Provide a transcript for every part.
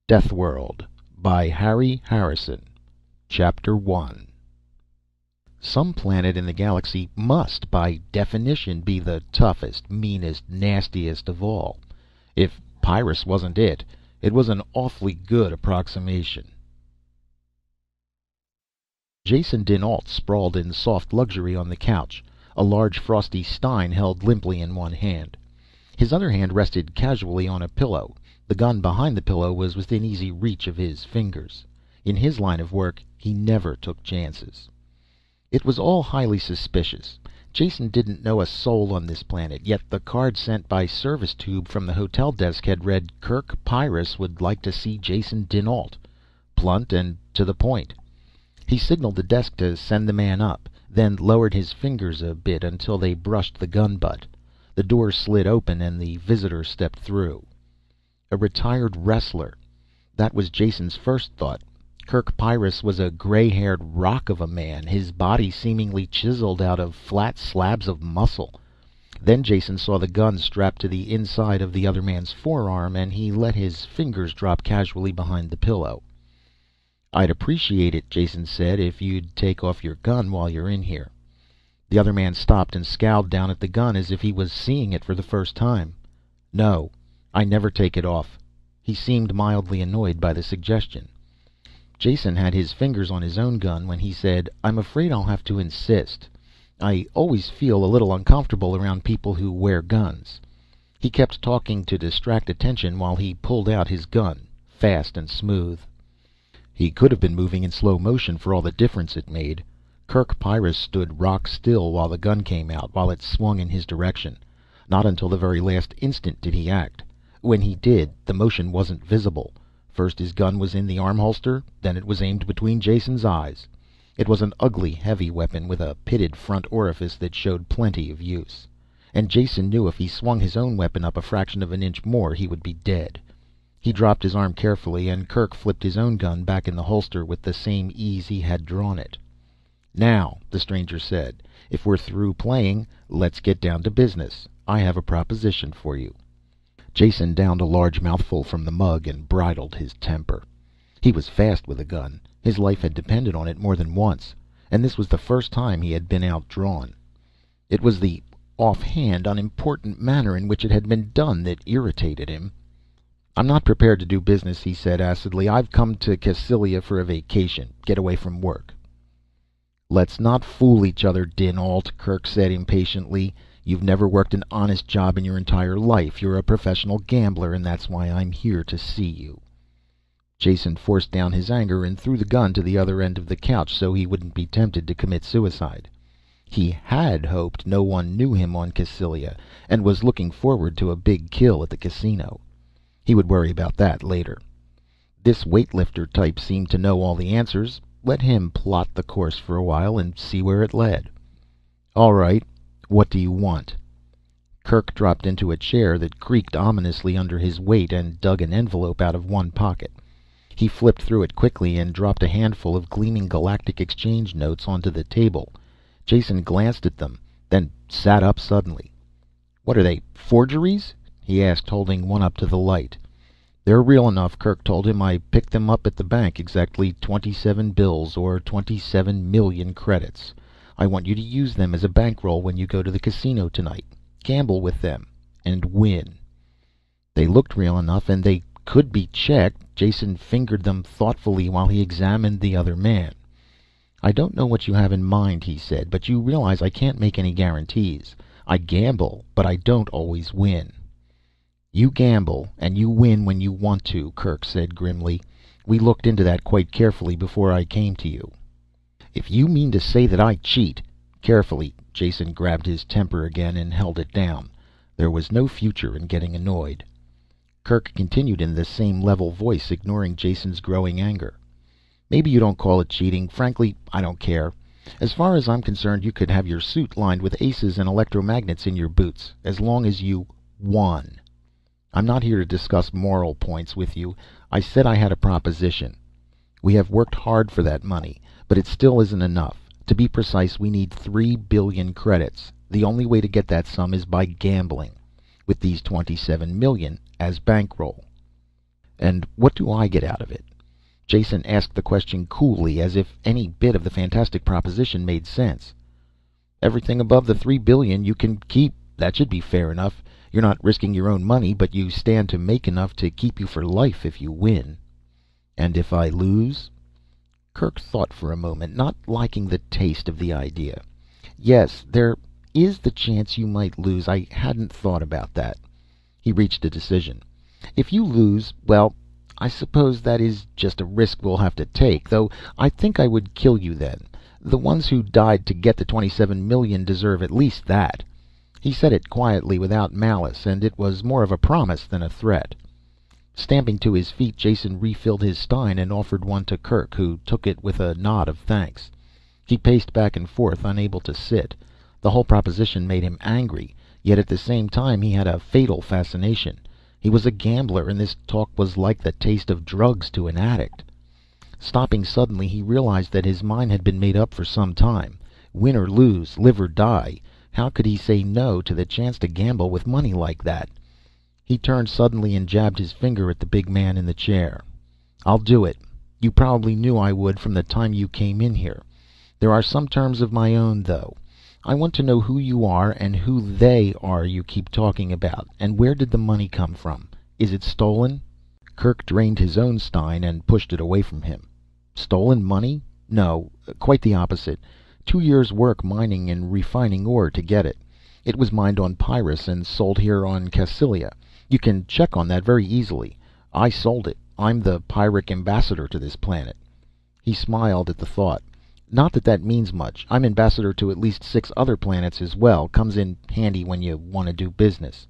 Deathworld by Harry Harrison. Chapter 1. Some planet in the galaxy must, by definition, be the toughest, meanest, nastiest of all. If Pyrrus wasn't it, it was an awfully good approximation. Jason dinAlt sprawled in soft luxury on the couch, a large frosty stein held limply in one hand. His other hand rested casually on a pillow. The gun behind the pillow was within easy reach of his fingers. In his line of work, he never took chances. It was all highly suspicious. Jason didn't know a soul on this planet, yet the card sent by service tube from the hotel desk had read, "Kirk Pyrrus would like to see Jason dinAlt." Blunt and to the point. He signaled the desk to send the man up, then lowered his fingers a bit until they brushed the gun butt. The door slid open and the visitor stepped through. A retired wrestler. That was Jason's first thought. Kirk Pyrrus was a gray-haired rock of a man, his body seemingly chiseled out of flat slabs of muscle. Then Jason saw the gun strapped to the inside of the other man's forearm, and he let his fingers drop casually behind the pillow. "I'd appreciate it," Jason said, "if you'd take off your gun while you're in here." The other man stopped and scowled down at the gun as if he was seeing it for the first time. "No, I never take it off." He seemed mildly annoyed by the suggestion. Jason had his fingers on his own gun when he said, "I'm afraid I'll have to insist. I always feel a little uncomfortable around people who wear guns." He kept talking to distract attention while he pulled out his gun, fast and smooth. He could have been moving in slow motion for all the difference it made. Kirk Pyrrus stood rock still while the gun came out, while it swung in his direction. Not until the very last instant did he act. When he did, the motion wasn't visible. First his gun was in the arm holster, then it was aimed between Jason's eyes. It was an ugly, heavy weapon with a pitted front orifice that showed plenty of use. And Jason knew if he swung his own weapon up a fraction of an inch more, he would be dead. He dropped his arm carefully, and Kirk flipped his own gun back in the holster with the same ease he had drawn it. "Now," the stranger said, "if we're through playing, let's get down to business. I have a proposition for you." Jason downed a large mouthful from the mug and bridled his temper. He was fast with a gun. His life had depended on it more than once, and this was the first time he had been outdrawn. It was the offhand, unimportant manner in which it had been done that irritated him. "I'm not prepared to do business," he said acidly. "I've come to Cassylia for a vacation, get away from work." "Let's not fool each other, dinAlt," Kirk said impatiently. "You've never worked an honest job in your entire life. You're a professional gambler, and that's why I'm here to see you." Jason forced down his anger and threw the gun to the other end of the couch so he wouldn't be tempted to commit suicide. He had hoped no one knew him on Cassylia, and was looking forward to a big kill at the casino. He would worry about that later. This weightlifter type seemed to know all the answers. Let him plot the course for a while and see where it led. "All right. What do you want?" Kirk dropped into a chair that creaked ominously under his weight and dug an envelope out of one pocket. He flipped through it quickly and dropped a handful of gleaming Galactic Exchange notes onto the table. Jason glanced at them, then sat up suddenly. "What are they, forgeries?" he asked, holding one up to the light. "They're real enough," Kirk told him. "I picked them up at the bank, exactly 27 bills, or 27 million credits. I want you to use them as a bankroll when you go to the casino tonight. Gamble with them, and win." They looked real enough, and they could be checked. Jason fingered them thoughtfully while he examined the other man. "I don't know what you have in mind," he said, "but you realize I can't make any guarantees. I gamble, but I don't always win." "You gamble, and you win when you want to," Kirk said grimly. "We looked into that quite carefully before I came to you." "If you mean to say that I cheat—" Carefully, Jason grabbed his temper again and held it down. There was no future in getting annoyed. Kirk continued in the same level voice, ignoring Jason's growing anger. "Maybe you don't call it cheating. Frankly, I don't care. As far as I'm concerned, you could have your suit lined with aces and electromagnets in your boots, as long as you won. I'm not here to discuss moral points with you. I said I had a proposition. We have worked hard for that money, but it still isn't enough. To be precise, we need 3 billion credits. The only way to get that sum is by gambling, with these 27 million as bankroll." And what do I get out of it?" Jason asked the question coolly, as if any bit of the fantastic proposition made sense. "Everything above the 3 billion you can keep. That should be fair enough. You're not risking your own money, but you stand to make enough to keep you for life if you win." "And if I lose?" Kirk thought for a moment, not liking the taste of the idea. "Yes, there is the chance you might lose. I hadn't thought about that." He reached a decision. "If you lose, well, I suppose that is just a risk we'll have to take, though I think I would kill you then. The ones who died to get the 27 million deserve at least that." He said it quietly, without malice, and it was more of a promise than a threat. Stamping to his feet, Jason refilled his stein and offered one to Kirk, who took it with a nod of thanks. He paced back and forth, unable to sit. The whole proposition made him angry, yet at the same time he had a fatal fascination. He was a gambler, and this talk was like the taste of drugs to an addict. Stopping suddenly, he realized that his mind had been made up for some time. Win or lose, live or die, how could he say no to the chance to gamble with money like that? He turned suddenly and jabbed his finger at the big man in the chair. "I'll do it. You probably knew I would from the time you came in here. There are some terms of my own, though. I want to know who you are and who they are you keep talking about, and where did the money come from? Is it stolen?" Kirk drained his own stein and pushed it away from him. "Stolen money? No, quite the opposite. 2 years' work mining and refining ore to get it. It was mined on Pyrrus and sold here on Cassylia. You can check on that very easily. I sold it. I'm the Pyrric ambassador to this planet." He smiled at the thought. "Not that that means much. I'm ambassador to at least 6 other planets as well. Comes in handy when you want to do business."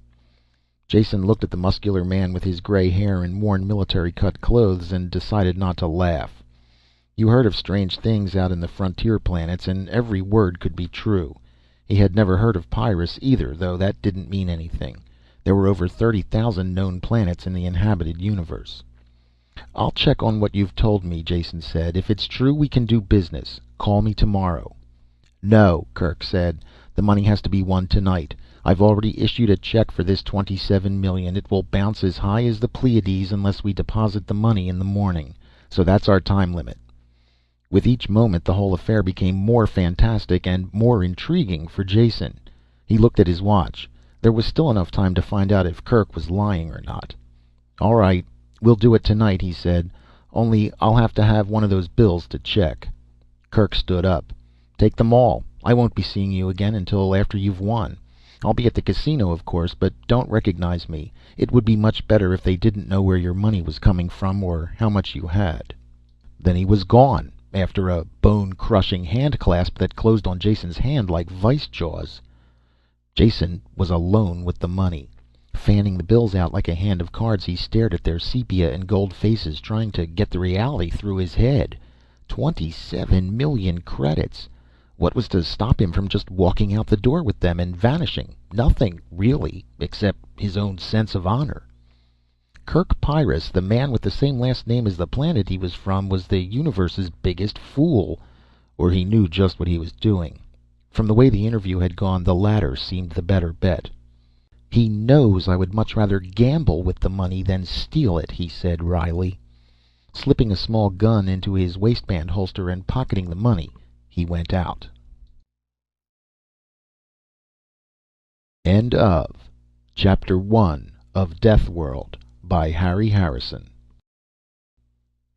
Jason looked at the muscular man with his gray hair and worn military-cut clothes and decided not to laugh. You heard of strange things out in the frontier planets, and every word could be true. He had never heard of Pyrrus either, though that didn't mean anything. There were over 30,000 known planets in the inhabited universe. "I'll check on what you've told me," Jason said. "If it's true, we can do business. Call me tomorrow." "No," Kirk said. "The money has to be won tonight. I've already issued a check for this 27 million. It will bounce as high as the Pleiades unless we deposit the money in the morning. So that's our time limit." With each moment, the whole affair became more fantastic and more intriguing for Jason. He looked at his watch. There was still enough time to find out if Kirk was lying or not. "All right, we'll do it tonight," he said. "Only I'll have to have one of those bills to check." Kirk stood up. "Take them all. I won't be seeing you again until after you've won. I'll be at the casino, of course, but don't recognize me. It would be much better if they didn't know where your money was coming from or how much you had." Then he was gone, after a bone-crushing handclasp that closed on Jason's hand like vice jaws. Jason was alone with the money. Fanning the bills out like a hand of cards, he stared at their sepia and gold faces, trying to get the reality through his head. 27 million credits. What was to stop him from just walking out the door with them and vanishing? Nothing, really, except his own sense of honor. Kirk Pyrrus, the man with the same last name as the planet he was from, was the universe's biggest fool. Or he knew just what he was doing. From the way the interview had gone, the latter seemed the better bet. "He knows I would much rather gamble with the money than steal it," he said wryly. Slipping a small gun into his waistband holster and pocketing the money, he went out. End of Chapter 1 of Deathworld by Harry Harrison.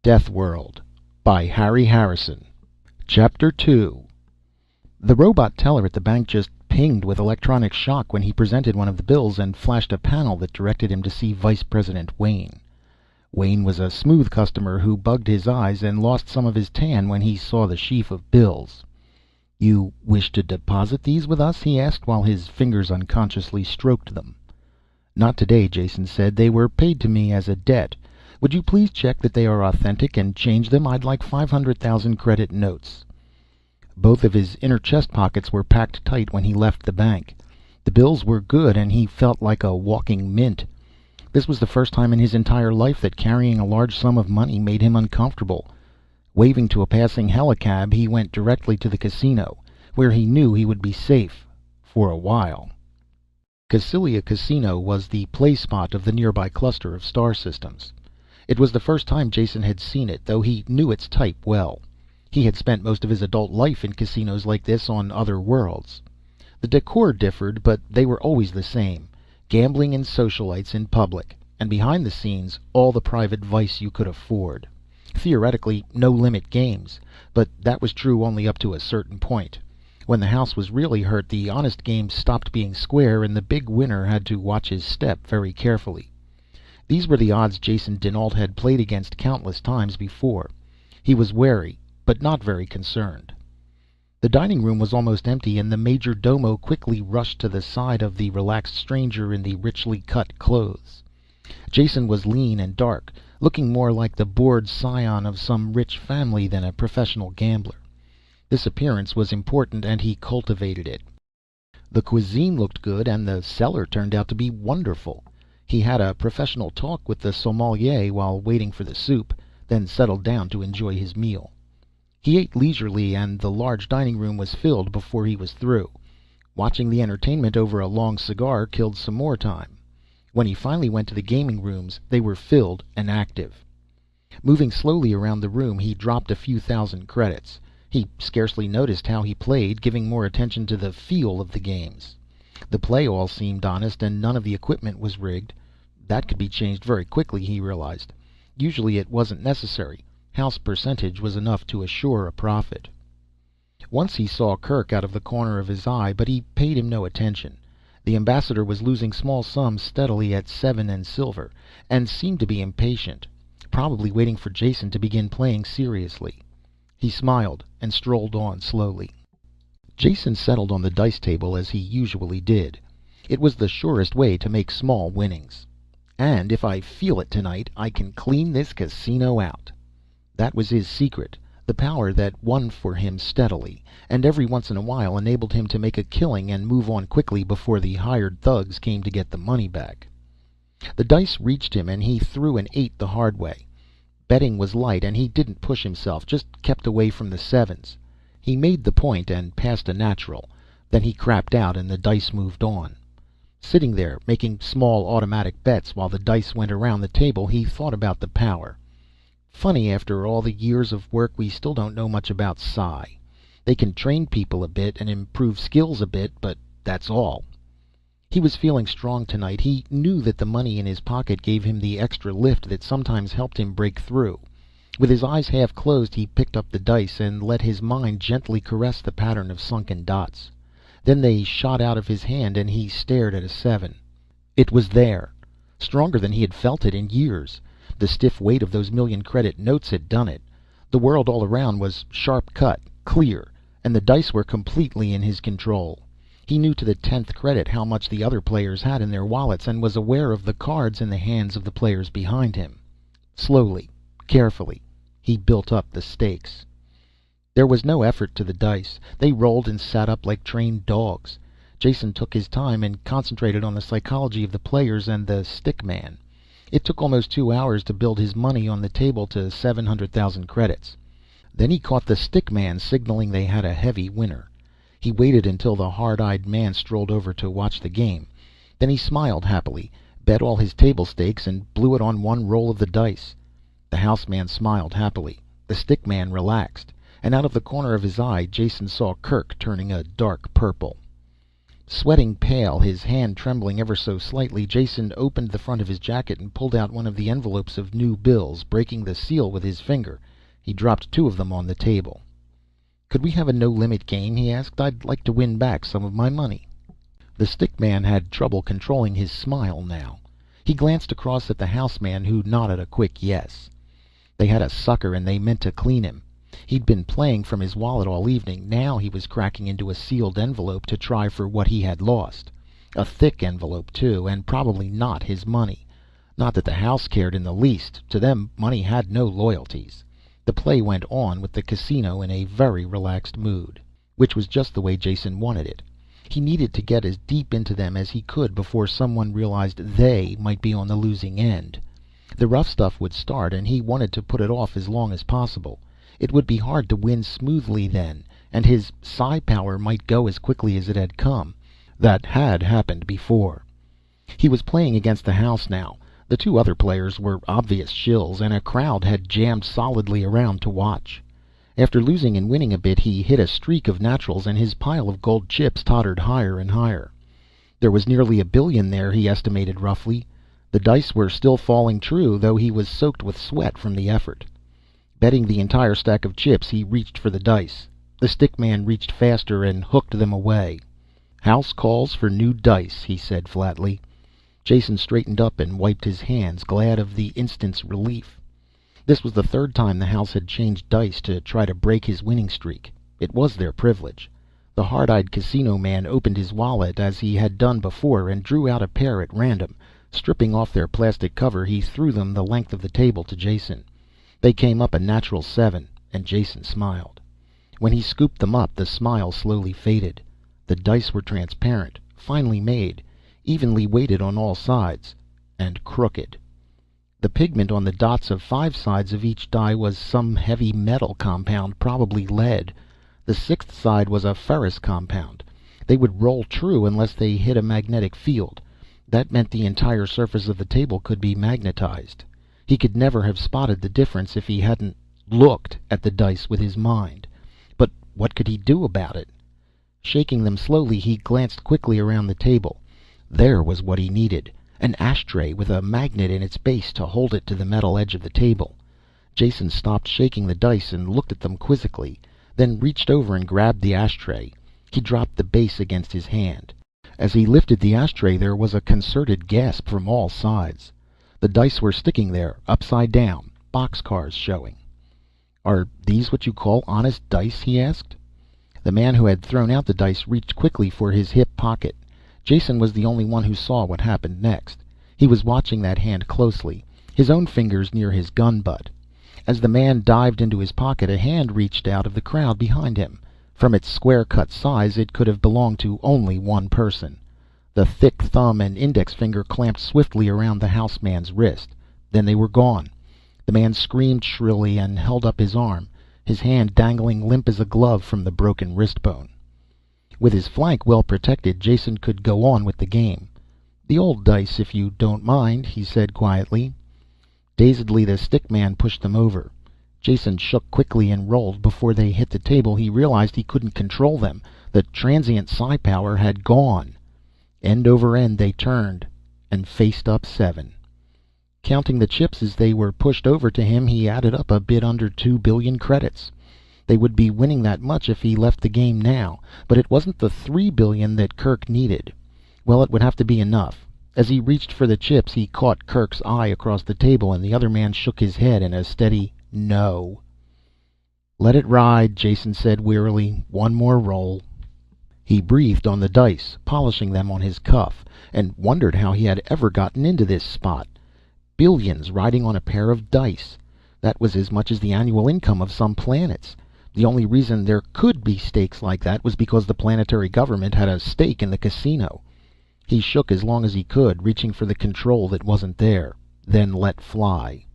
Deathworld by Harry Harrison. Chapter 2. The robot teller at the bank just pinged with electronic shock when he presented one of the bills and flashed a panel that directed him to see Vice President Wayne. Wayne was a smooth customer who bugged his eyes and lost some of his tan when he saw the sheaf of bills. "You wish to deposit these with us?" he asked while his fingers unconsciously stroked them. "Not today," Jason said. "They were paid to me as a debt. Would you please check that they are authentic and change them? I'd like 500,000 credit notes." Both of his inner chest pockets were packed tight when he left the bank. The bills were good and he felt like a walking mint. This was the first time in his entire life that carrying a large sum of money made him uncomfortable. Waving to a passing helicab, he went directly to the casino, where he knew he would be safe for a while. Cassylia Casino was the play spot of the nearby cluster of star systems. It was the first time Jason had seen it, though he knew its type well. He had spent most of his adult life in casinos like this on other worlds. The decor differed, but they were always the same. Gambling and socialites in public, and behind the scenes, all the private vice you could afford. Theoretically, no-limit games, but that was true only up to a certain point. When the house was really hurt, the honest games stopped being square, and the big winner had to watch his step very carefully. These were the odds Jason dinAlt had played against countless times before. He was wary, but not very concerned. The dining room was almost empty, and the major domo quickly rushed to the side of the relaxed stranger in the richly cut clothes. Jason was lean and dark, looking more like the bored scion of some rich family than a professional gambler. This appearance was important, and he cultivated it. The cuisine looked good, and the cellar turned out to be wonderful. He had a professional talk with the sommelier while waiting for the soup, then settled down to enjoy his meal. He ate leisurely, and the large dining room was filled before he was through. Watching the entertainment over a long cigar killed some more time. When he finally went to the gaming rooms, they were filled and active. Moving slowly around the room, he dropped a few thousand credits. He scarcely noticed how he played, giving more attention to the feel of the games. The play all seemed honest, and none of the equipment was rigged. That could be changed very quickly, he realized. Usually it wasn't necessary. House percentage was enough to assure a profit. Once he saw Kirk out of the corner of his eye, but he paid him no attention. The ambassador was losing small sums steadily at 7 and silver, and seemed to be impatient, probably waiting for Jason to begin playing seriously. He smiled and strolled on slowly. Jason settled on the dice table as he usually did. It was the surest way to make small winnings. And if I feel it tonight, I can clean this casino out. That was his secret, the power that won for him steadily, and every once in a while enabled him to make a killing and move on quickly before the hired thugs came to get the money back. The dice reached him, and he threw an 8 the hard way. Betting was light, and he didn't push himself, just kept away from the 7s. He made the point and passed a natural. Then he crapped out, and the dice moved on. Sitting there, making small automatic bets while the dice went around the table, he thought about the power. Funny, after all the years of work, we still don't know much about Psi. They can train people a bit and improve skills a bit, but that's all. He was feeling strong tonight. He knew that the money in his pocket gave him the extra lift that sometimes helped him break through. With his eyes half closed, he picked up the dice and let his mind gently caress the pattern of sunken dots. Then they shot out of his hand, and he stared at a 7. It was there, stronger than he had felt it in years. The stiff weight of those million-credit notes had done it. The world all around was sharp-cut, clear, and the dice were completely in his control. He knew to the 10th credit how much the other players had in their wallets, and was aware of the cards in the hands of the players behind him. Slowly, carefully, he built up the stakes. There was no effort to the dice. They rolled and sat up like trained dogs. Jason took his time and concentrated on the psychology of the players and the stick man. It took almost 2 hours to build his money on the table to 700,000 credits. Then he caught the stick man signaling they had a heavy winner. He waited until the hard-eyed man strolled over to watch the game. Then he smiled happily, bet all his table stakes, and blew it on one roll of the dice. The house man smiled happily. The stick man relaxed, and out of the corner of his eye, Jason saw Kirk turning a dark purple. Sweating pale, his hand trembling ever so slightly, Jason opened the front of his jacket and pulled out one of the envelopes of new bills. Breaking the seal with his finger, he dropped 2 of them on the table. "Could we have a no-limit game?" he asked. "I'd like to win back some of my money." The stick man had trouble controlling his smile now. He glanced across at the house man, who nodded a quick yes. They had a sucker, and they meant to clean him. He'd been playing from his wallet all evening. Now he was cracking into a sealed envelope to try for what he had lost. A thick envelope, too, and probably not his money. Not that the house cared in the least. To them, money had no loyalties. The play went on, with the casino in a very relaxed mood, which was just the way Jason wanted it. He needed to get as deep into them as he could before someone realized they might be on the losing end. The rough stuff would start, and he wanted to put it off as long as possible. It would be hard to win smoothly then, and his psi power might go as quickly as it had come. That had happened before. He was playing against the house now. The two other players were obvious shills, and a crowd had jammed solidly around to watch. After losing and winning a bit, he hit a streak of naturals, and his pile of gold chips tottered higher and higher. There was nearly $1 billion there, he estimated roughly. The dice were still falling true, though he was soaked with sweat from the effort. Betting the entire stack of chips, he reached for the dice. The stick man reached faster and hooked them away. "House calls for new dice," he said flatly. Jason straightened up and wiped his hands, glad of the instant's relief. This was the third time the house had changed dice to try to break his winning streak. It was their privilege. The hard-eyed casino man opened his wallet, as he had done before, and drew out a pair at random. Stripping off their plastic cover, he threw them the length of the table to Jason. They came up a natural 7, and Jason smiled. When he scooped them up, the smile slowly faded. The dice were transparent, finely made, evenly weighted on all sides, and crooked. The pigment on the dots of 5 sides of each die was some heavy metal compound, probably lead. The 6th side was a ferrous compound. They would roll true unless they hit a magnetic field. That meant the entire surface of the table could be magnetized. He could never have spotted the difference if he hadn't looked at the dice with his mind. But what could he do about it? Shaking them slowly, he glanced quickly around the table. There was what he needed, an ashtray with a magnet in its base to hold it to the metal edge of the table. Jason stopped shaking the dice and looked at them quizzically, then reached over and grabbed the ashtray. He dropped the base against his hand. As he lifted the ashtray, there was a concerted gasp from all sides. The dice were sticking there, upside down, boxcars showing. "Are these what you call honest dice?" he asked. The man who had thrown out the dice reached quickly for his hip pocket. Jason was the only one who saw what happened next. He was watching that hand closely, his own fingers near his gun butt. As the man dived into his pocket, a hand reached out of the crowd behind him. From its square-cut size, it could have belonged to only one person. The thick thumb and index finger clamped swiftly around the houseman's wrist. Then they were gone. The man screamed shrilly and held up his arm, his hand dangling limp as a glove from the broken wrist bone. With his flank well protected, Jason could go on with the game. "The old dice, if you don't mind," he said quietly. Dazedly, the stick man pushed them over. Jason shook quickly and rolled. Before they hit the table, he realized he couldn't control them. The transient psi power had gone. End over end they turned and faced up 7. Counting the chips as they were pushed over to him, he added up a bit under 2 billion credits. They would be winning that much if he left the game now, but it wasn't the 3 billion that Kirk needed. Well, it would have to be enough. As he reached for the chips, he caught Kirk's eye across the table, and the other man shook his head in a steady no. "Let it ride," Jason said wearily. "One more roll." He breathed on the dice, polishing them on his cuff, and wondered how he had ever gotten into this spot. Billions riding on a pair of dice. That was as much as the annual income of some planets. The only reason there could be stakes like that was because the planetary government had a stake in the casino. He shook as long as he could, reaching for the control that wasn't there, then let fly.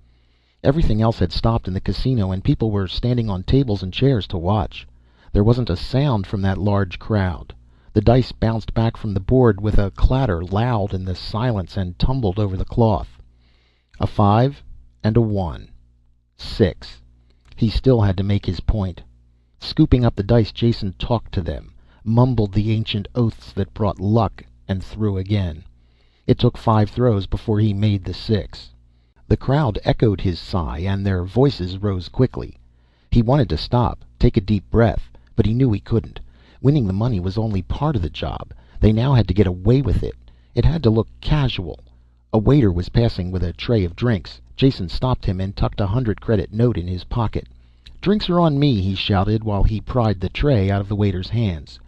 Everything else had stopped in the casino, and people were standing on tables and chairs to watch. There wasn't a sound from that large crowd. The dice bounced back from the board with a clatter loud in the silence and tumbled over the cloth. A 5 and a 1. 6. He still had to make his point. Scooping up the dice, Jason talked to them, mumbled the ancient oaths that brought luck, and threw again. It took 5 throws before he made the 6. The crowd echoed his sigh, and their voices rose quickly. He wanted to stop, take a deep breath, but he knew he couldn't. Winning the money was only part of the job. They now had to get away with it. It had to look casual. A waiter was passing with a tray of drinks. Jason stopped him and tucked a 100-credit note in his pocket. "Drinks are on me," he shouted while he pried the tray out of the waiter's hands.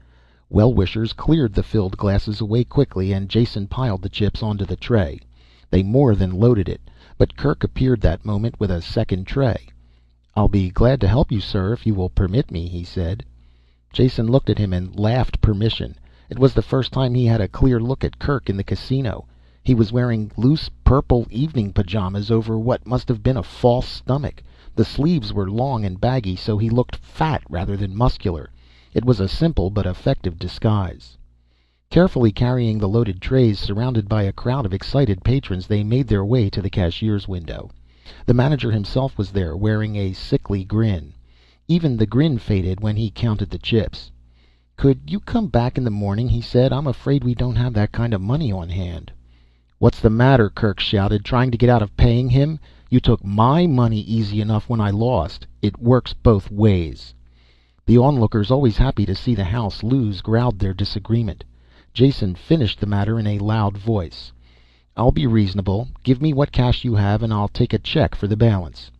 Well-wishers cleared the filled glasses away quickly, and Jason piled the chips onto the tray. They more than loaded it, but Kirk appeared that moment with a second tray. "I'll be glad to help you, sir, if you will permit me," he said. Jason looked at him and laughed permission. It was the first time he had a clear look at Kirk in the casino. He was wearing loose purple evening pajamas over what must have been a false stomach. The sleeves were long and baggy, so he looked fat rather than muscular. It was a simple but effective disguise. Carefully carrying the loaded trays, surrounded by a crowd of excited patrons, they made their way to the cashier's window. The manager himself was there, wearing a sickly grin. Even the grin faded when he counted the chips. "Could you come back in the morning?" he said. "I'm afraid we don't have that kind of money on hand." "What's the matter?" Kirk shouted. "Trying to get out of paying him? You took my money easy enough when I lost. It works both ways." The onlookers, always happy to see the house lose, growled their disagreement. Jason finished the matter in a loud voice. "I'll be reasonable. Give me what cash you have and I'll take a check for the balance."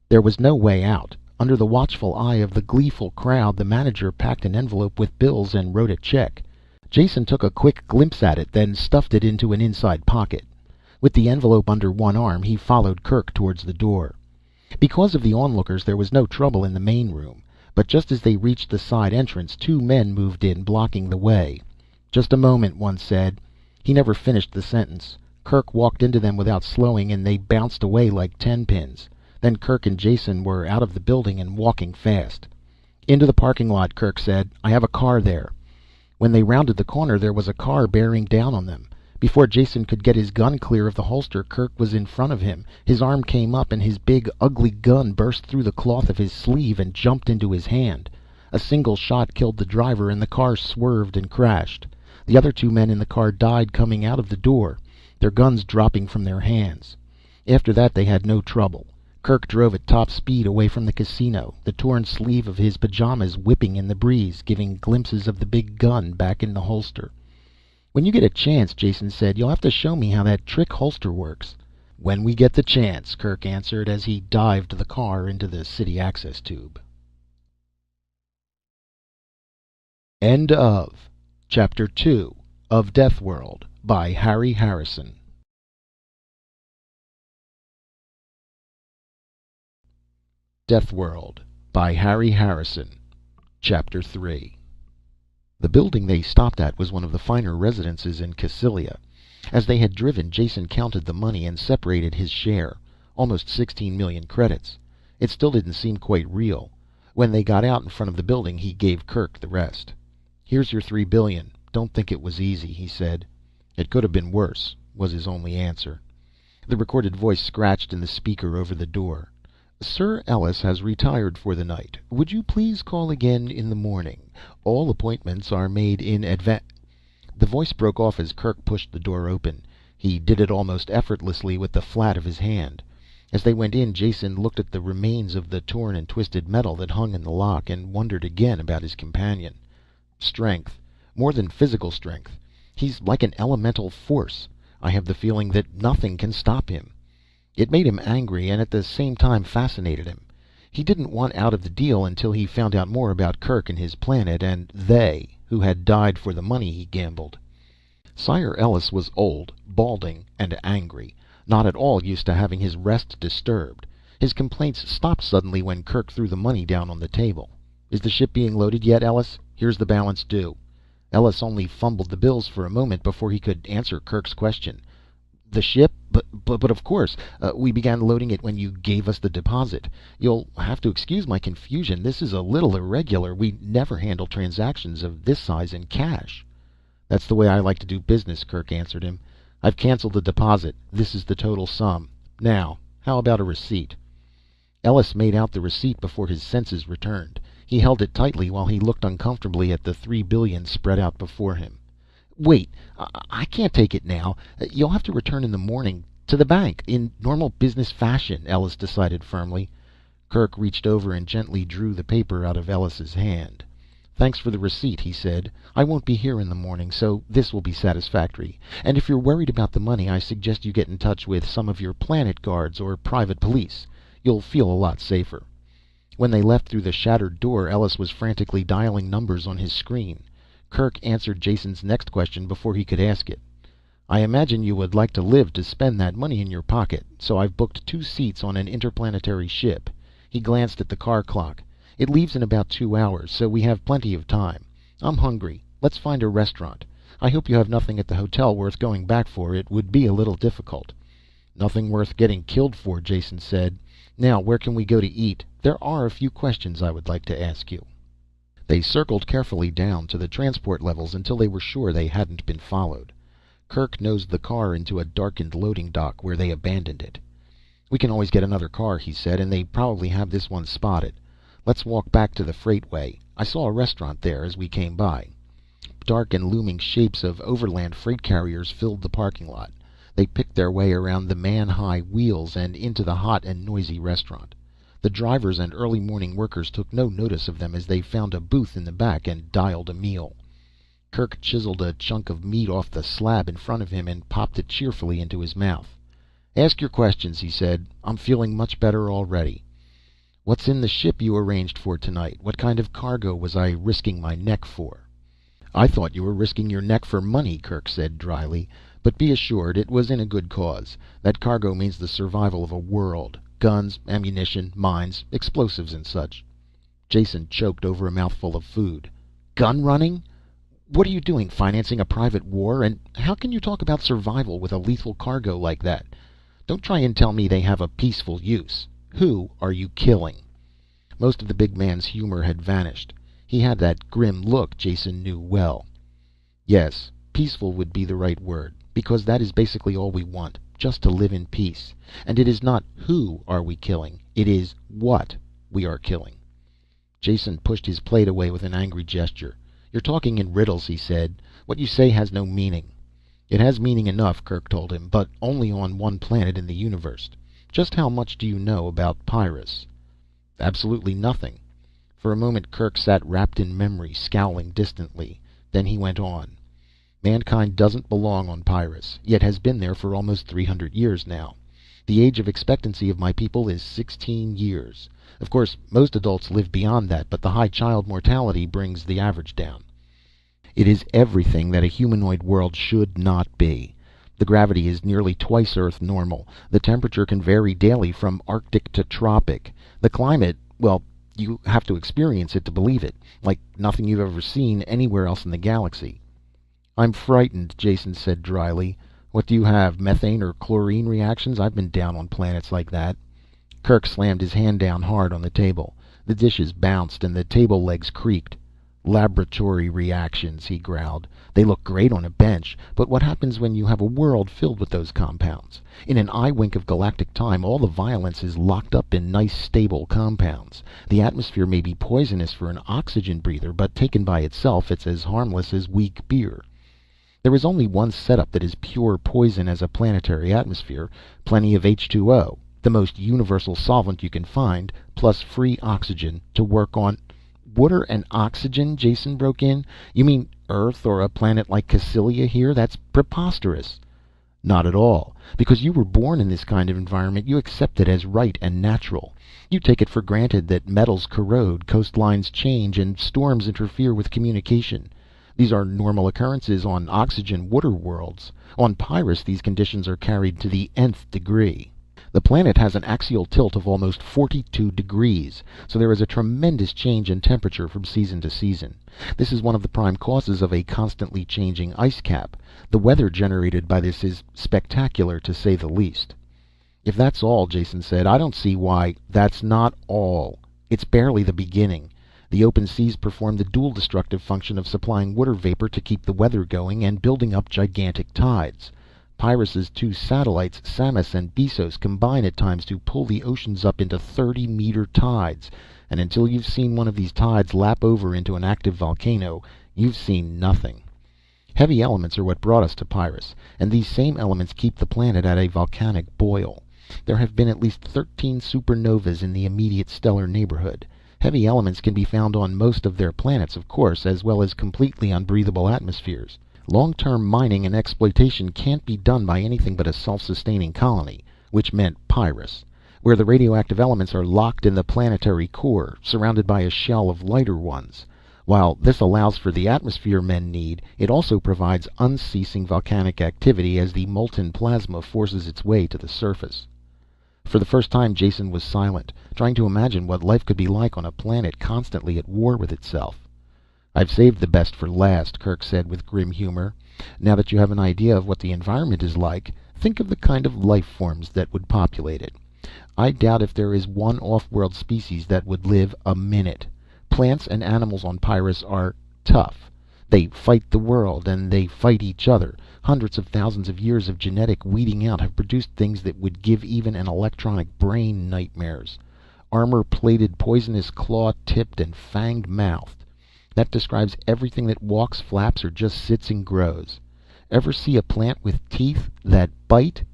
There was no way out. Under the watchful eye of the gleeful crowd, the manager packed an envelope with bills and wrote a check. Jason took a quick glimpse at it, then stuffed it into an inside pocket. With the envelope under one arm, he followed Kirk towards the door. Because of the onlookers, there was no trouble in the main room. But just as they reached the side entrance, two men moved in, blocking the way. "Just a moment," one said. He never finished the sentence. Kirk walked into them without slowing, and they bounced away like 10-pins. Then Kirk and Jason were out of the building and walking fast. "Into the parking lot," Kirk said. "I have a car there." When they rounded the corner, there was a car bearing down on them. Before Jason could get his gun clear of the holster, Kirk was in front of him. His arm came up and his big, ugly gun burst through the cloth of his sleeve and jumped into his hand. A single shot killed the driver and the car swerved and crashed. The other two men in the car died coming out of the door, their guns dropping from their hands. After that they had no trouble. Kirk drove at top speed away from the casino, the torn sleeve of his pajamas whipping in the breeze, giving glimpses of the big gun back in the holster. "When you get a chance," Jason said, "you'll have to show me how that trick holster works." "When we get the chance," Kirk answered as he dived the car into the city access tube. End of Chapter 2 of Deathworld by Harry Harrison. Deathworld by Harry Harrison. Chapter 3. The building they stopped at was one of the finer residences in Cassylia. As they had driven, Jason counted the money and separated his share. Almost 16 million credits. It still didn't seem quite real. When they got out in front of the building, he gave Kirk the rest. "Here's your 3 billion. Don't think it was easy," he said. "It could have been worse," was his only answer. The recorded voice scratched in the speaker over the door. "Sir Ellis has retired for the night. Would you please call again in the morning? All appointments are made in advance." The voice broke off as Kirk pushed the door open. He did it almost effortlessly with the flat of his hand. As they went in, Jason looked at the remains of the torn and twisted metal that hung in the lock, and wondered again about his companion. Strength. More than physical strength. He's like an elemental force. I have the feeling that nothing can stop him. It made him angry and at the same time fascinated him. He didn't want out of the deal until he found out more about Kirk and his planet and they, who had died for the money he gambled. Sire Ellis was old, balding, and angry, not at all used to having his rest disturbed. His complaints stopped suddenly when Kirk threw the money down on the table. "Is the ship being loaded yet, Ellis? Here's the balance due." Ellis only fumbled the bills for a moment before he could answer Kirk's question. "The ship? But of course. We began loading it when you gave us the deposit. You'll have to excuse my confusion. This is a little irregular. We never handle transactions of this size in cash." "That's the way I like to do business," Kirk answered him. "I've canceled the deposit. This is the total sum. Now, how about a receipt?" Ellis made out the receipt before his senses returned. He held it tightly while he looked uncomfortably at the 3 billion spread out before him. "Wait, I can't take it now. You'll have to return in the morning. To the bank, in normal business fashion," Ellis decided firmly. Kirk reached over and gently drew the paper out of Ellis's hand. "Thanks for the receipt," he said. "I won't be here in the morning, so this will be satisfactory. And if you're worried about the money, I suggest you get in touch with some of your planet guards or private police. You'll feel a lot safer." When they left through the shattered door, Ellis was frantically dialing numbers on his screen. Kirk answered Jason's next question before he could ask it. "I imagine you would like to live to spend that money in your pocket, so I've booked 2 seats on an interplanetary ship." He glanced at the car clock. "It leaves in about 2 hours, so we have plenty of time. I'm hungry. Let's find a restaurant. I hope you have nothing at the hotel worth going back for. It would be a little difficult." "Nothing worth getting killed for," Jason said. "Now, where can we go to eat? There are a few questions I would like to ask you." They circled carefully down to the transport levels until they were sure they hadn't been followed. Kirk nosed the car into a darkened loading dock where they abandoned it. "We can always get another car," he said, "and they probably have this one spotted. Let's walk back to the freightway. I saw a restaurant there as we came by." Dark and looming shapes of overland freight carriers filled the parking lot. They picked their way around the man-high wheels and into the hot and noisy restaurant. The drivers and early morning workers took no notice of them as they found a booth in the back and dialed a meal. Kirk chiseled a chunk of meat off the slab in front of him and popped it cheerfully into his mouth. "Ask your questions," he said. "I'm feeling much better already." "What's in the ship you arranged for tonight? What kind of cargo was I risking my neck for?" "I thought you were risking your neck for money," Kirk said dryly. "But be assured it was in a good cause. That cargo means the survival of a world. Guns, ammunition, mines, explosives and such." Jason choked over a mouthful of food. "Gun running? What are you doing, financing a private war? And how can you talk about survival with a lethal cargo like that? Don't try and tell me they have a peaceful use. Who are you killing?" Most of the big man's humor had vanished. He had that grim look Jason knew well. "Yes, peaceful would be the right word, because that is basically all we want. Just to live in peace. And it is not who are we killing, it is what we are killing." Jason pushed his plate away with an angry gesture. "You're talking in riddles," he said. "What you say has no meaning." "It has meaning enough," Kirk told him, "but only on one planet in the universe. Just how much do you know about Pyrrus?" "Absolutely nothing." For a moment Kirk sat wrapped in memory, scowling distantly. Then he went on. "Mankind doesn't belong on Pyrrus, yet has been there for almost 300 years now. The age of expectancy of my people is 16 years. Of course, most adults live beyond that, but the high child mortality brings the average down. It is everything that a humanoid world should not be. The gravity is nearly twice Earth normal. The temperature can vary daily from Arctic to tropic. The climate, well, you have to experience it to believe it, like nothing you've ever seen anywhere else in the galaxy." "I'm frightened," Jason said dryly. "What do you have, methane or chlorine reactions? I've been down on planets like that." Kirk slammed his hand down hard on the table. The dishes bounced and the table legs creaked. "Laboratory reactions," he growled. "They look great on a bench, but what happens when you have a world filled with those compounds? In an eye wink of galactic time, all the violence is locked up in nice, stable compounds. The atmosphere may be poisonous for an oxygen breather, but taken by itself, it's as harmless as weak beer. There is only one setup that is pure poison as a planetary atmosphere: plenty of H2O, the most universal solvent you can find, plus free oxygen to work on." "Water and oxygen?" Jason broke in. "You mean Earth or a planet like Cassylia here? That's preposterous." "Not at all. Because you were born in this kind of environment, you accept it as right and natural. You take it for granted that metals corrode, coastlines change, and storms interfere with communication. These are normal occurrences on oxygen water worlds. On Pyrrus, these conditions are carried to the nth degree. The planet has an axial tilt of almost 42 degrees, so there is a tremendous change in temperature from season to season. This is one of the prime causes of a constantly changing ice cap. The weather generated by this is spectacular, to say the least." "If that's all," Jason said, "I don't see why—" "That's not all. It's barely the beginning. The open seas perform the dual destructive function of supplying water vapor to keep the weather going and building up gigantic tides. Pyrrus's two satellites, Samus and Bessos, combine at times to pull the oceans up into 30-meter tides, and until you've seen one of these tides lap over into an active volcano, you've seen nothing. Heavy elements are what brought us to Pyrrus, and these same elements keep the planet at a volcanic boil. There have been at least 13 supernovas in the immediate stellar neighborhood. Heavy elements can be found on most of their planets, of course, as well as completely unbreathable atmospheres. Long-term mining and exploitation can't be done by anything but a self-sustaining colony, which meant Pyrrus, where the radioactive elements are locked in the planetary core, surrounded by a shell of lighter ones. While this allows for the atmosphere men need, it also provides unceasing volcanic activity as the molten plasma forces its way to the surface." For the first time Jason was silent, trying to imagine what life could be like on a planet constantly at war with itself. "I've saved the best for last," Kirk said with grim humor. "Now that you have an idea of what the environment is like, think of the kind of life forms that would populate it. I doubt if there is one off-world species that would live a minute. Plants and animals on Pyrrus are tough. They fight the world, and they fight each other. Hundreds of thousands of years of genetic weeding out have produced things that would give even an electronic brain nightmares. Armor-plated, poisonous, claw-tipped, and fanged-mouthed. That describes everything that walks, flaps, or just sits and grows. Ever see a plant with teeth that bite?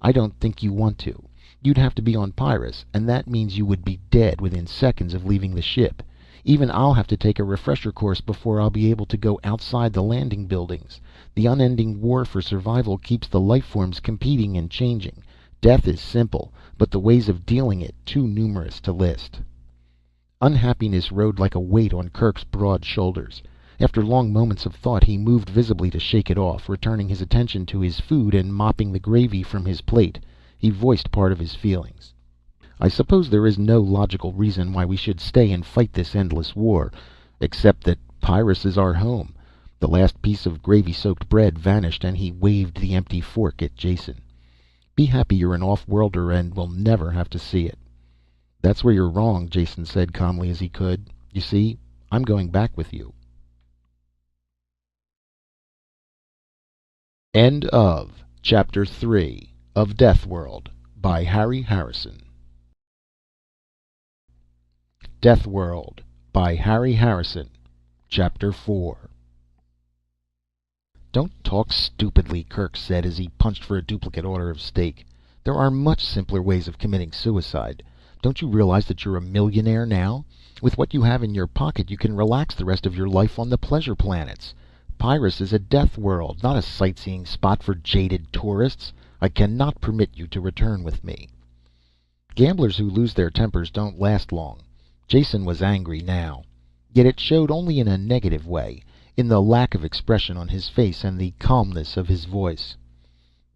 I don't think you want to. You'd have to be on Pyrrus, and that means you would be dead within seconds of leaving the ship. Even I'll have to take a refresher course before I'll be able to go outside the landing buildings. The unending war for survival keeps the life forms competing and changing. Death is simple, but the ways of dealing it too numerous to list. Unhappiness rode like a weight on Kirk's broad shoulders. After long moments of thought, he moved visibly to shake it off, returning his attention to his food and mopping the gravy from his plate. He voiced part of his feelings. I suppose there is no logical reason why we should stay and fight this endless war, except that Pyrrus is our home. The last piece of gravy-soaked bread vanished, and he waved the empty fork at Jason. Be happy you're an off-worlder and will never have to see it. That's where you're wrong, Jason said calmly as he could. You see, I'm going back with you. End of Chapter 3 of Deathworld by Harry Harrison. Deathworld by Harry Harrison. Chapter 4. Don't talk stupidly, Kirk said as he punched for a duplicate order of steak. There are much simpler ways of committing suicide. Don't you realize that you're a millionaire now? With what you have in your pocket, you can relax the rest of your life on the pleasure planets. Pyrrus is a death world, not a sightseeing spot for jaded tourists. I cannot permit you to return with me. Gamblers who lose their tempers don't last long. Jason was angry now. Yet it showed only in a negative way, in the lack of expression on his face and the calmness of his voice.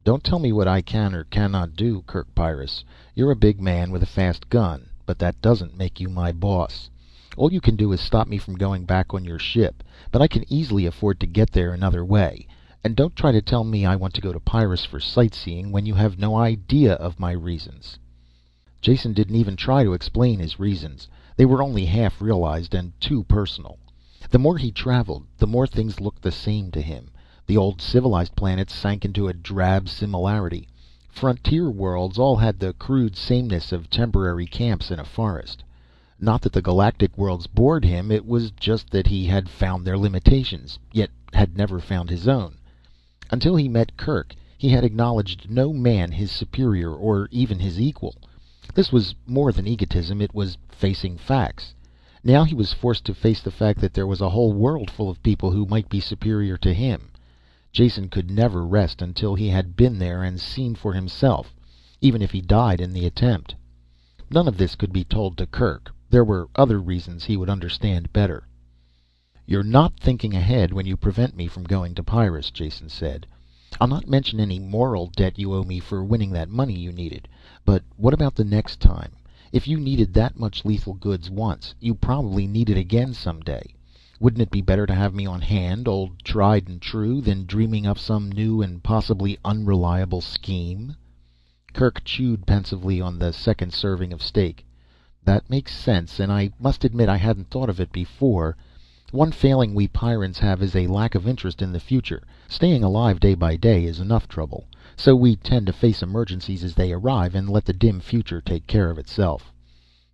Don't tell me what I can or cannot do, Kirk Pyrrus. You're a big man with a fast gun, but that doesn't make you my boss. All you can do is stop me from going back on your ship, but I can easily afford to get there another way. And don't try to tell me I want to go to Pyrrus for sightseeing when you have no idea of my reasons. Jason didn't even try to explain his reasons. They were only half realized and too personal. The more he traveled, the more things looked the same to him. The old civilized planets sank into a drab similarity. Frontier worlds all had the crude sameness of temporary camps in a forest. Not that the galactic worlds bored him, it was just that he had found their limitations, yet had never found his own. Until he met Kirk, he had acknowledged no man his superior or even his equal. This was more than egotism, it was facing facts. Now he was forced to face the fact that there was a whole world full of people who might be superior to him. Jason could never rest until he had been there and seen for himself, even if he died in the attempt. None of this could be told to Kirk. There were other reasons he would understand better. You're not thinking ahead when you prevent me from going to Pyrrus, Jason said. I'll not mention any moral debt you owe me for winning that money you needed. But what about the next time? If you needed that much lethal goods once, you probably need it again someday. Wouldn't it be better to have me on hand, old tried and true, than dreaming up some new and possibly unreliable scheme? Kirk chewed pensively on the second serving of steak. That makes sense, and I must admit I hadn't thought of it before. One failing we Pyrans have is a lack of interest in the future. Staying alive day by day is enough trouble. So we tend to face emergencies as they arrive and let the dim future take care of itself.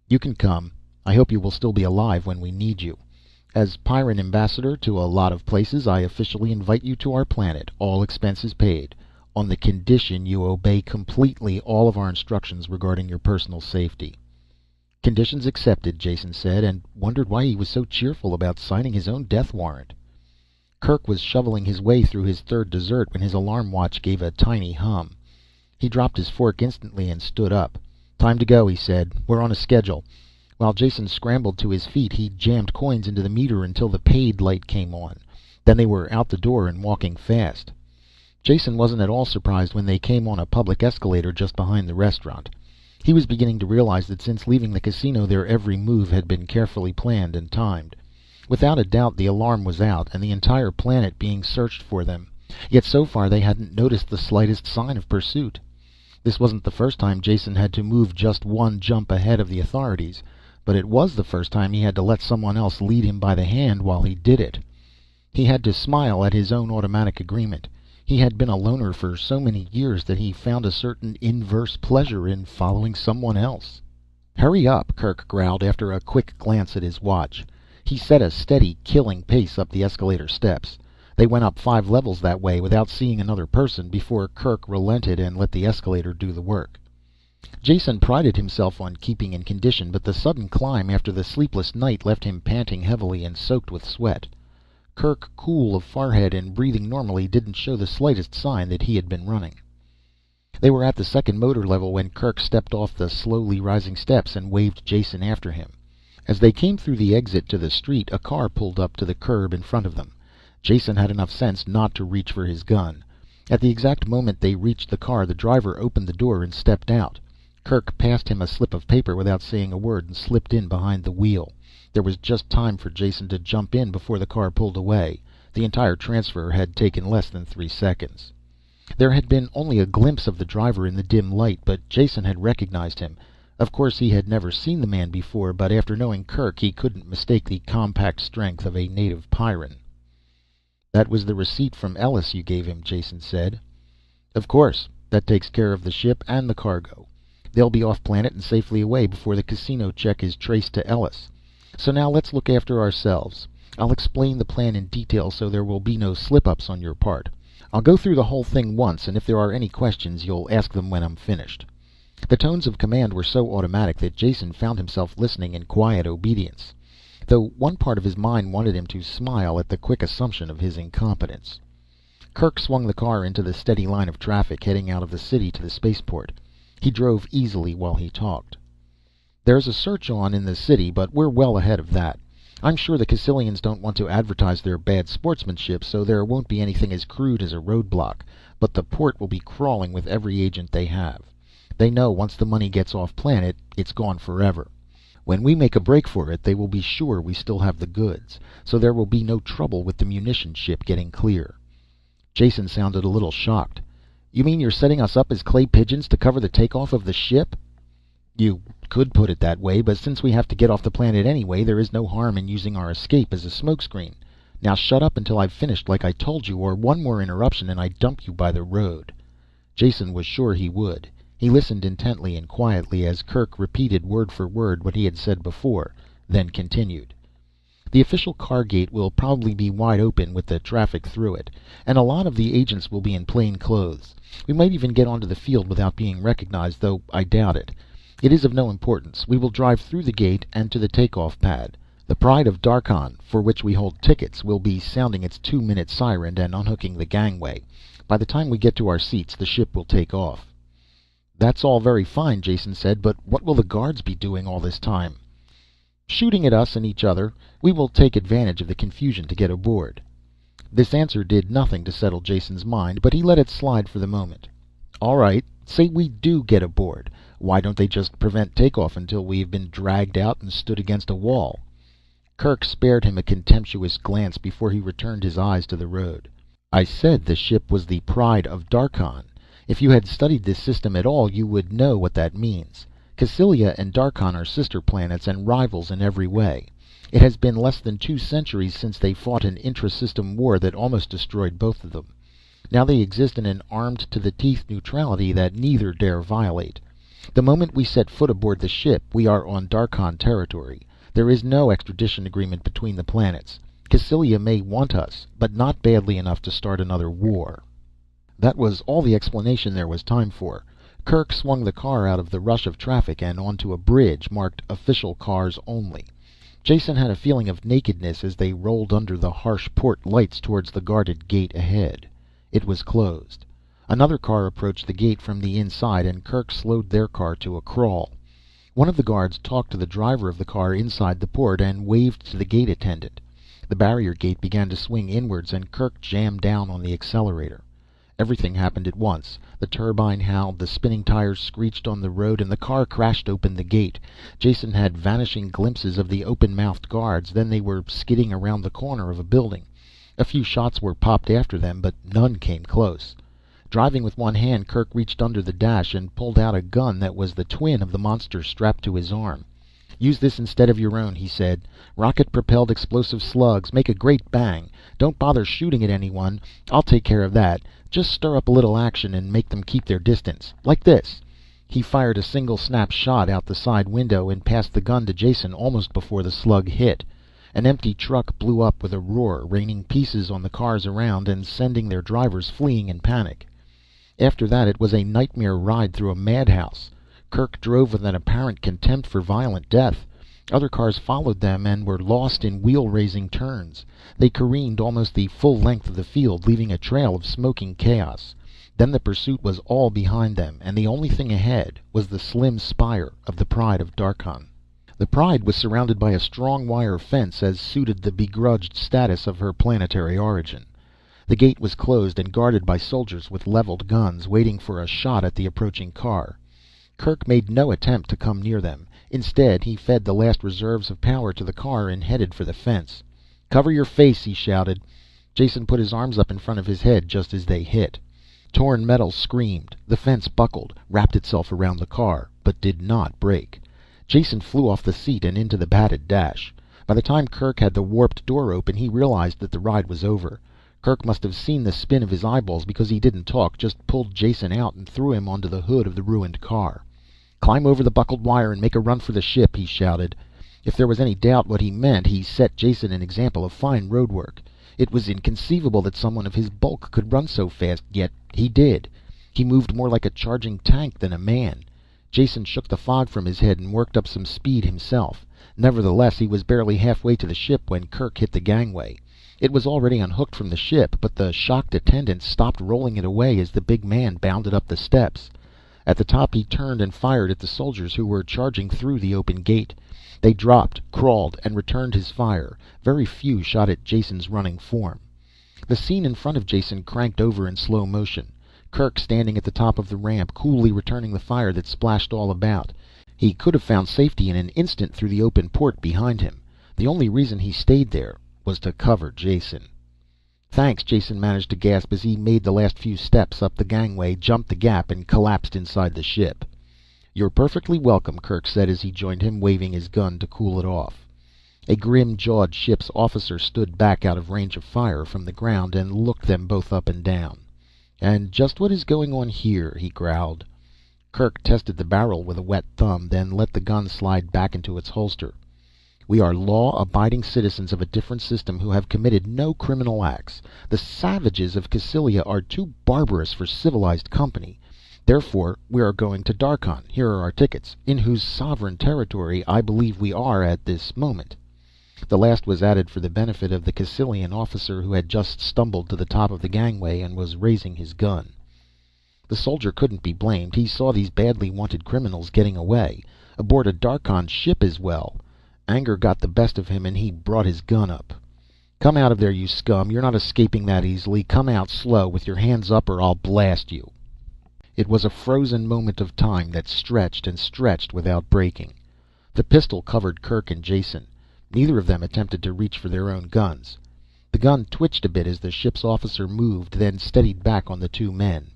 You can come. I hope you will still be alive when we need you. As Pyrran ambassador to a lot of places, I officially invite you to our planet, all expenses paid, on the condition you obey completely all of our instructions regarding your personal safety. Conditions accepted, Jason said, and wondered why he was so cheerful about signing his own death warrant. Kirk was shoveling his way through his third dessert when his alarm watch gave a tiny hum. He dropped his fork instantly and stood up. Time to go, he said. We're on a schedule. While Jason scrambled to his feet, he jammed coins into the meter until the paid light came on. Then they were out the door and walking fast. Jason wasn't at all surprised when they came on a public escalator just behind the restaurant. He was beginning to realize that since leaving the casino their every move had been carefully planned and timed. Without a doubt the alarm was out and the entire planet being searched for them. Yet so far they hadn't noticed the slightest sign of pursuit. This wasn't the first time Jason had to move just one jump ahead of the authorities. but it was the first time he had to let someone else lead him by the hand while he did it. He had to smile at his own automatic agreement. He had been a loner for so many years that he found a certain inverse pleasure in following someone else. "Hurry up," Kirk growled after a quick glance at his watch. He set a steady, killing pace up the escalator steps. They went up 5 levels that way without seeing another person before Kirk relented and let the escalator do the work. Jason prided himself on keeping in condition, but the sudden climb after the sleepless night left him panting heavily and soaked with sweat. Kirk, cool of forehead and breathing normally, didn't show the slightest sign that he had been running. They were at the second motor level when Kirk stepped off the slowly rising steps and waved Jason after him. As they came through the exit to the street, a car pulled up to the curb in front of them. Jason had enough sense not to reach for his gun. At the exact moment they reached the car, the driver opened the door and stepped out. Kirk passed him a slip of paper without saying a word and slipped in behind the wheel. There was just time for Jason to jump in before the car pulled away. The entire transfer had taken less than 3 seconds. There had been only a glimpse of the driver in the dim light, but Jason had recognized him. Of course he had never seen the man before, but after knowing Kirk he couldn't mistake the compact strength of a native Pyrran. "That was the receipt from Ellis you gave him," Jason said. "Of course. That takes care of the ship and the cargo. They'll be off planet and safely away before the casino check is traced to Ellis. So now let's look after ourselves. I'll explain the plan in detail so there will be no slip-ups on your part. I'll go through the whole thing once, and if there are any questions you'll ask them when I'm finished." The tones of command were so automatic that Jason found himself listening in quiet obedience, though one part of his mind wanted him to smile at the quick assumption of his incompetence. Kirk swung the car into the steady line of traffic heading out of the city to the spaceport. He drove easily while he talked. "There's a search on in the city, but we're well ahead of that. I'm sure the Cassylians don't want to advertise their bad sportsmanship, so there won't be anything as crude as a roadblock, but the port will be crawling with every agent they have. They know once the money gets off planet, it's gone forever. When we make a break for it, they will be sure we still have the goods, so there will be no trouble with the munition ship getting clear." Jason sounded a little shocked. "You mean you're setting us up as clay pigeons to cover the takeoff of the ship?" "You could put it that way, but since we have to get off the planet anyway, there is no harm in using our escape as a smokescreen. Now shut up until I've finished like I told you, or one more interruption and I dump you by the road." Jason was sure he would. He listened intently and quietly as Kirk repeated word for word what he had said before, then continued. "The official car gate will probably be wide open with the traffic through it, and a lot of the agents will be in plain clothes. We might even get onto the field without being recognized, though I doubt it. It is of no importance. We will drive through the gate and to the takeoff pad. The Pride of Darkon, for which we hold tickets, will be sounding its 2-minute siren and unhooking the gangway. By the time we get to our seats, the ship will take off." "That's all very fine," Jason said, "but what will the guards be doing all this time?" "Shooting at us and each other. We will take advantage of the confusion to get aboard." This answer did nothing to settle Jason's mind, but he let it slide for the moment. "All right, say we do get aboard. Why don't they just prevent takeoff until we've been dragged out and stood against a wall?" Kirk spared him a contemptuous glance before he returned his eyes to the road. "I said the ship was the Pride of Darkon. If you had studied this system at all, you would know what that means. Cassylia and Darkon are sister planets and rivals in every way. It has been less than 2 centuries since they fought an intra-system war that almost destroyed both of them. Now they exist in an armed-to-the-teeth neutrality that neither dare violate. The moment we set foot aboard the ship, we are on Darkon territory. There is no extradition agreement between the planets. Cassylia may want us, but not badly enough to start another war." That was all the explanation there was time for. Kirk swung the car out of the rush of traffic and onto a bridge marked "Official Cars Only." Jason had a feeling of nakedness as they rolled under the harsh port lights towards the guarded gate ahead. It was closed. Another car approached the gate from the inside, and Kirk slowed their car to a crawl. One of the guards talked to the driver of the car inside the port and waved to the gate attendant. The barrier gate began to swing inwards, and Kirk jammed down on the accelerator. Everything happened at once. The turbine howled, the spinning tires screeched on the road, and the car crashed open the gate. Jason had vanishing glimpses of the open-mouthed guards, then they were skidding around the corner of a building. A few shots were popped after them, but none came close. Driving with one hand, Kirk reached under the dash and pulled out a gun that was the twin of the monster strapped to his arm. "Use this instead of your own," he said. "Rocket-propelled explosive slugs make a great bang. Don't bother shooting at anyone. I'll take care of that. Just stir up a little action and make them keep their distance. Like this." He fired a single snap shot out the side window and passed the gun to Jason almost before the slug hit. An empty truck blew up with a roar, raining pieces on the cars around and sending their drivers fleeing in panic. After that it was a nightmare ride through a madhouse. Kirk drove with an apparent contempt for violent death. Other cars followed them and were lost in wheel-raising turns. They careened almost the full length of the field, leaving a trail of smoking chaos. Then the pursuit was all behind them, and the only thing ahead was the slim spire of the Pride of Darkhan. The Pride was surrounded by a strong wire fence as suited the begrudged status of her planetary origin. The gate was closed and guarded by soldiers with leveled guns, waiting for a shot at the approaching car. Kirk made no attempt to come near them. Instead, he fed the last reserves of power to the car and headed for the fence. "Cover your face," he shouted. Jason put his arms up in front of his head just as they hit. Torn metal screamed. The fence buckled, wrapped itself around the car, but did not break. Jason flew off the seat and into the padded dash. By the time Kirk had the warped door open, he realized that the ride was over. Kirk must have seen the spin of his eyeballs, because he didn't talk, just pulled Jason out and threw him onto the hood of the ruined car. "Climb over the buckled wire and make a run for the ship," he shouted. If there was any doubt what he meant, he set Jason an example of fine road work. It was inconceivable that someone of his bulk could run so fast, yet he did. He moved more like a charging tank than a man. Jason shook the fog from his head and worked up some speed himself. Nevertheless, he was barely halfway to the ship when Kirk hit the gangway. It was already unhooked from the ship, but the shocked attendants stopped rolling it away as the big man bounded up the steps. At the top he turned and fired at the soldiers who were charging through the open gate. They dropped, crawled, and returned his fire. Very few shot at Jason's running form. The scene in front of Jason cranked over in slow motion. Kirk standing at the top of the ramp, coolly returning the fire that splashed all about. He could have found safety in an instant through the open port behind him. The only reason he stayed there was to cover Jason. "Thanks," Jason managed to gasp as he made the last few steps up the gangway, jumped the gap, and collapsed inside the ship. "You're perfectly welcome," Kirk said as he joined him, waving his gun to cool it off. A grim-jawed ship's officer stood back out of range of fire from the ground and looked them both up and down. "And just what is going on here?" he growled. Kirk tested the barrel with a wet thumb, then let the gun slide back into its holster. "We are law-abiding citizens of a different system who have committed no criminal acts. The savages of Cassylia are too barbarous for civilized company. Therefore, we are going to Darkhan. Here are our tickets, in whose sovereign territory I believe we are at this moment." The last was added for the benefit of the Cassylian officer who had just stumbled to the top of the gangway and was raising his gun. The soldier couldn't be blamed. He saw these badly wanted criminals getting away, aboard a Darkhan ship as well. Anger got the best of him and he brought his gun up. "Come out of there, you scum. You're not escaping that easily. Come out slow, with your hands up, or I'll blast you." It was a frozen moment of time that stretched and stretched without breaking. The pistol covered Kirk and Jason. Neither of them attempted to reach for their own guns. The gun twitched a bit as the ship's officer moved, then steadied back on the two men.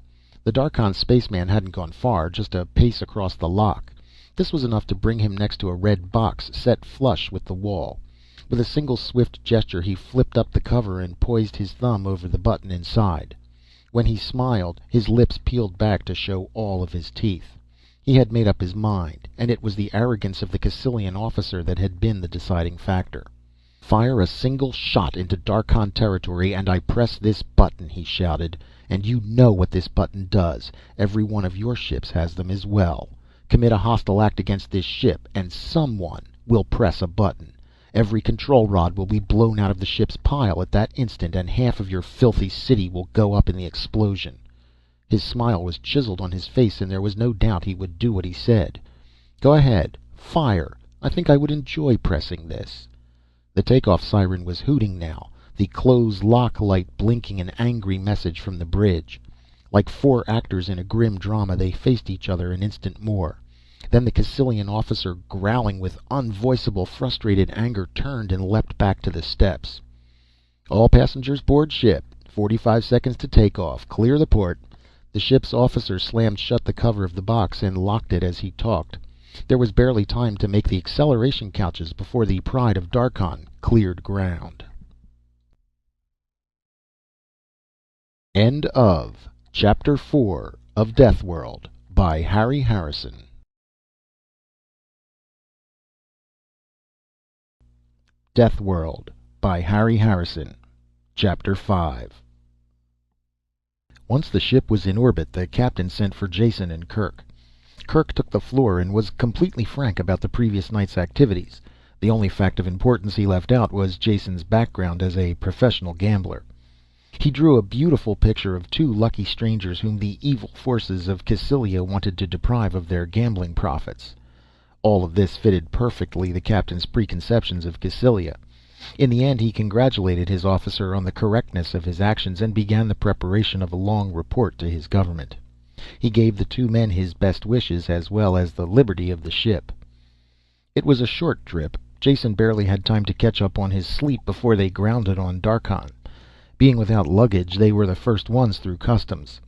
The Darkhan spaceman hadn't gone far, just a pace across the lock. This was enough to bring him next to a red box set flush with the wall. With a single swift gesture he flipped up the cover and poised his thumb over the button inside. When he smiled, his lips peeled back to show all of his teeth. He had made up his mind, and it was the arrogance of the Cassylian officer that had been the deciding factor. "Fire a single shot into Darkhan territory and I press this button," he shouted. "And you know what this button does. Every one of your ships has them as well. Commit a hostile act against this ship and someone will press a button. Every control rod will be blown out of the ship's pile at that instant, and half of your filthy city will go up in the explosion." His smile was chiseled on his face, and there was no doubt he would do what he said. "Go ahead, fire. I think I would enjoy pressing this." The takeoff siren was hooting now, the close lock light blinking an angry message from the bridge. Like four actors in a grim drama, they faced each other an instant more. Then the Cassylian officer, growling with unvoicable, frustrated anger, turned and leapt back to the steps. "All passengers board ship. 45 seconds to take off. Clear the port." The ship's officer slammed shut the cover of the box and locked it as he talked. There was barely time to make the acceleration couches before the Pride of Darkhan cleared ground. End of Chapter 4 of Deathworld by Harry Harrison. Deathworld by Harry Harrison. Chapter 5. Once the ship was in orbit, the captain sent for Jason and Kirk. Kirk took the floor and was completely frank about the previous night's activities. The only fact of importance he left out was Jason's background as a professional gambler. He drew a beautiful picture of two lucky strangers whom the evil forces of Cassylia wanted to deprive of their gambling profits. All of this fitted perfectly the captain's preconceptions of Cassylia. In the end, he congratulated his officer on the correctness of his actions and began the preparation of a long report to his government. He gave the two men his best wishes as well as the liberty of the ship. It was a short trip. Jason barely had time to catch up on his sleep before they grounded on Darkhan. Being without luggage, they were the first ones through customs.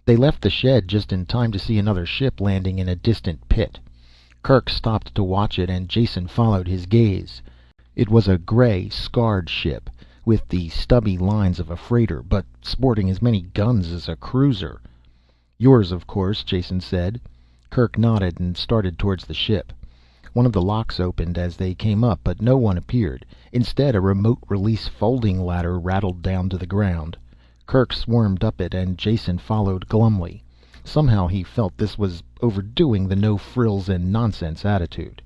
They left the shed just in time to see another ship landing in a distant pit. Kirk stopped to watch it, and Jason followed his gaze. It was a gray, scarred ship, with the stubby lines of a freighter, but sporting as many guns as a cruiser. "Yours, of course," Jason said. Kirk nodded and started towards the ship. One of the locks opened as they came up, but no one appeared. Instead, a remote-release folding ladder rattled down to the ground. Kirk swarmed up it, and Jason followed glumly. Somehow he felt this was overdoing the no-frills-and-nonsense attitude.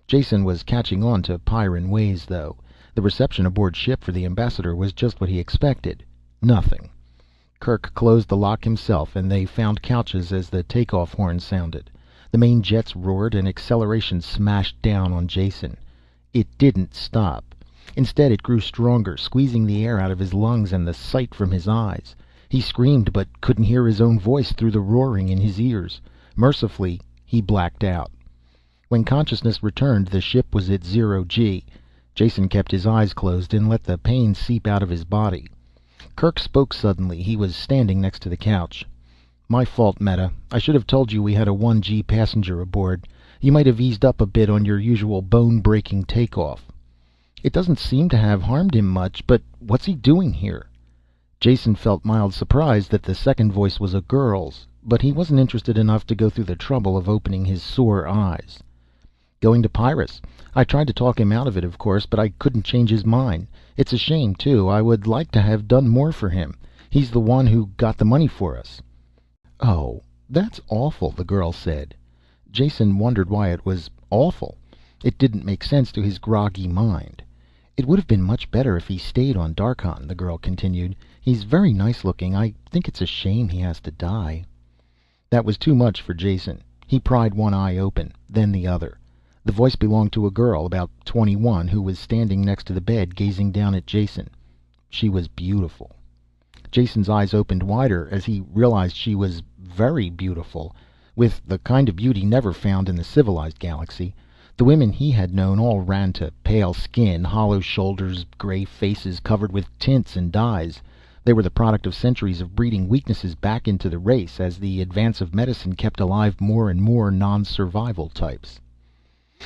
Jason was catching on to Pyrran ways, though. The reception aboard ship for the ambassador was just what he expected. Nothing. Kirk closed the lock himself, and they found couches as the takeoff horn sounded. The main jets roared, and acceleration smashed down on Jason. It didn't stop. Instead, it grew stronger, squeezing the air out of his lungs and the sight from his eyes. He screamed, but couldn't hear his own voice through the roaring in his ears. Mercifully, he blacked out. When consciousness returned, the ship was at 0 G. Jason kept his eyes closed and let the pain seep out of his body. Kirk spoke suddenly. He was standing next to the couch. "My fault, Meta. I should have told you we had a 1 G passenger aboard. You might have eased up a bit on your usual bone-breaking takeoff." "It doesn't seem to have harmed him much, but what's he doing here?" Jason felt mild surprise that the second voice was a girl's, but he wasn't interested enough to go through the trouble of opening his sore eyes. "Going to Pyrrus. I tried to talk him out of it, of course, but I couldn't change his mind. It's a shame, too. I would like to have done more for him. He's the one who got the money for us." "Oh, that's awful," the girl said. Jason wondered why it was awful. It didn't make sense to his groggy mind. "It would have been much better if he stayed on Darkhan," the girl continued. "He's very nice looking. I think it's a shame he has to die." That was too much for Jason. He pried one eye open, then the other. The voice belonged to a girl, about 21, who was standing next to the bed, gazing down at Jason. She was beautiful. Jason's eyes opened wider as he realized she was very beautiful, with the kind of beauty never found in the civilized galaxy. The women he had known all ran to pale skin, hollow shoulders, gray faces covered with tints and dyes. They were the product of centuries of breeding weaknesses back into the race, as the advance of medicine kept alive more and more non-survival types.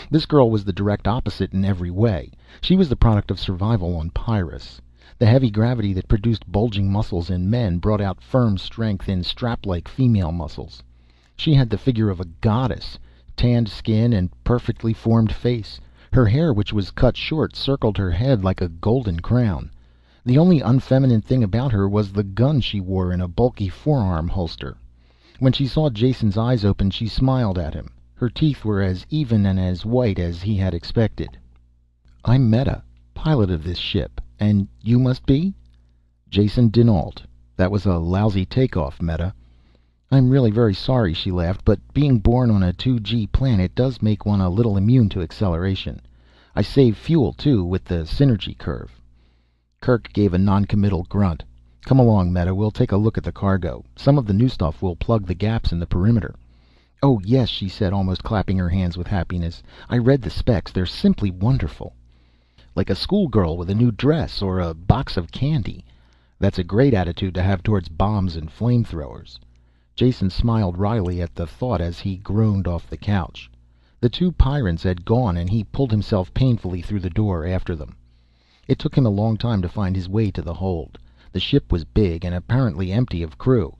This girl was the direct opposite in every way. She was the product of survival on Pyrrus. The heavy gravity that produced bulging muscles in men brought out firm strength in strap-like female muscles. She had the figure of a goddess, tanned skin and perfectly formed face. Her hair, which was cut short, circled her head like a golden crown. The only unfeminine thing about her was the gun she wore in a bulky forearm holster. When she saw Jason's eyes open, she smiled at him. Her teeth were as even and as white as he had expected. "I'm Meta, pilot of this ship. And you must be?" "Jason dinAlt. That was a lousy takeoff, Meta." "I'm really very sorry," she laughed, "but being born on a 2 G planet does make one a little immune to acceleration. I save fuel, too, with the synergy curve." Kirk gave a noncommittal grunt. "Come along, Meta. We'll take a look at the cargo. Some of the new stuff will plug the gaps in the perimeter." "Oh, yes," she said, almost clapping her hands with happiness. "I read the specs. They're simply wonderful." "Like a schoolgirl with a new dress, or a box of candy. That's a great attitude to have towards bombs and flamethrowers." Jason smiled wryly at the thought as he groaned off the couch. The two Pyrrans had gone and he pulled himself painfully through the door after them. It took him a long time to find his way to the hold. The ship was big and apparently empty of crew.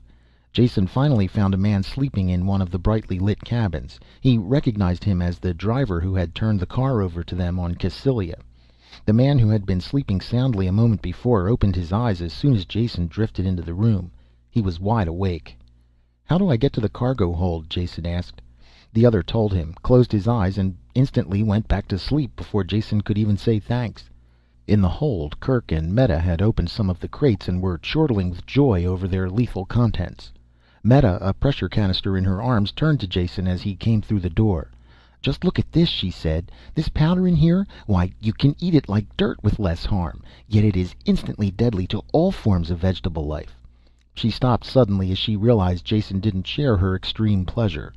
Jason finally found a man sleeping in one of the brightly lit cabins. He recognized him as the driver who had turned the car over to them on Cassilia. The man who had been sleeping soundly a moment before opened his eyes as soon as Jason drifted into the room. He was wide awake. "How do I get to the cargo hold?" Jason asked. The other told him, closed his eyes, and instantly went back to sleep before Jason could even say thanks. In the hold, Kirk and Meta had opened some of the crates and were chortling with joy over their lethal contents. Meta, a pressure canister in her arms, turned to Jason as he came through the door. "Just look at this," she said. "This powder in here, why, you can eat it like dirt with less harm. Yet it is instantly deadly to all forms of vegetable life." She stopped suddenly as she realized Jason didn't share her extreme pleasure.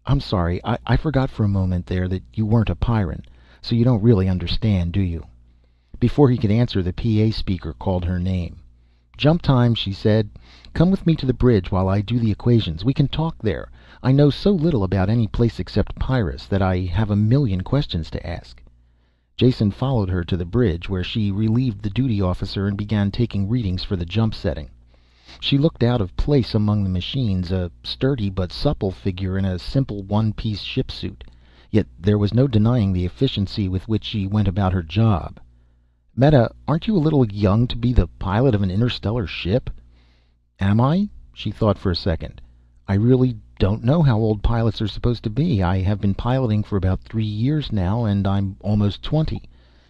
"I'm sorry, I forgot for a moment there that you weren't a Pyrran. So you don't really understand, do you?" Before he could answer, the PA speaker called her name. "Jump time," she said. "Come with me to the bridge while I do the equations. We can talk there. I know so little about any place except Pyrrus that I have a million questions to ask." Jason followed her to the bridge, where she relieved the duty officer and began taking readings for the jump setting. She looked out of place among the machines, a sturdy but supple figure in a simple one-piece ship suit. Yet there was no denying the efficiency with which she went about her job. "Meta, aren't you a little young to be the pilot of an interstellar ship?" "Am I?" She thought for a second. "I really don't know how old pilots are supposed to be. I have been piloting for about 3 years now, and I'm almost 20.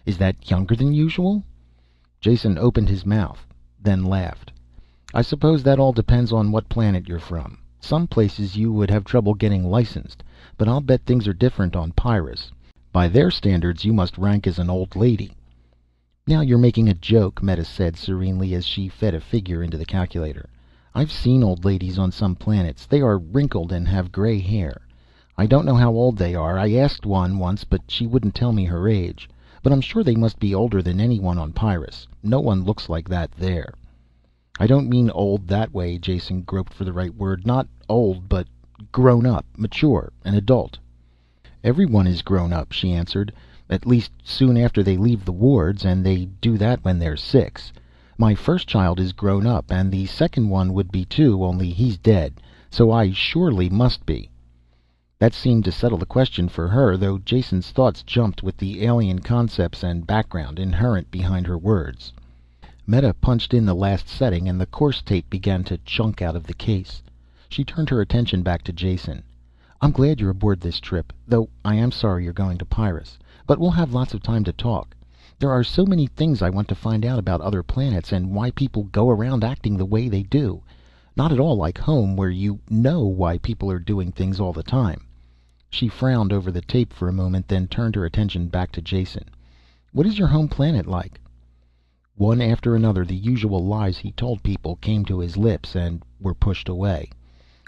Is that younger than usual?" Jason opened his mouth, then laughed. "I suppose that all depends on what planet you're from. Some places you would have trouble getting licensed, but I'll bet things are different on Pyrrus. By their standards, you must rank as an old lady." "Now you're making a joke," Meta said serenely as she fed a figure into the calculator. "I've seen old ladies on some planets. They are wrinkled and have gray hair. I don't know how old they are. I asked one once, but she wouldn't tell me her age. But I'm sure they must be older than anyone on Pyrrus. No one looks like that there." "I don't mean old that way." Jason groped for the right word. "Not old, but grown up, mature, an adult." "Everyone is grown up," she answered. "At least soon after they leave the wards, and they do that when they're 6. My first child is grown up, and the second one would be too, only he's dead. So I surely must be." That seemed to settle the question for her, though Jason's thoughts jumped with the alien concepts and background inherent behind her words. Meta punched in the last setting, and the course tape began to chunk out of the case. She turned her attention back to Jason. "I'm glad you're aboard this trip, though I am sorry you're going to Pyrrus. But we'll have lots of time to talk. There are so many things I want to find out about other planets, and why people go around acting the way they do. Not at all like home, where you know why people are doing things all the time." She frowned over the tape for a moment, then turned her attention back to Jason. "What is your home planet like?" One after another, the usual lies he told people came to his lips and were pushed away.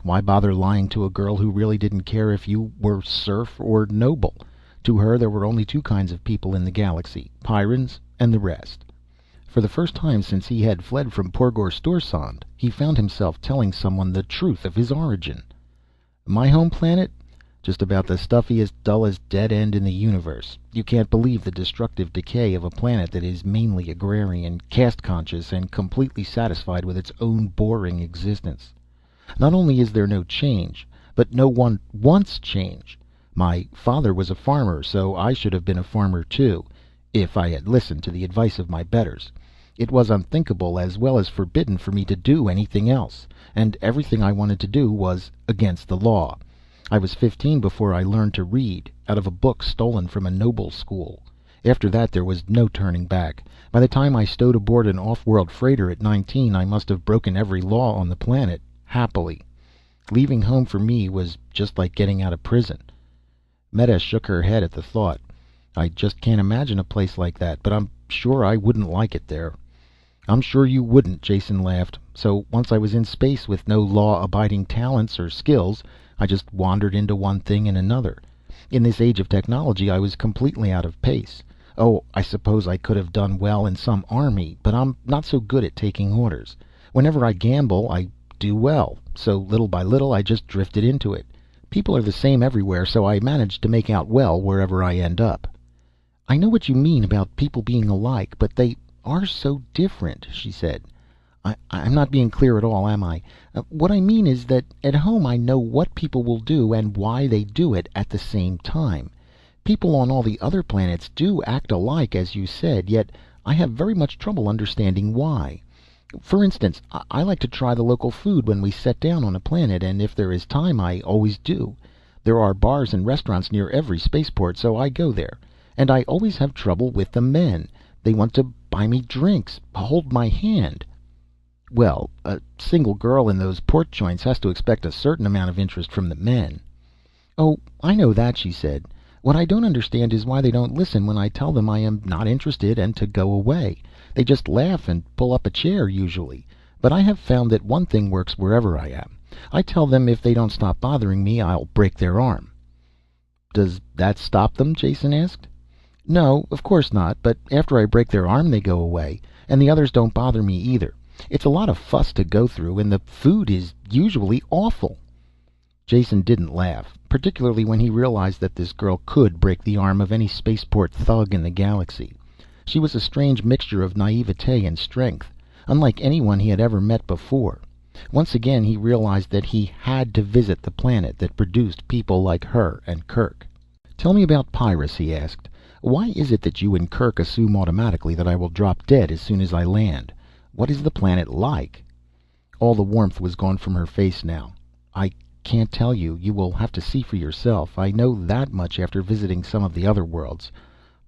Why bother lying to a girl who really didn't care if you were serf or noble? To her, there were only 2 kinds of people in the galaxy: Pyrrans and the rest. For the first time since he had fled from Porgor Storsand, he found himself telling someone the truth of his origin. "My home planet? Just about the stuffiest, dullest dead end in the universe. You can't believe the destructive decay of a planet that is mainly agrarian, caste conscious, and completely satisfied with its own boring existence. Not only is there no change, but no one wants change. My father was a farmer, so I should have been a farmer too, if I had listened to the advice of my betters. It was unthinkable as well as forbidden for me to do anything else, and everything I wanted to do was against the law. I was 15 before I learned to read, out of a book stolen from a noble school. After that there was no turning back. By the time I stowed aboard an off-world freighter at 19, I must have broken every law on the planet, happily. Leaving home for me was just like getting out of prison." Meta shook her head at the thought. "I just can't imagine a place like that, but I'm sure I wouldn't like it there." "I'm sure you wouldn't," Jason laughed. "So once I was in space with no law-abiding talents or skills, I just wandered into one thing and another. In this age of technology, I was completely out of pace. Oh, I suppose I could have done well in some army, but I'm not so good at taking orders. Whenever I gamble, I do well, so little by little I just drifted into it. People are the same everywhere, so I manage to make out well wherever I end up." "I know what you mean about people being alike, but they are so different," she said. I'm not being clear at all, am I? What I mean is that at home I know what people will do and why they do it at the same time. People on all the other planets do act alike, as you said, yet I have very much trouble understanding why. For instance, I like to try the local food when we set down on a planet, and if there is time, I always do. There are bars and restaurants near every spaceport, so I go there. And I always have trouble with the men. They want to buy me drinks, hold my hand. Well, a single girl in those port joints has to expect a certain amount of interest from the men." "Oh, I know that," she said. "What I don't understand is why they don't listen when I tell them I am not interested and to go away. They just laugh and pull up a chair, usually. But I have found that one thing works wherever I am. I tell them if they don't stop bothering me, I'll break their arm." "Does that stop them?" Jason asked. "No, of course not. But after I break their arm, they go away. And the others don't bother me either. It's a lot of fuss to go through, and the food is usually awful." Jason didn't laugh, particularly when he realized that this girl could break the arm of any spaceport thug in the galaxy. She was a strange mixture of naivete and strength, unlike anyone he had ever met before. Once again he realized that he had to visit the planet that produced people like her and Kirk. "Tell me about Pyrrus," he asked. "Why is it that you and Kirk assume automatically that I will drop dead as soon as I land? What is the planet like?" All the warmth was gone from her face now. "I can't tell you. You will have to see for yourself. I know that much after visiting some of the other worlds.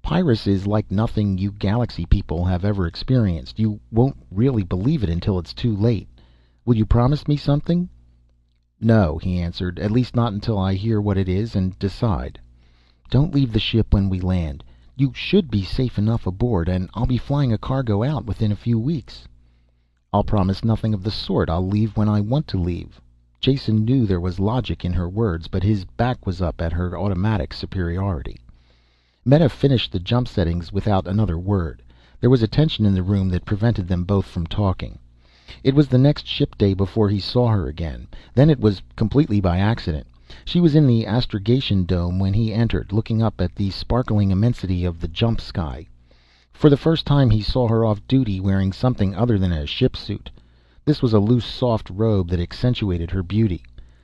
Pyrrus is like nothing you galaxy people have ever experienced. You won't really believe it until it's too late. Will you promise me something?" "No," he answered. "At least not until I hear what it is and decide." "Don't leave the ship when we land. You should be safe enough aboard, and I'll be flying a cargo out within a few weeks." "I'll promise nothing of the sort. I'll leave when I want to leave." Jason knew there was logic in her words, but his back was up at her automatic superiority. Meta finished the jump settings without another word. There was a tension in the room that prevented them both from talking. It was the next ship day before he saw her again. Then it was completely by accident. She was in the astrogation dome when he entered, looking up at the sparkling immensity of the jump sky. For the first time he saw her off duty, wearing something other than a ship suit. This was a loose, soft robe that accentuated her beauty.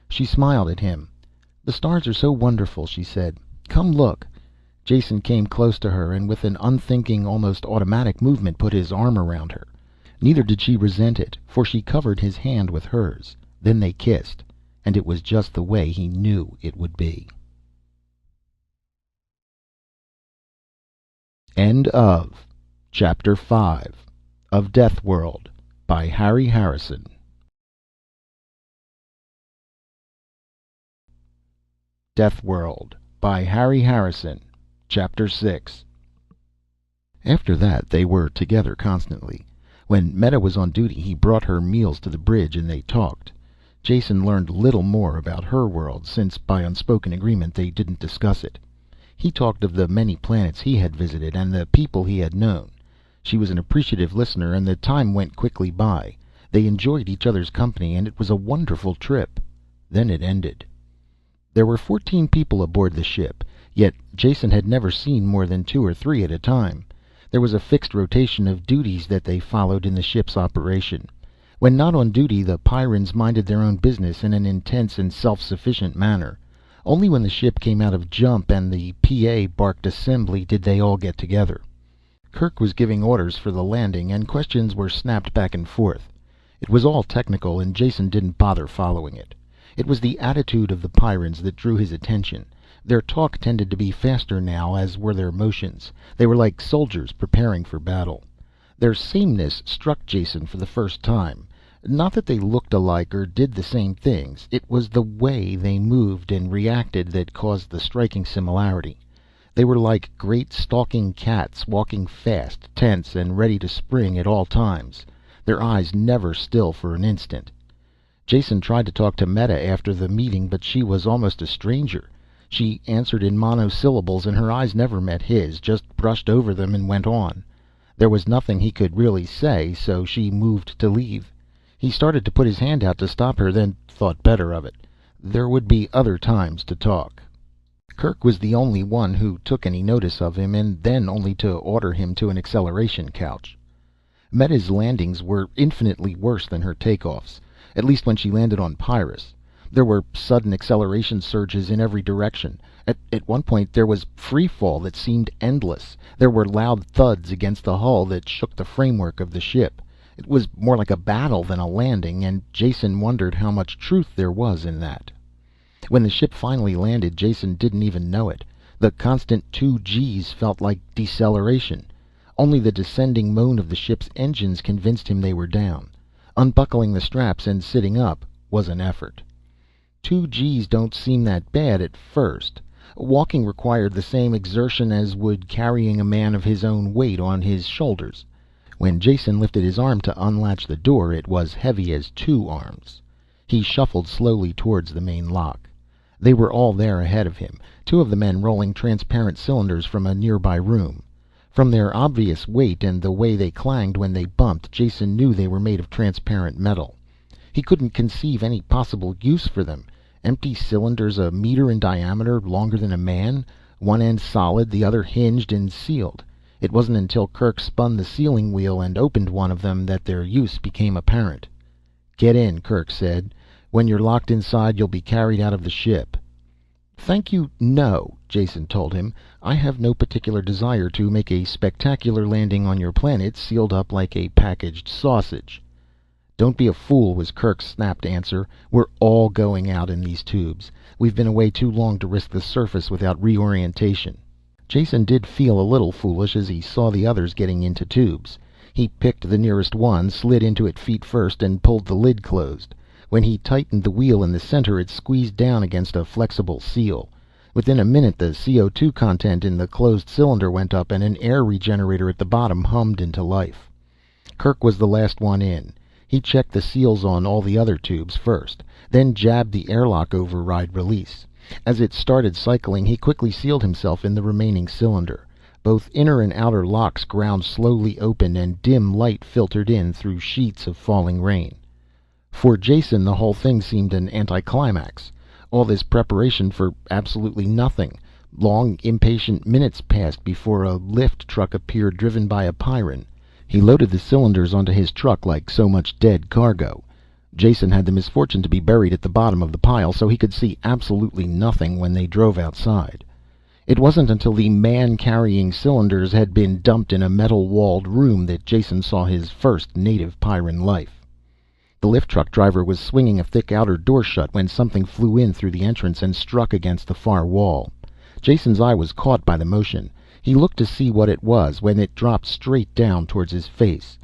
She smiled at him. "The stars are so wonderful," she said. "Come look." Jason came close to her and with an unthinking, almost automatic movement put his arm around her. Neither did she resent it, for she covered his hand with hers. Then they kissed, and it was just the way he knew it would be. End of Chapter 5 of Deathworld by Harry Harrison. Deathworld by Harry Harrison. Chapter 6. After that they were together constantly. When Meta was on duty he brought her meals to the bridge and they talked. Jason learned little more about her world, since by unspoken agreement they didn't discuss it. He talked of the many planets he had visited and the people he had known. She was an appreciative listener, and the time went quickly by. They enjoyed each other's company, and it was a wonderful trip. Then it ended. There were 14 people aboard the ship, yet Jason had never seen more than 2 or 3 at a time. There was a fixed rotation of duties that they followed in the ship's operation. When not on duty, the Pyrrans minded their own business in an intense and self-sufficient manner. Only when the ship came out of jump and the PA barked assembly did they all get together. Kirk was giving orders for the landing, and questions were snapped back and forth. It was all technical, and Jason didn't bother following it. It was the attitude of the Pyrrans that drew his attention. Their talk tended to be faster now, as were their motions. They were like soldiers preparing for battle. Their sameness struck Jason for the first time. Not that they looked alike or did the same things. It was the way they moved and reacted that caused the striking similarity. They were like great stalking cats, walking fast, tense, and ready to spring at all times, their eyes never still for an instant. Jason tried to talk to Meta after the meeting, but she was almost a stranger. She answered in monosyllables, and her eyes never met his, just brushed over them and went on. There was nothing he could really say, so she moved to leave. He started to put his hand out to stop her, then thought better of it. There would be other times to talk. Kirk was the only one who took any notice of him, and then only to order him to an acceleration couch. Meta's landings were infinitely worse than her takeoffs, at least when she landed on Pyrrus. There were sudden acceleration surges in every direction. At one point there was free fall that seemed endless. There were loud thuds against the hull that shook the framework of the ship. It was more like a battle than a landing, and Jason wondered how much truth there was in that. When the ship finally landed, Jason didn't even know it. The constant 2Gs felt like deceleration. Only the descending moan of the ship's engines convinced him they were down. Unbuckling the straps and sitting up was an effort. 2Gs don't seem that bad at first. Walking required the same exertion as would carrying a man of his own weight on his shoulders. When Jason lifted his arm to unlatch the door, it was heavy as 2 arms. He shuffled slowly towards the main lock. They were all there ahead of him, 2 of the men rolling transparent cylinders from a nearby room. From their obvious weight and the way they clanged when they bumped, Jason knew they were made of transparent metal. He couldn't conceive any possible use for them. Empty cylinders a meter in diameter, longer than a man, one end solid, the other hinged and sealed. It wasn't until Kirk spun the sealing wheel and opened one of them that their use became apparent. "Get in," Kirk said. "When you're locked inside, you'll be carried out of the ship." "Thank you, no," Jason told him. "I have no particular desire to make a spectacular landing on your planet, sealed up like a packaged sausage." "Don't be a fool," was Kirk's snapped answer. "We're all going out in these tubes. We've been away too long to risk the surface without reorientation." Jason did feel a little foolish as he saw the others getting into tubes. He picked the nearest one, slid into it feet first, and pulled the lid closed. When he tightened the wheel in the center, it squeezed down against a flexible seal. Within a minute, the CO2 content in the closed cylinder went up, and an air regenerator at the bottom hummed into life. Kirk was the last one in. He checked the seals on all the other tubes first, then jabbed the airlock override release. As it started cycling, he quickly sealed himself in the remaining cylinder. Both inner and outer locks ground slowly open, and dim light filtered in through sheets of falling rain. For Jason, the whole thing seemed an anticlimax. All this preparation for absolutely nothing. Long, impatient minutes passed before a lift truck appeared, driven by a Pyrran. He loaded the cylinders onto his truck like so much dead cargo. Jason had the misfortune to be buried at the bottom of the pile, so he could see absolutely nothing when they drove outside. It wasn't until the man carrying cylinders had been dumped in a metal-walled room that Jason saw his first native Pyrran life. The lift truck driver was swinging a thick outer door shut when something flew in through the entrance and struck against the far wall. Jason's eye was caught by the motion. He looked to see what it was when it dropped straight down towards his face.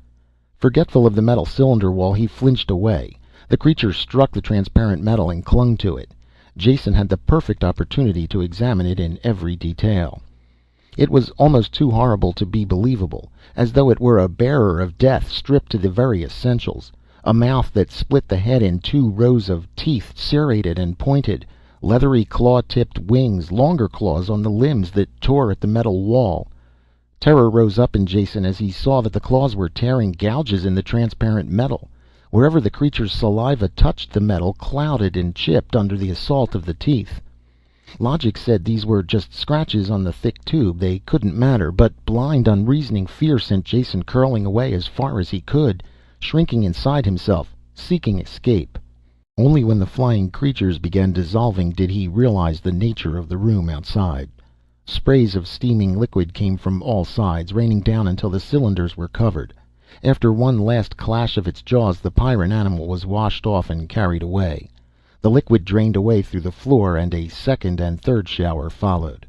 Forgetful of the metal cylinder wall, he flinched away. The creature struck the transparent metal and clung to it. Jason had the perfect opportunity to examine it in every detail. It was almost too horrible to be believable, as though it were a bearer of death stripped to the very essentials. A mouth that split the head in 2 rows of teeth, serrated and pointed. Leathery claw-tipped wings, longer claws on the limbs that tore at the metal wall. Terror rose up in Jason as he saw that the claws were tearing gouges in the transparent metal. Wherever the creature's saliva touched the metal, clouded and chipped under the assault of the teeth. Logic said these were just scratches on the thick tube, they couldn't matter, but blind, unreasoning fear sent Jason curling away as far as he could, shrinking inside himself, seeking escape. Only when the flying creatures began dissolving did he realize the nature of the room outside. Sprays of steaming liquid came from all sides, raining down until the cylinders were covered. After one last clash of its jaws, the Pyrran animal was washed off and carried away. The liquid drained away through the floor, and a second and third shower followed.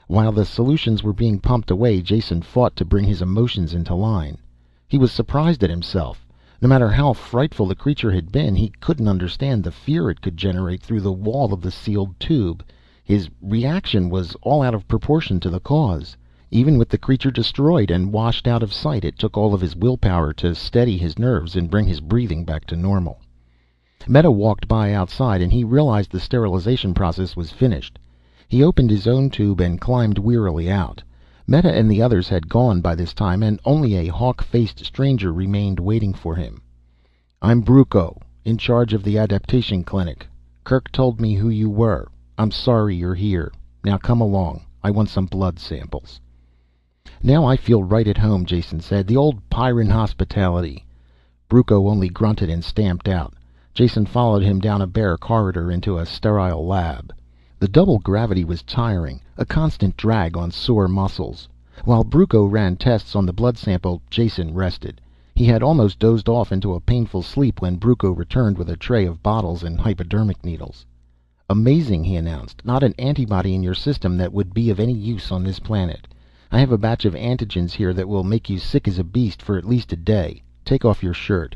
While the solutions were being pumped away, Jason fought to bring his emotions into line. He was surprised at himself. No matter how frightful the creature had been, he couldn't understand the fear it could generate through the wall of the sealed tube. His reaction was all out of proportion to the cause. Even with the creature destroyed and washed out of sight, it took all of his willpower to steady his nerves and bring his breathing back to normal. Meta walked by outside, and he realized the sterilization process was finished. He opened his own tube and climbed wearily out. Meta and the others had gone by this time, and only a hawk-faced stranger remained waiting for him. "I'm Bruco, in charge of the adaptation clinic," Kirk told me who you were. I'm sorry you're here. Now come along. I want some blood samples." "Now I feel right at home," Jason said. "The old Pyrran hospitality." Brucco only grunted and stamped out. Jason followed him down a bare corridor into a sterile lab. The double gravity was tiring, a constant drag on sore muscles. While Brucco ran tests on the blood sample, Jason rested. He had almost dozed off into a painful sleep when Brucco returned with a tray of bottles and hypodermic needles. "Amazing," he announced. "Not an antibody in your system that would be of any use on this planet. I have a batch of antigens here that will make you sick as a beast for at least a day. Take off your shirt."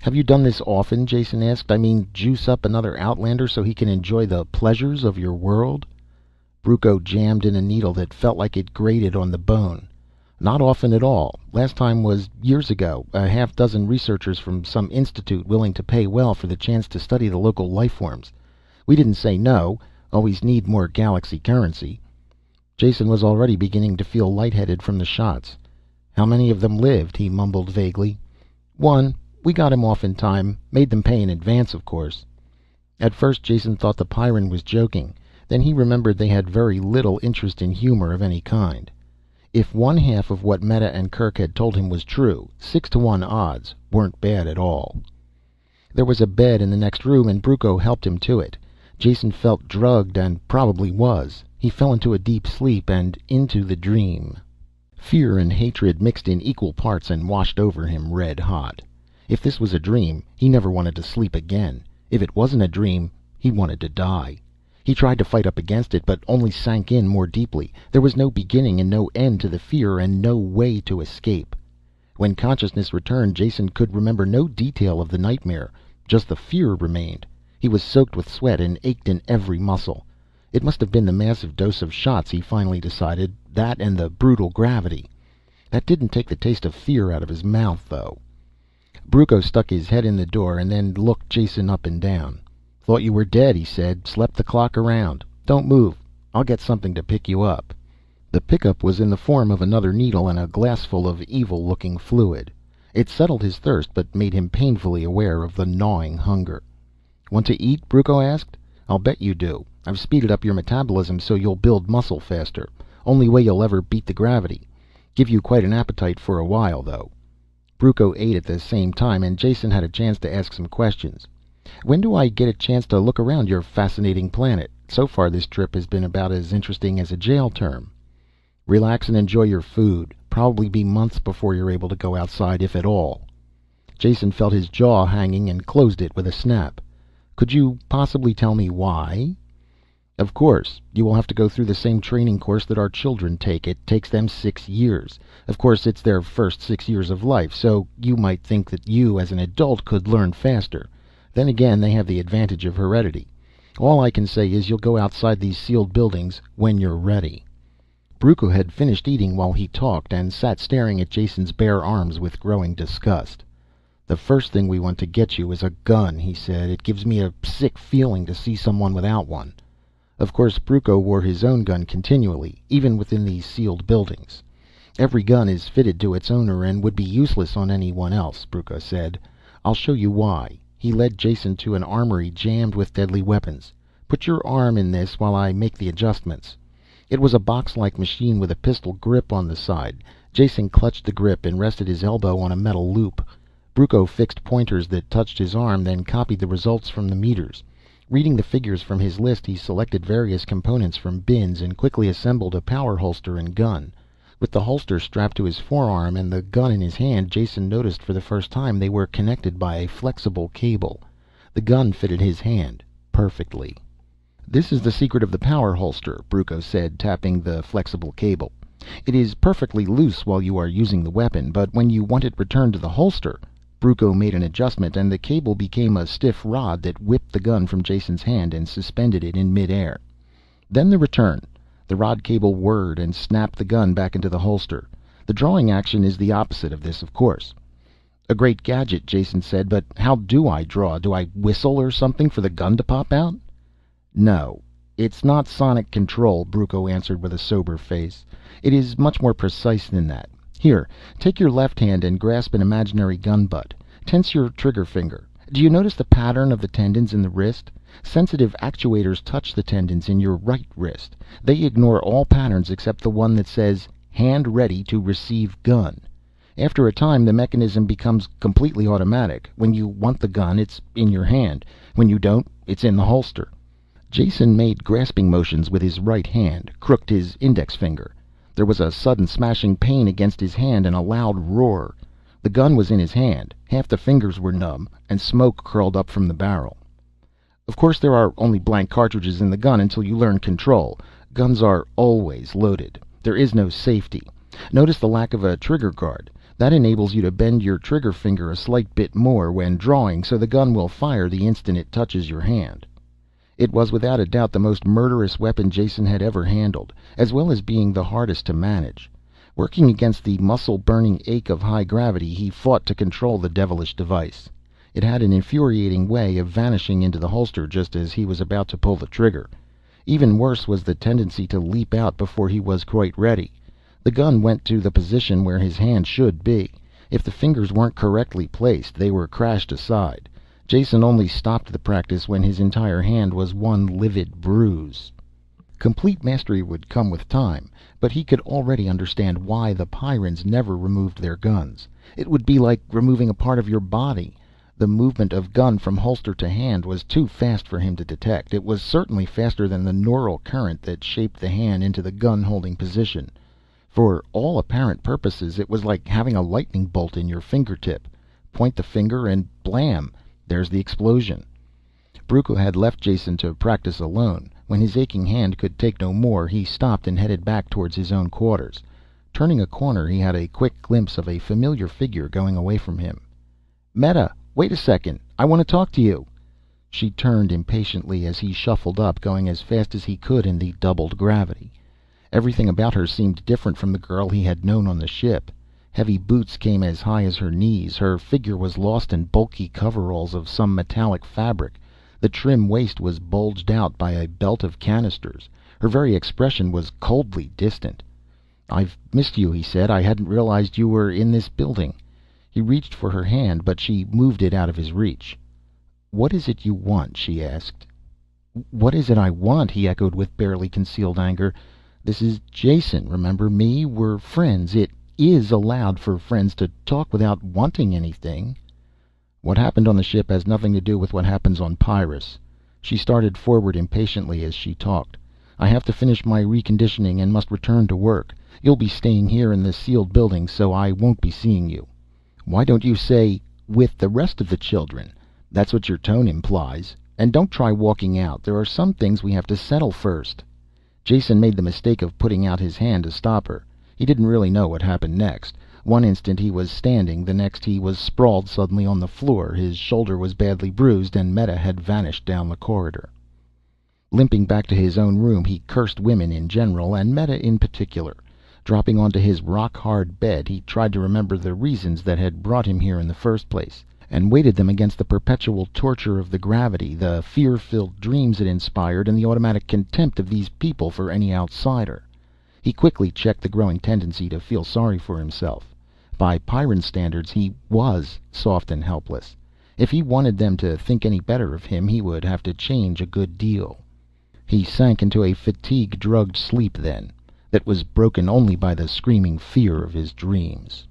"Have you done this often?" Jason asked. "I mean, juice up another outlander so he can enjoy the pleasures of your world?" Brucco jammed in a needle that felt like it grated on the bone. "Not often at all. Last time was years ago. A half dozen researchers from some institute willing to pay well for the chance to study the local life forms. We didn't say no. Always need more galaxy currency." Jason was already beginning to feel lightheaded from the shots. "How many of them lived?" he mumbled vaguely. "One. We got him off in time. Made them pay in advance, of course." At first Jason thought the Pyrran was joking. Then he remembered they had very little interest in humor of any kind. If one half of what Meta and Kirk had told him was true, 6-to-1 odds weren't bad at all. There was a bed in the next room and Brucco helped him to it. Jason felt drugged, and probably was. He fell into a deep sleep and into the dream. Fear and hatred mixed in equal parts and washed over him red hot. If this was a dream, he never wanted to sleep again. If it wasn't a dream, he wanted to die. He tried to fight up against it, but only sank in more deeply. There was no beginning and no end to the fear, and no way to escape. When consciousness returned, Jason could remember no detail of the nightmare. Just the fear remained. He was soaked with sweat and ached in every muscle. It must have been the massive dose of shots, he finally decided. That and the brutal gravity. That didn't take the taste of fear out of his mouth, though. Brucco stuck his head in the door and then looked Jason up and down. "Thought you were dead," he said. "Slept the clock around. Don't move. I'll get something to pick you up." The pickup was in the form of another needle and a glassful of evil-looking fluid. It settled his thirst, but made him painfully aware of the gnawing hunger. "Want to eat?" Brucco asked. "I'll bet you do. I've speeded up your metabolism so you'll build muscle faster. Only way you'll ever beat the gravity. Give you quite an appetite for a while, though." Brucco ate at the same time, and Jason had a chance to ask some questions. "When do I get a chance to look around your fascinating planet? So far this trip has been about as interesting as a jail term." "Relax and enjoy your food. Probably be months before you're able to go outside, if at all." Jason felt his jaw hanging and closed it with a snap. "Could you possibly tell me why?" "Of course. You will have to go through the same training course that our children take. It takes them 6 years. Of course, it's their first 6 years of life, so you might think that you, as an adult, could learn faster. Then again, they have the advantage of heredity. All I can say is you'll go outside these sealed buildings when you're ready." Brucco had finished eating while he talked, and sat staring at Jason's bare arms with growing disgust. "The first thing we want to get you is a gun," he said. "It gives me a sick feeling to see someone without one." Of course, Brucco wore his own gun continually, even within these sealed buildings. "Every gun is fitted to its owner and would be useless on anyone else," Brucco said. "I'll show you why." He led Jason to an armory jammed with deadly weapons. "Put your arm in this while I make the adjustments." It was a box-like machine with a pistol grip on the side. Jason clutched the grip and rested his elbow on a metal loop. Brucco fixed pointers that touched his arm, then copied the results from the meters. Reading the figures from his list, he selected various components from bins and quickly assembled a power holster and gun. With the holster strapped to his forearm and the gun in his hand, Jason noticed for the first time they were connected by a flexible cable. The gun fitted his hand perfectly. "This is the secret of the power holster," Brucco said, tapping the flexible cable. "It is perfectly loose while you are using the weapon, but when you want it returned to the holster—" Brucco made an adjustment, and the cable became a stiff rod that whipped the gun from Jason's hand and suspended it in midair. Then the return. The rod cable whirred and snapped the gun back into the holster. The drawing action is the opposite of this, of course. "A great gadget," Jason said, "but how do I draw? Do I whistle or something for the gun to pop out?" "No, it's not sonic control," Brucco answered with a sober face. "It is much more precise than that. Here, take your left hand and grasp an imaginary gun butt. Tense your trigger finger. Do you notice the pattern of the tendons in the wrist? Sensitive actuators touch the tendons in your right wrist. They ignore all patterns except the one that says, hand ready to receive gun. After a time, the mechanism becomes completely automatic. When you want the gun, it's in your hand. When you don't, it's in the holster. Jason made grasping motions with his right hand, crooked his index finger. There was a sudden smashing pain against his hand and a loud roar. The gun was in his hand, half the fingers were numb, and smoke curled up from the barrel. Of course, there are only blank cartridges in the gun until you learn control. Guns are always loaded. There is no safety. Notice the lack of a trigger guard. That enables you to bend your trigger finger a slight bit more when drawing, so the gun will fire the instant it touches your hand. It was without a doubt the most murderous weapon Jason had ever handled, as well as being the hardest to manage. Working against the muscle-burning ache of high gravity, he fought to control the devilish device. It had an infuriating way of vanishing into the holster just as he was about to pull the trigger. Even worse was the tendency to leap out before he was quite ready. The gun went to the position where his hand should be. If the fingers weren't correctly placed, they were crashed aside. Jason only stopped the practice when his entire hand was one livid bruise. Complete mastery would come with time, but he could already understand why the Pyrrans never removed their guns. It would be like removing a part of your body. The movement of gun from holster to hand was too fast for him to detect. It was certainly faster than the neural current that shaped the hand into the gun-holding position. For all apparent purposes, it was like having a lightning bolt in your fingertip. Point the finger and blam! There's the explosion. Brucco had left Jason to practice alone. When his aching hand could take no more, he stopped and headed back towards his own quarters. Turning a corner, he had a quick glimpse of a familiar figure going away from him. "Meta, wait a second. I want to talk to you." She turned impatiently as he shuffled up, going as fast as he could in the doubled gravity. Everything about her seemed different from the girl he had known on the ship. Heavy boots came as high as her knees. Her figure was lost in bulky coveralls of some metallic fabric. The trim waist was bulged out by a belt of canisters. Her very expression was coldly distant. "I've missed you," he said. "I hadn't realized you were in this building." He reached for her hand, but she moved it out of his reach. "What is it you want?" she asked. "What is it I want?" he echoed with barely concealed anger. "This is Jason. Remember me? We're friends. It is allowed for friends to talk without wanting anything." "What happened on the ship has nothing to do with what happens on Pyrrus." She started forward impatiently as she talked. "I have to finish my reconditioning and must return to work. You'll be staying here in the sealed building, so I won't be seeing you." "Why don't you say, 'with the rest of the children'? That's what your tone implies. And don't try walking out. There are some things we have to settle first." Jason made the mistake of putting out his hand to stop her. He didn't really know what happened next. One instant he was standing, the next he was sprawled suddenly on the floor. His shoulder was badly bruised, and Meta had vanished down the corridor. Limping back to his own room, he cursed women in general, and Meta in particular. Dropping onto his rock-hard bed, he tried to remember the reasons that had brought him here in the first place, and weighted them against the perpetual torture of the gravity, the fear-filled dreams it inspired, and the automatic contempt of these people for any outsider. He quickly checked the growing tendency to feel sorry for himself. By Pyrran standards, he was soft and helpless. If he wanted them to think any better of him, he would have to change a good deal. He sank into a fatigue-drugged sleep then, that was broken only by the screaming fear of his dreams.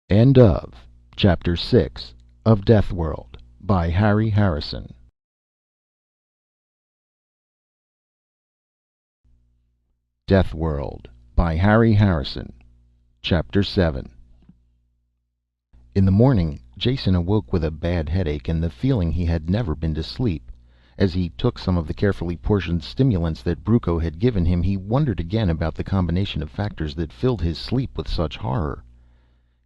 End of Chapter 6 of Deathworld by Harry Harrison. Deathworld by Harry Harrison. Chapter 7. In the morning, Jason awoke with a bad headache and the feeling he had never been to sleep. As he took some of the carefully portioned stimulants that Brucco had given him, he wondered again about the combination of factors that filled his sleep with such horror.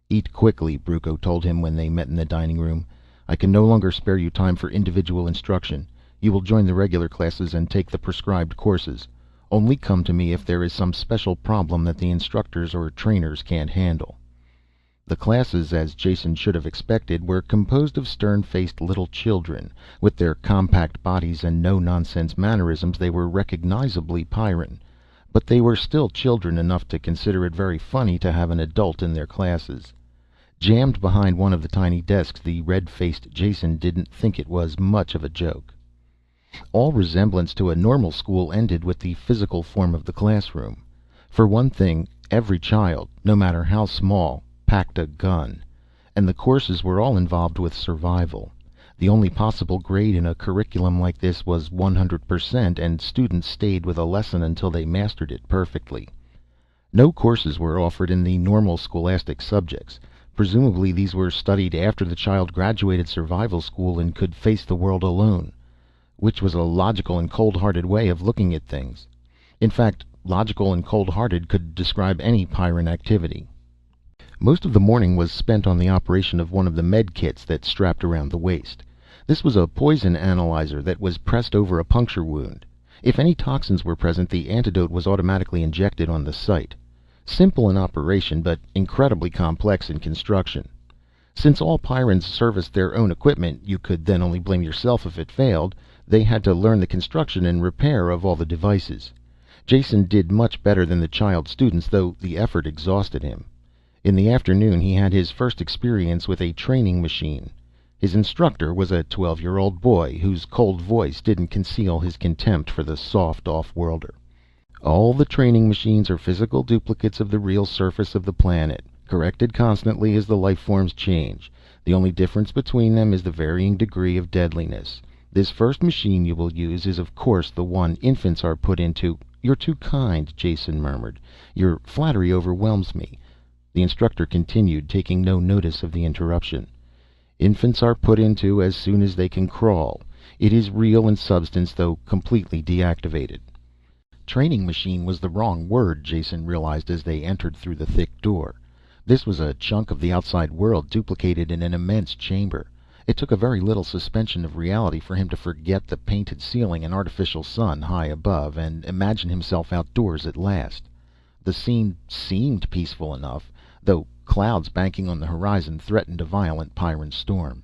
"Eat quickly," Brucco told him when they met in the dining room. "I can no longer spare you time for individual instruction. You will join the regular classes and take the prescribed courses. Only come to me if there is some special problem that the instructors or trainers can't handle." The classes, as Jason should have expected, were composed of stern-faced little children. With their compact bodies and no-nonsense mannerisms, they were recognizably Pyrran. But they were still children enough to consider it very funny to have an adult in their classes. Jammed behind one of the tiny desks, the red-faced Jason didn't think it was much of a joke. All resemblance to a normal school ended with the physical form of the classroom. For one thing, every child, no matter how small, packed a gun. And the courses were all involved with survival. The only possible grade in a curriculum like this was 100%, and students stayed with a lesson until they mastered it perfectly. No courses were offered in the normal scholastic subjects. Presumably these were studied after the child graduated survival school and could face the world alone. Which was a logical and cold-hearted way of looking at things. In fact, logical and cold-hearted could describe any Pyrran activity. Most of the morning was spent on the operation of one of the med kits that strapped around the waist. This was a poison analyzer that was pressed over a puncture wound. If any toxins were present, the antidote was automatically injected on the site. Simple in operation, but incredibly complex in construction. Since all Pyrrans serviced their own equipment, you could then only blame yourself if it failed. They had to learn the construction and repair of all the devices. Jason did much better than the child students, though the effort exhausted him. In the afternoon he had his first experience with a training machine. His instructor was a 12-year-old boy whose cold voice didn't conceal his contempt for the soft off-worlder. All the training machines are physical duplicates of the real surface of the planet, corrected constantly as the life forms change. The only difference between them is the varying degree of deadliness. This first machine you will use is of course the one infants are put into. You're too kind, Jason murmured. Your flattery overwhelms me. The instructor continued, taking no notice of the interruption. Infants are put into as soon as they can crawl. It is real in substance, though completely deactivated. Training machine was the wrong word, Jason realized as they entered through the thick door. This was a chunk of the outside world duplicated in an immense chamber. It took a very little suspension of reality for him to forget the painted ceiling and artificial sun high above, and imagine himself outdoors at last. The scene seemed peaceful enough, though clouds banking on the horizon threatened a violent Pyrran storm.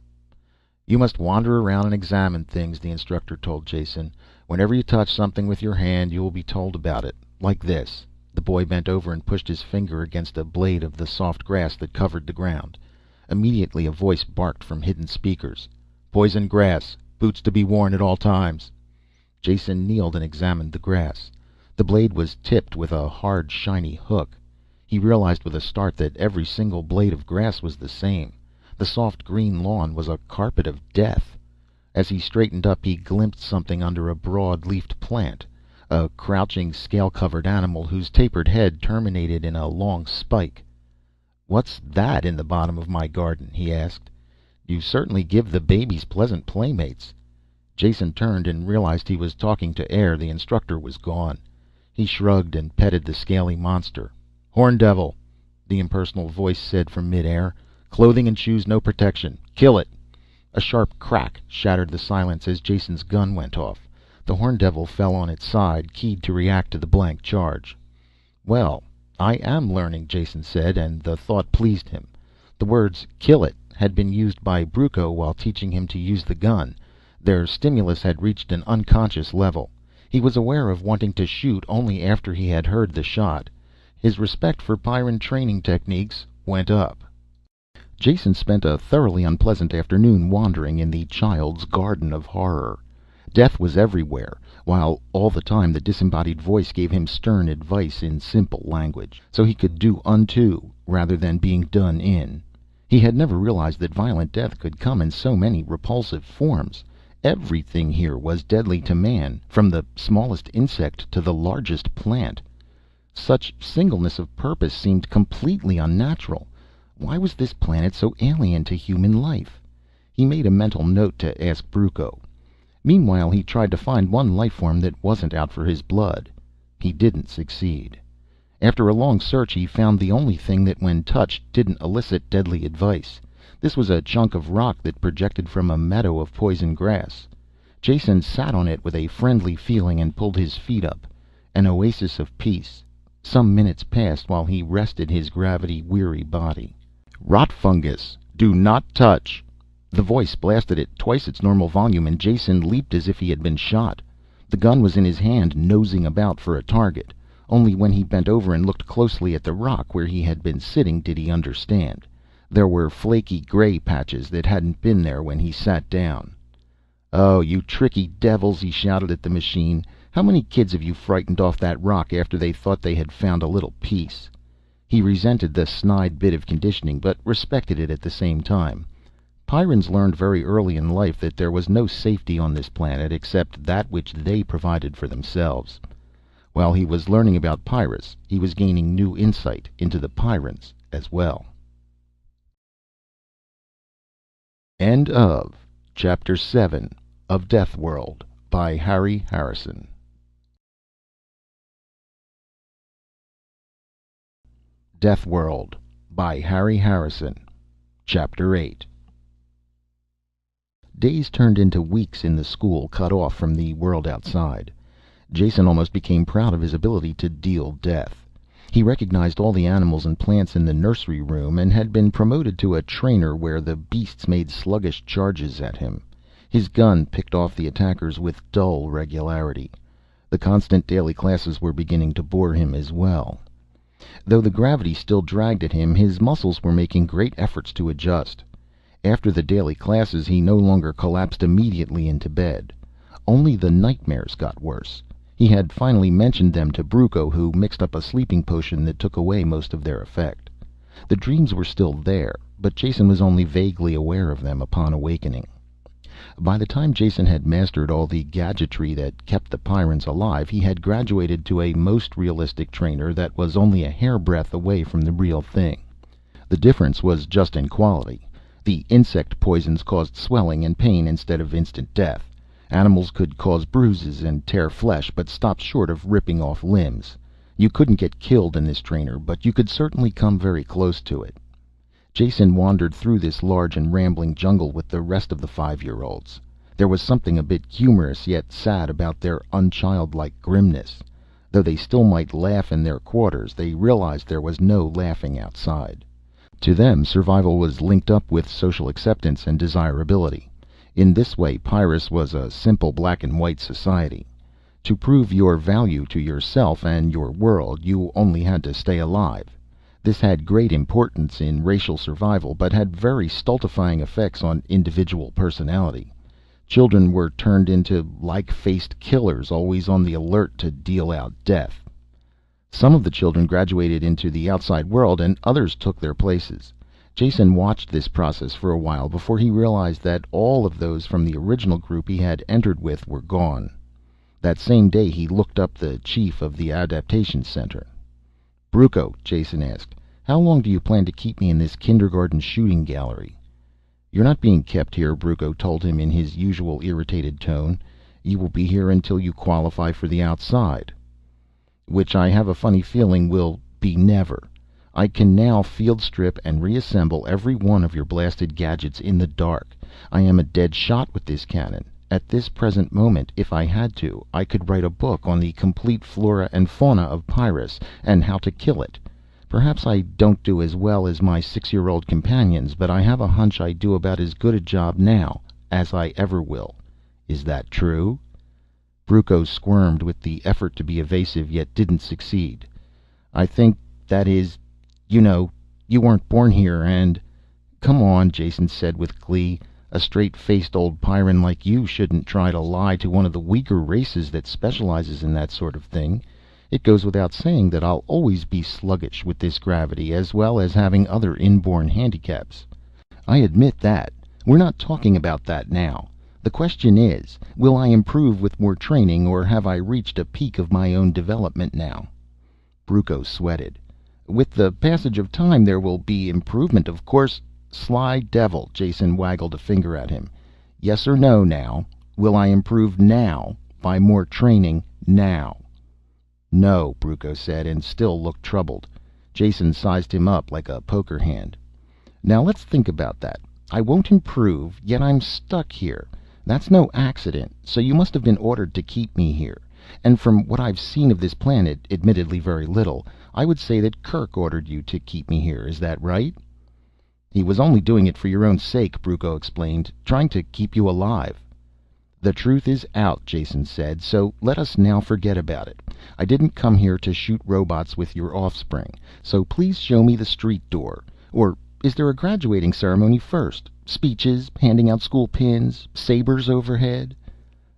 You must wander around and examine things, the instructor told Jason. Whenever you touch something with your hand, you will be told about it. Like this. The boy bent over and pushed his finger against a blade of the soft grass that covered the ground. Immediately a voice barked from hidden speakers. Poison grass. Boots to be worn at all times. Jason kneeled and examined the grass. The blade was tipped with a hard, shiny hook. He realized with a start that every single blade of grass was the same. The soft green lawn was a carpet of death. As he straightened up, he glimpsed something under a broad-leafed plant. A crouching, scale-covered animal whose tapered head terminated in a long spike. What's that in the bottom of my garden? He asked. You certainly give the babies pleasant playmates. Jason turned and realized he was talking to air. The instructor was gone. He shrugged and petted the scaly monster. Horn devil, the impersonal voice said from midair. Clothing and shoes no protection. Kill it. A sharp crack shattered the silence as Jason's gun went off. The horn devil fell on its side, keyed to react to the blank charge. Well, I am learning, Jason said, and the thought pleased him. The words, kill it, had been used by Bruco while teaching him to use the gun. Their stimulus had reached an unconscious level. He was aware of wanting to shoot only after he had heard the shot. His respect for Pyrran training techniques went up. Jason spent a thoroughly unpleasant afternoon wandering in the child's garden of horror. Death was everywhere, while all the time the disembodied voice gave him stern advice in simple language, so he could do unto rather than being done in. He had never realized that violent death could come in so many repulsive forms. Everything here was deadly to man, from the smallest insect to the largest plant. Such singleness of purpose seemed completely unnatural. Why was this planet so alien to human life? He made a mental note to ask Bruco. Meanwhile, he tried to find one life form that wasn't out for his blood. He didn't succeed. After a long search, he found the only thing that, when touched, didn't elicit deadly advice. This was a chunk of rock that projected from a meadow of poison grass. Jason sat on it with a friendly feeling and pulled his feet up. An oasis of peace. Some minutes passed while he rested his gravity-weary body. Rot fungus. Do not touch. The voice blasted at twice its normal volume, and Jason leaped as if he had been shot. The gun was in his hand, nosing about for a target. Only when he bent over and looked closely at the rock where he had been sitting did he understand. There were flaky gray patches that hadn't been there when he sat down. "Oh, you tricky devils," he shouted at the machine. "How many kids have you frightened off that rock after they thought they had found a little peace?" He resented the snide bit of conditioning, but respected it at the same time. Pyrrans learned very early in life that there was no safety on this planet except that which they provided for themselves. While he was learning about Pyrrus, he was gaining new insight into the Pyrrans as well. End of Chapter 7 of Deathworld by Harry Harrison. Deathworld by Harry Harrison. Chapter 8. Days turned into weeks in the school cut off from the world outside. Jason almost became proud of his ability to deal death. He recognized all the animals and plants in the nursery room and had been promoted to a trainer where the beasts made sluggish charges at him. His gun picked off the attackers with dull regularity. The constant daily classes were beginning to bore him as well. Though the gravity still dragged at him, his muscles were making great efforts to adjust. After the daily classes, he no longer collapsed immediately into bed. Only the nightmares got worse. He had finally mentioned them to Brucco, who mixed up a sleeping potion that took away most of their effect. The dreams were still there, but Jason was only vaguely aware of them upon awakening. By the time Jason had mastered all the gadgetry that kept the Pyrrans alive, he had graduated to a most realistic trainer that was only a hairbreadth away from the real thing. The difference was just in quality. The insect poisons caused swelling and pain instead of instant death. Animals could cause bruises and tear flesh, but stopped short of ripping off limbs. You couldn't get killed in this trainer, but you could certainly come very close to it. Jason wandered through this large and rambling jungle with the rest of the 5-year-olds. There was something a bit humorous yet sad about their unchildlike grimness. Though they still might laugh in their quarters, they realized there was no laughing outside. To them, survival was linked up with social acceptance and desirability. In this way, Pyrrus was a simple black and white society. To prove your value to yourself and your world, you only had to stay alive. This had great importance in racial survival, but had very stultifying effects on individual personality. Children were turned into like-faced killers, always on the alert to deal out death. Some of the children graduated into the outside world, and others took their places. Jason watched this process for a while before he realized that all of those from the original group he had entered with were gone. That same day he looked up the chief of the adaptation center. "Brucco," Jason asked, "how long do you plan to keep me in this kindergarten shooting gallery?" "You're not being kept here," Brucco told him in his usual irritated tone. "You will be here until you qualify for the outside." "Which I have a funny feeling will be never. I can now field strip and reassemble every one of your blasted gadgets in the dark. I am a dead shot with this cannon. At this present moment, if I had to, I could write a book on the complete flora and fauna of Pyrrus and how to kill it. Perhaps I don't do as well as my 6-year-old companions, but I have a hunch I do about as good a job now as I ever will. Is that true?" Brucco squirmed with the effort to be evasive, yet didn't succeed. "I think that is, you know, you weren't born here and—" "Come on," Jason said with glee. "A straight-faced old Pyrran like you shouldn't try to lie to one of the weaker races that specializes in that sort of thing. It goes without saying that I'll always be sluggish with this gravity, as well as having other inborn handicaps." "I admit that. We're not talking about that now. The question is, will I improve with more training, or have I reached a peak of my own development now?" Brucco sweated. "With the passage of time there will be improvement, of course." "Sly devil," Jason waggled a finger at him. "Yes or no now? Will I improve now, by more training now?" "No," Brucco said, and still looked troubled. Jason sized him up like a poker hand. "Now let's think about that. I won't improve, yet I'm stuck here. That's no accident, so you must have been ordered to keep me here. And from what I've seen of this planet, admittedly very little, I would say that Kirk ordered you to keep me here. Is that right?" "He was only doing it for your own sake," Brucco explained, "trying to keep you alive." "The truth is out," Jason said, "so let us now forget about it. I didn't come here to shoot robots with your offspring, so please show me the street door. Or is there a graduating ceremony first? Speeches, handing out school pins, sabers overhead?"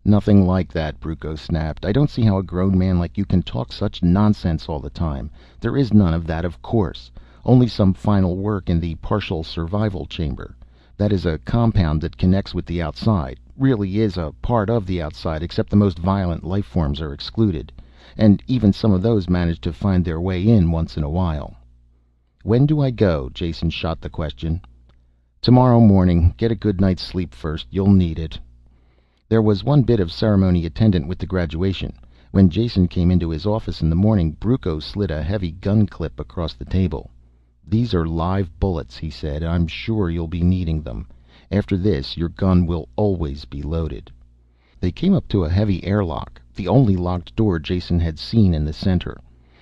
"Nothing like that," Brucco snapped. "I don't see how a grown man like you can talk such nonsense all the time. There is none of that, of course. Only some final work in the partial survival chamber. That is a compound that connects with the outside. Really is a part of the outside, except the most violent life forms are excluded. And even some of those manage to find their way in once in a while." "When do I go?" Jason shot the question. "Tomorrow morning. Get a good night's sleep first. You'll need it." There was one bit of ceremony attendant with the graduation. When Jason came into his office in the morning, Brucco slid a heavy gun clip across the table. "These are live bullets," he said. "I'm sure you'll be needing them. After this, your gun will always be loaded." They came up to a heavy airlock, the only locked door Jason had seen in the center.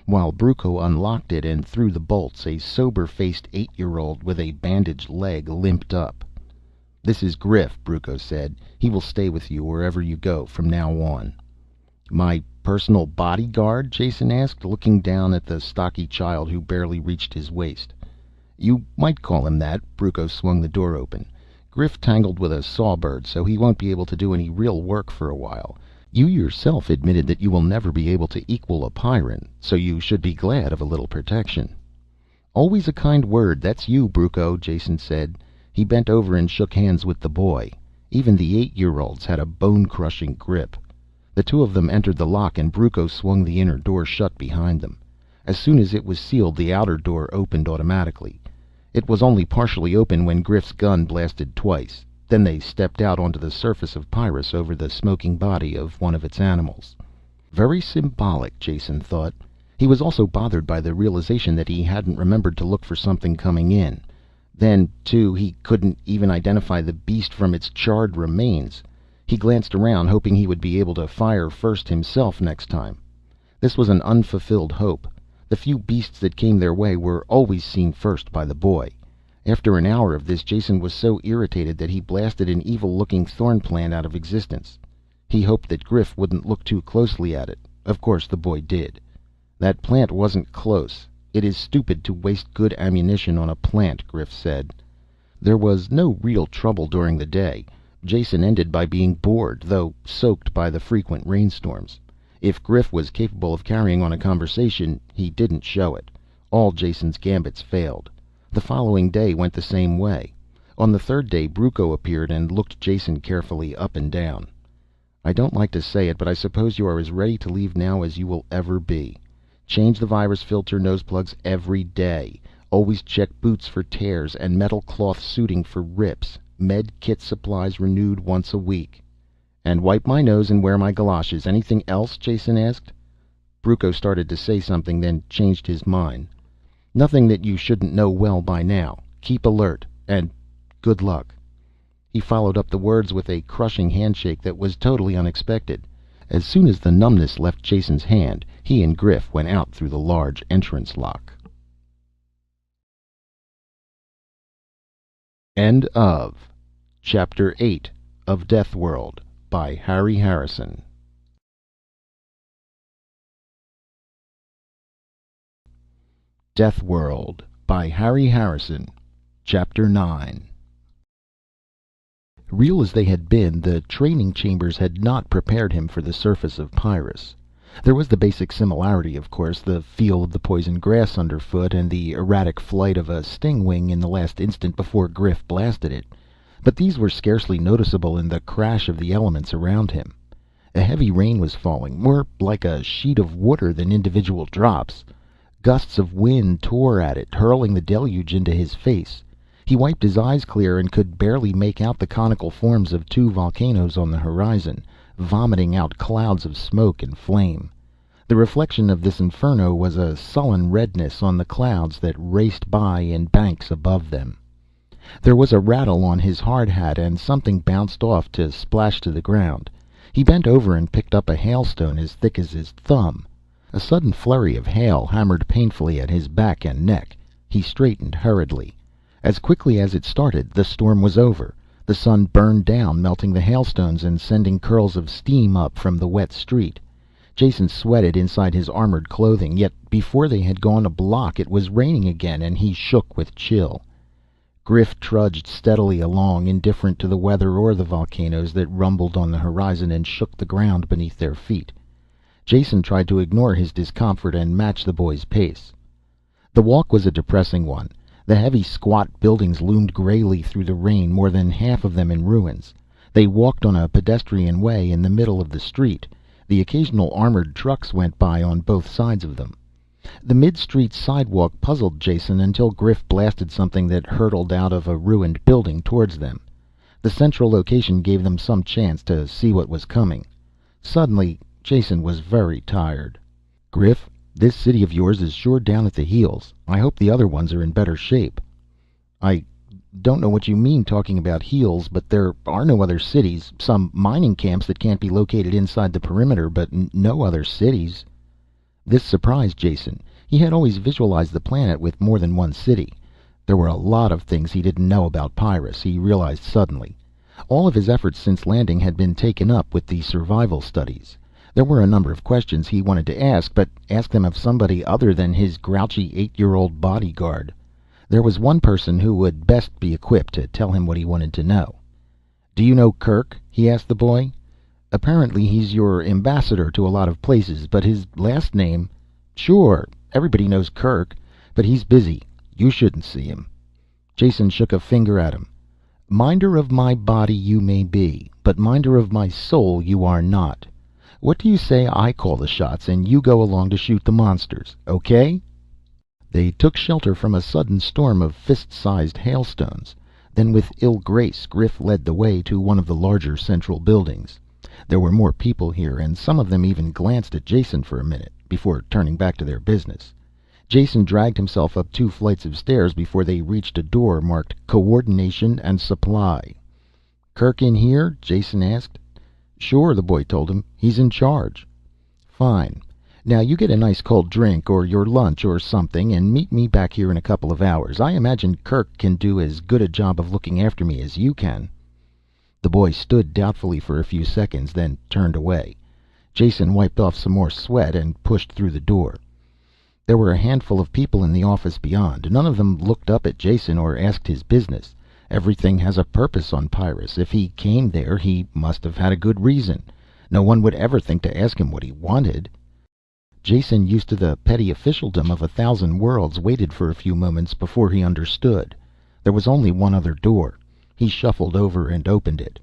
While Brucco unlocked it and threw the bolts, a sober-faced 8-year-old with a bandaged leg limped up. "This is Griff," Brucco said. "He will stay with you wherever you go from now on." "My personal bodyguard?" Jason asked, looking down at the stocky child who barely reached his waist. "You might call him that." Brucco swung the door open. "Griff tangled with a sawbird, so he won't be able to do any real work for a while. You yourself admitted that you will never be able to equal a Pyrran, so you should be glad of a little protection." "Always a kind word, that's you, Brucco," Jason said. He bent over and shook hands with the boy. Even the 8-year-olds had a bone-crushing grip. The two of them entered the lock and Brucco swung the inner door shut behind them. As soon as it was sealed, the outer door opened automatically. It was only partially open when Griff's gun blasted twice. Then they stepped out onto the surface of Pyrrus over the smoking body of one of its animals. Very symbolic, Jason thought. He was also bothered by the realization that he hadn't remembered to look for something coming in. Then, too, he couldn't even identify the beast from its charred remains. He glanced around, hoping he would be able to fire first himself next time. This was an unfulfilled hope. The few beasts that came their way were always seen first by the boy. After an hour of this, Jason was so irritated that he blasted an evil-looking thorn plant out of existence. He hoped that Griff wouldn't look too closely at it. Of course the boy did. "That plant wasn't close. It is stupid to waste good ammunition on a plant," Griff said. There was no real trouble during the day. Jason ended by being bored, though soaked by the frequent rainstorms. If Griff was capable of carrying on a conversation, he didn't show it. All Jason's gambits failed. The following day went the same way. On the third day, Brucco appeared and looked Jason carefully up and down. "I don't like to say it, but I suppose you are as ready to leave now as you will ever be. Change the virus filter nose plugs every day. Always check boots for tears and metal cloth suiting for rips. Med kit supplies renewed once a week." "And wipe my nose and wear my galoshes. Anything else?" Jason asked. Brucco started to say something, then changed his mind. "Nothing that you shouldn't know well by now. Keep alert, and good luck." He followed up the words with a crushing handshake that was totally unexpected. As soon as the numbness left Jason's hand, he and Griff went out through the large entrance lock. End of Chapter 8 of Deathworld by Harry Harrison. Deathworld by Harry Harrison. Chapter 9. Real as they had been, the training chambers had not prepared him for the surface of Pyrrus. There was the basic similarity, of course, the feel of the poison grass underfoot and the erratic flight of a stingwing in the last instant before Griff blasted it. But these were scarcely noticeable in the crash of the elements around him. A heavy rain was falling, more like a sheet of water than individual drops. Gusts of wind tore at it, hurling the deluge into his face. He wiped his eyes clear and could barely make out the conical forms of two volcanoes on the horizon, vomiting out clouds of smoke and flame. The reflection of this inferno was a sullen redness on the clouds that raced by in banks above them. There was a rattle on his hard hat and something bounced off to splash to the ground. He bent over and picked up a hailstone as thick as his thumb. A sudden flurry of hail hammered painfully at his back and neck. He straightened hurriedly. As quickly as it started, the storm was over. The sun burned down, melting the hailstones and sending curls of steam up from the wet street. Jason sweated inside his armored clothing, yet before they had gone a block it was raining again and he shook with chill. Griff trudged steadily along, indifferent to the weather or the volcanoes that rumbled on the horizon and shook the ground beneath their feet. Jason tried to ignore his discomfort and match the boy's pace. The walk was a depressing one. The heavy, squat buildings loomed grayly through the rain, more than half of them in ruins. They walked on a pedestrian way in the middle of the street. The occasional armored trucks went by on both sides of them. The mid-street sidewalk puzzled Jason until Griff blasted something that hurtled out of a ruined building towards them. The central location gave them some chance to see what was coming. Suddenly, Jason was very tired. "Griff, this city of yours is sure down at the heels. I hope the other ones are in better shape." "I don't know what you mean talking about heels, but there are no other cities. Some mining camps that can't be located inside the perimeter, but no other cities." This surprised Jason. He had always visualized the planet with more than one city. There were a lot of things he didn't know about Pyrrus, he realized suddenly. All of his efforts since landing had been taken up with the survival studies. There were a number of questions he wanted to ask, but ask them of somebody other than his grouchy 8-year-old bodyguard. There was one person who would best be equipped to tell him what he wanted to know. "Do you know Kirk?" he asked the boy. "Apparently he's your ambassador to a lot of places, but his last name—" "Sure, everybody knows Kirk, but he's busy. You shouldn't see him." Jason shook a finger at him. "Minder of my body you may be, but minder of my soul you are not. What do you say I call the shots and you go along to shoot the monsters, okay?" They took shelter from a sudden storm of fist-sized hailstones. Then with ill grace, Griff led the way to one of the larger central buildings. There were more people here, and some of them even glanced at Jason for a minute, before turning back to their business. Jason dragged himself up 2 flights of stairs before they reached a door marked Coordination and Supply. "Kirk in here?" Jason asked. "Sure," the boy told him. "He's in charge." "Fine. Now you get a nice cold drink, or your lunch or something, and meet me back here in a couple of hours. I imagine Kirk can do as good a job of looking after me as you can." The boy stood doubtfully for a few seconds, then turned away. Jason wiped off some more sweat and pushed through the door. There were a handful of people in the office beyond. None of them looked up at Jason or asked his business. Everything has a purpose on Pyrrus. If he came there, he must have had a good reason. No one would ever think to ask him what he wanted. Jason, used to the petty officialdom of 1,000 worlds, waited for a few moments before he understood. There was only one other door. He shuffled over and opened it.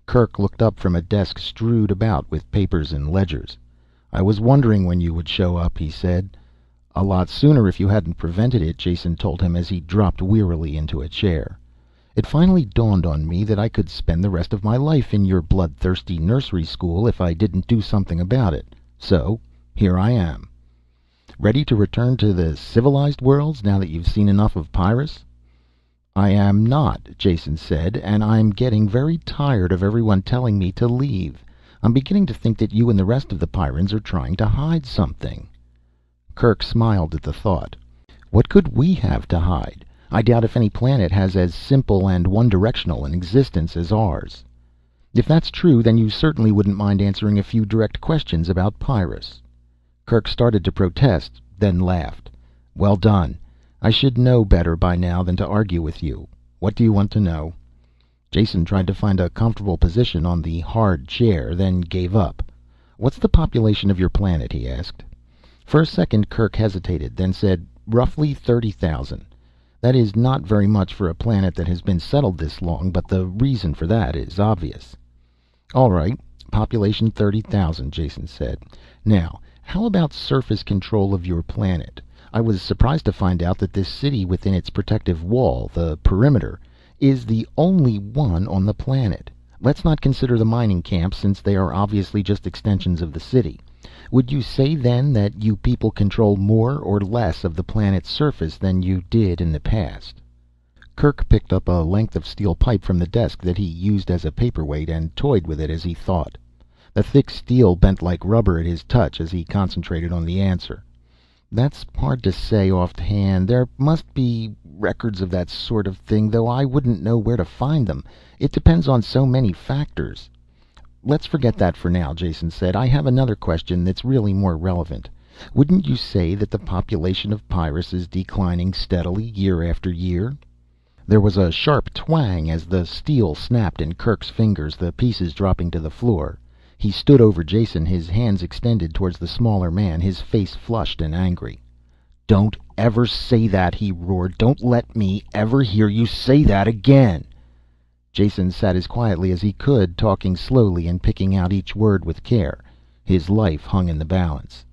Kirk looked up from a desk strewed about with papers and ledgers. "I was wondering when you would show up," he said. "A lot sooner if you hadn't prevented it," Jason told him as he dropped wearily into a chair. "It finally dawned on me that I could spend the rest of my life in your bloodthirsty nursery school if I didn't do something about it. So here I am." "Ready to return to the civilized worlds now that you've seen enough of Pyrrus?" "I am not," Jason said, "and I'm getting very tired of everyone telling me to leave. I'm beginning to think that you and the rest of the Pyrrans are trying to hide something." Kirk smiled at the thought. "What could we have to hide? I doubt if any planet has as simple and one-directional an existence as ours." "If that's true, then you certainly wouldn't mind answering a few direct questions about Pyrrus." Kirk started to protest, then laughed. "Well done. I should know better by now than to argue with you. What do you want to know?" Jason tried to find a comfortable position on the hard chair, then gave up. "What's the population of your planet?" he asked. For a second Kirk hesitated, then said, "Roughly 30,000. That is not very much for a planet that has been settled this long, but the reason for that is obvious." "All right, population 30,000, Jason said. "Now, how about surface control of your planet? I was surprised to find out that this city within its protective wall, the perimeter, is the only one on the planet. Let's not consider the mining camps, since they are obviously just extensions of the city. Would you say then that you people control more or less of the planet's surface than you did in the past?" Kirk picked up a length of steel pipe from the desk that he used as a paperweight and toyed with it as he thought. The thick steel bent like rubber at his touch as he concentrated on the answer. "That's hard to say offhand. There must be records of that sort of thing, though I wouldn't know where to find them. It depends on so many factors." "Let's forget that for now," Jason said. "I have another question that's really more relevant. Wouldn't you say that the population of Pyrrus is declining steadily year after year?" There was a sharp twang as the steel snapped in Kirk's fingers, the pieces dropping to the floor. He stood over Jason, his hands extended towards the smaller man, his face flushed and angry. "Don't ever say that!" he roared. "Don't let me ever hear you say that again!" Jason sat as quietly as he could, talking slowly and picking out each word with care. His life hung in the balance.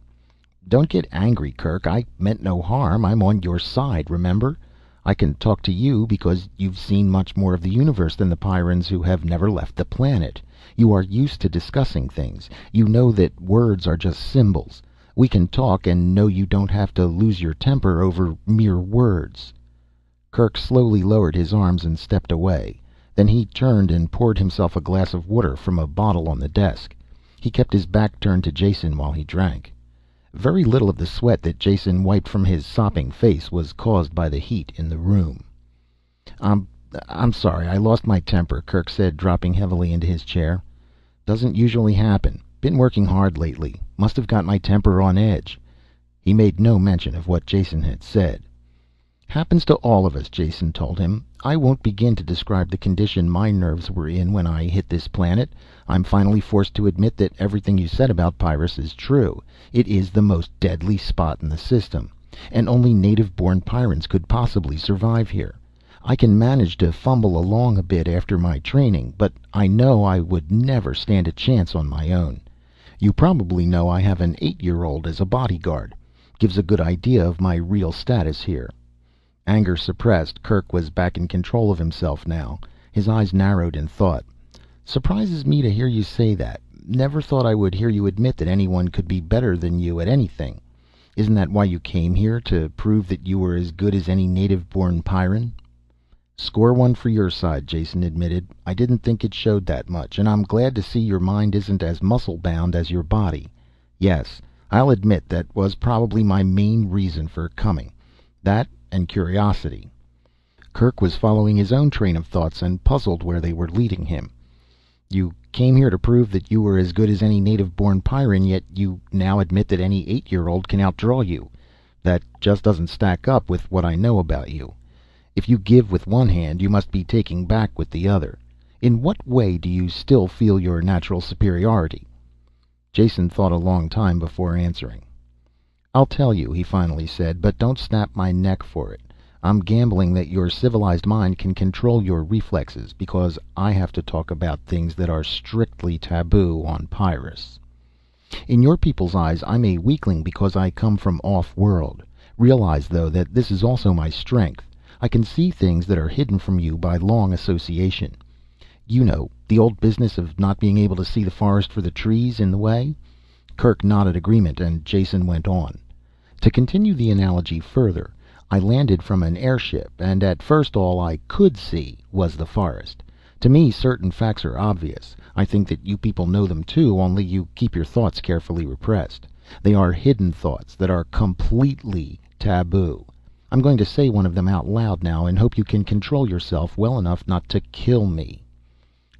"Don't get angry, Kirk. I meant no harm. I'm on your side, remember? I can talk to you because you've seen much more of the universe than the Pyrrans who have never left the planet. You are used to discussing things. You know that words are just symbols. We can talk and know you don't have to lose your temper over mere words." Kirk slowly lowered his arms and stepped away. Then he turned and poured himself a glass of water from a bottle on the desk. He kept his back turned to Jason while he drank. Very little of the sweat that Jason wiped from his sopping face was caused by the heat in the room. I'm sorry, I lost my temper," Kirk said, dropping heavily into his chair. "Doesn't usually happen. Been working hard lately. Must have got my temper on edge." He made no mention of what Jason had said. "Happens to all of us," Jason told him. "I won't begin to describe the condition my nerves were in when I hit this planet. I'm finally forced to admit that everything you said about Pyrrus is true. It is the most deadly spot in the system, and only native-born Pyrrans could possibly survive here. I can manage to fumble along a bit after my training, but I know I would never stand a chance on my own. You probably know I have an 8-year-old as a bodyguard. Gives a good idea of my real status here." Anger suppressed, Kirk was back in control of himself now. His eyes narrowed in thought. "Surprises me to hear you say that. Never thought I would hear you admit that anyone could be better than you at anything. Isn't that why you came here, to prove that you were as good as any native-born Pyrran?" "Score one for your side," Jason admitted. "I didn't think it showed that much, and I'm glad to see your mind isn't as muscle-bound as your body. Yes, I'll admit that was probably my main reason for coming. That and curiosity." Kirk was following his own train of thoughts and puzzled where they were leading him. "You came here to prove that you were as good as any native-born Pyrran, yet you now admit that any 8-year-old can outdraw you. That just doesn't stack up with what I know about you. If you give with one hand, you must be taking back with the other. In what way do you still feel your natural superiority?" Jason thought a long time before answering. "I'll tell you," he finally said, "but don't snap my neck for it. I'm gambling that your civilized mind can control your reflexes, because I have to talk about things that are strictly taboo on Pyrrus. In your people's eyes, I'm a weakling because I come from off-world. Realize, though, that this is also my strength. I can see things that are hidden from you by long association. You know, the old business of not being able to see the forest for the trees in the way?" Kirk nodded agreement, and Jason went on. "To continue the analogy further, I landed from an airship, and at first all I could see was the forest. To me, certain facts are obvious. I think that you people know them too, only you keep your thoughts carefully repressed. They are hidden thoughts that are completely taboo. I'm going to say one of them out loud now, and hope you can control yourself well enough not to kill me."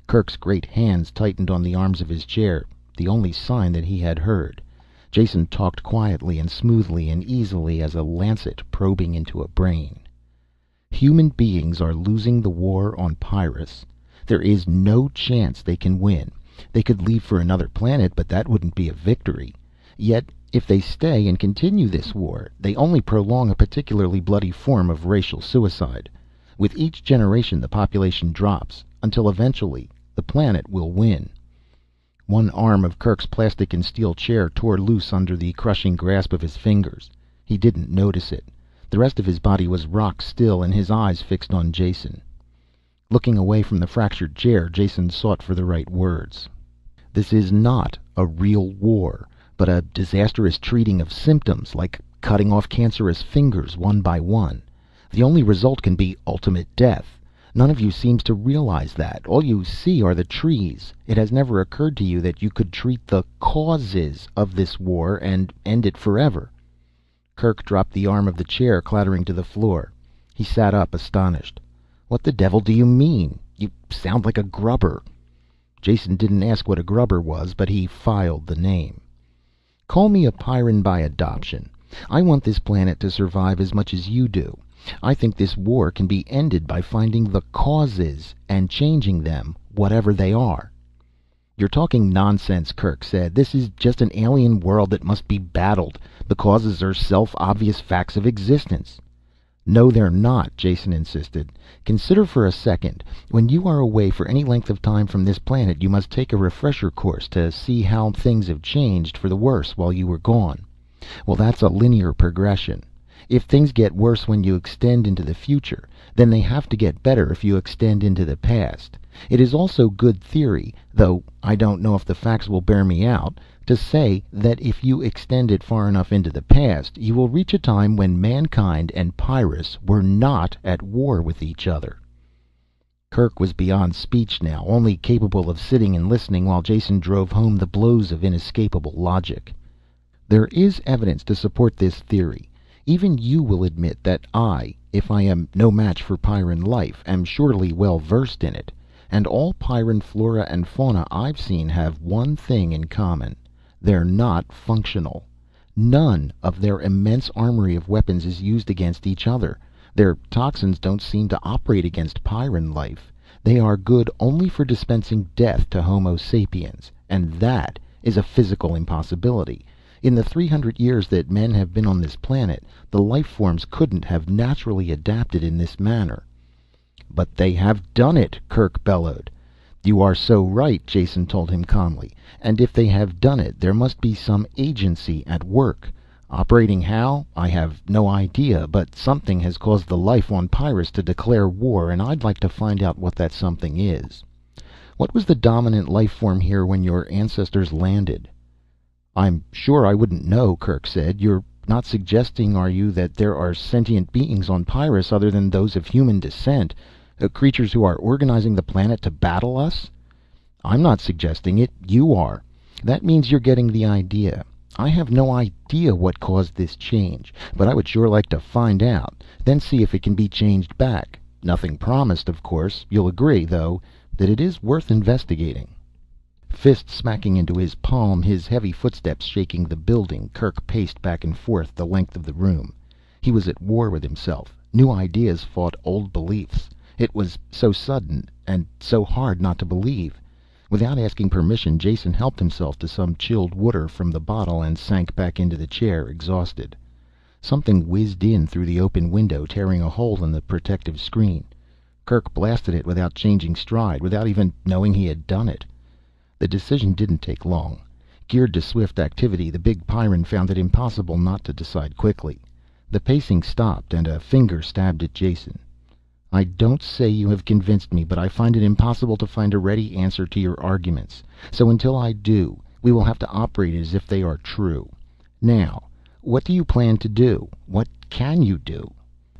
Kirk's great hands tightened on the arms of his chair, the only sign that he had heard. Jason talked quietly and smoothly and easily as a lancet probing into a brain. "Human beings are losing the war on Pyrrus. There is no chance they can win. They could leave for another planet, but that wouldn't be a victory. Yet, if they stay and continue this war, they only prolong a particularly bloody form of racial suicide. With each generation, the population drops, until eventually the planet will win." One arm of Kirk's plastic and steel chair tore loose under the crushing grasp of his fingers. He didn't notice it. The rest of his body was rock still, and his eyes fixed on Jason. Looking away from the fractured chair, Jason sought for the right words. "This is not a real war, but a disastrous treating of symptoms, like cutting off cancerous fingers one by one. The only result can be ultimate death. None of you seems to realize that. All you see are the trees. It has never occurred to you that you could treat the causes of this war and end it forever." Kirk dropped the arm of the chair, clattering to the floor. He sat up, astonished. "What the devil do you mean? You sound like a grubber." Jason didn't ask what a grubber was, but he filed the name. "Call me a Pyrran by adoption. I want this planet to survive as much as you do. I think this war can be ended by finding the causes and changing them, whatever they are." "You're talking nonsense," Kirk said. "This is just an alien world that must be battled. The causes are self-obvious facts of existence." "No, they're not," Jason insisted. "Consider for a second. When you are away for any length of time from this planet, you must take a refresher course to see how things have changed for the worse while you were gone. Well, that's a linear progression. If things get worse when you extend into the future, then they have to get better if you extend into the past. It is also good theory, though I don't know if the facts will bear me out, to say that if you extend it far enough into the past, you will reach a time when mankind and Pyrrus were not at war with each other." Kirk was beyond speech now, only capable of sitting and listening while Jason drove home the blows of inescapable logic. "There is evidence to support this theory. Even you will admit that I, if I am no match for Pyrran life, am surely well versed in it. And all Pyrran flora and fauna I've seen have one thing in common. They're not functional. None of their immense armory of weapons is used against each other. Their toxins don't seem to operate against Pyrran life. They are good only for dispensing death to Homo sapiens, and that is a physical impossibility. In the 300 years that men have been on this planet, the life forms couldn't have naturally adapted in this manner." "But they have done it!" Kirk bellowed. "You are so right," Jason told him calmly. "And if they have done it, there must be some agency at work. Operating how, I have no idea, but something has caused the life on Pyrrus to declare war, and I'd like to find out what that something is. What was the dominant life form here when your ancestors landed?" "I'm sure I wouldn't know," Kirk said. "You're not suggesting, are you, that there are sentient beings on Pyrrus other than those of human descent? Creatures who are organizing the planet to battle us?" "I'm not suggesting it. You are. That means you're getting the idea. I have no idea what caused this change, but I would sure like to find out, then see if it can be changed back. Nothing promised, of course. You'll agree, though, that it is worth investigating." Fist smacking into his palm, his heavy footsteps shaking the building, Kirk paced back and forth the length of the room. He was at war with himself. New ideas fought old beliefs. It was so sudden, and so hard not to believe. Without asking permission, Jason helped himself to some chilled water from the bottle and sank back into the chair, exhausted. Something whizzed in through the open window, tearing a hole in the protective screen. Kirk blasted it without changing stride, without even knowing he had done it. The decision didn't take long. Geared to swift activity, the big Pyrran found it impossible not to decide quickly. The pacing stopped, and a finger stabbed at Jason. "I don't say you have convinced me, but I find it impossible to find a ready answer to your arguments. So until I do, we will have to operate as if they are true. Now, what do you plan to do? What can you do?"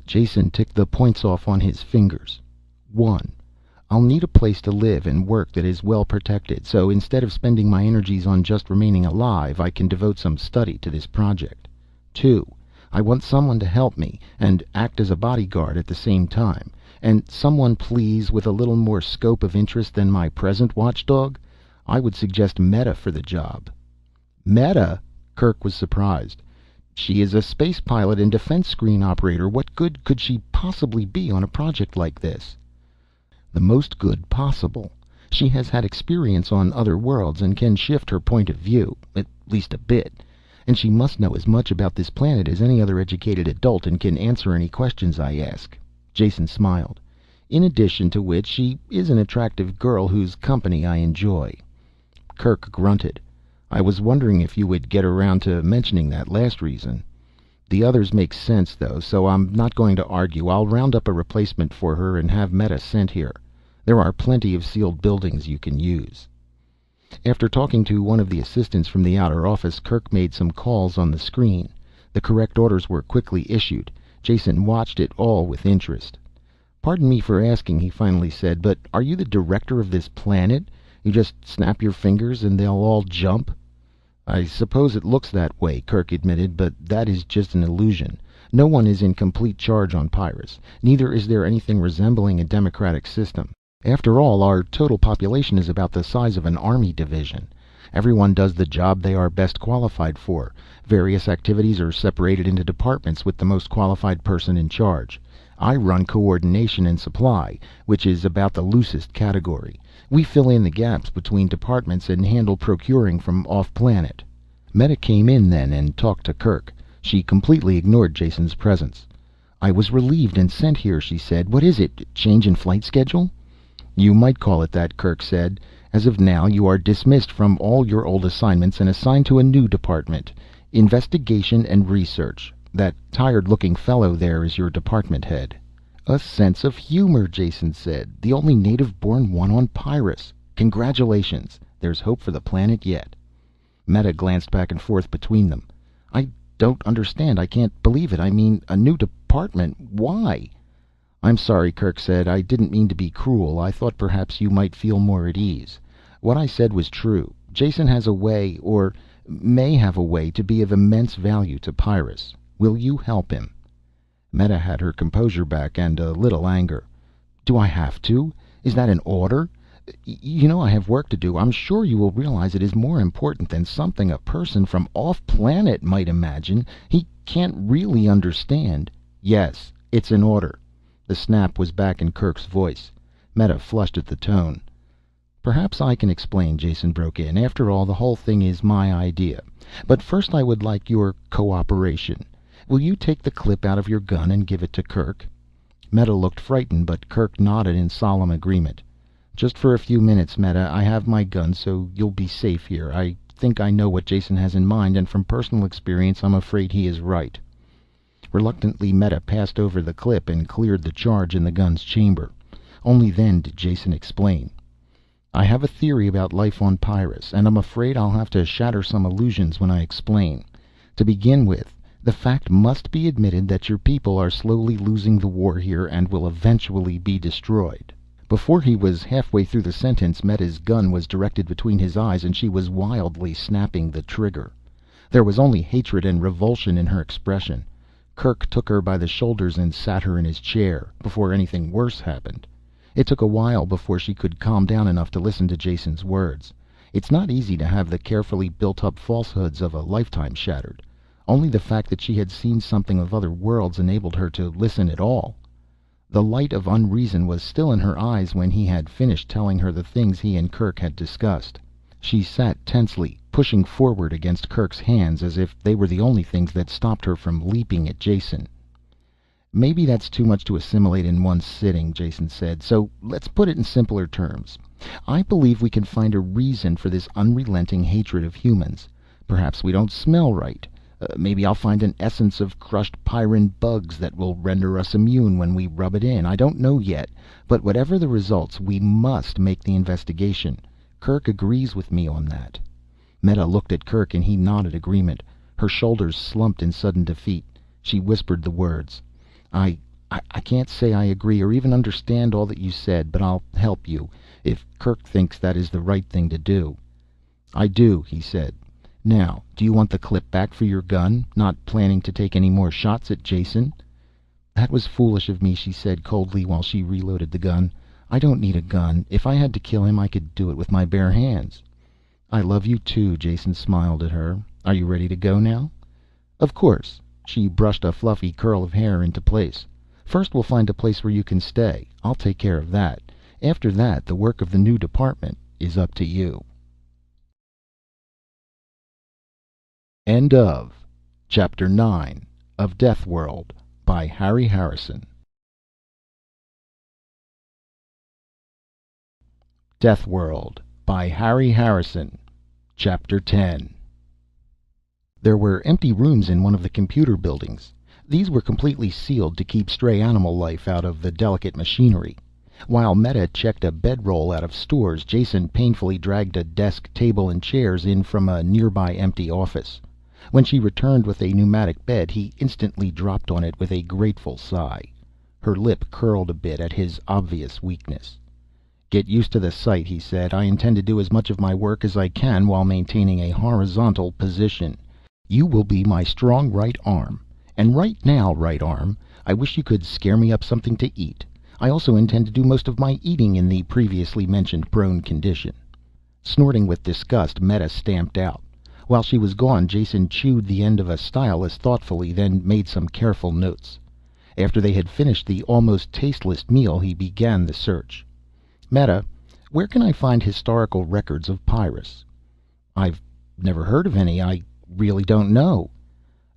Jason ticked the points off on his fingers. 1. I'll need a place to live and work that is well protected, so instead of spending my energies on just remaining alive, I can devote some study to this project. 2. I want someone to help me and act as a bodyguard at the same time. And someone, please, with a little more scope of interest than my present watchdog. I would suggest Meta for the job." "Meta?" Kirk was surprised. "She is a space pilot and defense screen operator. What good could she possibly be on a project like this?" "The most good possible. She has had experience on other worlds and can shift her point of view, at least a bit. And she must know as much about this planet as any other educated adult and can answer any questions I ask." Jason smiled. "In addition to which, she is an attractive girl whose company I enjoy." Kirk grunted. "I was wondering if you would get around to mentioning that last reason. The others make sense, though, so I'm not going to argue. I'll round up a replacement for her and have Meta sent here. There are plenty of sealed buildings you can use." After talking to one of the assistants from the outer office, Kirk made some calls on the screen. The correct orders were quickly issued. Jason watched it all with interest. "Pardon me for asking," he finally said, "but are you the director of this planet? You just snap your fingers and they'll all jump?" "I suppose it looks that way," Kirk admitted, "but that is just an illusion. No one is in complete charge on Pyrrus. Neither is there anything resembling a democratic system. After all, our total population is about the size of an army division. Everyone does the job they are best qualified for. Various activities are separated into departments with the most qualified person in charge. I run coordination and supply, which is about the loosest category. We fill in the gaps between departments and handle procuring from off-planet." Meta came in then and talked to Kirk. She completely ignored Jason's presence. "I was relieved and sent here," she said. "What is it? Change in flight schedule?" "You might call it that," Kirk said. "As of now, you are dismissed from all your old assignments and assigned to a new department. Investigation and research. That tired-looking fellow there is your department head." "A sense of humor," Jason said. "The only native-born one on Pyrrus. Congratulations. There's hope for the planet yet." Meta glanced back and forth between them. "I don't understand. I can't believe it. I mean, a new department. Why?" "I'm sorry," Kirk said. "I didn't mean to be cruel. I thought perhaps you might feel more at ease. What I said was true. Jason has a way, or may have a way, to be of immense value to Pyrrus. Will you help him?" Meta had her composure back and a little anger. "Do I have to? Is that an order? You know I have work to do. I'm sure you will realize it is more important than something a person from off-planet might imagine. He can't really understand." "Yes, it's an order." The snap was back in Kirk's voice. Meta flushed at the tone. "Perhaps I can explain," Jason broke in. "After all, the whole thing is my idea. But first I would like your cooperation. Will you take the clip out of your gun and give it to Kirk?" Meta looked frightened, but Kirk nodded in solemn agreement. "Just for a few minutes, Meta. I have my gun, so you'll be safe here. I think I know what Jason has in mind, and from personal experience I'm afraid he is right." Reluctantly, Meta passed over the clip and cleared the charge in the gun's chamber. Only then did Jason explain. "I have a theory about life on Pyrrus, and I'm afraid I'll have to shatter some illusions when I explain. To begin with, the fact must be admitted that your people are slowly losing the war here and will eventually be destroyed." Before he was halfway through the sentence, Meta's gun was directed between his eyes and she was wildly snapping the trigger. There was only hatred and revulsion in her expression. Kirk took her by the shoulders and sat her in his chair, before anything worse happened. It took a while before she could calm down enough to listen to Jason's words. It's not easy to have the carefully built-up falsehoods of a lifetime shattered. Only the fact that she had seen something of other worlds enabled her to listen at all. The light of unreason was still in her eyes when he had finished telling her the things he and Kirk had discussed. She sat tensely, pushing forward against Kirk's hands as if they were the only things that stopped her from leaping at Jason. "Maybe that's too much to assimilate in one sitting," Jason said, "so let's put it in simpler terms. I believe we can find a reason for this unrelenting hatred of humans. Perhaps we don't smell right. Maybe I'll find an essence of crushed Pyrran bugs that will render us immune when we rub it in. I don't know yet. But whatever the results, we must make the investigation. Kirk agrees with me on that." Meta looked at Kirk and he nodded agreement. Her shoulders slumped in sudden defeat. She whispered the words. I can't say I agree or even understand all that you said, but I'll help you, if Kirk thinks that is the right thing to do." "I do," he said. "Now, do you want the clip back for your gun? Not planning to take any more shots at Jason?" "That was foolish of me," she said coldly while she reloaded the gun. "I don't need a gun. If I had to kill him, I could do it with my bare hands." "I love you too," Jason smiled at her. "Are you ready to go now?" "Of course." She brushed a fluffy curl of hair into place. "First we'll find a place where you can stay. I'll take care of that. After that, the work of the new department is up to you." End of Chapter 9 of Deathworld by Harry Harrison. Deathworld by Harry Harrison. Chapter 10. There were empty rooms in one of the computer buildings. These were completely sealed to keep stray animal life out of the delicate machinery. While Meta checked a bedroll out of stores, Jason painfully dragged a desk, table, and chairs in from a nearby empty office. When she returned with a pneumatic bed, he instantly dropped on it with a grateful sigh. Her lip curled a bit at his obvious weakness. "Get used to the sight," he said. "I intend to do as much of my work as I can while maintaining a horizontal position. You will be my strong right arm. And right now, right arm, I wish you could scare me up something to eat. I also intend to do most of my eating in the previously mentioned prone condition." Snorting with disgust, Meta stamped out. While she was gone, Jason chewed the end of a stylus thoughtfully, then made some careful notes. After they had finished the almost tasteless meal, he began the search. Meta, where can I find historical records of Pyrrus? I've never heard of any. I really don't know.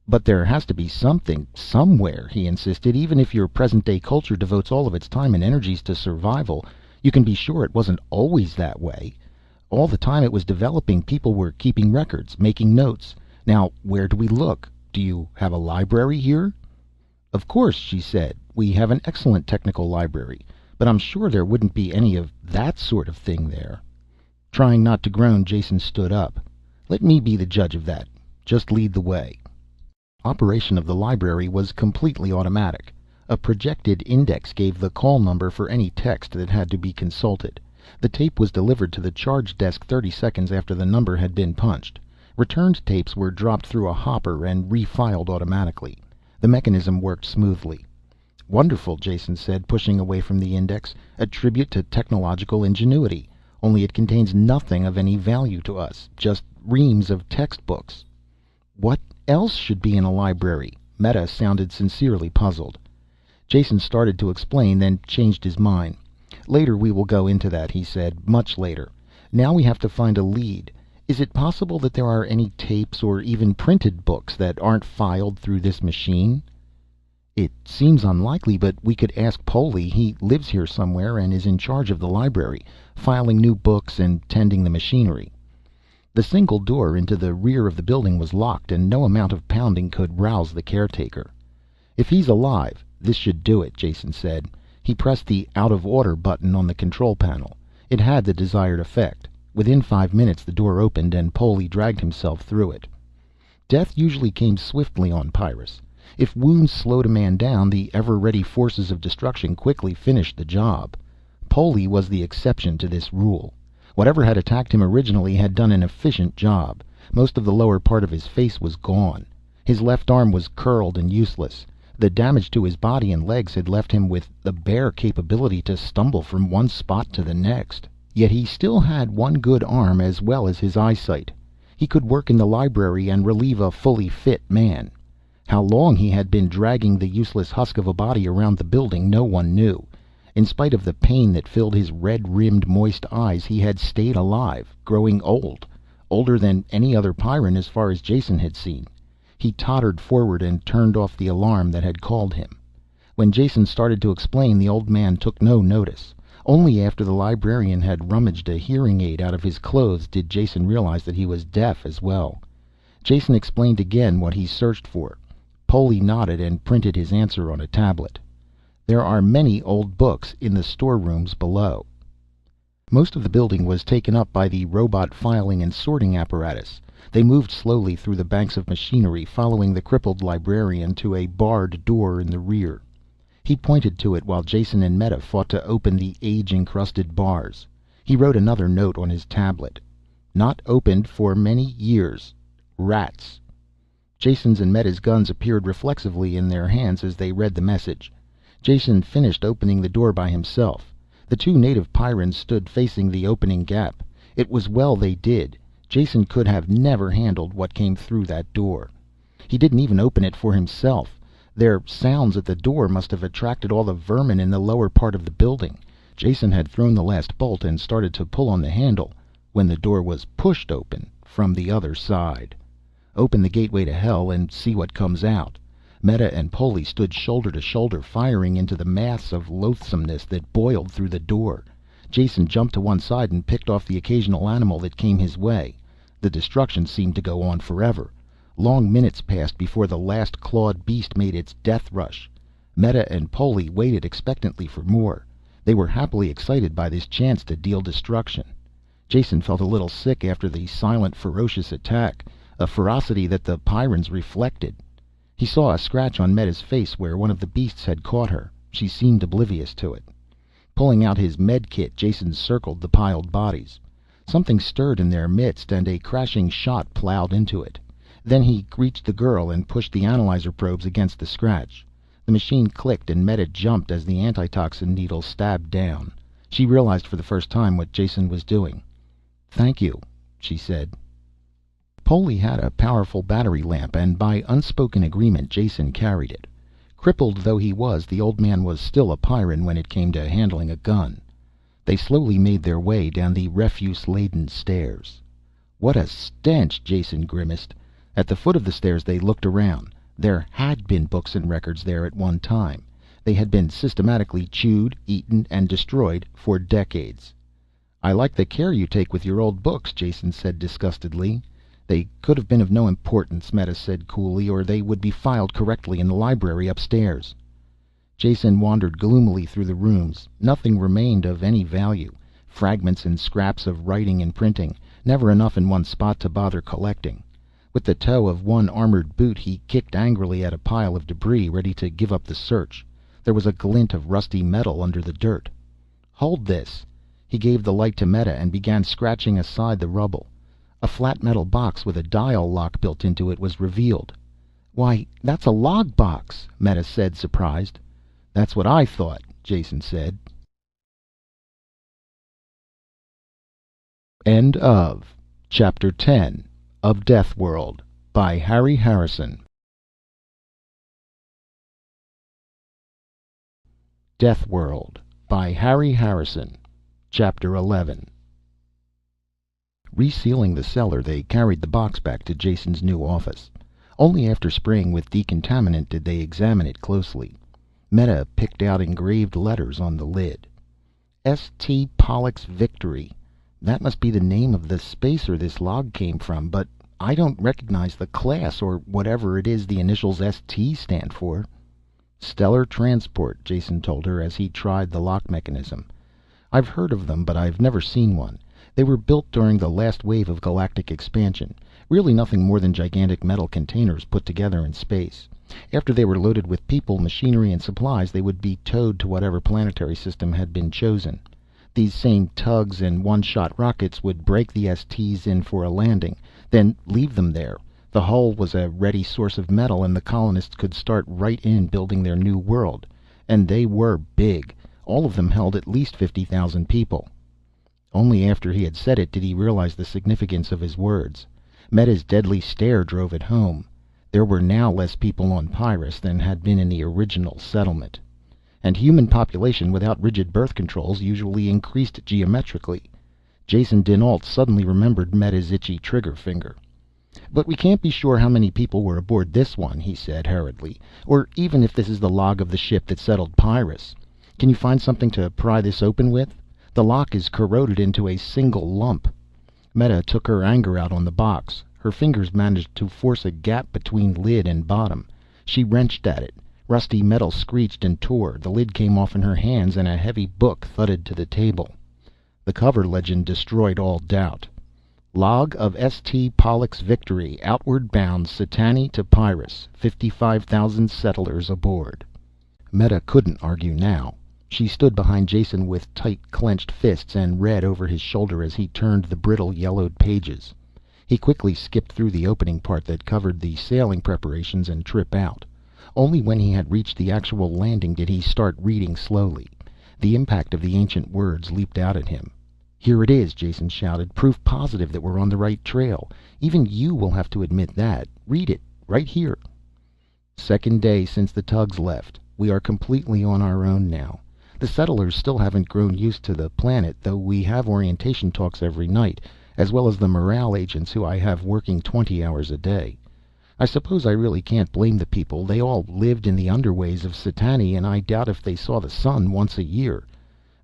But there has to be something, somewhere, he insisted. Even if your present-day culture devotes all of its time and energies to survival, you can be sure it wasn't always that way. All the time it was developing, people were keeping records, making notes. Now, where do we look? Do you have a library here? Of course, she said. We have an excellent technical library, but I'm sure there wouldn't be any of that sort of thing there. Trying not to groan, Jason stood up. Let me be the judge of that. Just lead the way. Operation of the library was completely automatic. A projected index gave the call number for any text that had to be consulted. The tape was delivered to the charge desk 30 seconds after the number had been punched. Returned tapes were dropped through a hopper and refiled automatically. The mechanism worked smoothly. Wonderful, Jason said, pushing away from the index. A tribute to technological ingenuity. Only it contains nothing of any value to us. Just reams of textbooks. What else should be in a library? Meta sounded sincerely puzzled. Jason started to explain, then changed his mind. Later we will go into that, he said. Much later. Now we have to find a lead. Is it possible that there are any tapes or even printed books that aren't filed through this machine? It seems unlikely, but we could ask Polly. He lives here somewhere and is in charge of the library, filing new books and tending the machinery. The single door into the rear of the building was locked, and no amount of pounding could rouse the caretaker. If he's alive, this should do it, Jason said. He pressed the out of order button on the control panel. It had the desired effect. Within 5 minutes the door opened and Polly dragged himself through it. Death usually came swiftly on Pyrrus. If wounds slowed a man down, the ever-ready forces of destruction quickly finished the job. Polly was the exception to this rule. Whatever had attacked him originally had done an efficient job. Most of the lower part of his face was gone. His left arm was curled and useless. The damage to his body and legs had left him with the bare capability to stumble from one spot to the next. Yet he still had one good arm as well as his eyesight. He could work in the library and relieve a fully fit man. How long he had been dragging the useless husk of a body around the building, no one knew. In spite of the pain that filled his red-rimmed, moist eyes, he had stayed alive, growing old. Older than any other Pyrran as far as Jason had seen. He tottered forward and turned off the alarm that had called him. When Jason started to explain, the old man took no notice. Only after the librarian had rummaged a hearing aid out of his clothes did Jason realize that he was deaf as well. Jason explained again what he searched for. Polly nodded and printed his answer on a tablet. There are many old books in the storerooms below. Most of the building was taken up by the robot filing and sorting apparatus. They moved slowly through the banks of machinery, following the crippled librarian to a barred door in the rear. He pointed to it while Jason and Meta fought to open the age-encrusted bars. He wrote another note on his tablet. Not opened for many years. Rats. Jason's and Meta's guns appeared reflexively in their hands as they read the message. Jason finished opening the door by himself. The two native Pyrrans stood facing the opening gap. It was well they did. Jason could have never handled what came through that door. He didn't even open it for himself. Their sounds at the door must have attracted all the vermin in the lower part of the building. Jason had thrown the last bolt and started to pull on the handle when the door was pushed open from the other side. Open the gateway to hell and see what comes out. Meta and Polly stood shoulder to shoulder, firing into the mass of loathsomeness that boiled through the door. Jason jumped to one side and picked off the occasional animal that came his way. The destruction seemed to go on forever. Long minutes passed before the last clawed beast made its death rush. Meta and Polly waited expectantly for more. They were happily excited by this chance to deal destruction. Jason felt a little sick after the silent, ferocious attack, a ferocity that the Pyrrans reflected. He saw a scratch on Meta's face where one of the beasts had caught her. She seemed oblivious to it. Pulling out his med kit, Jason circled the piled bodies. Something stirred in their midst, and a crashing shot plowed into it. Then he reached the girl and pushed the analyzer probes against the scratch. The machine clicked and Meta jumped as the antitoxin needle stabbed down. She realized for the first time what Jason was doing. "Thank you," she said. Poley had a powerful battery lamp, and by unspoken agreement Jason carried it. Crippled though he was, the old man was still a Pyrran when it came to handling a gun. They slowly made their way down the refuse-laden stairs. "What a stench!" Jason grimaced. At the foot of the stairs they looked around. There had been books and records there at one time. They had been systematically chewed, eaten, and destroyed for decades. "I like the care you take with your old books," Jason said disgustedly. "They could have been of no importance," Meta said coolly, "or they would be filed correctly in the library upstairs." Jason wandered gloomily through the rooms. Nothing remained of any value. Fragments and scraps of writing and printing, never enough in one spot to bother collecting. With the toe of one armored boot he kicked angrily at a pile of debris, ready to give up the search. There was a glint of rusty metal under the dirt. "Hold this." He gave the light to Meta and began scratching aside the rubble. A flat metal box with a dial lock built into it was revealed. "Why, that's a log box," Meta said, surprised. "That's what I thought," Jason said. End of Chapter 10 of Deathworld by Harry Harrison. Deathworld by Harry Harrison. Chapter 11. Resealing the cellar, they carried the box back to Jason's new office. Only after spraying with decontaminant did they examine it closely. Meta picked out engraved letters on the lid. St. Pollux Victory. That must be the name of the spacer this log came from, but I don't recognize the class, or whatever it is the initials ST stand for. "Stellar Transport," Jason told her as he tried the lock mechanism. "I've heard of them, but I've never seen one. They were built during the last wave of galactic expansion. Really nothing more than gigantic metal containers put together in space. After they were loaded with people, machinery, and supplies, they would be towed to whatever planetary system had been chosen. These same tugs and one-shot rockets would break the STs in for a landing, then leave them there. The hull was a ready source of metal, and the colonists could start right in building their new world. And they were big. All of them held at least 50,000 people." Only after he had said it did he realize the significance of his words. Meta's deadly stare drove it home. There were now less people on Pyrrus than had been in the original settlement. And human population without rigid birth controls usually increased geometrically. Jason dinAlt suddenly remembered Meta's itchy trigger finger. "But we can't be sure how many people were aboard this one," he said hurriedly, "or even if this is the log of the ship that settled Pyrrus. Can you find something to pry this open with? The lock is corroded into a single lump." Meta took her anger out on the box. Her fingers managed to force a gap between lid and bottom. She wrenched at it. Rusty metal screeched and tore. The lid came off in her hands and a heavy book thudded to the table. The cover legend destroyed all doubt. "Log of St. Pollux Victory, outward bound Satani to Pyrrus. 55,000 settlers aboard." Meta couldn't argue now. She stood behind Jason with tight clenched fists and read over his shoulder as he turned the brittle yellowed pages. He quickly skipped through the opening part that covered the sailing preparations and trip out. Only when he had reached the actual landing did he start reading slowly. The impact of the ancient words leaped out at him. "Here it is," Jason shouted. "Proof positive that we're on the right trail. Even you will have to admit that. Read it, right here. Second day since the tugs left. We are completely on our own now. The settlers still haven't grown used to the planet, though we have orientation talks every night, as well as the morale agents who I have working 20 hours a day. I suppose I really can't blame the people. They all lived in the underways of Satani, and I doubt if they saw the sun once a year.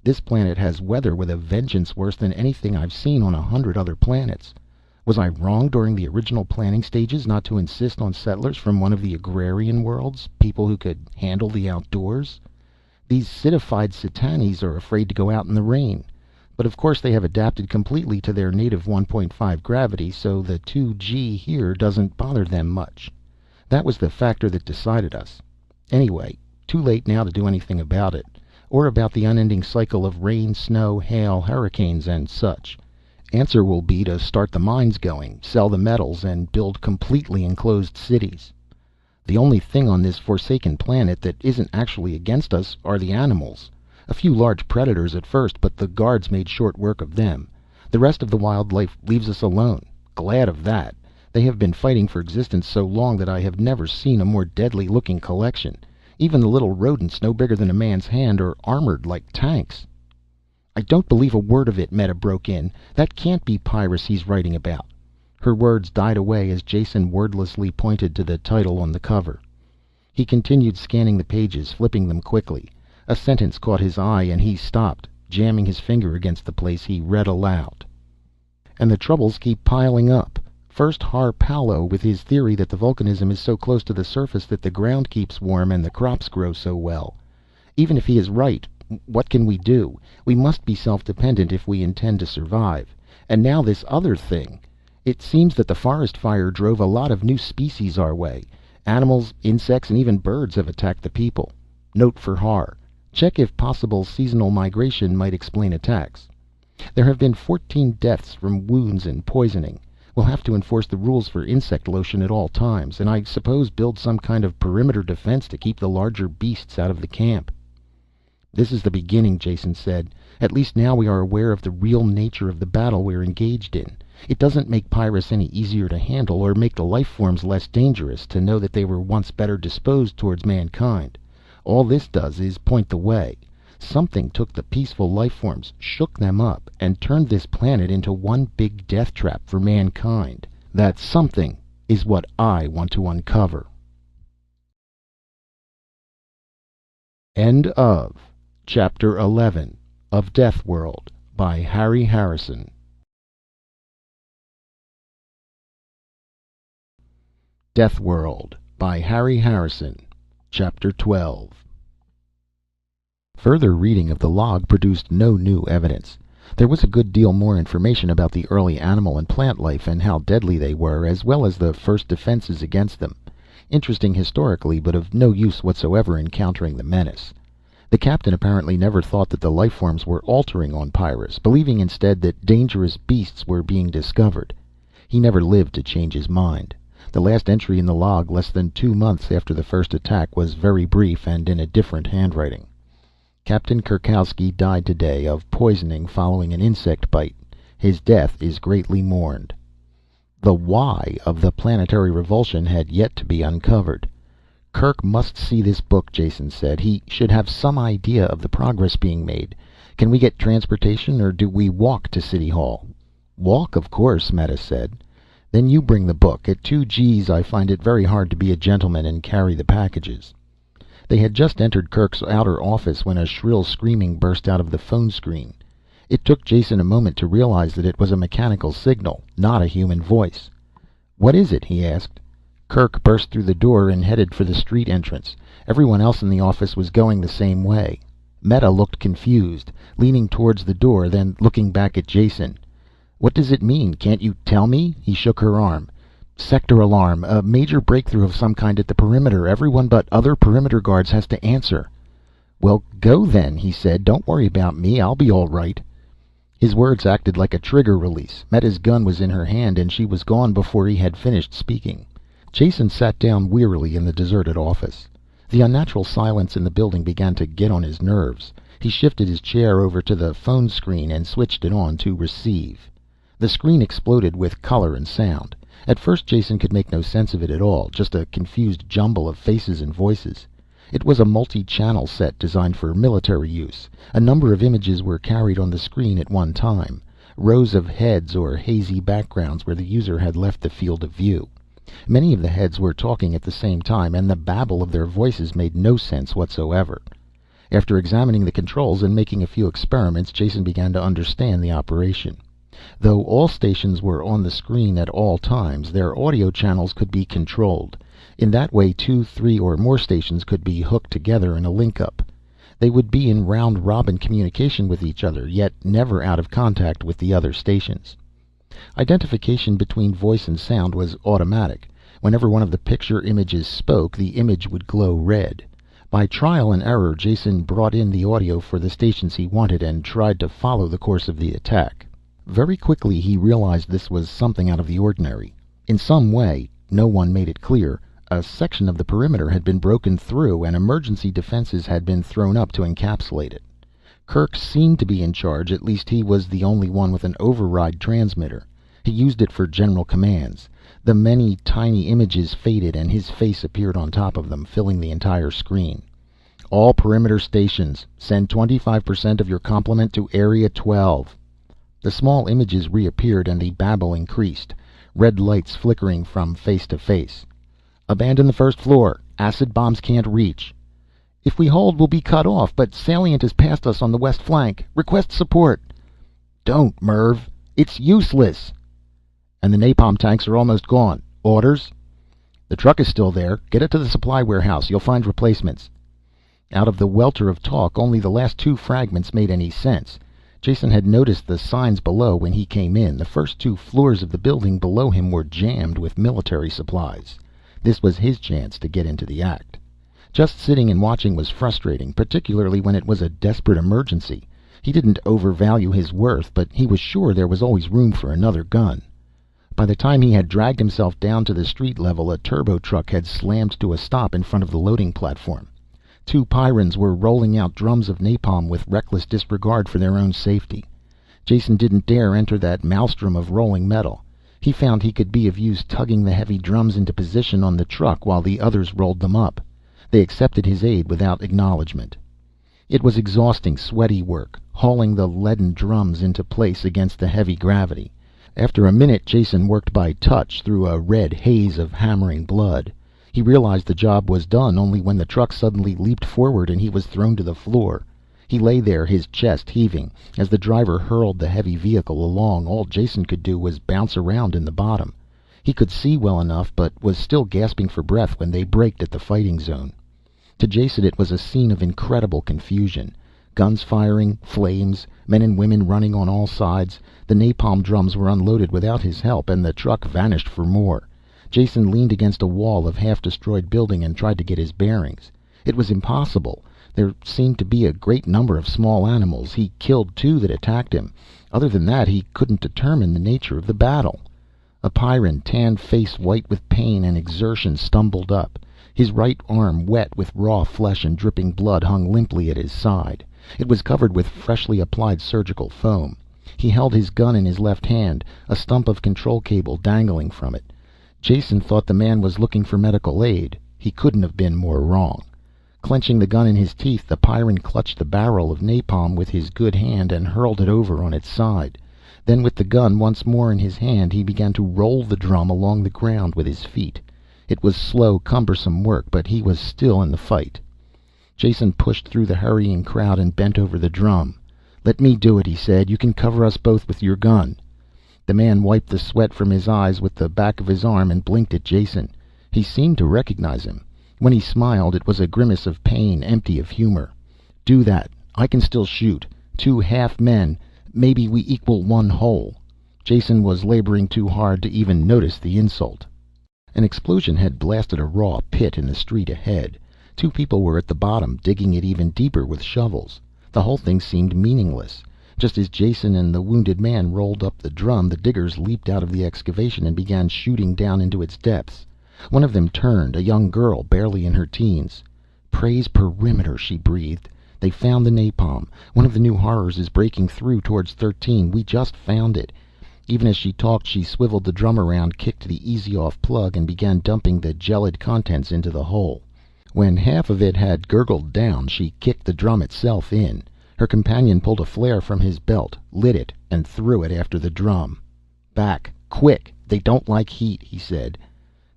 This planet has weather with a vengeance worse than anything I've seen on 100 other planets. Was I wrong during the original planning stages not to insist on settlers from one of the agrarian worlds, people who could handle the outdoors? These citified Satanis are afraid to go out in the rain. But of course they have adapted completely to their native 1.5 gravity, so the 2G here doesn't bother them much. That was the factor that decided us. Anyway, too late now to do anything about it. Or about the unending cycle of rain, snow, hail, hurricanes, and such. Answer will be to start the mines going, sell the metals, and build completely enclosed cities. The only thing on this forsaken planet that isn't actually against us are the animals. A few large predators at first, but the guards made short work of them. The rest of the wildlife leaves us alone. Glad of that. They have been fighting for existence so long that I have never seen a more deadly looking collection. Even the little rodents, no bigger than a man's hand, are armored like tanks." "I don't believe a word of it," Meta broke in. "That can't be Pyrrus he's writing about." Her words died away as Jason wordlessly pointed to the title on the cover. He continued scanning the pages, flipping them quickly. A sentence caught his eye and he stopped. Jamming his finger against the place, he read aloud. "And the troubles keep piling up. First Har Palo with his theory that the volcanism is so close to the surface that the ground keeps warm and the crops grow so well. Even if he is right, what can we do? We must be self-dependent if we intend to survive. And now this other thing. It seems that the forest fire drove a lot of new species our way. Animals, insects, and even birds have attacked the people. Note for Har. Check if possible seasonal migration might explain attacks. There have been 14 deaths from wounds and poisoning. We'll have to enforce the rules for insect lotion at all times, and I suppose build some kind of perimeter defense to keep the larger beasts out of the camp." "This is the beginning," Jason said. "At least now we are aware of the real nature of the battle we're engaged in. It doesn't make Pyrrus any easier to handle, or make the life forms less dangerous, to know that they were once better disposed towards mankind. All this does is point the way. Something took the peaceful life forms, shook them up, and turned this planet into one big death trap for mankind. That something is what I want to uncover." End of Chapter 11 of Deathworld by Harry Harrison. Deathworld by Harry Harrison. Chapter 12. Further reading of the log produced no new evidence. There was a good deal more information about the early animal and plant life and how deadly they were, as well as the first defenses against them. Interesting historically, but of no use whatsoever in countering the menace. The captain apparently never thought that the life forms were altering on Pyrrus, believing instead that dangerous beasts were being discovered. He never lived to change his mind. The last entry in the log, less than 2 months after the first attack, was very brief and in a different handwriting. "Captain Kurkowski died today of poisoning following an insect bite. His death is greatly mourned." The why of the planetary revulsion had yet to be uncovered. "Kirk must see this book," Jason said. "He should have some idea of the progress being made. Can we get transportation, or do we walk to City Hall?" "Walk, of course," Meta said. "Then you bring the book. At 2 G's I find it very hard to be a gentleman and carry the packages." They had just entered Kirk's outer office when a shrill screaming burst out of the phone screen. It took Jason a moment to realize that it was a mechanical signal, not a human voice. "What is it?" he asked. Kirk burst through the door and headed for the street entrance. Everyone else in the office was going the same way. Meta looked confused, leaning towards the door, then looking back at Jason. "What does it mean? Can't you tell me?" He shook her arm. "Sector alarm. A major breakthrough of some kind at the perimeter. Everyone but other perimeter guards has to answer." "Well, go then," he said. "Don't worry about me. I'll be all right." His words acted like a trigger release. Meta's gun was in her hand and she was gone before he had finished speaking. Jason sat down wearily in the deserted office. The unnatural silence in the building began to get on his nerves. He shifted his chair over to the phone screen and switched it on to receive. The screen exploded with color and sound. At first Jason could make no sense of it at all, just a confused jumble of faces and voices. It was a multi-channel set designed for military use. A number of images were carried on the screen at one time, rows of heads or hazy backgrounds where the user had left the field of view. Many of the heads were talking at the same time, and the babble of their voices made no sense whatsoever. After examining the controls and making a few experiments, Jason began to understand the operation. Though all stations were on the screen at all times, their audio channels could be controlled. In that way 2, 3, or more stations could be hooked together in a link-up. They would be in round-robin communication with each other, yet never out of contact with the other stations. Identification between voice and sound was automatic. Whenever one of the picture images spoke, the image would glow red. By trial and error, Jason brought in the audio for the stations he wanted and tried to follow the course of the attack. Very quickly he realized this was something out of the ordinary. In some way, no one made it clear, a section of the perimeter had been broken through and emergency defenses had been thrown up to encapsulate it. Kirk seemed to be in charge, at least he was the only one with an override transmitter. He used it for general commands. The many tiny images faded and his face appeared on top of them, filling the entire screen. "All perimeter stations, send 25% of your complement to Area 12." The small images reappeared and the babble increased, red lights flickering from face to face. "Abandon the first floor. Acid bombs can't reach." "If we hold, we'll be cut off, but Salient is past us on the west flank. Request support." "Don't, Merv. It's useless." "And the napalm tanks are almost gone. Orders?" "The truck is still there. Get it to the supply warehouse. You'll find replacements." Out of the welter of talk, only the last two fragments made any sense. Jason had noticed the signs below when he came in. The first two floors of the building below him were jammed with military supplies. This was his chance to get into the act. Just sitting and watching was frustrating, particularly when it was a desperate emergency. He didn't overvalue his worth, but he was sure there was always room for another gun. By the time he had dragged himself down to the street level, a turbo truck had slammed to a stop in front of the loading platform. Two Pyrrans were rolling out drums of napalm with reckless disregard for their own safety. Jason didn't dare enter that maelstrom of rolling metal. He found he could be of use tugging the heavy drums into position on the truck while the others rolled them up. They accepted his aid without acknowledgement. It was exhausting, sweaty work, hauling the leaden drums into place against the heavy gravity. After a minute, Jason worked by touch through a red haze of hammering blood. He realized the job was done only when the truck suddenly leaped forward and he was thrown to the floor. He lay there, his chest heaving. As the driver hurled the heavy vehicle along, all Jason could do was bounce around in the bottom. He could see well enough, but was still gasping for breath when they braked at the fighting zone. To Jason it was a scene of incredible confusion. Guns firing, flames, men and women running on all sides. The napalm drums were unloaded without his help, and the truck vanished for more. Jason leaned against a wall of half-destroyed building and tried to get his bearings. It was impossible. There seemed to be a great number of small animals. He killed two that attacked him. Other than that, he couldn't determine the nature of the battle. A Pyrran, tan face white with pain and exertion, stumbled up. His right arm, wet with raw flesh and dripping blood, hung limply at his side. It was covered with freshly applied surgical foam. He held his gun in his left hand, a stump of control cable dangling from it. Jason thought the man was looking for medical aid. He couldn't have been more wrong. Clenching the gun in his teeth, the Pyrran clutched the barrel of napalm with his good hand and hurled it over on its side. Then, with the gun once more in his hand, he began to roll the drum along the ground with his feet. It was slow, cumbersome work, but he was still in the fight. Jason pushed through the hurrying crowd and bent over the drum. "Let me do it," he said. "You can cover us both with your gun." The man wiped the sweat from his eyes with the back of his arm and blinked at Jason. He seemed to recognize him. When he smiled, it was a grimace of pain, empty of humor. "Do that. I can still shoot. 2 half men. Maybe we equal 1 whole." Jason was laboring too hard to even notice the insult. An explosion had blasted a raw pit in the street ahead. 2 people were at the bottom, digging it even deeper with shovels. The whole thing seemed meaningless. Just as Jason and the wounded man rolled up the drum, the diggers leaped out of the excavation and began shooting down into its depths. One of them turned, a young girl, barely in her teens. "Praise perimeter," she breathed. "They found the napalm. One of the new horrors is breaking through towards 13. We just found it." Even as she talked, she swiveled the drum around, kicked the easy-off plug, and began dumping the gelid contents into the hole. When half of it had gurgled down, she kicked the drum itself in. Her companion pulled a flare from his belt, lit it, and threw it after the drum. "Back, quick! They don't like heat," he said.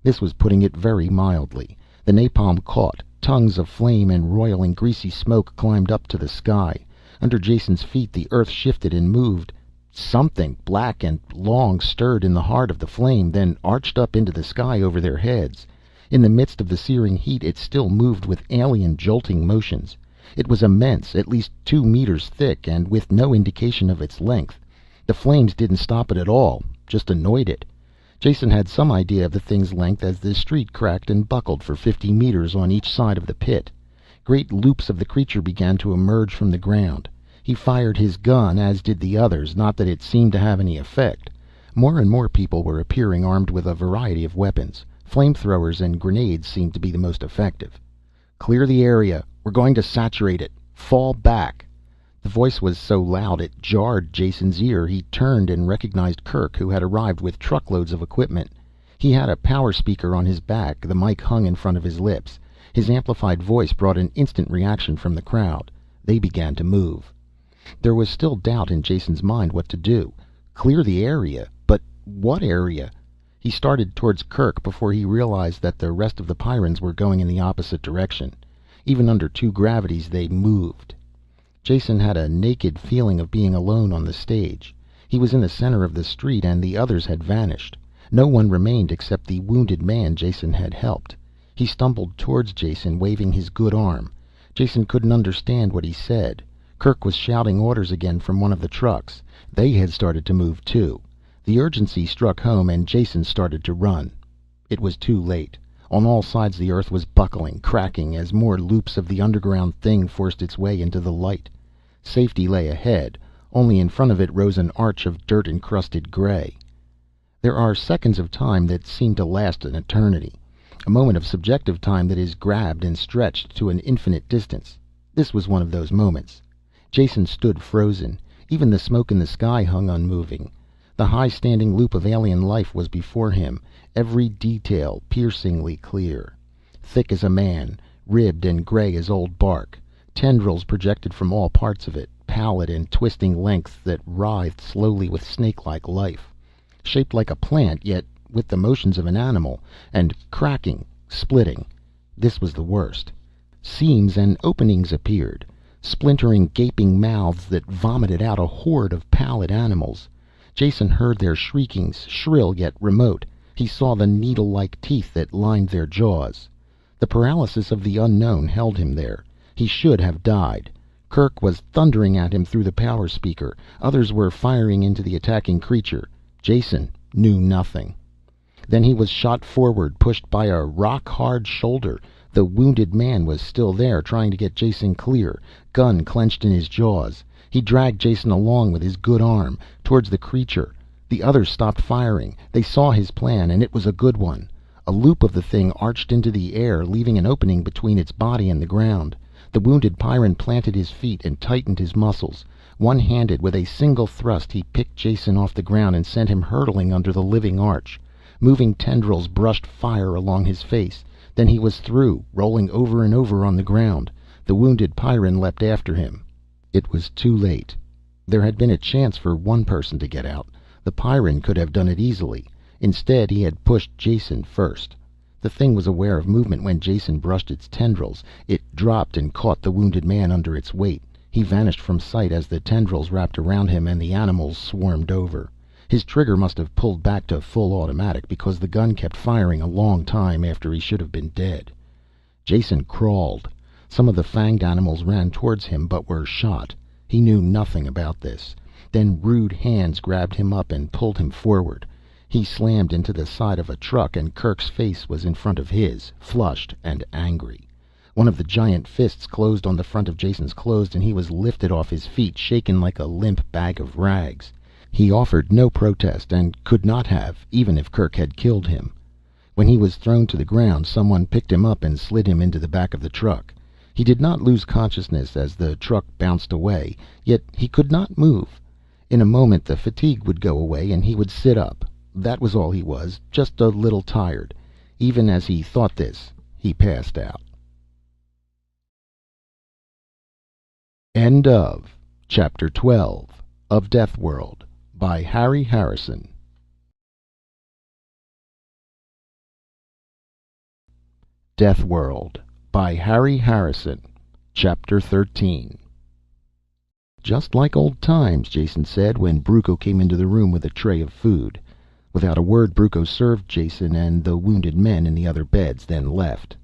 This was putting it very mildly. The napalm caught. Tongues of flame and roiling, greasy smoke climbed up to the sky. Under Jason's feet, the earth shifted and moved. Something black and long stirred in the heart of the flame, then arched up into the sky over their heads. In the midst of the searing heat, it still moved with alien, jolting motions. It was immense, at least 2 meters thick, and with no indication of its length. The flames didn't stop it at all, just annoyed it. Jason had some idea of the thing's length as the street cracked and buckled for 50 meters on each side of the pit. Great loops of the creature began to emerge from the ground. He fired his gun, as did the others, not that it seemed to have any effect. More and more people were appearing, armed with a variety of weapons. Flamethrowers and grenades seemed to be the most effective. "Clear the area. We're going to saturate it. Fall back." The voice was so loud it jarred Jason's ear. He turned and recognized Kirk, who had arrived with truckloads of equipment. He had a power speaker on his back, the mic hung in front of his lips. His amplified voice brought an instant reaction from the crowd. They began to move. There was still doubt in Jason's mind what to do. Clear the area? But what area? He started towards Kirk before he realized that the rest of the Pyrrans were going in the opposite direction. Even under 2 gravities they moved. Jason had a naked feeling of being alone on the stage. He was in the center of the street and the others had vanished. No one remained except the wounded man Jason had helped. He stumbled towards Jason, waving his good arm. Jason couldn't understand what he said. Kirk was shouting orders again from one of the trucks. They had started to move too. The urgency struck home and Jason started to run. It was too late. On all sides the earth was buckling, cracking, as more loops of the underground thing forced its way into the light. Safety lay ahead. Only in front of it rose an arch of dirt-encrusted gray. There are seconds of time that seem to last an eternity. A moment of subjective time that is grabbed and stretched to an infinite distance. This was one of those moments. Jason stood frozen. Even the smoke in the sky hung unmoving. The high-standing loop of alien life was before him, every detail piercingly clear. Thick as a man, ribbed and gray as old bark. Tendrils projected from all parts of it, pallid and twisting lengths that writhed slowly with snake-like life. Shaped like a plant, yet with the motions of an animal, and cracking, splitting. This was the worst. Seams and openings appeared, splintering, gaping mouths that vomited out a horde of pallid animals. Jason heard their shriekings, shrill yet remote. He saw the needle-like teeth that lined their jaws. The paralysis of the unknown held him there. He should have died. Kirk was thundering at him through the power speaker. Others were firing into the attacking creature. Jason knew nothing. Then he was shot forward, pushed by a rock-hard shoulder. The wounded man was still there, trying to get Jason clear, gun clenched in his jaws. He dragged Jason along with his good arm, towards the creature. The others stopped firing. They saw his plan, and it was a good one. A loop of the thing arched into the air, leaving an opening between its body and the ground. The wounded Pyrran planted his feet and tightened his muscles. One-handed, with a single thrust, he picked Jason off the ground and sent him hurtling under the living arch. Moving tendrils brushed fire along his face. Then he was through, rolling over and over on the ground. The wounded Pyrran leapt after him. It was too late. There had been a chance for one person to get out. The Pyrran could have done it easily. Instead, he had pushed Jason first. The thing was aware of movement when Jason brushed its tendrils. It dropped and caught the wounded man under its weight. He vanished from sight as the tendrils wrapped around him and the animals swarmed over. His trigger must have pulled back to full automatic, because the gun kept firing a long time after he should have been dead. Jason crawled. Some of the fanged animals ran towards him but were shot. He knew nothing about this. Then rude hands grabbed him up and pulled him forward. He slammed into the side of a truck and Kirk's face was in front of his, flushed and angry. One of the giant fists closed on the front of Jason's clothes and he was lifted off his feet, shaken like a limp bag of rags. He offered no protest and could not have, even if Kirk had killed him. When he was thrown to the ground, someone picked him up and slid him into the back of the truck. He did not lose consciousness as the truck bounced away, yet he could not move. In a moment the fatigue would go away and he would sit up. That was all he was, just a little tired. Even as he thought this, he passed out. End of Chapter 12 of Deathworld by Harry Harrison. Deathworld by Harry Harrison. Chapter 13. Just like old times, Jason said when Bruco came into the room with a tray of food. Without a word, Bruco served Jason and the wounded men in the other beds, then left.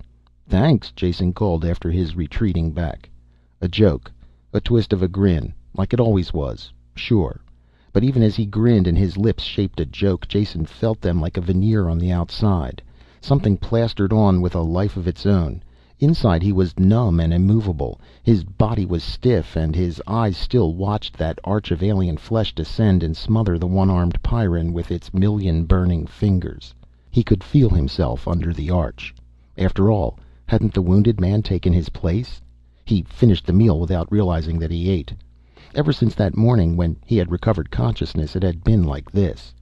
Thanks, Jason called after his retreating back. A joke, a twist of a grin, like it always was, sure. But even as he grinned and his lips shaped a joke, Jason felt them like a veneer on the outside. Something plastered on with a life of its own. Inside he was numb and immovable. His body was stiff and his eyes still watched that arch of alien flesh descend and smother the one-armed Pyrran with its million burning fingers. He could feel himself under the arch. After all, hadn't the wounded man taken his place? He finished the meal without realizing that he ate. Ever since that morning when he had recovered consciousness, it had been like this.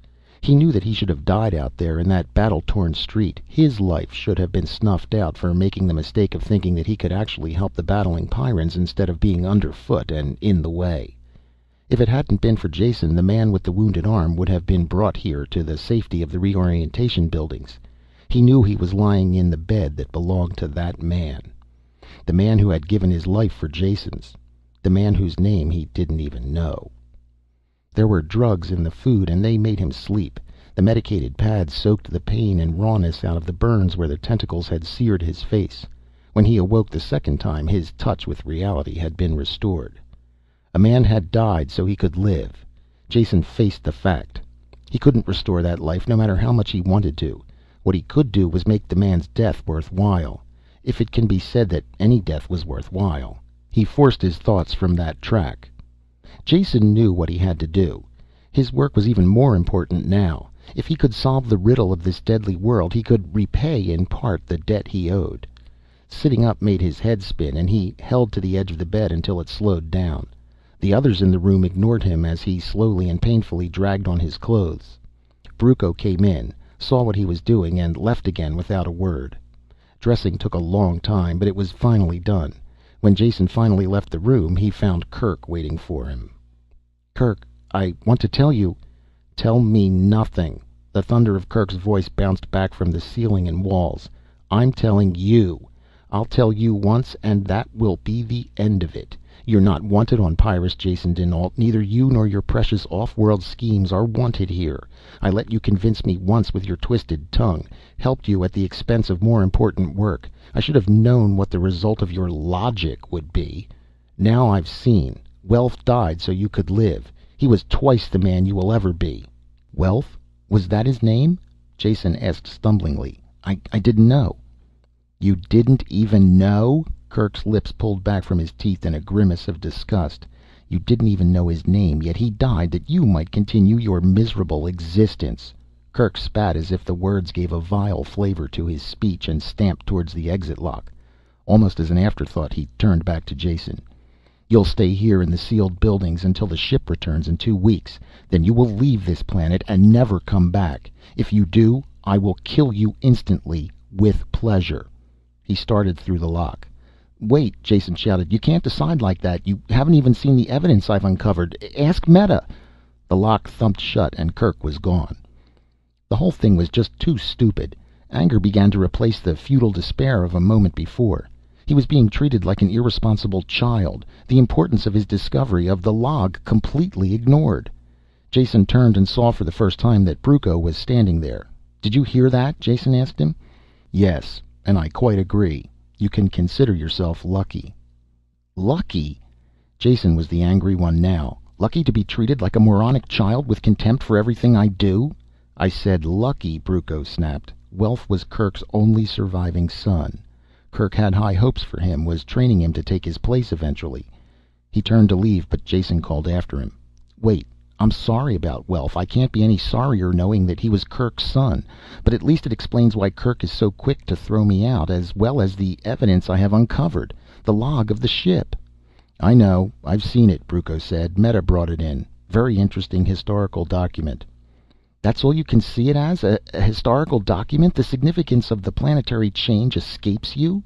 He knew that he should have died out there in that battle-torn street. His life should have been snuffed out for making the mistake of thinking that he could actually help the battling Pyrrans instead of being underfoot and in the way. If it hadn't been for Jason, the man with the wounded arm would have been brought here to the safety of the reorientation buildings. He knew he was lying in the bed that belonged to that man. The man who had given his life for Jason's. The man whose name he didn't even know. There were drugs in the food and they made him sleep. The medicated pads soaked the pain and rawness out of the burns where the tentacles had seared his face. When he awoke the second time, his touch with reality had been restored. A man had died so he could live. Jason faced the fact. He couldn't restore that life no matter how much he wanted to. What he could do was make the man's death worthwhile. If it can be said that any death was worthwhile. He forced his thoughts from that track. Jason knew what he had to do. His work was even more important now. If he could solve the riddle of this deadly world, he could repay in part the debt he owed. Sitting up made his head spin, and he held to the edge of the bed until it slowed down. The others in the room ignored him as he slowly and painfully dragged on his clothes. Brucco came in, saw what he was doing, and left again without a word. Dressing took a long time, but it was finally done. When Jason finally left the room, he found Kerk waiting for him. "Kerk, I want to tell you." "Tell me nothing." The thunder of Kerk's voice bounced back from the ceiling and walls. "I'm telling you. I'll tell you once, and that will be the end of it. You're not wanted on Pyrrus, Jason dinAlt. Neither you nor your precious off-world schemes are wanted here. I let you convince me once with your twisted tongue. Helped you at the expense of more important work. I should have known what the result of your logic would be. Now I've seen. Welf died so you could live. He was twice the man you will ever be." "Welf? Was that his name?" Jason asked stumblingly. I didn't know." "You didn't even know?" Kerk's lips pulled back from his teeth in a grimace of disgust. "You didn't even know his name, yet he died that you might continue your miserable existence." Kerk spat as if the words gave a vile flavor to his speech and stamped towards the exit lock. Almost as an afterthought, he turned back to Jason. "You'll stay here in the sealed buildings until the ship returns in 2 weeks. Then you will leave this planet and never come back. If you do, I will kill you instantly, with pleasure." He started through the lock. "Wait," Jason shouted. "You can't decide like that. You haven't even seen the evidence I've uncovered. Ask Meta." The lock thumped shut and Kerk was gone. The whole thing was just too stupid. Anger began to replace the futile despair of a moment before. He was being treated like an irresponsible child, the importance of his discovery of the log completely ignored. Jason turned and saw for the first time that Brucco was standing there. "Did you hear that?" Jason asked him. "Yes, and I quite agree. You can consider yourself lucky." "Lucky?" Jason was the angry one now. "Lucky to be treated like a moronic child with contempt for everything I do?" "I said lucky," Brucco snapped. Welf was Kerk's only surviving son. Kerk had high hopes for him, was training him to take his place eventually. He turned to leave, but Jason called after him. "Wait, I'm sorry about Welf. I can't be any sorrier knowing that he was Kerk's son. But at least it explains why Kerk is so quick to throw me out, as well as the evidence I have uncovered. The log of the ship." "I know. I've seen it," Brucco said. "Meta brought it in. Very interesting historical document." "That's all you can see it as? A historical document? The significance of the planetary change escapes you?"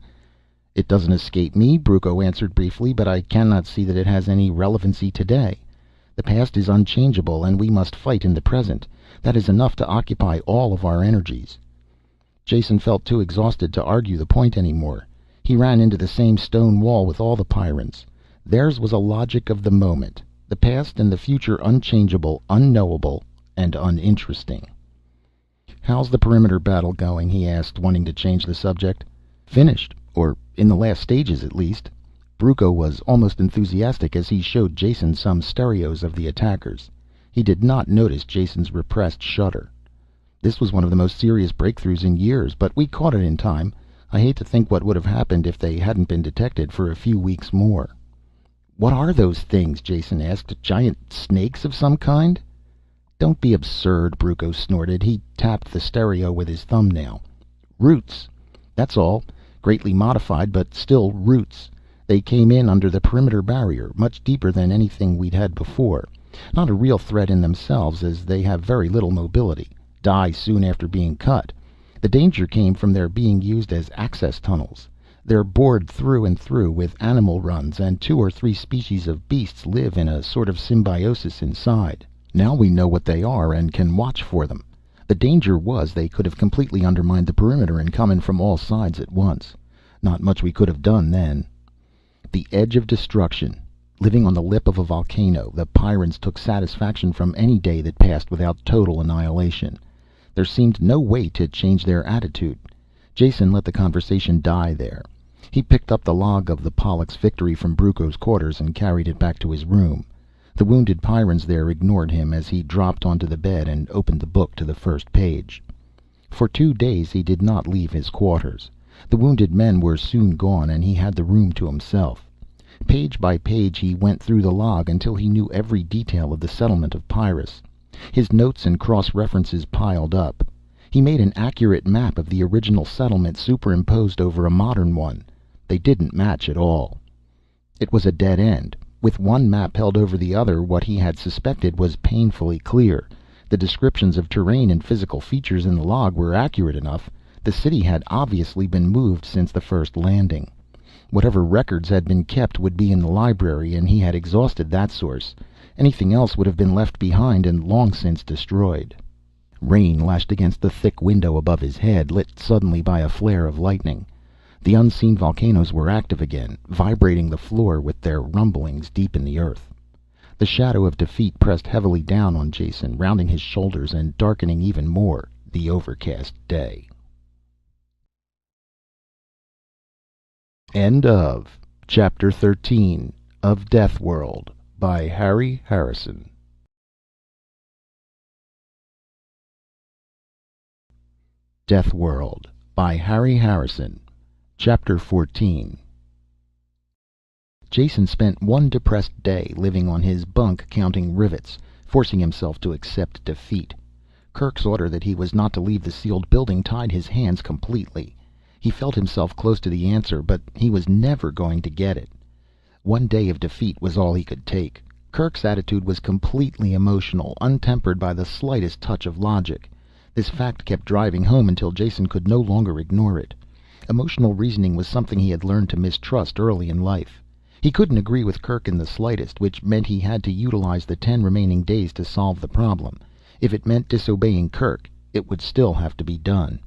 "It doesn't escape me," Brucco answered briefly, "but I cannot see that it has any relevancy today. The past is unchangeable, and we must fight in the present. That is enough to occupy all of our energies." Jason felt too exhausted to argue the point anymore. He ran into the same stone wall with all the Pyrrans. Theirs was a logic of the moment. The past and the future unchangeable, unknowable, and uninteresting. "How's the perimeter battle going?" he asked, wanting to change the subject. "Finished, or in the last stages at least." Brucco was almost enthusiastic as he showed Jason some stereos of the attackers. He did not notice Jason's repressed shudder. "This was one of the most serious breakthroughs in years, but we caught it in time. I hate to think what would have happened if they hadn't been detected for a few weeks more." "What are those things?" Jason asked. "Giant snakes of some kind?" "Don't be absurd," Brucco snorted. He tapped the stereo with his thumbnail. "Roots. That's all. Greatly modified, but still roots. They came in under the perimeter barrier, much deeper than anything we'd had before. Not a real threat in themselves, as they have very little mobility, die soon after being cut. The danger came from their being used as access tunnels. They're bored through and through with animal runs, and 2 or 3 species of beasts live in a sort of symbiosis inside. Now we know what they are and can watch for them. The danger was they could have completely undermined the perimeter and come in from all sides at once. Not much we could have done then. The edge of destruction. Living on the lip of a volcano, the Pyrrans took satisfaction from any day that passed without total annihilation. There seemed no way to change their attitude. Jason let the conversation die there. He picked up the log of the Pollux victory from Brucco's quarters and carried it back to his room. The wounded Pyrrans there ignored him as he dropped onto the bed and opened the book to the first page. For 2 days he did not leave his quarters. The wounded men were soon gone, and he had the room to himself. Page by page he went through the log until he knew every detail of the settlement of Pyrrus. His notes and cross-references piled up. He made an accurate map of the original settlement superimposed over a modern one. They didn't match at all. It was a dead end. With one map held over the other, what he had suspected was painfully clear. The descriptions of terrain and physical features in the log were accurate enough. The city had obviously been moved since the first landing. Whatever records had been kept would be in the library, and he had exhausted that source. Anything else would have been left behind and long since destroyed. Rain lashed against the thick window above his head, lit suddenly by a flare of lightning. The unseen volcanoes were active again, vibrating the floor with their rumblings deep in the earth. The shadow of defeat pressed heavily down on Jason, rounding his shoulders and darkening even more the overcast day. End of Chapter 13 of Deathworld by Harry Harrison. Deathworld by Harry Harrison. Chapter 14. Jason spent one depressed day living on his bunk counting rivets, forcing himself to accept defeat. Kirk's order that he was not to leave the sealed building tied his hands completely. He felt himself close to the answer, but he was never going to get it. One day of defeat was all he could take. Kirk's attitude was completely emotional, untempered by the slightest touch of logic. This fact kept driving home until Jason could no longer ignore it. Emotional reasoning was something he had learned to mistrust early in life. He couldn't agree with Kirk in the slightest, which meant he had to utilize the 10 remaining days to solve the problem. If it meant disobeying Kirk, it would still have to be done.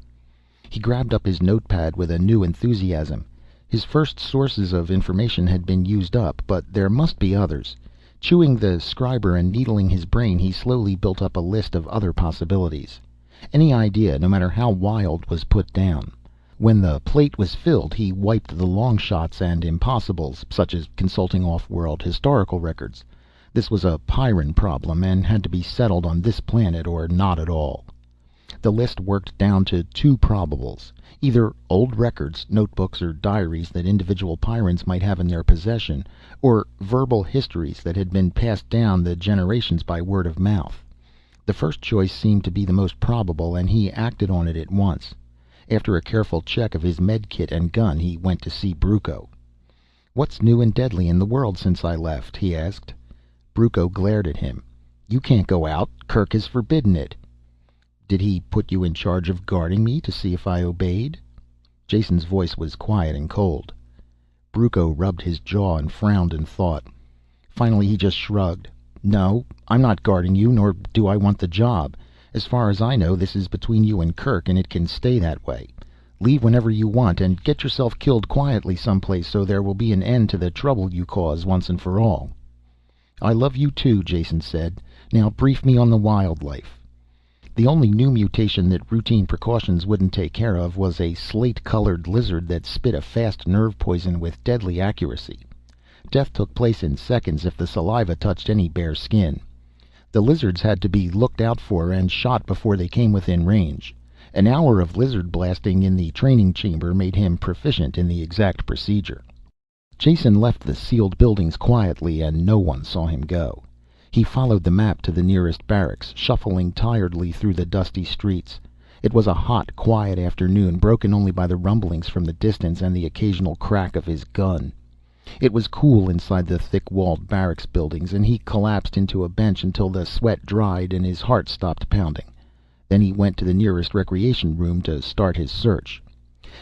He grabbed up his notepad with a new enthusiasm. His first sources of information had been used up, but there must be others. Chewing the scriber and needling his brain, he slowly built up a list of other possibilities. Any idea, no matter how wild, was put down. When the plate was filled, he wiped the long shots and impossibles, such as consulting off-world historical records. This was a Pyrran problem and had to be settled on this planet or not at all. The list worked down to 2 probables. Either old records, notebooks or diaries that individual Pyrrans might have in their possession, or verbal histories that had been passed down the generations by word of mouth. The first choice seemed to be the most probable, and he acted on it at once. After a careful check of his med kit and gun, he went to see Brucco. "What's new and deadly in the world since I left?" he asked. Brucco glared at him. "You can't go out. Kirk has forbidden it." "Did he put you in charge of guarding me to see if I obeyed?" Jason's voice was quiet and cold. Brucco rubbed his jaw and frowned in thought. Finally he just shrugged. "No, I'm not guarding you, nor do I want the job. As far as I know, this is between you and Kirk, and it can stay that way. Leave whenever you want, and get yourself killed quietly someplace so there will be an end to the trouble you cause once and for all." "I love you too," Jason said. "Now brief me on the wildlife." The only new mutation that routine precautions wouldn't take care of was a slate-colored lizard that spit a fast nerve poison with deadly accuracy. Death took place in seconds if the saliva touched any bare skin. The lizards had to be looked out for and shot before they came within range. An hour of lizard blasting in the training chamber made him proficient in the exact procedure. Jason left the sealed buildings quietly, and no one saw him go. He followed the map to the nearest barracks, shuffling tiredly through the dusty streets. It was a hot, quiet afternoon, broken only by the rumblings from the distance and the occasional crack of his gun. It was cool inside the thick-walled barracks buildings, and he collapsed into a bench until the sweat dried and his heart stopped pounding. Then he went to the nearest recreation room to start his search.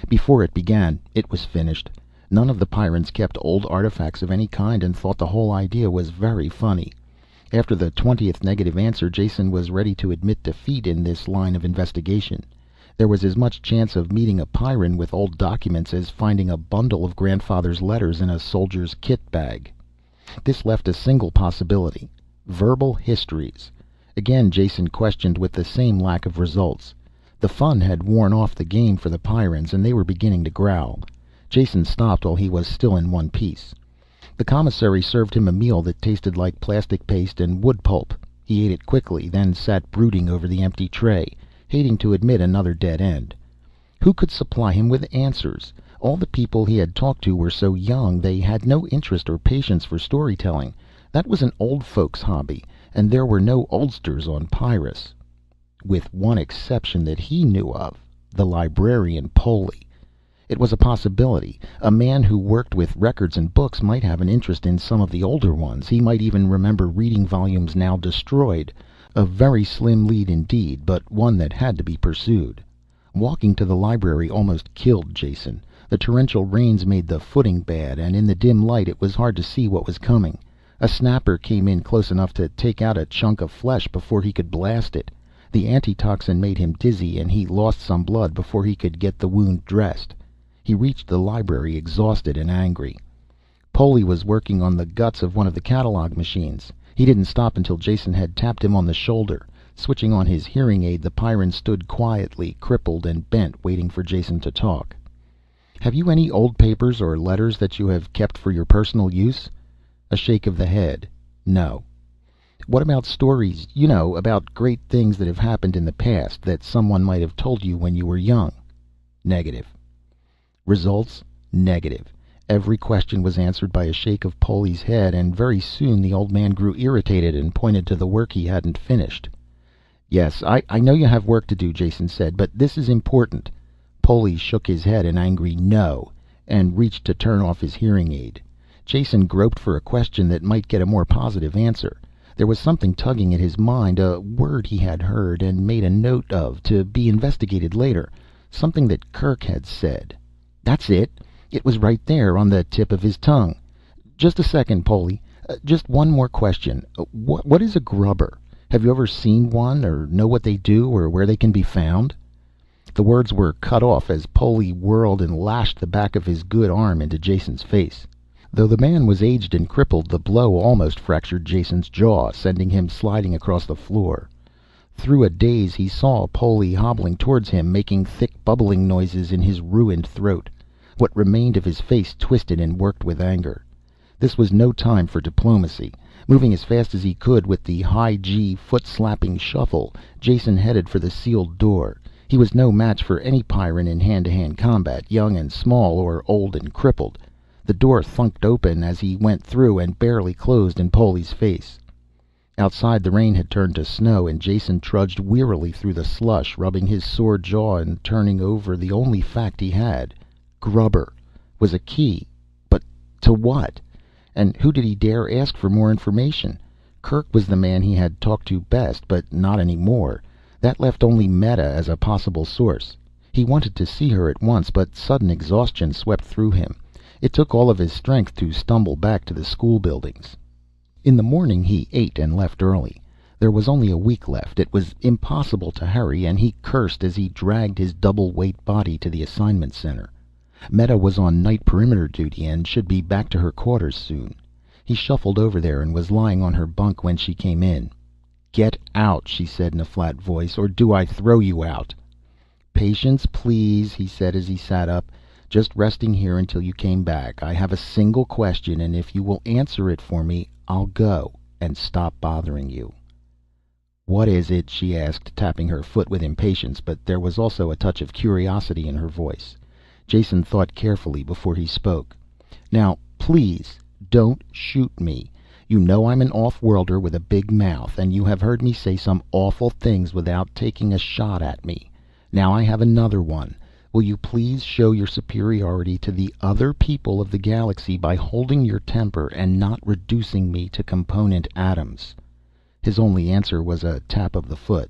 Before it began, it was finished. None of the Pyrrans kept old artifacts of any kind and thought the whole idea was very funny. After the 20th negative answer, Jason was ready to admit defeat in this line of investigation. There was as much chance of meeting a Pyrran with old documents as finding a bundle of grandfather's letters in a soldier's kit bag. This left a single possibility: verbal histories. Again Jason questioned with the same lack of results. The fun had worn off the game for the Pyrrans, and they were beginning to growl. Jason stopped while he was still in one piece. The commissary served him a meal that tasted like plastic paste and wood pulp. He ate it quickly, then sat brooding over the empty tray, hating to admit another dead end. Who could supply him with answers? All the people he had talked to were so young, they had no interest or patience for storytelling. That was an old folks' hobby, and there were no oldsters on Pyrrus. With one exception that he knew of, the librarian Poley. It was a possibility. A man who worked with records and books might have an interest in some of the older ones. He might even remember reading volumes now destroyed. A very slim lead indeed, but one that had to be pursued. Walking to the library almost killed Jason. The torrential rains made the footing bad, and in the dim light it was hard to see what was coming. A snapper came in close enough to take out a chunk of flesh before he could blast it. The antitoxin made him dizzy, and he lost some blood before he could get the wound dressed. He reached the library exhausted and angry. Poley was working on the guts of one of the catalog machines. He didn't stop until Jason had tapped him on the shoulder. Switching on his hearing aid, the Pyrran stood quietly, crippled and bent, waiting for Jason to talk. "Have you any old papers or letters that you have kept for your personal use?" A shake of the head. "No." "What about stories, you know, about great things that have happened in the past, that someone might have told you when you were young?" "Negative." Results: negative. Every question was answered by a shake of Poley's head, and very soon the old man grew irritated and pointed to the work he hadn't finished. "Yes, I know you have work to do," Jason said, "but this is important." Poley shook his head an angry no, and reached to turn off his hearing aid. Jason groped for a question that might get a more positive answer. There was something tugging at his mind, a word he had heard and made a note of to be investigated later. Something that Kirk had said. That's it. It was right there on the tip of his tongue. "Just a second, Poley. Just one more question. What is a grubber? Have you ever seen one, or know what they do, or where they can be found?" The words were cut off as Poley whirled and lashed the back of his good arm into Jason's face. Though the man was aged and crippled, the blow almost fractured Jason's jaw, sending him sliding across the floor. Through a daze he saw Poley hobbling towards him, making thick bubbling noises in his ruined throat. What remained of his face twisted and worked with anger. This was no time for diplomacy. Moving as fast as he could with the high G foot-slapping shuffle, Jason headed for the sealed door. He was no match for any Pyrran in hand-to-hand combat, young and small or old and crippled. The door thunked open as he went through and barely closed in Poley's face. Outside the rain had turned to snow, and Jason trudged wearily through the slush, rubbing his sore jaw and turning over the only fact he had. Grubber was a key, but to what? And who did he dare ask for more information? Kirk was the man he had talked to best, but not any more. That left only Meta as a possible source. He wanted to see her at once, but sudden exhaustion swept through him. It took all of his strength to stumble back to the school buildings. In the morning he ate and left early. There was only a week left. It was impossible to hurry, and he cursed as he dragged his double-weight body to the assignment center. Meta was on night perimeter duty and should be back to her quarters soon. He shuffled over there and was lying on her bunk when she came in. "Get out," she said in a flat voice, "or do I throw you out?" "Patience, please," he said as he sat up. "Just resting here until you came back. I have a single question, and if you will answer it for me, I'll go and stop bothering you." "What is it?" she asked, tapping her foot with impatience, but there was also a touch of curiosity in her voice. Jason thought carefully before he spoke. "Now, please, don't shoot me. You know I'm an off-worlder with a big mouth, and you have heard me say some awful things without taking a shot at me. Now I have another one. Will you please show your superiority to the other people of the galaxy by holding your temper and not reducing me to component atoms?" His only answer was a tap of the foot,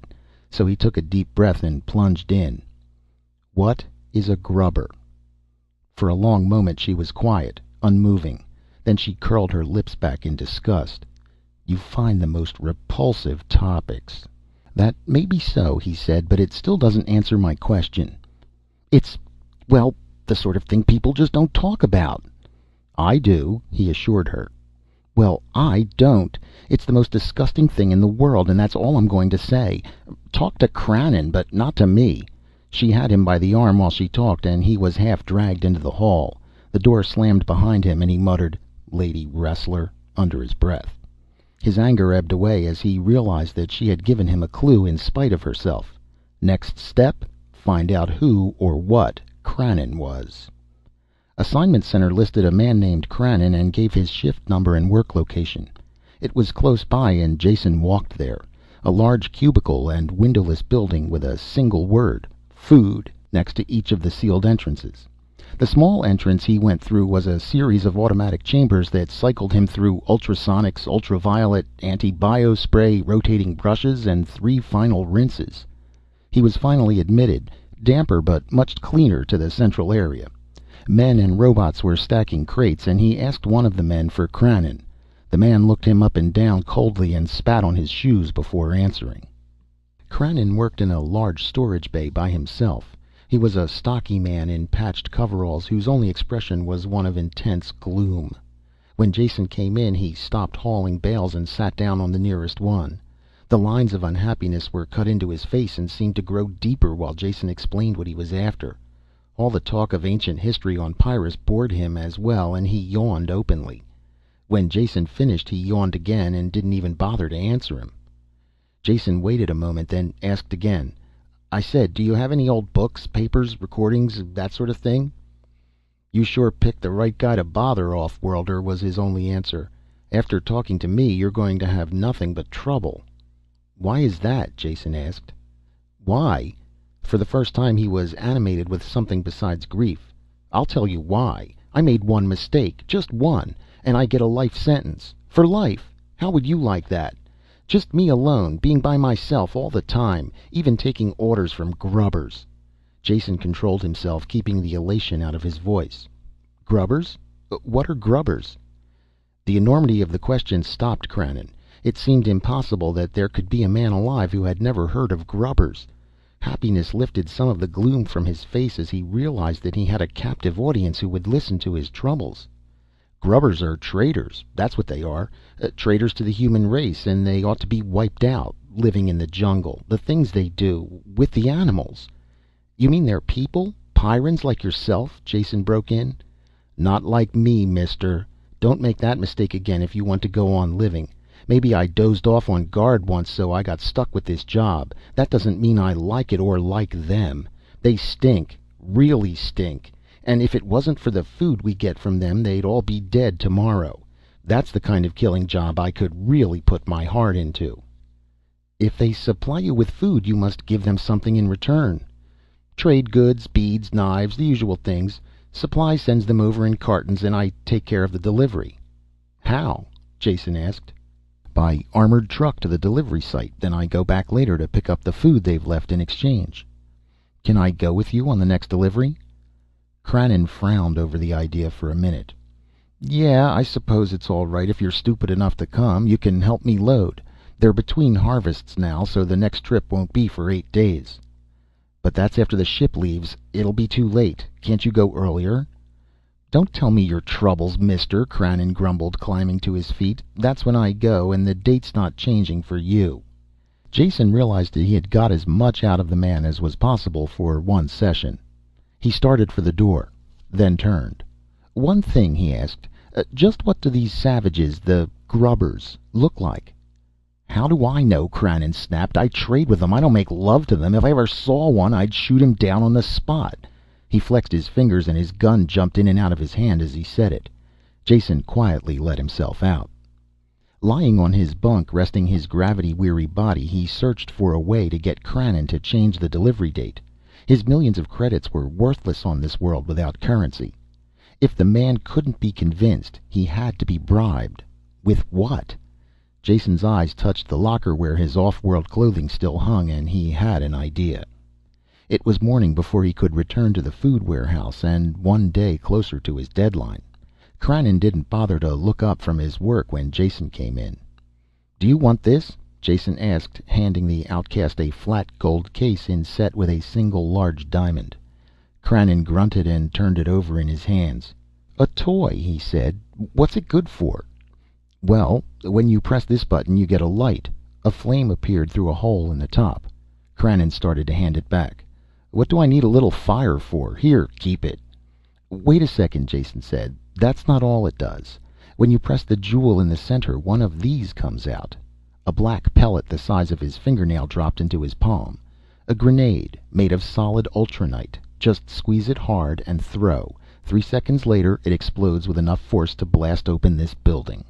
so he took a deep breath and plunged in. "What is a grubber?" For a long moment she was quiet, unmoving. Then she curled her lips back in disgust. "You find the most repulsive topics." "That may be so," he said, "but it still doesn't answer my question." "It's, well, the sort of thing people just don't talk about." "I do," he assured her. "Well, I don't. It's the most disgusting thing in the world, and that's all I'm going to say. Talk to Krannon, but not to me." She had him by the arm while she talked, and he was half dragged into the hall. The door slammed behind him, and he muttered, "Lady wrestler," under his breath. His anger ebbed away as he realized that she had given him a clue in spite of herself. Next step, find out who or what Krannon was. Assignment Center listed a man named Krannon and gave his shift number and work location. It was close by and Jason walked there. A large cubicle and windowless building with a single word, "Food," next to each of the sealed entrances. The small entrance he went through was a series of automatic chambers that cycled him through ultrasonics, ultraviolet, anti-bio spray, rotating brushes, and 3 final rinses. He was finally admitted, damper but much cleaner, to the central area. Men and robots were stacking crates, and he asked one of the men for Krannon. The man looked him up and down coldly and spat on his shoes before answering. Krannon worked in a large storage bay by himself. He was a stocky man in patched coveralls whose only expression was one of intense gloom. When Jason came in, he stopped hauling bales and sat down on the nearest one. The lines of unhappiness were cut into his face and seemed to grow deeper while Jason explained what he was after. All the talk of ancient history on Pyrrus bored him as well, and he yawned openly. When Jason finished, he yawned again and didn't even bother to answer him. Jason waited a moment, then asked again. "I said, do you have any old books, papers, recordings, that sort of thing?" "You sure picked the right guy to bother, off-worlder," was his only answer. "After talking to me, you're going to have nothing but trouble." "Why is that?" Jason asked. "Why?" For the first time he was animated with something besides grief. "I'll tell you why. I made one mistake, just one, and I get a life sentence. For life. How would you like that? Just me alone, being by myself all the time, even taking orders from grubbers." Jason controlled himself, keeping the elation out of his voice. "Grubbers? What are grubbers?" The enormity of the question stopped Krannon. It seemed impossible that there could be a man alive who had never heard of grubbers. Happiness lifted some of the gloom from his face as he realized that he had a captive audience who would listen to his troubles. "Grubbers are traitors, that's what they are. Traitors to the human race, and they ought to be wiped out. Living in the jungle, the things they do with the animals." "You mean they're people? Pyrrans like yourself?" Jason broke in. "Not like me, mister. Don't make that mistake again if you want to go on living. Maybe I dozed off on guard once, so I got stuck with this job. That doesn't mean I like it or like them. They stink, really stink. And if it wasn't for the food we get from them, they'd all be dead tomorrow. That's the kind of killing job I could really put my heart into." "If they supply you with food, you must give them something in return." "Trade goods, beads, knives, the usual things. Supply sends them over in cartons, and I take care of the delivery." "How?" Jason asked. "By armored truck to the delivery site. Then I go back later to pick up the food they've left in exchange." "Can I go with you on the next delivery?" Krannon frowned over the idea for a minute. "Yeah, I suppose it's all right if you're stupid enough to come. You can help me load. They're between harvests now, so the next trip won't be for 8 days." "But that's after the ship leaves. It'll be too late. Can't you go earlier?" "Don't tell me your troubles, mister," Krannon grumbled, climbing to his feet. "That's when I go, and the date's not changing for you." Jason realized that he had got as much out of the man as was possible for one session. He started for the door, then turned. "One thing," he asked. "Just what do these savages, the grubbers, look like?" "How do I know?" Krannon snapped. "I trade with them. I don't make love to them. If I ever saw one, I'd shoot him down on the spot." He flexed his fingers and his gun jumped in and out of his hand as he said it. Jason quietly let himself out. Lying on his bunk, resting his gravity-weary body, he searched for a way to get Krannon to change the delivery date. His millions of credits were worthless on this world without currency. If the man couldn't be convinced, he had to be bribed. With what? Jason's eyes touched the locker where his off-world clothing still hung, and he had an idea. It was morning before he could return to the food warehouse, and one day closer to his deadline. Krannon didn't bother to look up from his work when Jason came in. "Do you want this?" Jason asked, handing the outcast a flat gold case inset with a single large diamond. Krannon grunted and turned it over in his hands. "A toy," he said. "What's it good for?" "Well, when you press this button you get a light." A flame appeared through a hole in the top. Krannon started to hand it back. "What do I need a little fire for? Here, keep it." "Wait a second," Jason said. "That's not all it does. When you press the jewel in the center, one of these comes out." A black pellet the size of his fingernail dropped into his palm. "A grenade, made of solid ultranite. Just squeeze it hard and throw. 3 seconds later it explodes with enough force to blast open this building."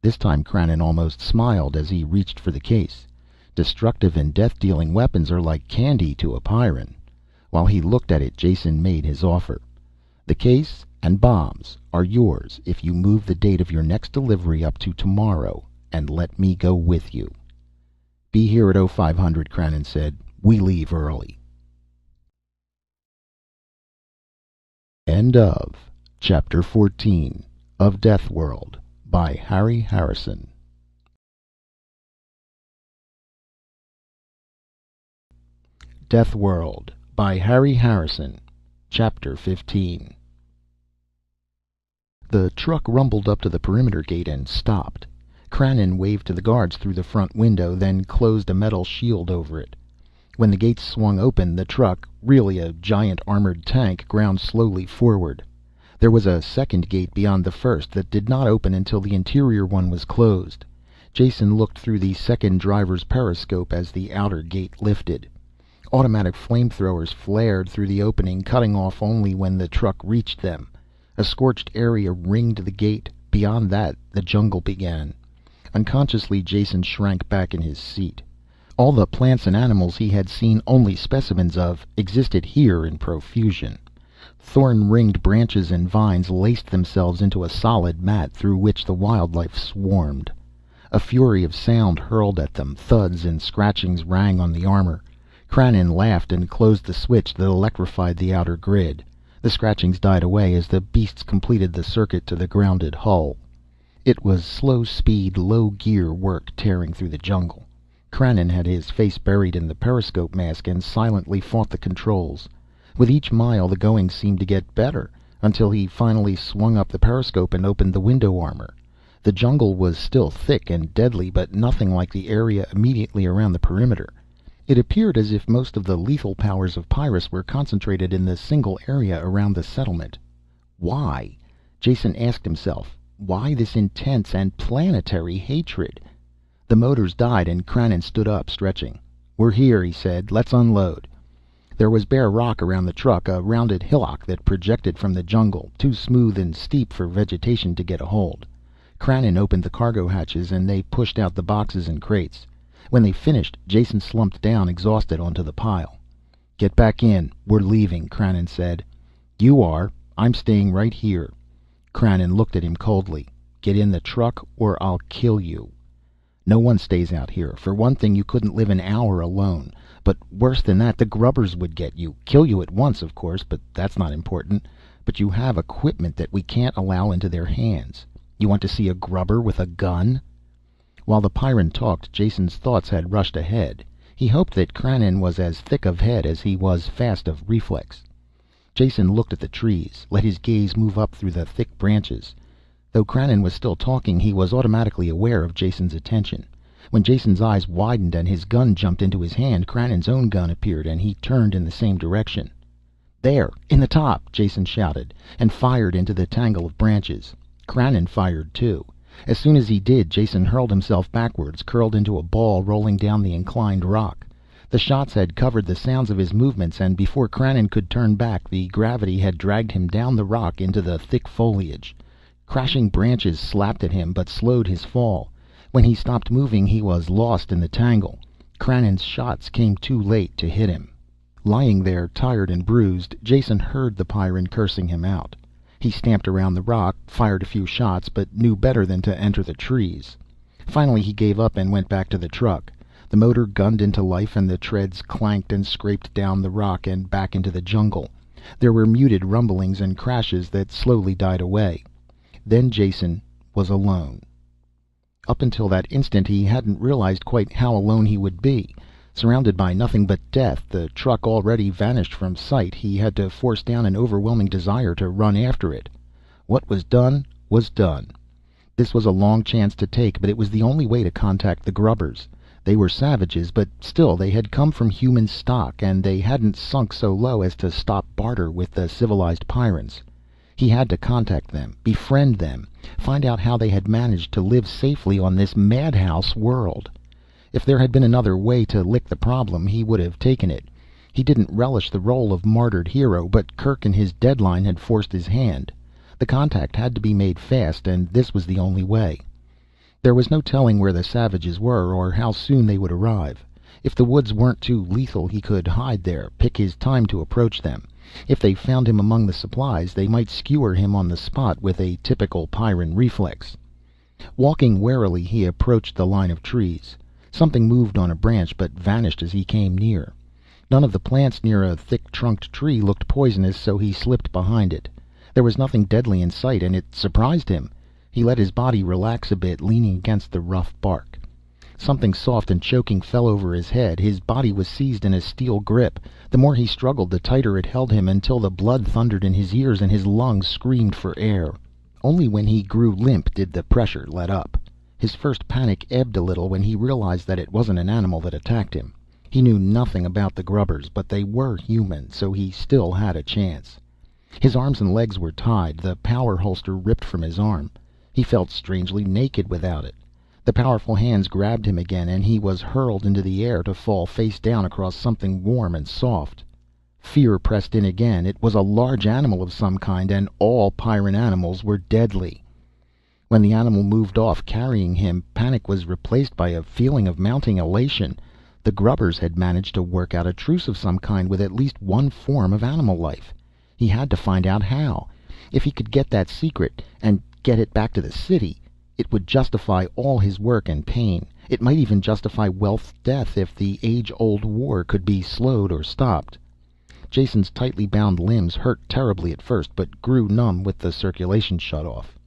This time Krannon almost smiled as he reached for the case. Destructive and death-dealing weapons are like candy to a Pyrran. While he looked at it, Jason made his offer. "The case and bombs are yours if you move the date of your next delivery up to tomorrow and let me go with you." "Be here at 0500, Krannon said. "We leave early." End of Chapter 14 of Deathworld by Harry Harrison. Deathworld by Harry Harrison. Chapter 15. The truck rumbled up to the perimeter gate and stopped. Krannon waved to the guards through the front window, then closed a metal shield over it. When the gates swung open, the truck, really a giant armored tank, ground slowly forward. There was a second gate beyond the first that did not open until the interior one was closed. Jason looked through the second driver's periscope as the outer gate lifted. Automatic flamethrowers flared through the opening, cutting off only when the truck reached them. A scorched area ringed the gate. Beyond that, the jungle began. Unconsciously, Jason shrank back in his seat. All the plants and animals he had seen only specimens of existed here in profusion. Thorn-ringed branches and vines laced themselves into a solid mat through which the wildlife swarmed. A fury of sound hurled at them. Thuds and scratchings rang on the armor. Krannon laughed and closed the switch that electrified the outer grid. The scratchings died away as the beasts completed the circuit to the grounded hull. It was slow-speed, low-gear work tearing through the jungle. Krannon had his face buried in the periscope mask and silently fought the controls. With each mile the going seemed to get better, until he finally swung up the periscope and opened the window armor. The jungle was still thick and deadly, but nothing like the area immediately around the perimeter. It appeared as if most of the lethal powers of Pyrrus were concentrated in the single area around the settlement. Why? Jason asked himself. Why this intense and planetary hatred? The motors died and Krannon stood up, stretching. "We're here," he said. "Let's unload." There was bare rock around the truck, a rounded hillock that projected from the jungle, too smooth and steep for vegetation to get a hold. Krannon opened the cargo hatches and they pushed out the boxes and crates. When they finished, Jason slumped down, exhausted, onto the pile. "Get back in. We're leaving," Krannon said. "You are. I'm staying right here." Krannon looked at him coldly. "Get in the truck or I'll kill you." "No one stays out here. For one thing, you couldn't live an hour alone. But worse than that, the grubbers would get you. Kill you at once, of course, but that's not important. But you have equipment that we can't allow into their hands. You want to see a grubber with a gun?" While the Pyrran talked, Jason's thoughts had rushed ahead. He hoped that Krannon was as thick of head as he was fast of reflex. Jason looked at the trees, let his gaze move up through the thick branches. Though Krannon was still talking, he was automatically aware of Jason's attention. When Jason's eyes widened and his gun jumped into his hand, Krannon's own gun appeared and he turned in the same direction. "There, in the top!" Jason shouted, and fired into the tangle of branches. Krannon fired too. As soon as he did, Jason hurled himself backwards, curled into a ball, rolling down the inclined rock. The shots had covered the sounds of his movements, and before Krannon could turn back, the gravity had dragged him down the rock into the thick foliage. Crashing branches slapped at him, but slowed his fall. When he stopped moving, he was lost in the tangle. Krannon's shots came too late to hit him. Lying there, tired and bruised, Jason heard the Pyrran cursing him out. He stamped around the rock, fired a few shots, but knew better than to enter the trees. Finally he gave up and went back to the truck. The motor gunned into life and the treads clanked and scraped down the rock and back into the jungle. There were muted rumblings and crashes that slowly died away. Then Jason was alone. Up until that instant he hadn't realized quite how alone he would be. Surrounded by nothing but death, the truck already vanished from sight, he had to force down an overwhelming desire to run after it. What was done was done. This was a long chance to take, but it was the only way to contact the grubbers. They were savages, but still they had come from human stock, and they hadn't sunk so low as to stop barter with the civilized Pyrrans. He had to contact them, befriend them, find out how they had managed to live safely on this madhouse world. If there had been another way to lick the problem, he would have taken it. He didn't relish the role of martyred hero, but Kerk and his deadline had forced his hand. The contact had to be made fast, and this was the only way. There was no telling where the savages were or how soon they would arrive. If the woods weren't too lethal, he could hide there, pick his time to approach them. If they found him among the supplies, they might skewer him on the spot with a typical Pyrran reflex. Walking warily, he approached the line of trees. Something moved on a branch, but vanished as he came near. None of the plants near a thick-trunked tree looked poisonous, so he slipped behind it. There was nothing deadly in sight, and it surprised him. He let his body relax a bit, leaning against the rough bark. Something soft and choking fell over his head. His body was seized in a steel grip. The more he struggled, the tighter it held him, until the blood thundered in his ears and his lungs screamed for air. Only when he grew limp did the pressure let up. His first panic ebbed a little when he realized that it wasn't an animal that attacked him. He knew nothing about the grubbers, but they were human, so he still had a chance. His arms and legs were tied, the power holster ripped from his arm. He felt strangely naked without it. The powerful hands grabbed him again, and he was hurled into the air to fall face down across something warm and soft. Fear pressed in again. It was a large animal of some kind, and all Pyrran animals were deadly. When the animal moved off, carrying him, panic was replaced by a feeling of mounting elation. The grubbers had managed to work out a truce of some kind with at least one form of animal life. He had to find out how. If he could get that secret, and get it back to the city, it would justify all his work and pain. It might even justify Welf's death if the age-old war could be slowed or stopped. Jason's tightly bound limbs hurt terribly at first, but grew numb with the circulation shut off.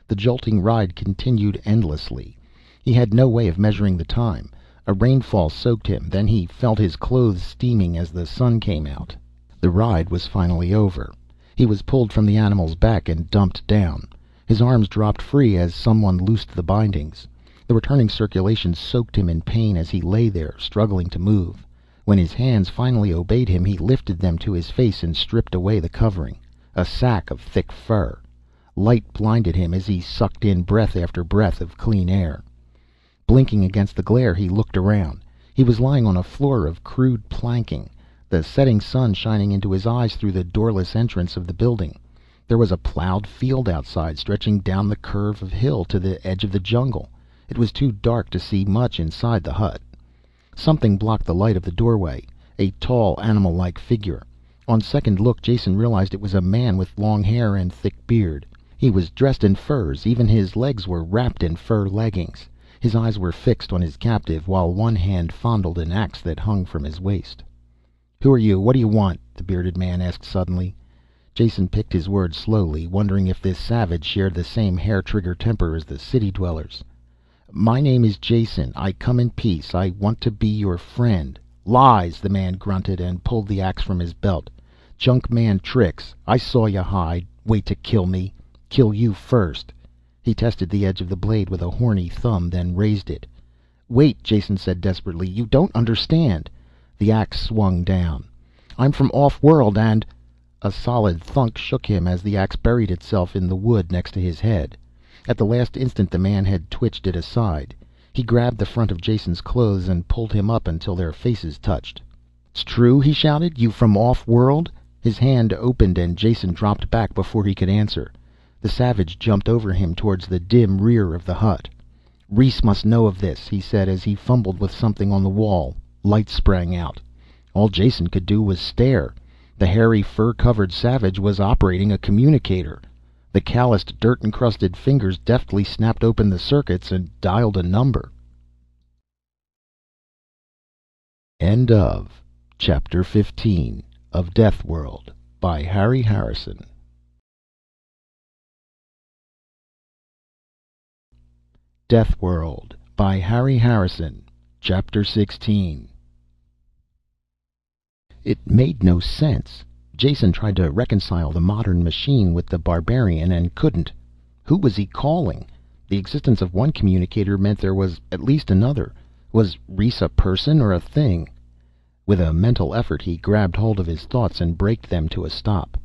The jolting ride continued endlessly. He had no way of measuring the time. A rainfall soaked him, then he felt his clothes steaming as the sun came out. The ride was finally over. He was pulled from the animal's back and dumped down. His arms dropped free as someone loosed the bindings. The returning circulation soaked him in pain as he lay there, struggling to move. When his hands finally obeyed him, he lifted them to his face and stripped away the covering, a sack of thick fur. Light blinded him as he sucked in breath after breath of clean air. Blinking against the glare, he looked around. He was lying on a floor of crude planking, the setting sun shining into his eyes through the doorless entrance of the building. There was a plowed field outside, stretching down the curve of hill to the edge of the jungle. It was too dark to see much inside the hut. Something blocked the light of the doorway, a tall, animal-like figure. On second look, Jason realized it was a man with long hair and thick beard. He was dressed in furs, even his legs were wrapped in fur leggings. His eyes were fixed on his captive, while one hand fondled an axe that hung from his waist. "Who are you? What do you want?" the bearded man asked suddenly. Jason picked his words slowly, wondering if this savage shared the same hair-trigger temper as the city dwellers. "My name is Jason. I come in peace. I want to be your friend." "Lies!" the man grunted and pulled the axe from his belt. "Junk man tricks. I saw you hide. Wait to kill me. Kill you first." He tested the edge of the blade with a horny thumb, then raised it. "Wait," Jason said desperately. "You don't understand." The axe swung down. "I'm from off-world and—" A solid thunk shook him as the axe buried itself in the wood next to his head. At the last instant the man had twitched it aside. He grabbed the front of Jason's clothes and pulled him up until their faces touched. "It's true?" he shouted. "You from off-world?" His hand opened and Jason dropped back before he could answer. The savage jumped over him towards the dim rear of the hut. "Reese must know of this," he said as he fumbled with something on the wall. Light sprang out. All Jason could do was stare. The hairy, fur-covered savage was operating a communicator. The calloused, dirt-encrusted fingers deftly snapped open the circuits and dialed a number. End of Chapter 15 of Deathworld by Harry Harrison. Deathworld by Harry Harrison, Chapter 16. It made no sense. Jason tried to reconcile the modern machine with the barbarian and couldn't. Who was he calling? The existence of one communicator meant there was at least another. Was Rhys a person or a thing? With a mental effort he grabbed hold of his thoughts and braked them to a stop.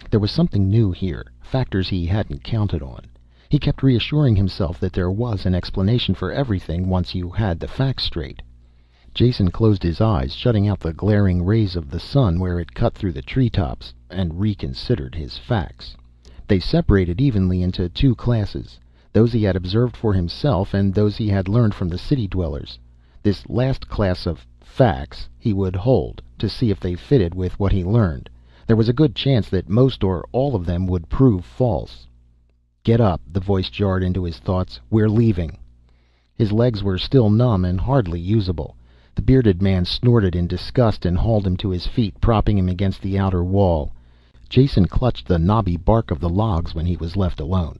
There was something new here, factors he hadn't counted on. He kept reassuring himself that there was an explanation for everything once you had the facts straight. Jason closed his eyes, shutting out the glaring rays of the sun where it cut through the treetops, and reconsidered his facts. They separated evenly into two classes, those he had observed for himself and those he had learned from the city dwellers. This last class of facts he would hold, to see if they fitted with what he learned. There was a good chance that most or all of them would prove false. "Get up," the voice jarred into his thoughts. "We're leaving." His legs were still numb and hardly usable. The bearded man snorted in disgust and hauled him to his feet, propping him against the outer wall. Jason clutched the knobby bark of the logs when he was left alone.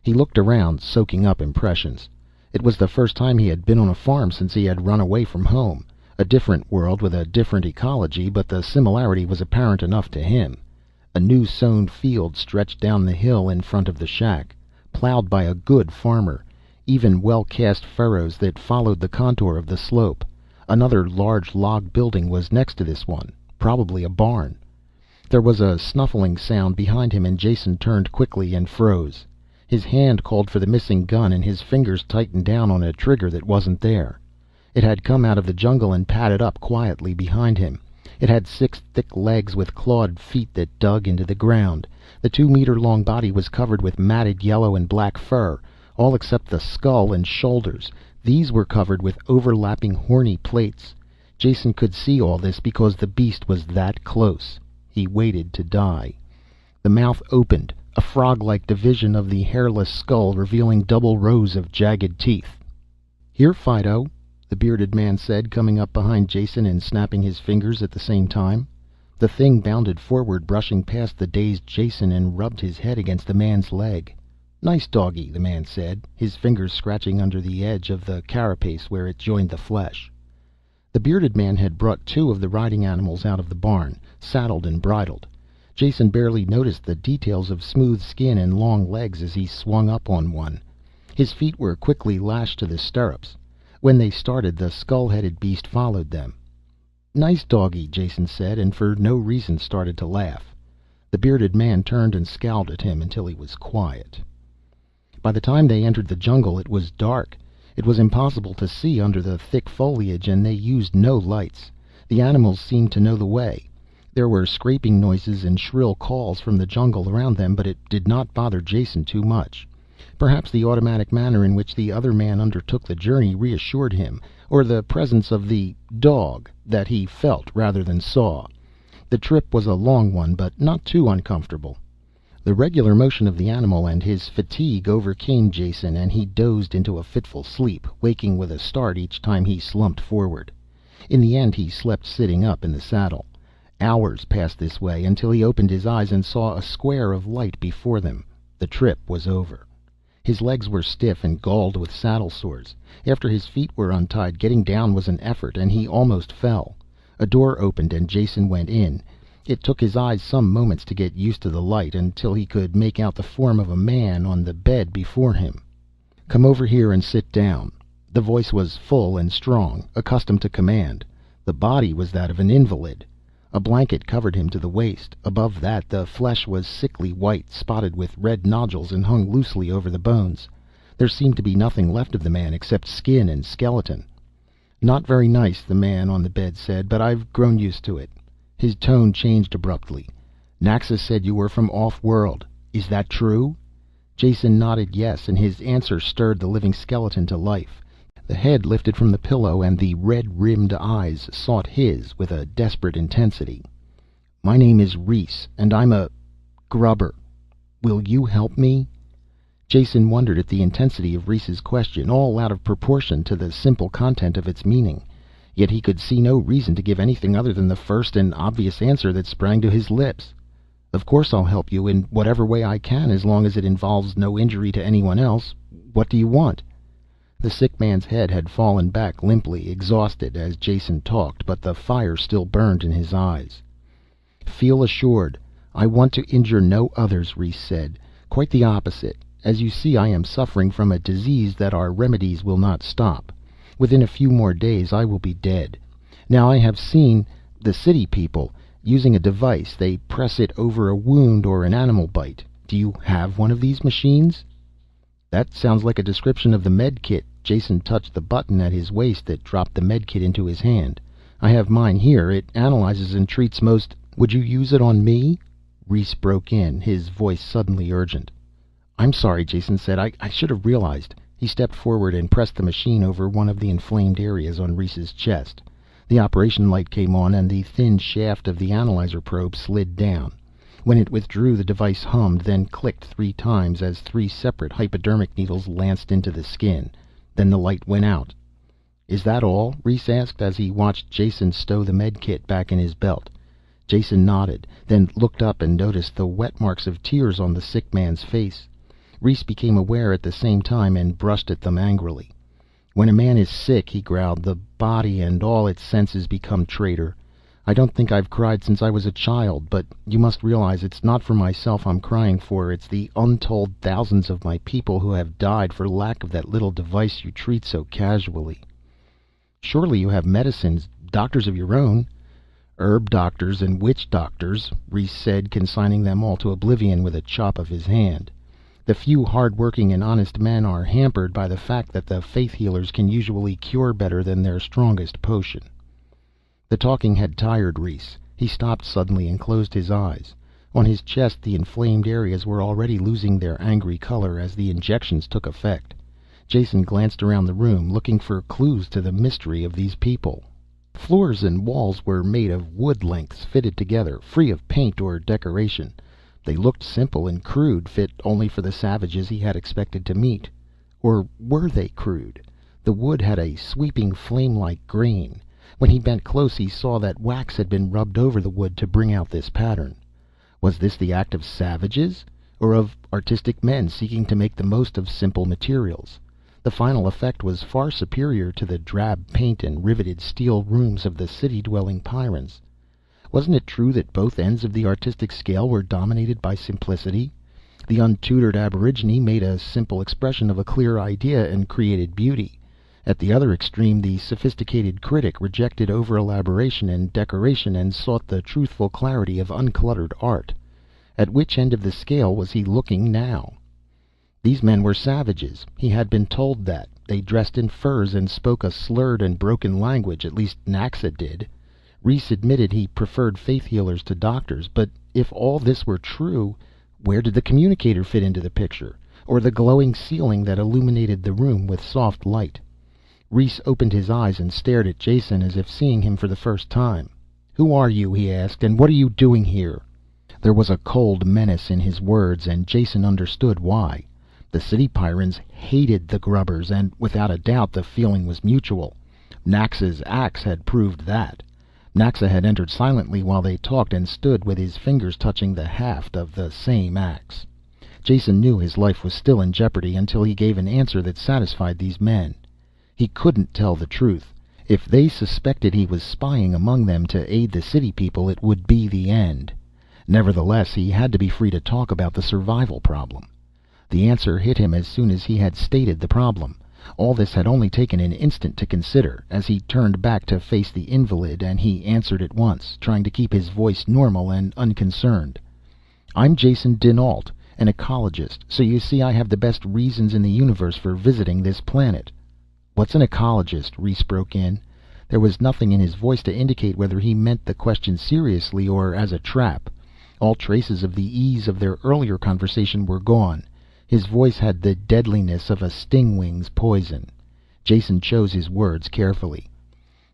He looked around, soaking up impressions. It was the first time he had been on a farm since he had run away from home. A different world with a different ecology, but the similarity was apparent enough to him. A new sown field stretched down the hill in front of the shack, plowed by a good farmer, even well-cast furrows that followed the contour of the slope. Another large log building was next to this one, probably a barn. There was a snuffling sound behind him and Jason turned quickly and froze. His hand called for the missing gun and his fingers tightened down on a trigger that wasn't there. It had come out of the jungle and padded up quietly behind him. It had 6 thick legs with clawed feet that dug into the ground. The 2-meter-long body was covered with matted yellow and black fur, all except the skull and shoulders. These were covered with overlapping horny plates. Jason could see all this because the beast was that close. He waited to die. The mouth opened, a frog-like division of the hairless skull revealing double rows of jagged teeth. "Here, Fido," the bearded man said, coming up behind Jason and snapping his fingers at the same time. The thing bounded forward, brushing past the dazed Jason, and rubbed his head against the man's leg. "Nice doggy," the man said, his fingers scratching under the edge of the carapace where it joined the flesh. The bearded man had brought 2 of the riding animals out of the barn, saddled and bridled. Jason barely noticed the details of smooth skin and long legs as he swung up on one. His feet were quickly lashed to the stirrups. When they started, the skull-headed beast followed them. "Nice doggy," Jason said, and for no reason started to laugh. The bearded man turned and scowled at him until he was quiet. By the time they entered the jungle it was dark. It was impossible to see under the thick foliage, and they used no lights. The animals seemed to know the way. There were scraping noises and shrill calls from the jungle around them, but it did not bother Jason too much. Perhaps the automatic manner in which the other man undertook the journey reassured him, or the presence of the dog that he felt rather than saw. The trip was a long one, but not too uncomfortable. The regular motion of the animal and his fatigue overcame Jason, and he dozed into a fitful sleep, waking with a start each time he slumped forward. In the end he slept sitting up in the saddle. Hours passed this way until he opened his eyes and saw a square of light before them. The trip was over. His legs were stiff and galled with saddle sores. After his feet were untied, getting down was an effort, and he almost fell. A door opened and Jason went in. It took his eyes some moments to get used to the light, until he could make out the form of a man on the bed before him. "Come over here and sit down." The voice was full and strong, accustomed to command. The body was that of an invalid. A blanket covered him to the waist. Above that the flesh was sickly white, spotted with red nodules, and hung loosely over the bones. There seemed to be nothing left of the man except skin and skeleton. "Not very nice," the man on the bed said, "but I've grown used to it." His tone changed abruptly. "Naxa said you were from off-world. Is that true?" Jason nodded yes, and his answer stirred the living skeleton to life. The head lifted from the pillow and the red-rimmed eyes sought his with a desperate intensity. "My name is Reese, and I'm a grubber. Will you help me?" Jason wondered at the intensity of Reese's question, all out of proportion to the simple content of its meaning. Yet he could see no reason to give anything other than the first and obvious answer that sprang to his lips. "Of course I'll help you in whatever way I can, as long as it involves no injury to anyone else. What do you want?" The sick man's head had fallen back limply, exhausted, as Jason talked, but the fire still burned in his eyes. "Feel assured. I want to injure no others," Reese said. "Quite the opposite. As you see, I am suffering from a disease that our remedies will not stop. Within a few more days I will be dead. Now I have seen the city people using a device. They press it over a wound or an animal bite. Do you have one of these machines?" "That sounds like a description of the med kit." Jason touched the button at his waist that dropped the med kit into his hand. "I have mine here. It analyzes and treats most—" "Would you use it on me?" Reese broke in, his voice suddenly urgent. "I'm sorry," Jason said. I should have realized." He stepped forward and pressed the machine over one of the inflamed areas on Reese's chest. The operation light came on and the thin shaft of the analyzer probe slid down. When it withdrew, the device hummed, then clicked 3 times as 3 separate hypodermic needles lanced into the skin. Then the light went out. "Is that all?" Reese asked as he watched Jason stow the med kit back in his belt. Jason nodded, then looked up and noticed the wet marks of tears on the sick man's face. Reese became aware at the same time and brushed at them angrily. "When a man is sick," he growled, "the body and all its senses become traitor. I don't think I've cried since I was a child, but you must realize it's not for myself I'm crying for. It's the untold thousands of my people who have died for lack of that little device you treat so casually." "Surely you have medicines, doctors of your own." "Herb doctors and witch doctors," Reese said, consigning them all to oblivion with a chop of his hand. "The few hard-working and honest men are hampered by the fact that the faith healers can usually cure better than their strongest potion." The talking had tired Reese. He stopped suddenly and closed his eyes. On his chest the inflamed areas were already losing their angry color as the injections took effect. Jason glanced around the room, looking for clues to the mystery of these people. Floors and walls were made of wood lengths fitted together, free of paint or decoration. They looked simple and crude, fit only for the savages he had expected to meet. Or were they crude? The wood had a sweeping flame-like grain. When he bent close he saw that wax had been rubbed over the wood to bring out this pattern. Was this the act of savages, or of artistic men seeking to make the most of simple materials? The final effect was far superior to the drab paint and riveted steel rooms of the city-dwelling Pyrrans. Wasn't it true that both ends of the artistic scale were dominated by simplicity? The untutored aborigine made a simple expression of a clear idea and created beauty. At the other extreme, the sophisticated critic rejected over-elaboration and decoration and sought the truthful clarity of uncluttered art. At which end of the scale was he looking now? These men were savages. He had been told that. They dressed in furs and spoke a slurred and broken language, at least Naxa did. Reese admitted he preferred faith healers to doctors, but if all this were true, where did the communicator fit into the picture? Or the glowing ceiling that illuminated the room with soft light? Reese opened his eyes and stared at Jason as if seeing him for the first time. "Who are you?" he asked, "and what are you doing here?" There was a cold menace in his words, and Jason understood why. The city Pyrrans hated the grubbers, and without a doubt the feeling was mutual. Naxa's axe had proved that. Naxa had entered silently while they talked and stood with his fingers touching the haft of the same axe. Jason knew his life was still in jeopardy until he gave an answer that satisfied these men. He couldn't tell the truth. If they suspected he was spying among them to aid the city people, it would be the end. Nevertheless, he had to be free to talk about the survival problem. The answer hit him as soon as he had stated the problem. All this had only taken an instant to consider, as he turned back to face the invalid, and he answered at once, trying to keep his voice normal and unconcerned. "I'm Jason dinAlt, an ecologist, so you see I have the best reasons in the universe for visiting this planet." "What's an ecologist?" Reese broke in. There was nothing in his voice to indicate whether he meant the question seriously or as a trap. All traces of the ease of their earlier conversation were gone. His voice had the deadliness of a stingwing's poison. Jason chose his words carefully.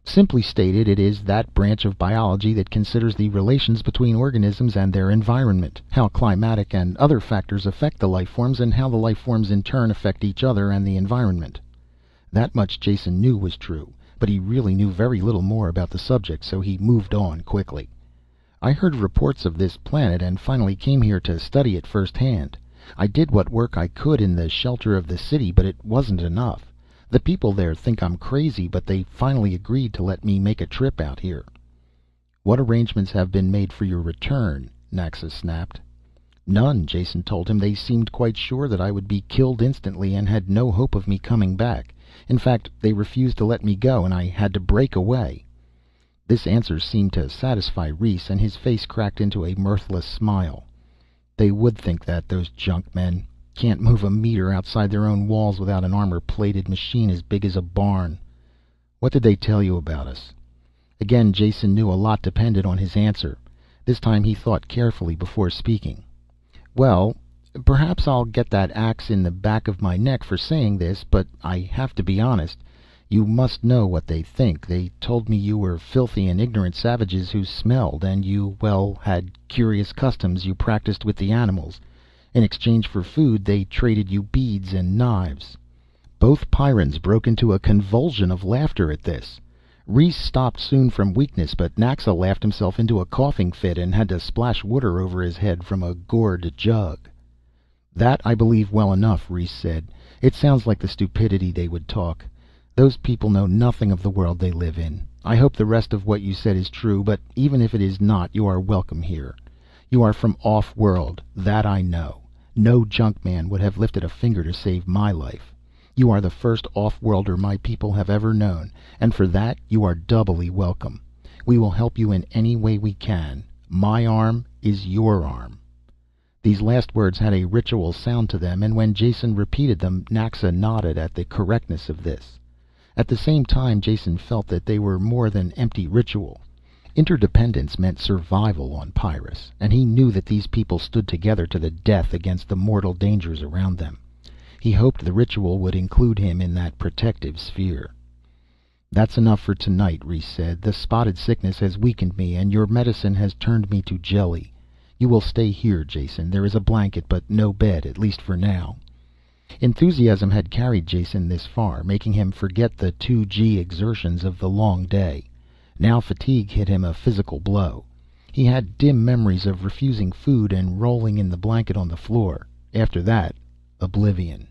Simply stated, it is that branch of biology that considers the relations between organisms and their environment, how climatic and other factors affect the life forms, and how the life forms in turn affect each other and the environment. That much Jason knew was true, but he really knew very little more about the subject, so he moved on quickly. I heard reports of this planet and finally came here to study it firsthand. I did what work I could in the shelter of the city, but it wasn't enough. The people there think I'm crazy, but they finally agreed to let me make a trip out here. What arrangements have been made for your return? Naxa snapped. None, Jason told him. They seemed quite sure that I would be killed instantly and had no hope of me coming back. In fact, they refused to let me go and I had to break away. This answer seemed to satisfy Reese, and his face cracked into a mirthless smile. They would think that, those junk men. Can't move a meter outside their own walls without an armor-plated machine as big as a barn. What did they tell you about us? Again, Jason knew a lot depended on his answer. This time he thought carefully before speaking. Well, perhaps I'll get that axe in the back of my neck for saying this, but I have to be honest. You must know what they think. They told me you were filthy and ignorant savages who smelled, and you, well, had curious customs you practiced with the animals. In exchange for food, they traded you beads and knives. Both Pyrrans broke into a convulsion of laughter at this. Reese stopped soon from weakness, but Naxa laughed himself into a coughing fit and had to splash water over his head from a gourd jug. That I believe well enough, Reese said. It sounds like the stupidity they would talk. Those people know nothing of the world they live in. I hope the rest of what you said is true, but even if it is not, you are welcome here. You are from off-world, that I know. No junk man would have lifted a finger to save my life. You are the first off-worlder my people have ever known, and for that you are doubly welcome. We will help you in any way we can. My arm is your arm. These last words had a ritual sound to them, and when Jason repeated them, Naxa nodded at the correctness of this. At the same time, Jason felt that they were more than empty ritual. Interdependence meant survival on Pyrrus, and he knew that these people stood together to the death against the mortal dangers around them. He hoped the ritual would include him in that protective sphere. That's enough for tonight, Reese said. The spotted sickness has weakened me, and your medicine has turned me to jelly. You will stay here, Jason. There is a blanket, but no bed, at least for now. Enthusiasm had carried Jason this far, making him forget the 2G exertions of the long day. Now fatigue hit him a physical blow. He had dim memories of refusing food and rolling in the blanket on the floor. After that, oblivion.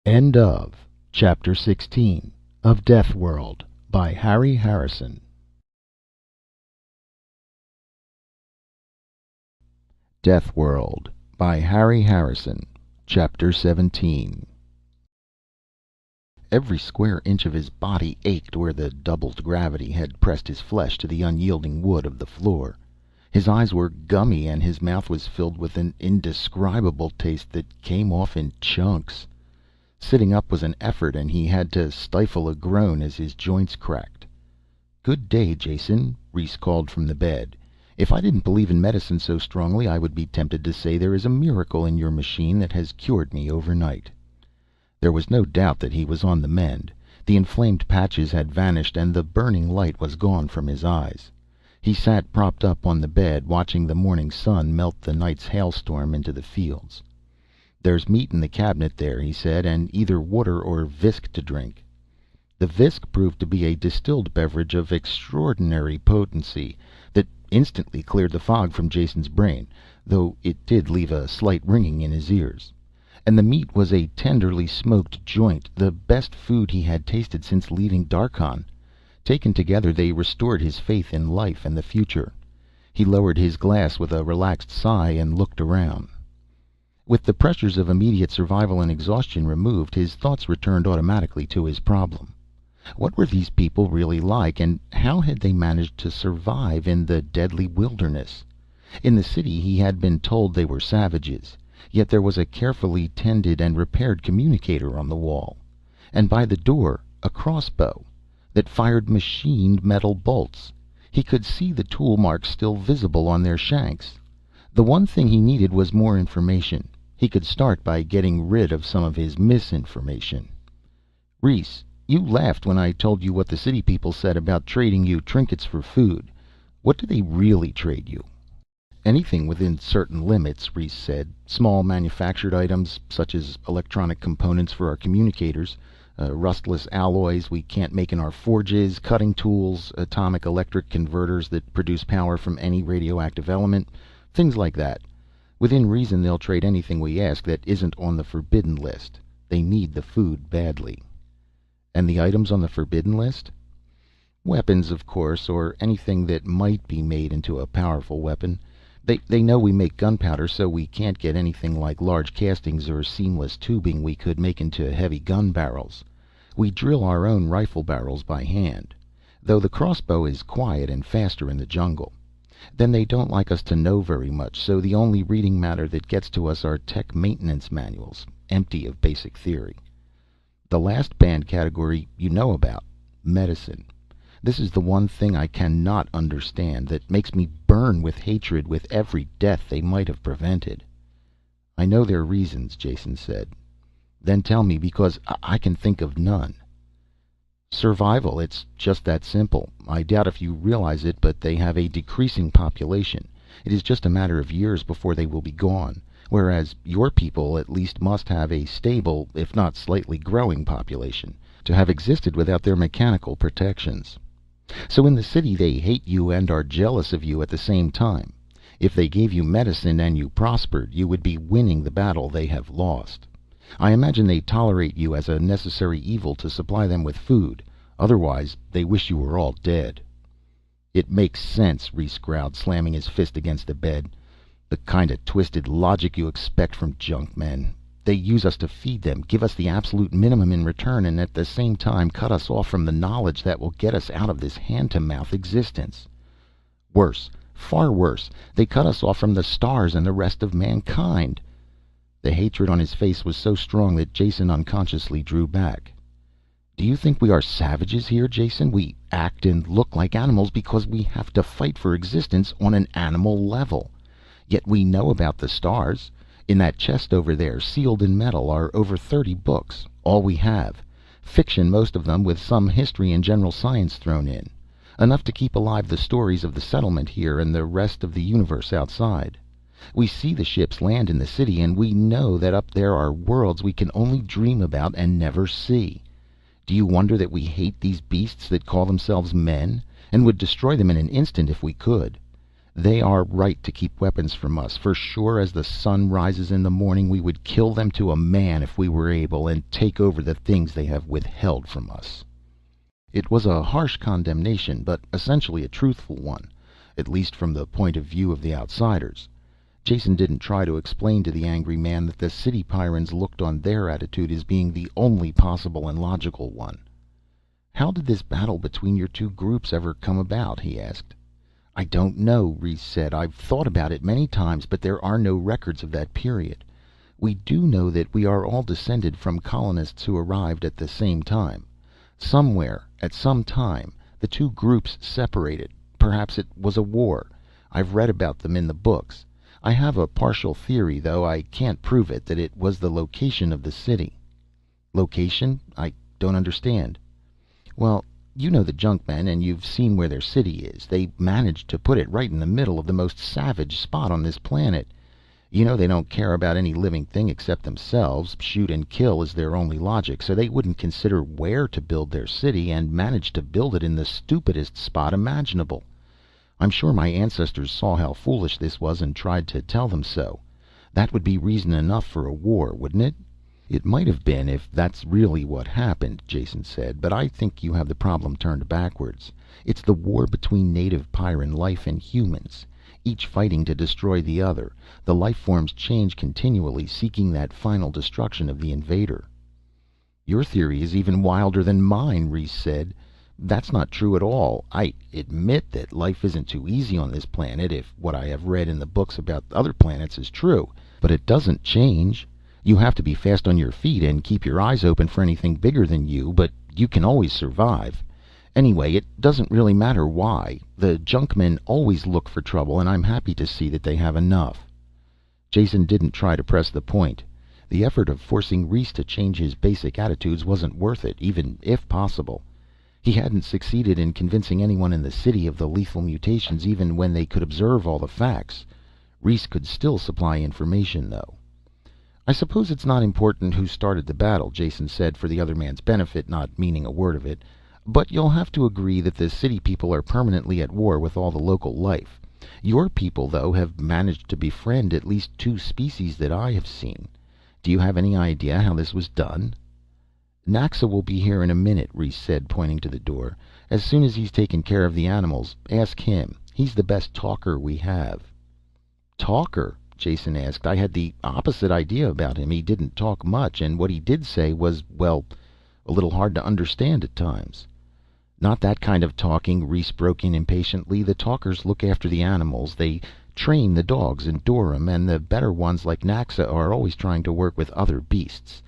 End of Chapter 16 of Deathworld by Harry Harrison. Deathworld by Harry Harrison. Chapter 17. Every square inch of his body ached where the doubled gravity had pressed his flesh to the unyielding wood of the floor. His eyes were gummy and his mouth was filled with an indescribable taste that came off in chunks. Sitting up was an effort and he had to stifle a groan as his joints cracked. "Good day, Jason," Reese called from the bed. "If I didn't believe in medicine so strongly, I would be tempted to say there is a miracle in your machine that has cured me overnight." There was no doubt that he was on the mend. The inflamed patches had vanished and the burning light was gone from his eyes. He sat propped up on the bed, watching the morning sun melt the night's hailstorm into the fields. "There's meat in the cabinet there," he said, "and either water or visk to drink." The visk proved to be a distilled beverage of extraordinary potency that instantly cleared the fog from Jason's brain, though it did leave a slight ringing in his ears. And the meat was a tenderly smoked joint, the best food he had tasted since leaving Darkhan. Taken together, they restored his faith in life and the future. He lowered his glass with a relaxed sigh and looked around. With the pressures of immediate survival and exhaustion removed, his thoughts returned automatically to his problem. What were these people really like, and how had they managed to survive in the deadly wilderness? In the city he had been told they were savages. Yet there was a carefully tended and repaired communicator on the wall, and by the door a crossbow that fired machined metal bolts. He could see the tool marks still visible on their shanks. The one thing he needed was more information. He could start by getting rid of some of his misinformation. "Reese, you laughed when I told you what the city people said about trading you trinkets for food. What do they really trade you?" "Anything within certain limits," Reese said. "Small manufactured items, such as electronic components for our communicators, rustless alloys we can't make in our forges, cutting tools, atomic electric converters that produce power from any radioactive element, things like that. Within reason, they'll trade anything we ask that isn't on the forbidden list. They need the food badly." "And the items on the forbidden list?" "Weapons, of course, or anything that might be made into a powerful weapon. They know we make gunpowder, so we can't get anything like large castings or seamless tubing we could make into heavy gun barrels. We drill our own rifle barrels by hand, though the crossbow is quiet and faster in the jungle. Then they don't like us to know very much, so the only reading matter that gets to us are tech maintenance manuals, empty of basic theory. The last banned category you know about, medicine. This is the one thing I cannot understand, that makes me burn with hatred with every death they might have prevented." "I know their reasons," Jason said. "Then tell me, because I can think of none." "Survival, it's just that simple. I doubt if you realize it, but they have a decreasing population. It is just a matter of years before they will be gone. Whereas your people at least must have a stable, if not slightly growing population, to have existed without their mechanical protections. So in the city they hate you and are jealous of you at the same time. If they gave you medicine and you prospered, you would be winning the battle they have lost. I imagine they tolerate you as a necessary evil to supply them with food. Otherwise, they wish you were all dead." "It makes sense," Reese growled, slamming his fist against the bed. "The kind of twisted logic you expect from junk men. They use us to feed them, give us the absolute minimum in return, and at the same time cut us off from the knowledge that will get us out of this hand-to-mouth existence. Worse, far worse, they cut us off from the stars and the rest of mankind." The hatred on his face was so strong that Jason unconsciously drew back. "Do you think we are savages here, Jason? We act and look like animals because we have to fight for existence on an animal level. Yet we know about the stars. In that chest over there, sealed in metal, are over 30 books. All we have. Fiction, most of them, with some history and general science thrown in. Enough to keep alive the stories of the settlement here and the rest of the universe outside. We see the ships land in the city, and we know that up there are worlds we can only dream about and never see. Do you wonder that we hate these beasts that call themselves men, and would destroy them in an instant if we could? They are right to keep weapons from us, for sure as the sun rises in the morning we would kill them to a man if we were able, and take over the things they have withheld from us." It was a harsh condemnation, but essentially a truthful one, at least from the point of view of the outsiders. Jason didn't try to explain to the angry man that the city Pyrrans looked on their attitude as being the only possible and logical one. "How did this battle between your two groups ever come about?" he asked. "I don't know," Reese said. "I've thought about it many times, but there are no records of that period. We do know that we are all descended from colonists who arrived at the same time. Somewhere, at some time, the two groups separated. Perhaps it was a war. I've read about them in the books. I have a partial theory, though I can't prove it, that it was the location of the city." "Location? I don't understand." "Well, you know the Junkmen, and you've seen where their city is. They managed to put it right in the middle of the most savage spot on this planet. You know they don't care about any living thing except themselves. Shoot and kill is their only logic, so they wouldn't consider where to build their city, and managed to build it in the stupidest spot imaginable. I'm sure my ancestors saw how foolish this was and tried to tell them so. That would be reason enough for a war, wouldn't it?" "It might have been, if that's really what happened," Jason said, "but I think you have the problem turned backwards. It's the war between native Pyrran life and humans, each fighting to destroy the other. The life forms change continually, seeking that final destruction of the invader." "Your theory is even wilder than mine," Reese said. "That's not true at all. I admit that life isn't too easy on this planet, if what I have read in the books about other planets is true. But it doesn't change. You have to be fast on your feet and keep your eyes open for anything bigger than you, but you can always survive. Anyway, it doesn't really matter why. The Junkmen always look for trouble, and I'm happy to see that they have enough." Jason didn't try to press the point. The effort of forcing Reese to change his basic attitudes wasn't worth it, even if possible. He hadn't succeeded in convincing anyone in the city of the lethal mutations, even when they could observe all the facts. Reese could still supply information, though. "I suppose it's not important who started the battle," Jason said, for the other man's benefit, not meaning a word of it. "But you'll have to agree that the city people are permanently at war with all the local life. Your people, though, have managed to befriend at least 2 species that I have seen. Do you have any idea how this was done?" "Naxa will be here in a minute," Reese said, pointing to the door. "As soon as he's taken care of the animals, ask him. He's the best talker we have." "Talker?" Jason asked. "I had the opposite idea about him. He didn't talk much, and what he did say was, well, a little hard to understand at times." "Not that kind of talking," Reese broke in impatiently. "The talkers look after the animals. They train the dogs and Durham, and the better ones like Naxa are always trying to work with other beasts.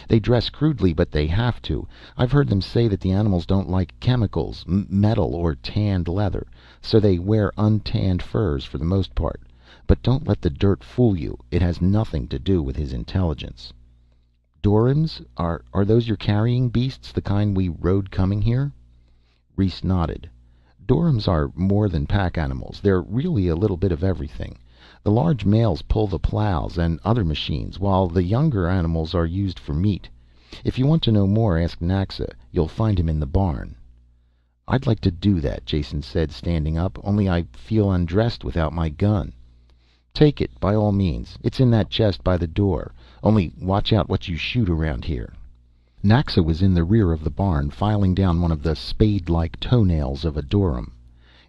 They dress crudely, but they have to. I've heard them say that the animals don't like chemicals, metal, or tanned leather, so they wear untanned furs for the most part. But don't let the dirt fool you. It has nothing to do with his intelligence." "Durhams? Are those your carrying beasts, the kind we rode coming here?" Reese nodded. "Durhams are more than pack animals. They're really a little bit of everything. The large males pull the plows and other machines, while the younger animals are used for meat. If you want to know more, ask Naxa. You'll find him in the barn." "I'd like to do that," Jason said, standing up. "Only I feel undressed without my gun." "Take it, by all means. It's in that chest by the door. Only watch out what you shoot around here." Naxa was in the rear of the barn, filing down one of the spade-like toenails of a Durham.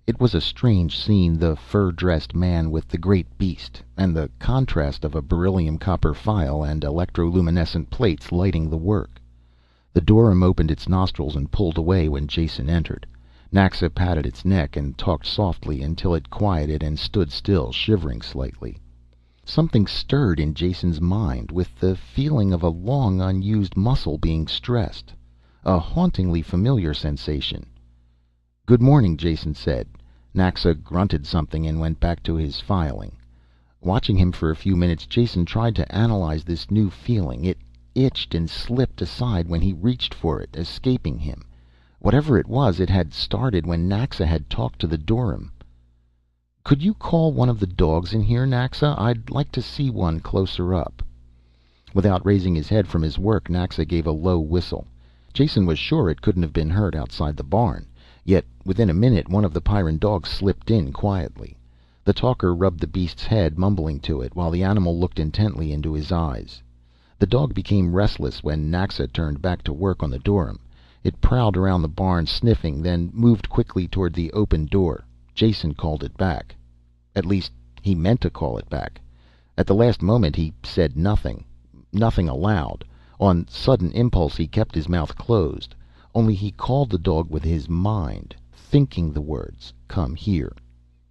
It was a strange scene, the fur-dressed man with the great beast, and the contrast of a beryllium copper file and electroluminescent plates lighting the work. The Durham opened its nostrils and pulled away when Jason entered. Naxa patted its neck and talked softly until it quieted and stood still, shivering slightly. Something stirred in Jason's mind, with the feeling of a long unused muscle being stressed. A hauntingly familiar sensation. "Good morning," Jason said. Naxa grunted something and went back to his filing. Watching him for a few minutes, Jason tried to analyze this new feeling. It itched and slipped aside when he reached for it, escaping him. Whatever it was, it had started when Naxa had talked to the Durham. "Could you call one of the dogs in here, Naxa? I'd like to see one closer up." Without raising his head from his work, Naxa gave a low whistle. Jason was sure it couldn't have been heard outside the barn. Yet within a minute one of the Pyrran dogs slipped in quietly. The talker rubbed the beast's head, mumbling to it, while the animal looked intently into his eyes. The dog became restless when Naxa turned back to work on the Durham. It prowled around the barn, sniffing, then moved quickly toward the open door. Jason called it back. At least, he meant to call it back. At the last moment he said nothing aloud. On sudden impulse he kept his mouth closed. Only he called the dog with his mind, thinking the words, "Come here,"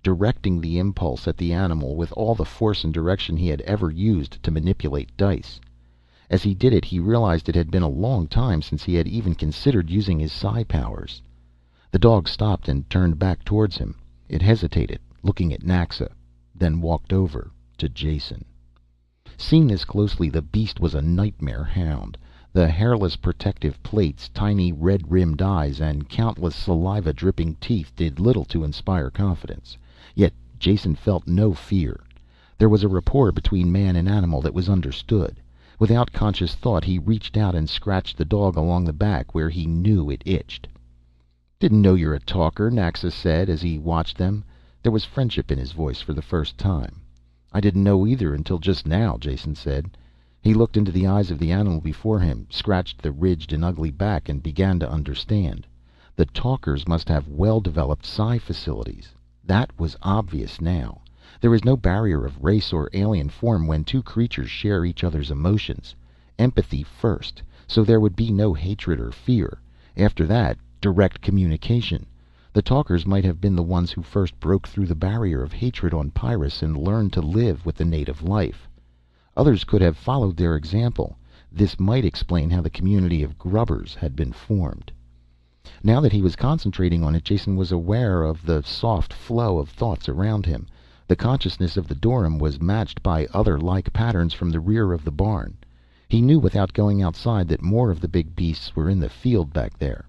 directing the impulse at the animal with all the force and direction he had ever used to manipulate dice. As he did it, he realized it had been a long time since he had even considered using his psi powers. The dog stopped and turned back towards him. It hesitated, looking at Naxa, then walked over to Jason. Seen this closely, the beast was a nightmare hound. The hairless protective plates, tiny red-rimmed eyes, and countless saliva-dripping teeth did little to inspire confidence. Yet Jason felt no fear. There was a rapport between man and animal that was understood. Without conscious thought, he reached out and scratched the dog along the back where he knew it itched. "Didn't know you're a talker," Naxa said as he watched them. There was friendship in his voice for the first time. "I didn't know either until just now," Jason said. He looked into the eyes of the animal before him, scratched the ridged and ugly back, and began to understand. The talkers must have well-developed psi facilities. That was obvious now. There is no barrier of race or alien form when two creatures share each other's emotions. Empathy first, so there would be no hatred or fear. After that, direct communication. The talkers might have been the ones who first broke through the barrier of hatred on Pyrrus and learned to live with the native life. Others could have followed their example. This might explain how the community of grubbers had been formed. Now that he was concentrating on it, Jason was aware of the soft flow of thoughts around him. The consciousness of the dorym was matched by other like patterns from the rear of the barn. He knew without going outside that more of the big beasts were in the field back there.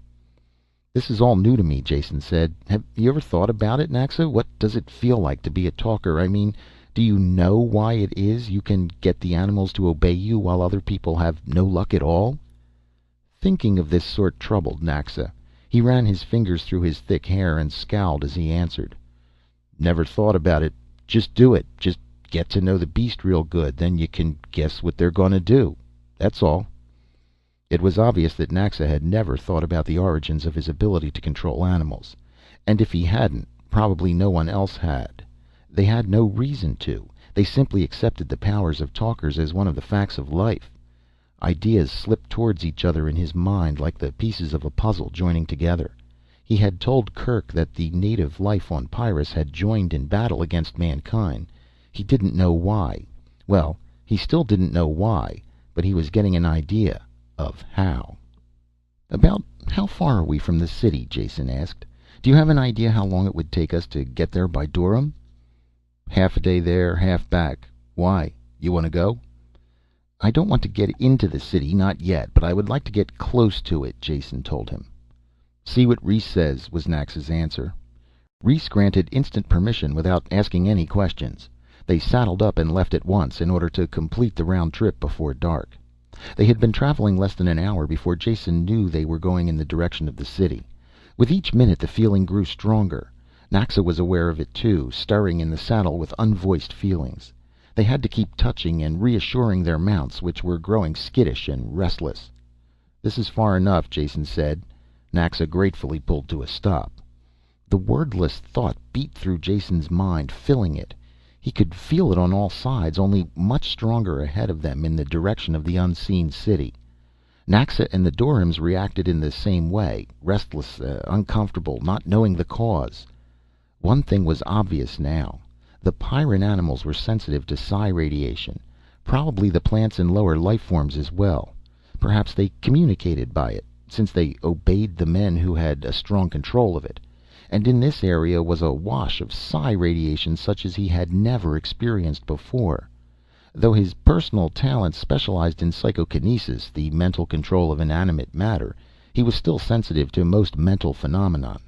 "This is all new to me," Jason said. "Have you ever thought about it, Naxa? What does it feel like to be a talker? I mean, do you know why it is you can get the animals to obey you while other people have no luck at all?" Thinking of this sort troubled Naxa. He ran his fingers through his thick hair and scowled as he answered. "Never thought about it. Just do it. Just get to know the beast real good. Then you can guess what they're going to do. That's all." It was obvious that Naxa had never thought about the origins of his ability to control animals. And if he hadn't, probably no one else had. They had no reason to. They simply accepted the powers of talkers as one of the facts of life. Ideas slipped towards each other in his mind like the pieces of a puzzle joining together. He had told Kerk that the native life on Pyrrus had joined in battle against mankind. He didn't know why. Well, he still didn't know why, but he was getting an idea of how. "About how far are we from the city?" Jason asked. "Do you have an idea how long it would take us to get there by dorym?" "Half a day there, half back. Why? You want to go?" "I don't want to get into the city, not yet, but I would like to get close to it," Jason told him. "See what Rhys says," was Naxa's answer. Rhys granted instant permission without asking any questions. They saddled up and left at once in order to complete the round trip before dark. They had been traveling less than an hour before Jason knew they were going in the direction of the city. With each minute the feeling grew stronger. Naxa was aware of it too, stirring in the saddle with unvoiced feelings. They had to keep touching and reassuring their mounts, which were growing skittish and restless. "This is far enough," Jason said. Naxa gratefully pulled to a stop. The wordless thought beat through Jason's mind, filling it. He could feel it on all sides, only much stronger ahead of them in the direction of the unseen city. Naxa and the doryms reacted in the same way, restless, uncomfortable, not knowing the cause. One thing was obvious now. The Pyrran animals were sensitive to psi radiation. Probably the plants and lower life forms as well. Perhaps they communicated by it, since they obeyed the men who had a strong control of it. And in this area was a wash of psi radiation such as he had never experienced before. Though his personal talents specialized in psychokinesis, the mental control of inanimate matter, he was still sensitive to most mental phenomenon.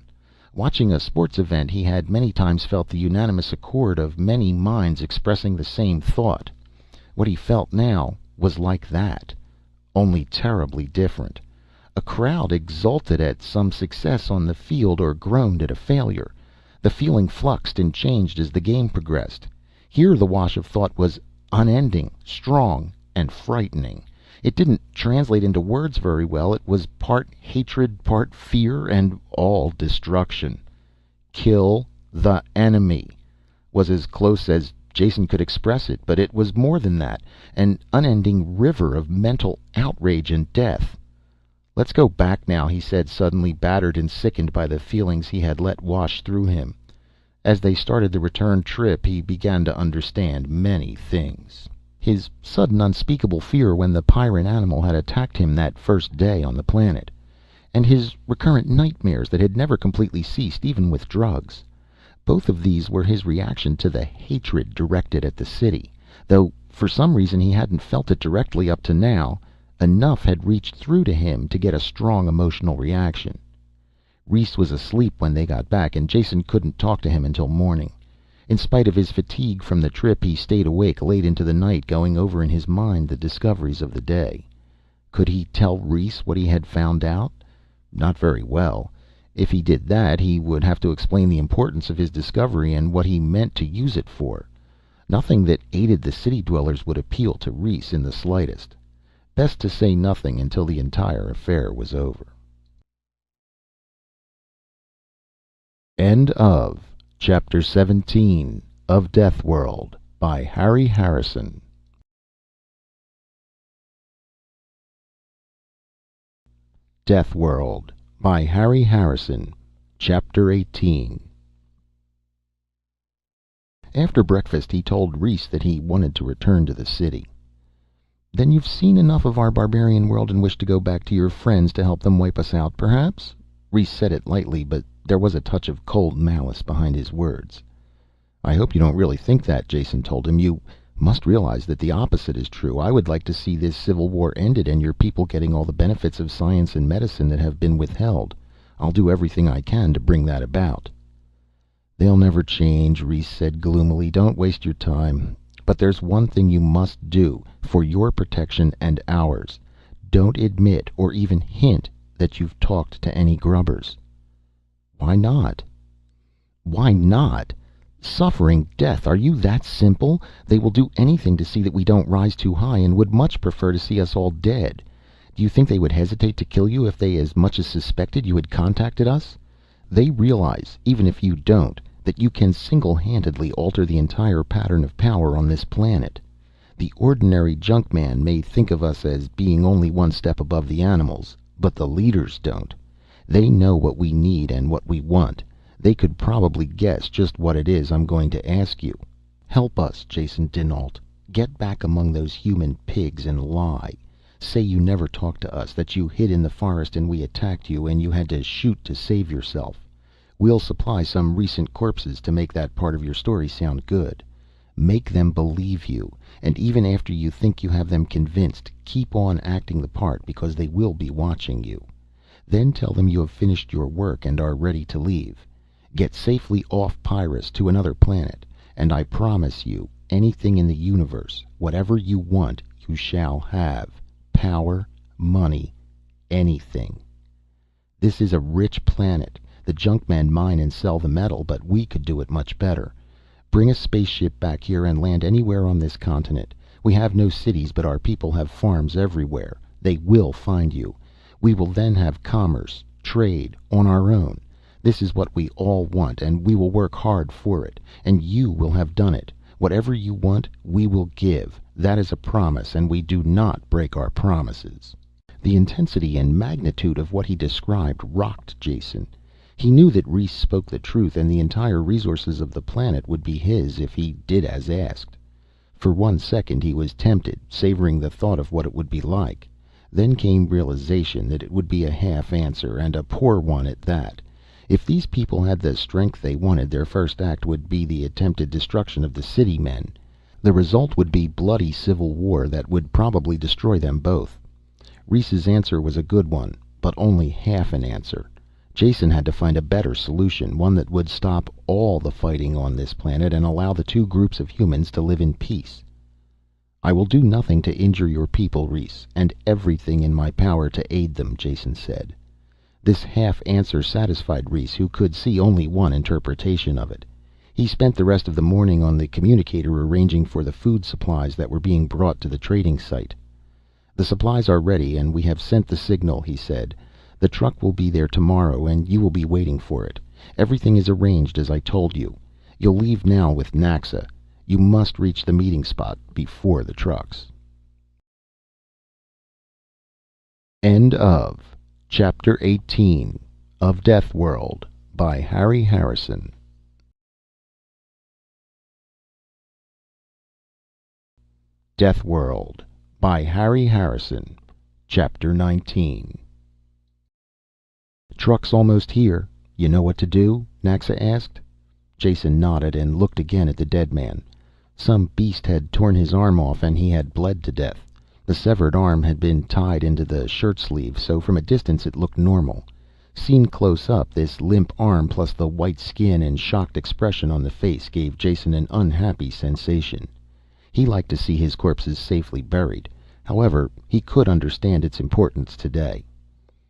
Watching a sports event, he had many times felt the unanimous accord of many minds expressing the same thought. What he felt now was like that, only terribly different. A crowd exulted at some success on the field or groaned at a failure. The feeling fluxed and changed as the game progressed. Here the wash of thought was unending, strong, and frightening. It didn't translate into words very well. It was part hatred, part fear, and all destruction. "Kill the enemy" was as close as Jason could express it, but it was more than that, an unending river of mental outrage and death. "Let's go back now," he said, suddenly battered and sickened by the feelings he had let wash through him. As they started the return trip, he began to understand many things. His sudden unspeakable fear when the Pyrran animal had attacked him that first day on the planet. And his recurrent nightmares that had never completely ceased, even with drugs. Both of these were his reaction to the hatred directed at the city, though for some reason he hadn't felt it directly up to now. Enough had reached through to him to get a strong emotional reaction. Rhys was asleep when they got back, and Jason couldn't talk to him until morning. In spite of his fatigue from the trip, he stayed awake late into the night, going over in his mind the discoveries of the day. Could he tell Rhys what he had found out? Not very well. If he did that, he would have to explain the importance of his discovery and what he meant to use it for. Nothing that aided the city dwellers would appeal to Rhys in the slightest. Best to say nothing until the entire affair was over. End of Chapter 17 of Deathworld by Harry Harrison. Deathworld by Harry Harrison. Chapter 18. After breakfast he told Rhys that he wanted to return to the city. "Then you've seen enough of our barbarian world and wish to go back to your friends to help them wipe us out, perhaps?" Rhys said it lightly, but there was a touch of cold malice behind his words. "I hope you don't really think that," Jason told him. "You must realize that the opposite is true. I would like to see this civil war ended and your people getting all the benefits of science and medicine that have been withheld. I'll do everything I can to bring that about." "They'll never change," Reese said gloomily. "Don't waste your time. But there's one thing you must do, for your protection and ours. Don't admit or even hint that you've talked to any grubbers." "Why not?" "Why not? Suffering death, are you that simple? They will do anything to see that we don't rise too high, and would much prefer to see us all dead. Do you think they would hesitate to kill you if they as much as suspected you had contacted us? They realize, even if you don't, that you can single-handedly alter the entire pattern of power on this planet. The ordinary junkman may think of us as being only one step above the animals, but the leaders don't. They know what we need and what we want. They could probably guess just what it is I'm going to ask you. Help us, Jason dinAlt. Get back among those human pigs and lie. Say you never talked to us, that you hid in the forest and we attacked you and you had to shoot to save yourself. We'll supply some recent corpses to make that part of your story sound good. Make them believe you, and even after you think you have them convinced, keep on acting the part because they will be watching you. Then tell them you have finished your work and are ready to leave. Get safely off Pyrrus to another planet, and I promise you, anything in the universe, whatever you want, you shall have. Power, money, anything. This is a rich planet. The junkmen mine and sell the metal, but we could do it much better. Bring a spaceship back here and land anywhere on this continent. We have no cities, but our people have farms everywhere. They will find you. We will then have commerce, trade, on our own. This is what we all want, and we will work hard for it. And you will have done it. Whatever you want, we will give. That is a promise, and we do not break our promises." The intensity and magnitude of what he described rocked Jason. He knew that Reese spoke the truth, and the entire resources of the planet would be his if he did as asked. For 1 second he was tempted, savoring the thought of what it would be like. Then came realization that it would be a half answer, and a poor one at that. If these people had the strength they wanted, their first act would be the attempted destruction of the city men. The result would be bloody civil war that would probably destroy them both. Reese's answer was a good one, but only half an answer. Jason had to find a better solution, one that would stop all the fighting on this planet and allow the two groups of humans to live in peace. "I will do nothing to injure your people, Reese, and everything in my power to aid them," Jason said. This half answer satisfied Reese, who could see only one interpretation of it. He spent the rest of the morning on the communicator arranging for the food supplies that were being brought to the trading site. "The supplies are ready and we have sent the signal," he said. "The truck will be there tomorrow and you will be waiting for it. Everything is arranged as I told you. You'll leave now with Naxa. You must reach the meeting spot before the trucks." End of Chapter 18 of Deathworld by Harry Harrison. Deathworld by Harry Harrison. Chapter 19. "Truck's almost here. You know what to do?" Naxa asked. Jason nodded and looked again at the dead man. Some beast had torn his arm off and he had bled to death. The severed arm had been tied into the shirt sleeve, so from a distance it looked normal. Seen close up, this limp arm plus the white skin and shocked expression on the face gave Jason an unhappy sensation. He liked to see his corpses safely buried. However, he could understand its importance today.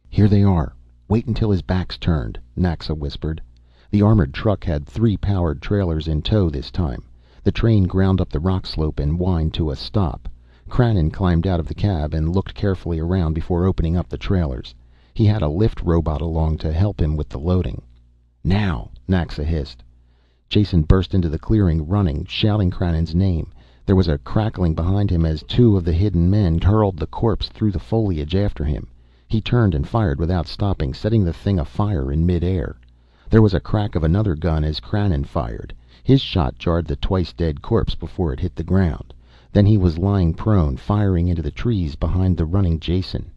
"Here they are. Wait until his back's turned," Naxa whispered. The armored truck had 3 powered trailers in tow this time. The train ground up the rock slope and whined to a stop. Cranon climbed out of the cab and looked carefully around before opening up the trailers. He had a lift robot along to help him with the loading. "Now!" Naxa hissed. Jason burst into the clearing, running, shouting Cranon's name. There was a crackling behind him as 2 of the hidden men hurled the corpse through the foliage after him. He turned and fired without stopping, setting the thing afire in midair. There was a crack of another gun as Cranon fired. His shot jarred the twice dead corpse before it hit the ground. Then he was lying prone, firing into the trees behind the running Jason.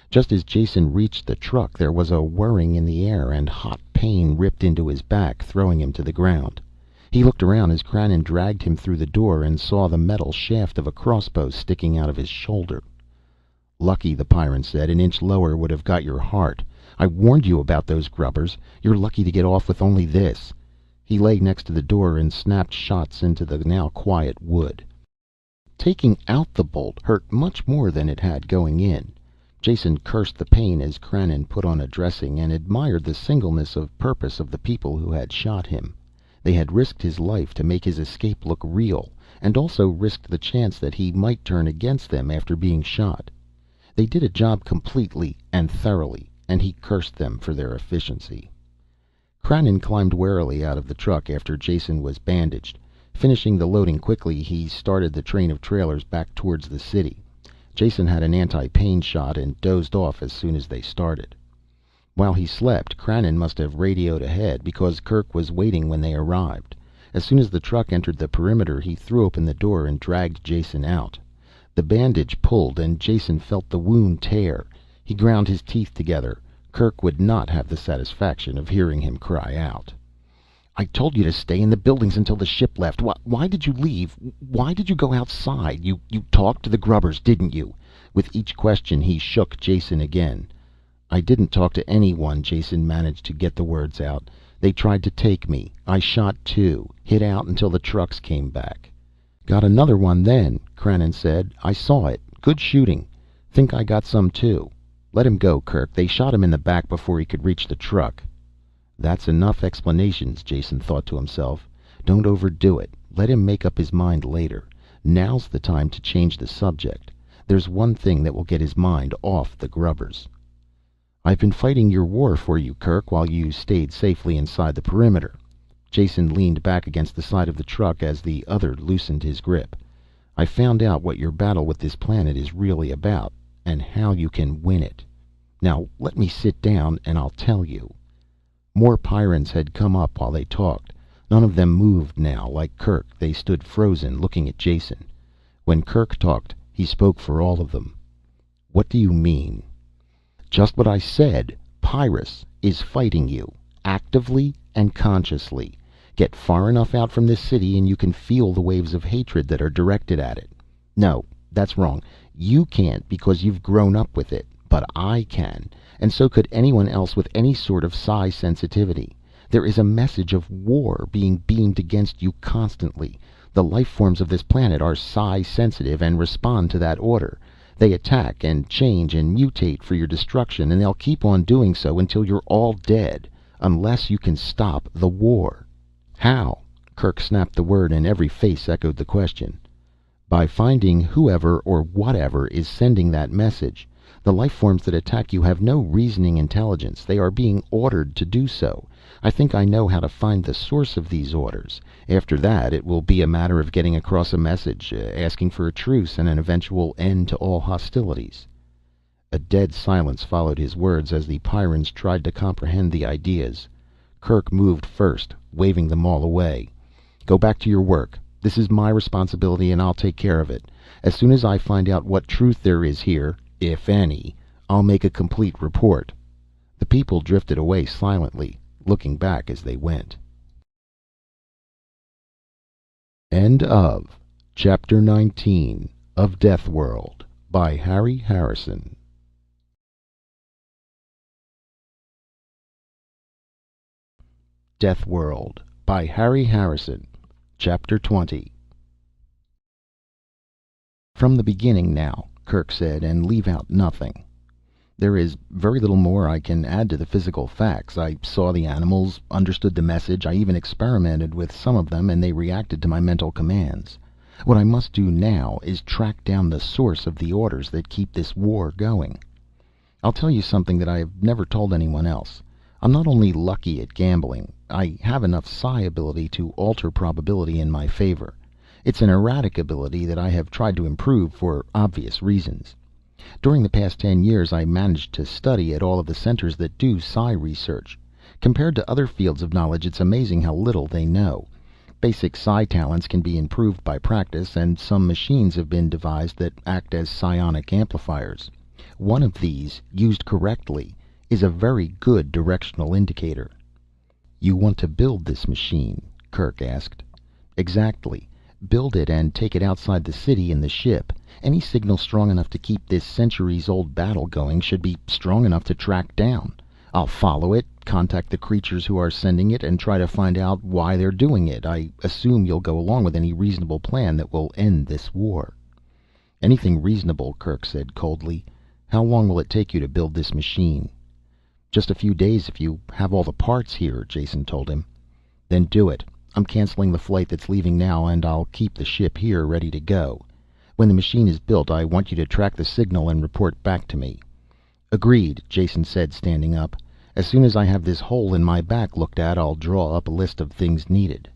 Just as Jason reached the truck, there was a whirring in the air and hot pain ripped into his back, throwing him to the ground. He looked around as Krannon dragged him through the door and saw the metal shaft of a crossbow sticking out of his shoulder. "Lucky," the Pyrran said. "An inch lower would have got your heart. I warned you about those grubbers. You're lucky to get off with only this." He lay next to the door and snapped shots into the now quiet wood. Taking out the bolt hurt much more than it had going in. Jason cursed the pain as Krannon put on a dressing, and admired the singleness of purpose of the people who had shot him. They had risked his life to make his escape look real, and also risked the chance that he might turn against them after being shot. They did a job completely and thoroughly, and he cursed them for their efficiency. Krannon climbed warily out of the truck after Jason was bandaged. Finishing the loading quickly, he started the train of trailers back towards the city. Jason had an anti-pain shot and dozed off as soon as they started. While he slept, Krannon must have radioed ahead, because Kerk was waiting when they arrived. As soon as the truck entered the perimeter, he threw open the door and dragged Jason out. The bandage pulled, and Jason felt the wound tear. He ground his teeth together. Kerk would not have the satisfaction of hearing him cry out. "I told you to stay in the buildings until the ship left. Why did you leave? Why did you go outside? You talked to the grubbers, didn't you?" With each question, he shook Jason again. "I didn't talk to anyone," Jason managed to get the words out. "They tried to take me. I shot too. Hid out until the trucks came back." "Got another one then," Krannon said. "I saw it. Good shooting. Think I got some too. Let him go, Kerk. They shot him in the back before he could reach the truck." That's enough explanations, Jason thought to himself. Don't overdo it. Let him make up his mind later. Now's the time to change the subject. There's one thing that will get his mind off the grubbers. "I've been fighting your war for you, Kerk, while you stayed safely inside the perimeter." Jason leaned back against the side of the truck as the other loosened his grip. "I found out what your battle with this planet is really about, and how you can win it. Now let me sit down and I'll tell you." More Pyrrans had come up while they talked. None of them moved now. Like Kerk, they stood frozen, looking at Jason. When Kerk talked, he spoke for all of them. "What do you mean?" "Just what I said. Pyrrus is fighting you, actively and consciously. Get far enough out from this city and you can feel the waves of hatred that are directed at it. No, that's wrong. You can't because you've grown up with it. But I can, and so could anyone else with any sort of psi sensitivity. There is a message of war being beamed against you constantly. The life forms of this planet are psi sensitive and respond to that order. They attack and change and mutate for your destruction, and they'll keep on doing so until you're all dead, unless you can stop the war." "How?" Kerk snapped the word, and every face echoed the question. "By finding whoever or whatever is sending that message. The life forms that attack you have no reasoning intelligence. They are being ordered to do so. I think I know how to find the source of these orders. After that, it will be a matter of getting across a message, asking for a truce and an eventual end to all hostilities." A dead silence followed his words as the Pyrrans tried to comprehend the ideas. Kerk moved first, waving them all away. "Go back to your work. This is my responsibility and I'll take care of it. As soon as I find out what truth there is here, if any, I'll make a complete report." The people drifted away silently, looking back as they went. End of Chapter 19 of Deathworld by Harry Harrison. Deathworld by Harry Harrison. Chapter 20. "From the beginning now," Kerk said, "and leave out nothing. There is very little more I can add to the physical facts. I saw the animals, understood the message, I even experimented with some of them, and they reacted to my mental commands. What I must do now is track down the source of the orders that keep this war going. I'll tell you something that I have never told anyone else. I'm not only lucky at gambling, I have enough psi ability to alter probability in my favor. It's an erratic ability that I have tried to improve for obvious reasons. During the past 10 years I managed to study at all of the centers that do psi research. Compared to other fields of knowledge, it's amazing how little they know. Basic psi talents can be improved by practice, and some machines have been devised that act as psionic amplifiers. One of these, used correctly, is a very good directional indicator. You want to build this machine. Kerk asked. Exactly. Build it and take it outside the city in the ship. Any signal strong enough to keep this centuries-old battle going should be strong enough to track down. I'll follow it, contact the creatures who are sending it, and try to find out why they're doing it. I assume you'll go along with any reasonable plan that will end this war." "Anything reasonable," Kerk said coldly. "How long will it take you to build this machine?" "Just a few days if you have all the parts here," Jason told him. "Then do it. I'm canceling the flight that's leaving now, and I'll keep the ship here ready to go. When the machine is built, I want you to track the signal and report back to me." "Agreed," Jason said, standing up. "As soon as I have this hole in my back looked at, I'll draw up a list of things needed."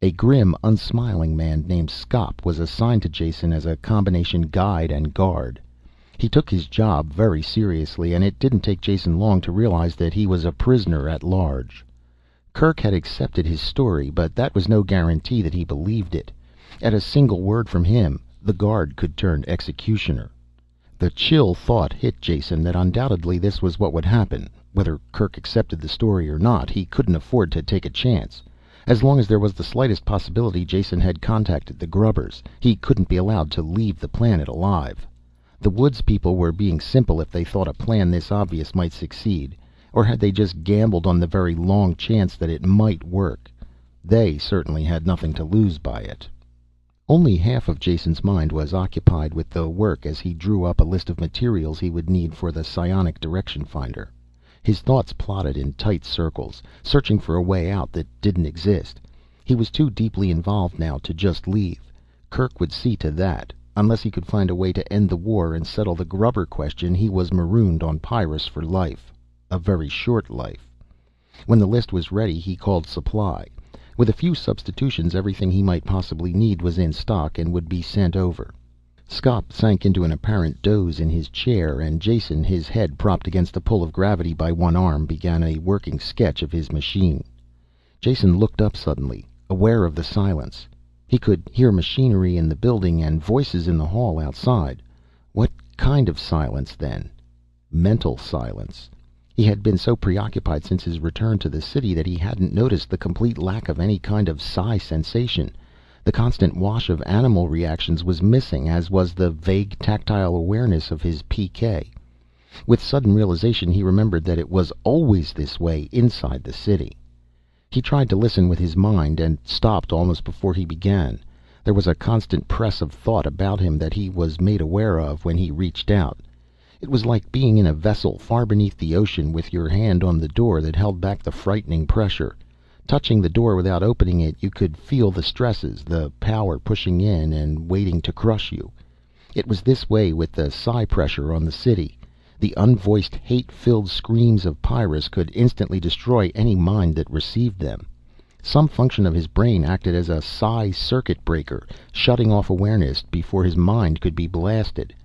A grim, unsmiling man named Skop was assigned to Jason as a combination guide and guard. He took his job very seriously, and it didn't take Jason long to realize that he was a prisoner at large. Kerk had accepted his story, but that was no guarantee that he believed it. At a single word from him, the guard could turn executioner. The chill thought hit Jason that undoubtedly this was what would happen. Whether Kerk accepted the story or not, he couldn't afford to take a chance. As long as there was the slightest possibility Jason had contacted the grubbers, he couldn't be allowed to leave the planet alive. The woods people were being simple if they thought a plan this obvious might succeed. Or had they just gambled on the very long chance that it might work? They certainly had nothing to lose by it. Only half of Jason's mind was occupied with the work as he drew up a list of materials he would need for the psionic direction finder. His thoughts plodded in tight circles, searching for a way out that didn't exist. He was too deeply involved now to just leave. Kerk would see to that. Unless he could find a way to end the war and settle the grubber question, he was marooned on Pyrrus for life. A very short life. When the list was ready, he called supply. With a few substitutions, everything he might possibly need was in stock and would be sent over. Skop sank into an apparent doze in his chair, and Jason, his head propped against the pull of gravity by one arm, began a working sketch of his machine. Jason looked up suddenly, aware of the silence. He could hear machinery in the building and voices in the hall outside. What kind of silence, then? Mental silence. He had been so preoccupied since his return to the city that he hadn't noticed the complete lack of any kind of psi sensation. The constant wash of animal reactions was missing, as was the vague tactile awareness of his PK. With sudden realization, he remembered that it was always this way inside the city. He tried to listen with his mind, and stopped almost before he began. There was a constant press of thought about him that he was made aware of when he reached out. It was like being in a vessel far beneath the ocean, with your hand on the door that held back the frightening pressure. Touching the door without opening it, you could feel the stresses, the power pushing in and waiting to crush you. It was this way with the psi pressure on the city. The unvoiced, hate-filled screams of Pyrrus could instantly destroy any mind that received them. Some function of his brain acted as a psi circuit breaker, shutting off awareness before his mind could be blasted.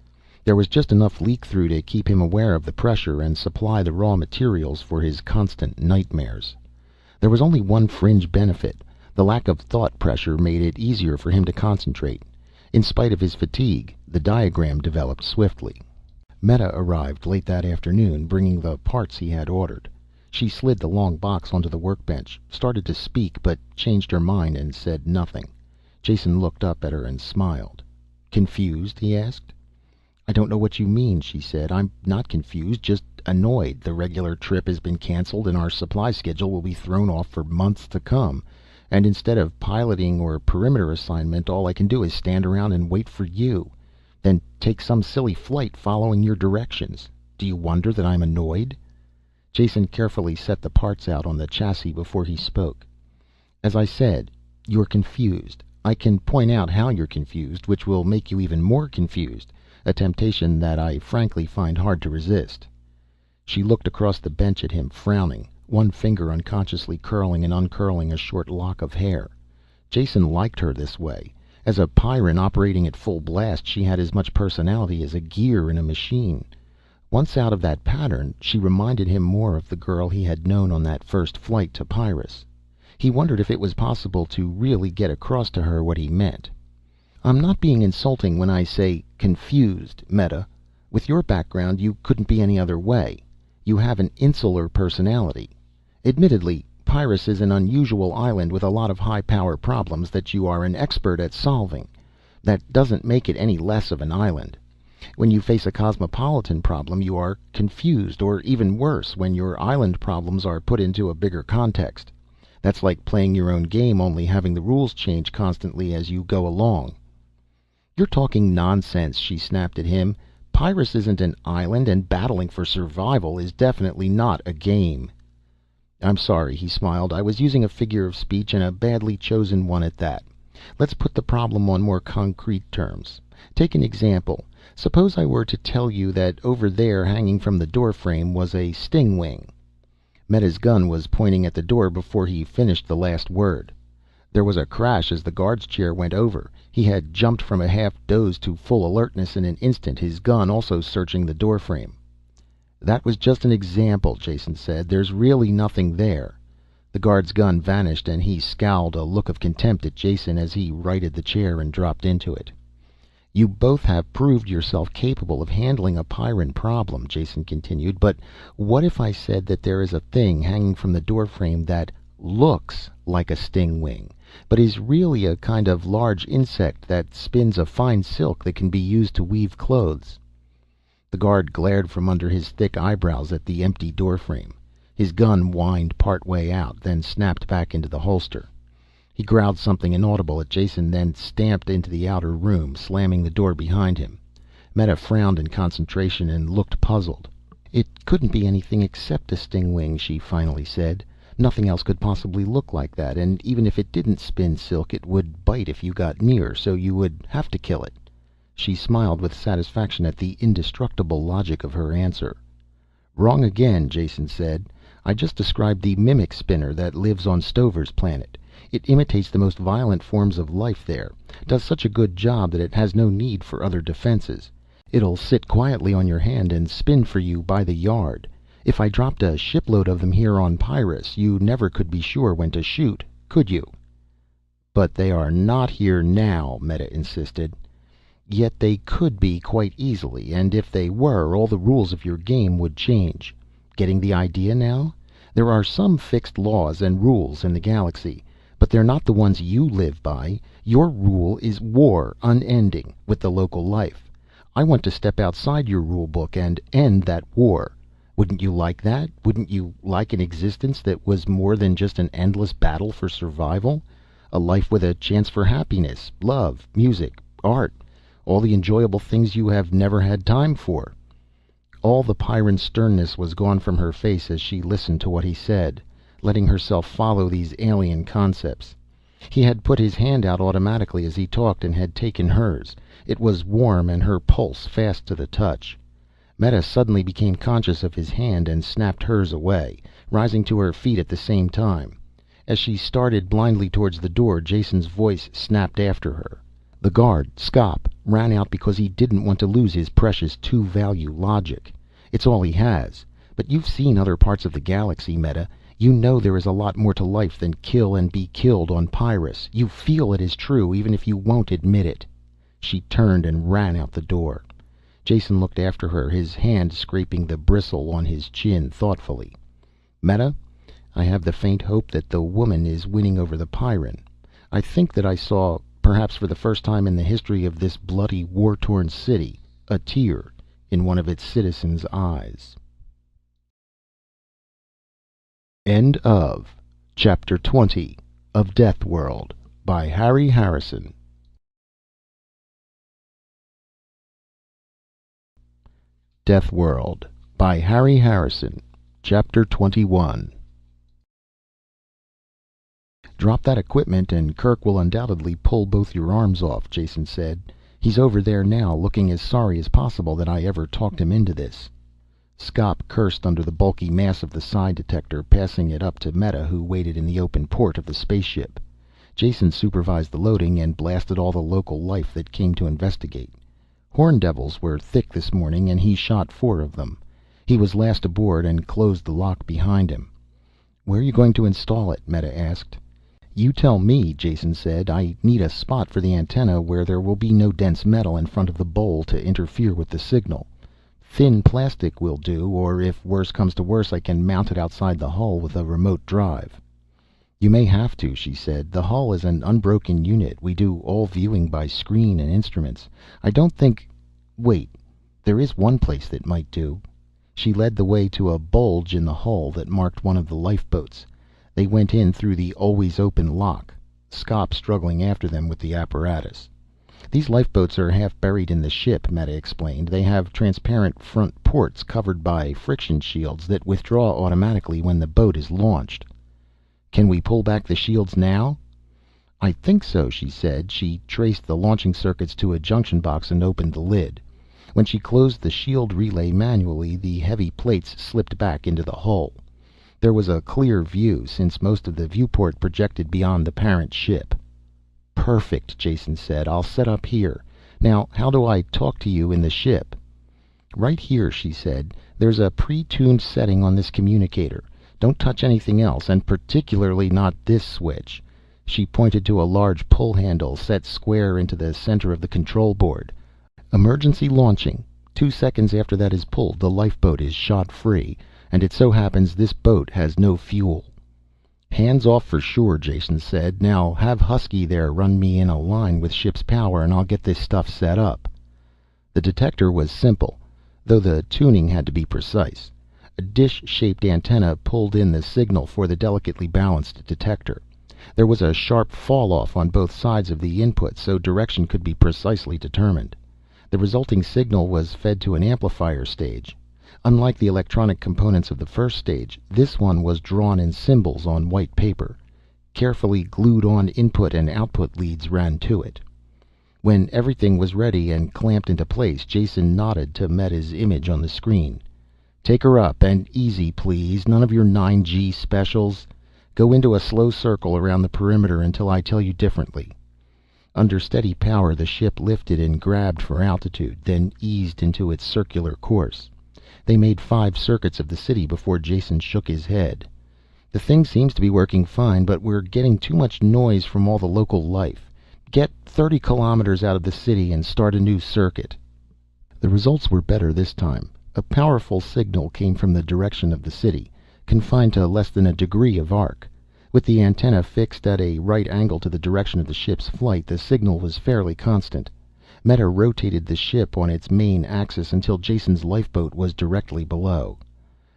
There was just enough leak-through to keep him aware of the pressure and supply the raw materials for his constant nightmares. There was only one fringe benefit. The lack of thought pressure made it easier for him to concentrate. In spite of his fatigue, the diagram developed swiftly. Meta arrived late that afternoon, bringing the parts he had ordered. She slid the long box onto the workbench, started to speak, but changed her mind and said nothing. Jason looked up at her and smiled. "Confused?" he asked. "I don't know what you mean," she said. "I'm not confused, just annoyed. The regular trip has been canceled and our supply schedule will be thrown off for months to come. And instead of piloting or perimeter assignment, all I can do is stand around and wait for you. Then take some silly flight following your directions. Do you wonder that I'm annoyed?" Jason carefully set the parts out on the chassis before he spoke. "As I said, you're confused. I can point out how you're confused, which will make you even more confused. A temptation that I frankly find hard to resist." She looked across the bench at him, frowning, one finger unconsciously curling and uncurling a short lock of hair. Jason liked her this way. As a Pyrran operating at full blast, she had as much personality as a gear in a machine. Once out of that pattern, she reminded him more of the girl he had known on that first flight to Pyrrus. He wondered if it was possible to really get across to her what he meant. "I'm not being insulting when I say confused, Meta. With your background, you couldn't be any other way. You have an insular personality. Admittedly, Pyrrus is an unusual island with a lot of high-power problems that you are an expert at solving. That doesn't make it any less of an island. When you face a cosmopolitan problem, you are confused, or even worse, when your island problems are put into a bigger context. That's like playing your own game, only having the rules change constantly as you go along." "You're talking nonsense," she snapped at him. "Pyrrus isn't an island, and battling for survival is definitely not a game." "I'm sorry," he smiled. "I was using a figure of speech, and a badly chosen one at that. Let's put the problem on more concrete terms. Take an example. Suppose I were to tell you that over there, hanging from the doorframe, was a stingwing." Meta's gun was pointing at the door before he finished the last word. There was a crash as the guard's chair went over. He had jumped from a half doze to full alertness in an instant, his gun also searching the doorframe. "That was just an example," Jason said. "There's really nothing there." The guard's gun vanished, and he scowled a look of contempt at Jason as he righted the chair and dropped into it. "You both have proved yourself capable of handling a Pyrran problem," Jason continued. "But what if I said that there is a thing hanging from the doorframe that looks like a stingwing, but is really a kind of large insect that spins a fine silk that can be used to weave clothes?" The guard glared from under his thick eyebrows at the empty doorframe. His gun whined part way out, then snapped back into the holster. He growled something inaudible at Jason, then stamped into the outer room, slamming the door behind him. Meta frowned in concentration and looked puzzled. "It couldn't be anything except a stingwing," she finally said. "Nothing else could possibly look like that, and even if it didn't spin silk, it would bite if you got near, so you would have to kill it." She smiled with satisfaction at the indestructible logic of her answer. "Wrong again," Jason said. "I just described the mimic spinner that lives on Stover's planet. It imitates the most violent forms of life there, does such a good job that it has no need for other defenses. It'll sit quietly on your hand and spin for you by the yard. If I dropped a shipload of them here on Pyrrus, you never could be sure when to shoot, could you?" "But they are not here now," Meta insisted. "Yet they could be quite easily, and if they were, all the rules of your game would change. Getting the idea now? There are some fixed laws and rules in the galaxy, but they're not the ones you live by. Your rule is war, unending, with the local life. I want to step outside your rule book and end that war. Wouldn't you like that? Wouldn't you like an existence that was more than just an endless battle for survival? A life with a chance for happiness, love, music, art, all the enjoyable things you have never had time for." All the Pyrran sternness was gone from her face as she listened to what he said, letting herself follow these alien concepts. He had put his hand out automatically as he talked and had taken hers. It was warm and her pulse fast to the touch. Meta suddenly became conscious of his hand and snapped hers away, rising to her feet at the same time. As she started blindly towards the door, Jason's voice snapped after her. The guard, Skop, ran out because he didn't want to lose his precious two-value logic. It's all he has. But you've seen other parts of the galaxy, Meta. You know there is a lot more to life than kill and be killed on Pyrrus. You feel it is true, even if you won't admit it. She turned and ran out the door. Jason looked after her, his hand scraping the bristle on his chin thoughtfully. "Meta, I have the faint hope that the woman is winning over the Pyrran. I think that I saw, perhaps for the first time in the history of this bloody, war-torn city, a tear in one of its citizens' eyes." End of Chapter 20 of Deathworld by Harry Harrison. Deathworld by Harry Harrison. Chapter 21. "Drop that equipment and Kerk will undoubtedly pull both your arms off," Jason said. "He's over there now, looking as sorry as possible that I ever talked him into this." Skop cursed under the bulky mass of the psi detector, passing it up to Meta, who waited in the open port of the spaceship. Jason supervised the loading and blasted all the local life that came to investigate. Horn devils were thick this morning, and he shot 4 of them. He was last aboard and closed the lock behind him. "Where are you going to install it?" Meta asked. "You tell me," Jason said. "I need a spot for the antenna where there will be no dense metal in front of the bowl to interfere with the signal. Thin plastic will do, or if worse comes to worse I can mount it outside the hull with a remote drive." "You may have to," she said. "The hull is an unbroken unit. We do all viewing by screen and instruments. I don't think Wait, there is one place that might do." She led the way to a bulge in the hull that marked one of the lifeboats. They went in through the always open lock, Scop struggling after them with the apparatus. "These lifeboats are half buried in the ship," Meta explained. "They have transparent front ports covered by friction shields that withdraw automatically when the boat is launched." "Can we pull back the shields now?" "I think so," she said. She traced the launching circuits to a junction box and opened the lid. When she closed the shield relay manually, the heavy plates slipped back into the hull. There was a clear view, since most of the viewport projected beyond the parent ship. "Perfect," Jason said. "I'll set up here. Now, how do I talk to you in the ship?" "Right here," she said. "There's a pre-tuned setting on this communicator. Don't touch anything else, and particularly not this switch." She pointed to a large pull handle set square into the center of the control board. "Emergency launching. 2 seconds after that is pulled, the lifeboat is shot free. And it so happens this boat has no fuel." "Hands off for sure," Jason said. "Now have Husky there run me in a line with ship's power and I'll get this stuff set up." The detector was simple, though the tuning had to be precise. A dish-shaped antenna pulled in the signal for the delicately balanced detector. There was a sharp fall-off on both sides of the input, so direction could be precisely determined. The resulting signal was fed to an amplifier stage. Unlike the electronic components of the first stage, this one was drawn in symbols on white paper. Carefully glued-on input and output leads ran to it. When everything was ready and clamped into place, Jason nodded to Meta's image on the screen. "Take her up, and easy, please. None of your 9G specials. Go into a slow circle around the perimeter until I tell you differently." Under steady power, the ship lifted and grabbed for altitude, then eased into its circular course. They made 5 circuits of the city before Jason shook his head. "The thing seems to be working fine, but we're getting too much noise from all the local life. Get 30 kilometers out of the city and start a new circuit." The results were better this time. A powerful signal came from the direction of the city, confined to less than a degree of arc. With the antenna fixed at a right angle to the direction of the ship's flight, the signal was fairly constant. Meta rotated the ship on its main axis until Jason's lifeboat was directly below.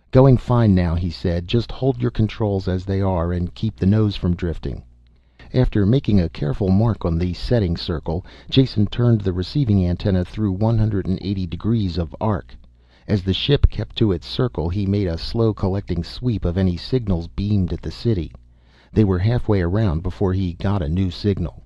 "Going fine now," he said. "Just hold your controls as they are and keep the nose from drifting." After making a careful mark on the setting circle, Jason turned the receiving antenna through 180 degrees of arc. As the ship kept to its circle, he made a slow collecting sweep of any signals beamed at the city. They were halfway around before he got a new signal.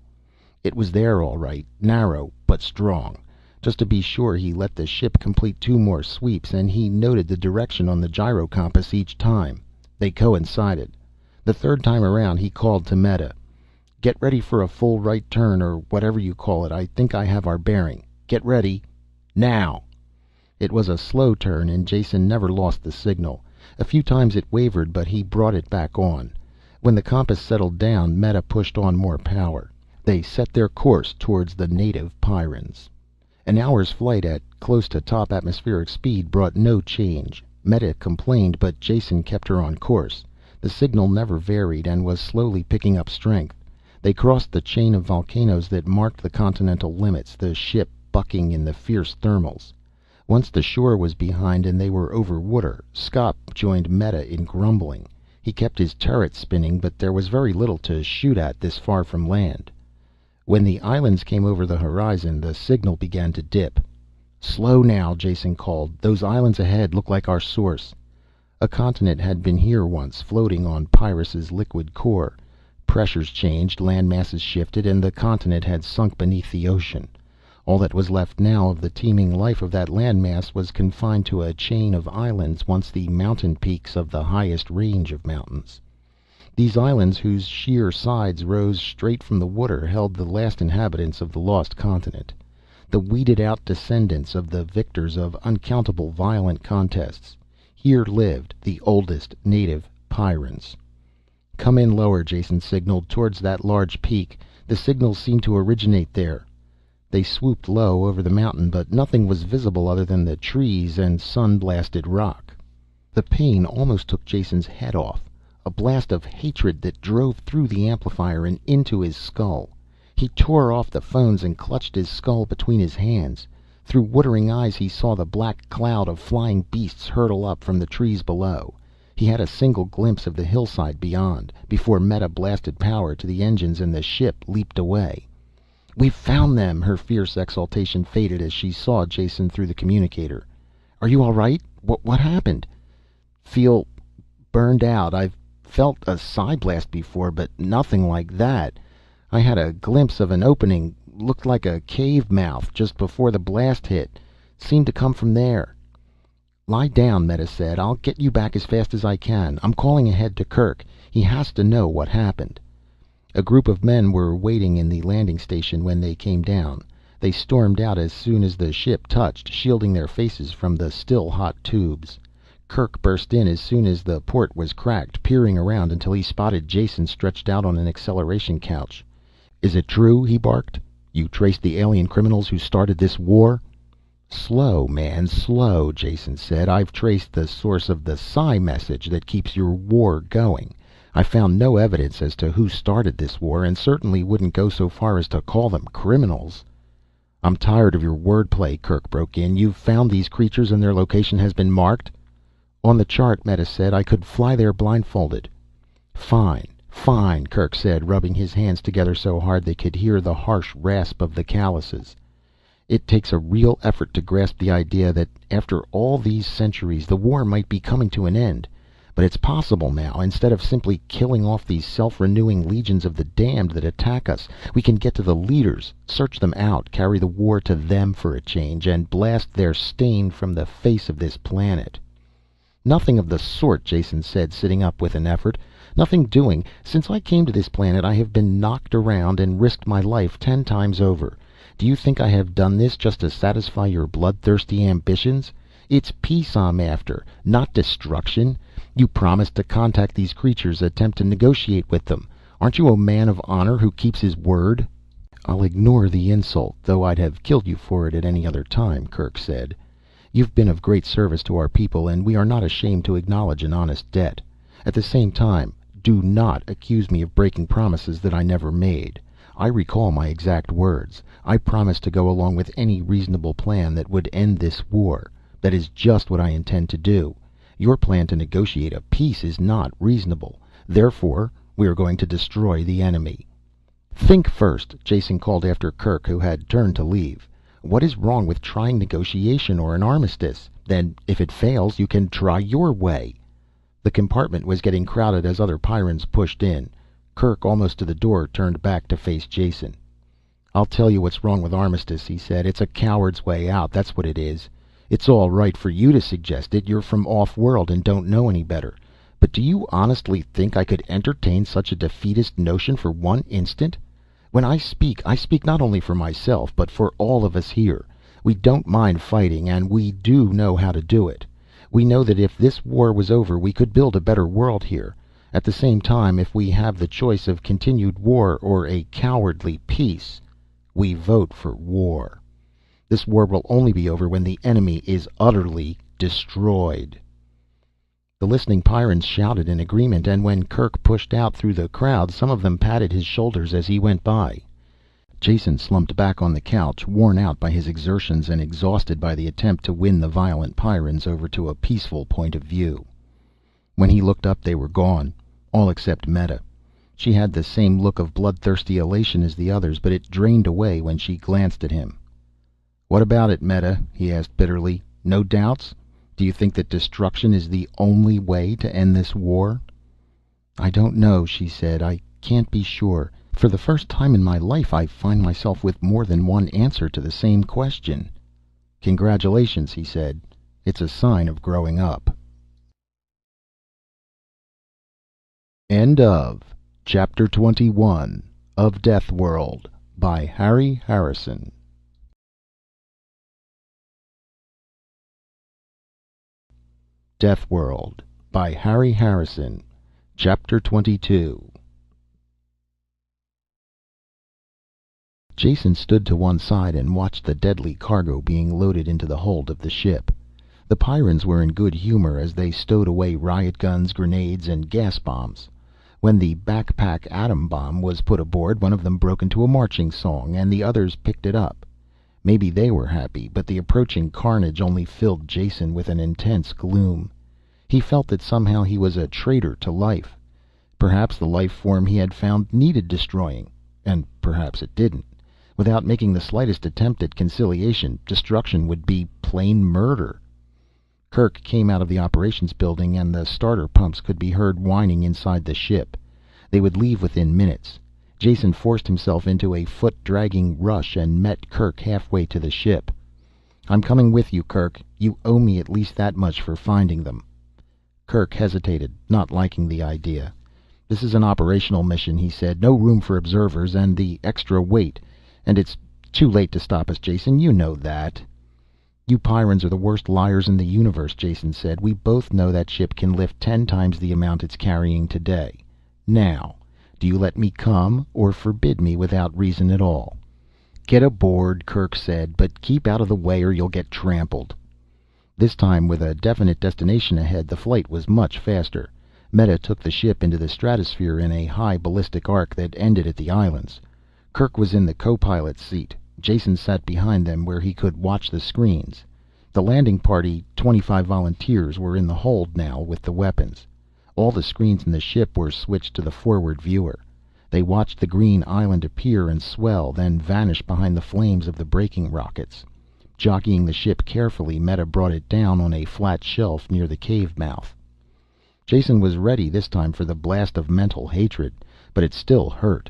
It was there all right, narrow but strong. Just to be sure, he let the ship complete 2 more sweeps, and he noted the direction on the gyro compass each time. They coincided. The 3rd time around, he called to Meta. "Get ready for a full right turn, or whatever you call it. I think I have our bearing. Get ready. Now." It was a slow turn, and Jason never lost the signal. A few times it wavered, but he brought it back on. When the compass settled down, Meta pushed on more power. They set their course towards the native Pyrrans. An hour's flight at close to top atmospheric speed brought no change. Meta complained, but Jason kept her on course. The signal never varied and was slowly picking up strength. They crossed the chain of volcanoes that marked the continental limits, the ship bucking in the fierce thermals. Once the shore was behind and they were over water, Scop joined Meta in grumbling. He kept his turret spinning, but there was very little to shoot at this far from land. When the islands came over the horizon, the signal began to dip. "Slow now," Jason called. "Those islands ahead look like our source." A continent had been here once, floating on Pyrrus's liquid core. Pressures changed, land masses shifted, and the continent had sunk beneath the ocean. All that was left now of the teeming life of that landmass was confined to a chain of islands, once the mountain peaks of the highest range of mountains. These islands, whose sheer sides rose straight from the water, held the last inhabitants of the lost continent. The weeded-out descendants of the victors of uncountable violent contests. Here lived the oldest native Pyrrans. "Come in lower," Jason signaled, "towards that large peak. The signals seem to originate there." They swooped low over the mountain, but nothing was visible other than the trees and sun-blasted rock. The pain almost took Jason's head off. a blast of hatred that drove through the amplifier and into his skull. He tore off the phones and clutched his skull between his hands. Through watering eyes he saw the black cloud of flying beasts hurtle up from the trees below. He had a single glimpse of the hillside beyond, before Meta blasted power to the engines and the ship leaped away. "We've found them!" Her fierce exultation faded as she saw Jason through the communicator. "Are you all right? What happened?" "Feel burned out. I've felt a psi blast before, but nothing like that. I had a glimpse of an opening, looked like a cave mouth, just before the blast hit. Seemed to come from there." "Lie down," Meta said. "I'll get you back as fast as I can. I'm calling ahead to Kirk. He has to know what happened." A group of men were waiting in the landing station when they came down. They stormed out as soon as the ship touched, shielding their faces from the still hot tubes. Kirk burst in as soon as the port was cracked, peering around until he spotted Jason stretched out on an acceleration couch. "Is it true?" he barked. "You traced the alien criminals who started this war?" "Slow, man, slow," Jason said. "I've traced the source of the psi message that keeps your war going. I found no evidence as to who started this war, and certainly wouldn't go so far as to call them criminals." "I'm tired of your wordplay," Kirk broke in. "You've found these creatures and their location has been marked?" "On the chart," Meta said. "I could fly there blindfolded." "Fine, fine," Kirk said, rubbing his hands together so hard they could hear the harsh rasp of the calluses. "It takes a real effort to grasp the idea that after all these centuries the war might be coming to an end. But it's possible now. Instead of simply killing off these self-renewing legions of the damned that attack us, we can get to the leaders, search them out, carry the war to them for a change, and blast their stain from the face of this planet." "Nothing of the sort," Jason said, sitting up with an effort. "Nothing doing. Since I came to this planet I have been knocked around and risked my life 10 times over. Do you think I have done this just to satisfy your bloodthirsty ambitions? It's peace I'm after, not destruction. You promised to contact these creatures, attempt to negotiate with them. Aren't you a man of honor who keeps his word?" "I'll ignore the insult, though I'd have killed you for it at any other time," Kirk said. "You've been of great service to our people, and we are not ashamed to acknowledge an honest debt. At the same time, do not accuse me of breaking promises that I never made. I recall my exact words. I promised to go along with any reasonable plan that would end this war. That is just what I intend to do. Your plan to negotiate a peace is not reasonable. Therefore, we are going to destroy the enemy." "Think first," Jason called after Kirk, who had turned to leave. "What is wrong with trying negotiation or an armistice? Then, if it fails, you can try your way." The compartment was getting crowded as other Pyrrans pushed in. Kirk, almost to the door, turned back to face Jason. "I'll tell you what's wrong with armistice," he said. "It's a coward's way out, that's what it is. It's all right for you to suggest it. You're from off-world and don't know any better. But do you honestly think I could entertain such a defeatist notion for one instant? When I speak not only for myself, but for all of us here. We don't mind fighting, and we do know how to do it. We know that if this war was over, we could build a better world here. At the same time, if we have the choice of continued war or a cowardly peace, we vote for war. This war will only be over when the enemy is utterly destroyed." The listening Pyrrans shouted in agreement, and when Kirk pushed out through the crowd, some of them patted his shoulders as he went by. Jason slumped back on the couch, worn out by his exertions and exhausted by the attempt to win the violent Pyrrans over to a peaceful point of view. When he looked up, they were gone, all except Meta. She had the same look of bloodthirsty elation as the others, but it drained away when she glanced at him. "What about it, Meta?" he asked bitterly. "No doubts? Do you think that destruction is the only way to end this war?" "I don't know," she said. "I can't be sure. For the first time in my life I find myself with more than one answer to the same question." "Congratulations," he said. "It's a sign of growing up." End of Chapter 21 of Deathworld by Harry Harrison. Deathworld by Harry Harrison. Chapter 22. Jason stood to one side and watched the deadly cargo being loaded into the hold of the ship. The Pyrrans were in good humor as they stowed away riot guns, grenades, and gas bombs. When the backpack atom bomb was put aboard, one of them broke into a marching song, and the others picked it up. Maybe they were happy, but the approaching carnage only filled Jason with an intense gloom. He felt that somehow he was a traitor to life. Perhaps the life form he had found needed destroying, and perhaps it didn't. Without making the slightest attempt at conciliation, destruction would be plain murder. Kirk came out of the operations building, and the starter pumps could be heard whining inside the ship. They would leave within minutes. Jason forced himself into a foot-dragging rush and met Kirk halfway to the ship. "I'm coming with you, Kirk. You owe me at least that much for finding them." Kirk hesitated, not liking the idea. "This is an operational mission," he said. "No room for observers, and the extra weight. And it's too late to stop us, Jason. You know that." "You Pyrrans are the worst liars in the universe," Jason said. "We both know that ship can lift 10 times the amount it's carrying today. Now, do you let me come, or forbid me without reason at all?" "Get aboard," Kirk said, "but keep out of the way or you'll get trampled." This time, with a definite destination ahead, the flight was much faster. Meta took the ship into the stratosphere in a high ballistic arc that ended at the islands. Kirk was in the co-pilot's seat. Jason sat behind them where he could watch the screens. The landing party, 25 volunteers, were in the hold now with the weapons. All the screens in the ship were switched to the forward viewer. They watched the green island appear and swell, then vanish behind the flames of the braking rockets. Jockeying the ship carefully, Meta brought it down on a flat shelf near the cave mouth. Jason was ready this time for the blast of mental hatred, but it still hurt.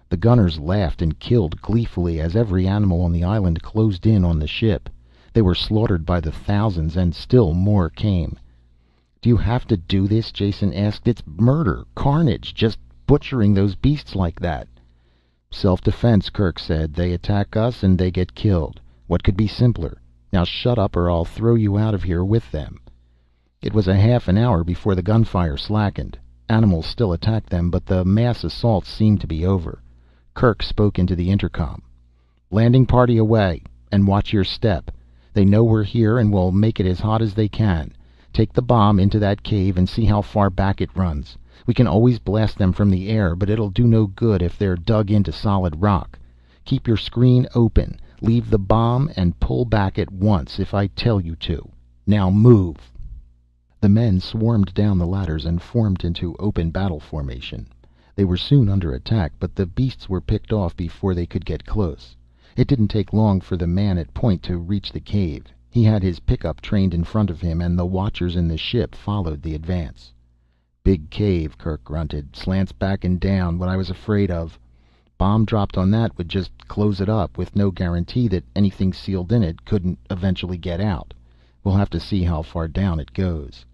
The gunners laughed and killed gleefully as every animal on the island closed in on the ship. They were slaughtered by the thousands, and still more came. "Do you have to do this?" Jason asked. "It's murder, carnage, just butchering those beasts like that." "Self-defense," Kirk said. "They attack us and they get killed. What could be simpler? Now shut up or I'll throw you out of here with them." It was a half an hour before the gunfire slackened. Animals still attacked them, but the mass assaults seemed to be over. Kirk spoke into the intercom. "Landing party away, and watch your step. They know we're here and will make it as hot as they can. Take the bomb into that cave and see how far back it runs. We can always blast them from the air, but it'll do no good if they're dug into solid rock. Keep your screen open, leave the bomb, and pull back at once if I tell you to. Now move." The men swarmed down the ladders and formed into open battle formation. They were soon under attack, but the beasts were picked off before they could get close. It didn't take long for the man at point to reach the cave. He had his pickup trained in front of him, and the watchers in the ship followed the advance. "Big cave," Kirk grunted. "Slants back and down, what I was afraid of. Bomb dropped on that would just close it up, with no guarantee that anything sealed in it couldn't eventually get out. We'll have to see how far down it goes."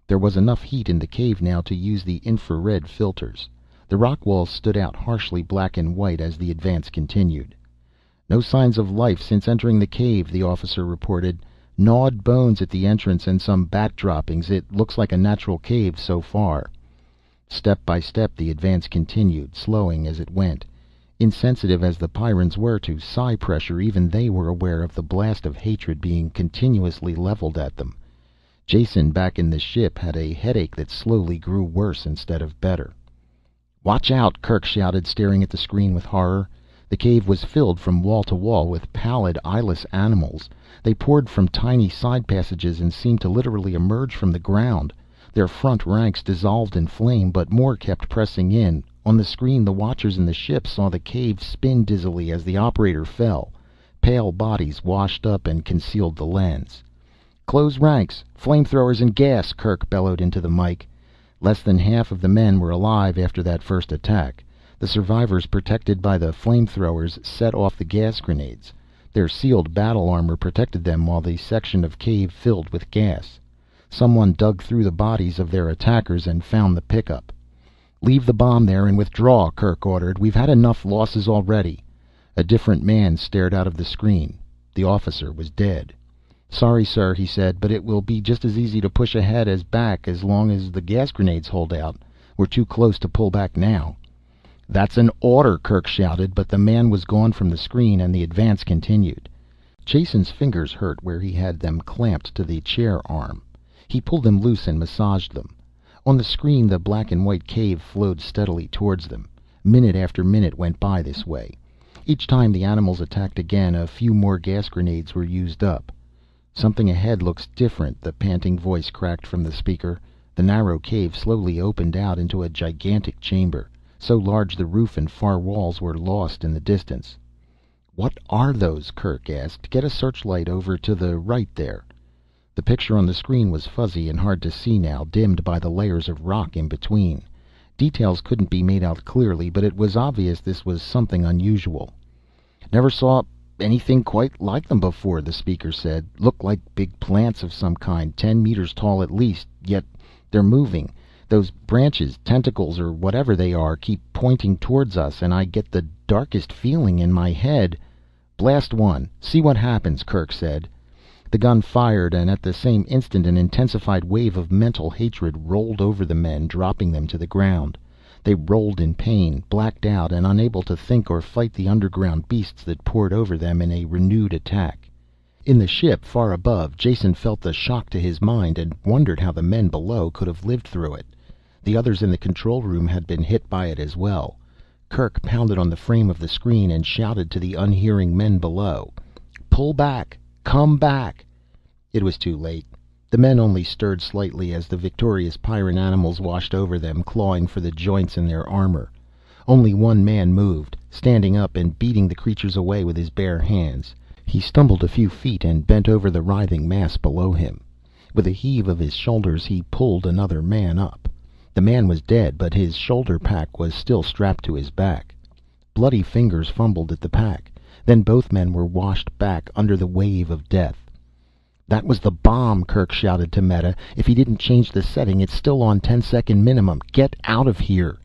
There was enough heat in the cave now to use the infrared filters. The rock walls stood out harshly black and white as the advance continued. "No signs of life since entering the cave," the officer reported. "Gnawed bones at the entrance and some bat droppings. It looks like a natural cave so far." Step by step the advance continued, slowing as it went. Insensitive as the Pyrrans were to psi pressure, even they were aware of the blast of hatred being continuously leveled at them. Jason, back in the ship, had a headache that slowly grew worse instead of better. "Watch out!" Kirk shouted, staring at the screen with horror. The cave was filled from wall to wall with pallid, eyeless animals. They poured from tiny side passages and seemed to literally emerge from the ground. Their front ranks dissolved in flame, but more kept pressing in. On the screen, the watchers in the ship saw the cave spin dizzily as the operator fell. Pale bodies washed up and concealed the lens. "Close ranks! Flamethrowers and gas!" Kirk bellowed into the mike. Less than half of the men were alive after that first attack. The survivors, protected by the flamethrowers, set off the gas grenades. Their sealed battle armor protected them while the section of cave filled with gas. Someone dug through the bodies of their attackers and found the pickup. "Leave the bomb there and withdraw," Kirk ordered. "We've had enough losses already." A different man stared out of the screen. The officer was dead. "Sorry, sir," he said, "but it will be just as easy to push ahead as back as long as the gas grenades hold out. We're too close to pull back now." "That's an order!" Kirk shouted, but the man was gone from the screen and the advance continued. Jason's fingers hurt where he had them clamped to the chair arm. He pulled them loose and massaged them. On the screen the black and white cave flowed steadily towards them. Minute after minute went by this way. Each time the animals attacked again, a few more gas grenades were used up. "Something ahead looks different," the panting voice cracked from the speaker. The narrow cave slowly opened out into a gigantic chamber, so large the roof and far walls were lost in the distance. "What are those?" Kerk asked. "Get a searchlight over to the right there." The picture on the screen was fuzzy and hard to see now, dimmed by the layers of rock in between. Details couldn't be made out clearly, but it was obvious this was something unusual. "Never saw anything quite like them before," the speaker said. "Look like big plants of some kind, 10 meters tall at least, yet they're moving. Those branches, tentacles, or whatever they are, keep pointing towards us, and I get the darkest feeling in my head." "Blast one, see what happens," Kerk said. The gun fired, and at the same instant an intensified wave of mental hatred rolled over the men, dropping them to the ground. They rolled in pain, blacked out, and unable to think or fight the underground beasts that poured over them in a renewed attack. In the ship far above, Jason felt the shock to his mind and wondered how the men below could have lived through it. The others in the control room had been hit by it as well. Kerk pounded on the frame of the screen and shouted to the unhearing men below. "Pull back! Come back!" It was too late. The men only stirred slightly as the victorious Pyrran animals washed over them, clawing for the joints in their armor. Only one man moved, standing up and beating the creatures away with his bare hands. He stumbled a few feet and bent over the writhing mass below him. With a heave of his shoulders he pulled another man up. The man was dead, but his shoulder pack was still strapped to his back. Bloody fingers fumbled at the pack. Then both men were washed back under the wave of death. "That was the bomb!" Kerk shouted to Meta. "If he didn't change the setting, it's still on 10-second minimum. Get out of here!"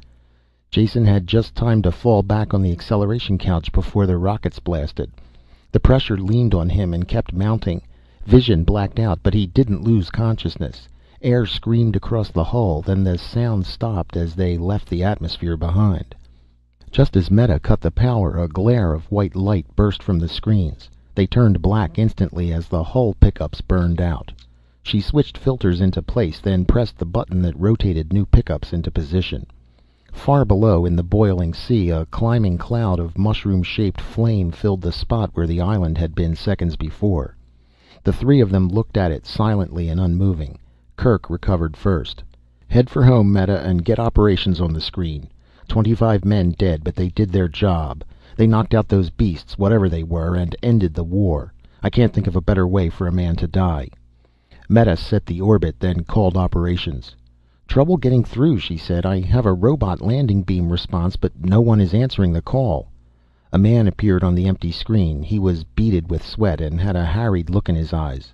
Jason had just time to fall back on the acceleration couch before the rockets blasted. The pressure leaned on him and kept mounting. Vision blacked out, but he didn't lose consciousness. Air screamed across the hull, then the sound stopped as they left the atmosphere behind. Just as Meta cut the power, a glare of white light burst from the screens. They turned black instantly as the hull pickups burned out. She switched filters into place, then pressed the button that rotated new pickups into position. Far below, in the boiling sea, a climbing cloud of mushroom-shaped flame filled the spot where the island had been seconds before. The three of them looked at it silently and unmoving. Kerk recovered first. "Head for home, Meta, and get operations on the screen. 25 men dead, but they did their job. They knocked out those beasts, whatever they were, and ended the war. I can't think of a better way for a man to die." Meta set the orbit, then called operations. "Trouble getting through," she said. "I have a robot landing beam response, but no one is answering the call." A man appeared on the empty screen. He was beaded with sweat and had a harried look in his eyes.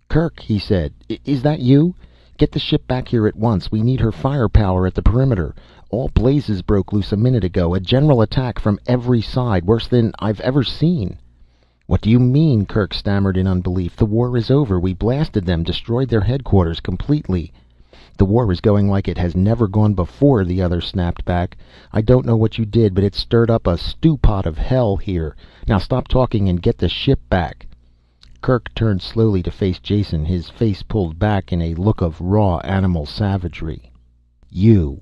"Kerk," he said, "is that you? Get the ship back here at once. We need her firepower at the perimeter. All blazes broke loose a minute ago. A general attack from every side, worse than I've ever seen." "What do you mean?" Kerk stammered in unbelief. "The war is over. We blasted them, destroyed their headquarters completely." "The war is going like it has never gone before," the other snapped back. "I don't know what you did, but it stirred up a stew pot of hell here. Now stop talking and get the ship back." Kerk turned slowly to face Jason, his face pulled back in a look of raw animal savagery. You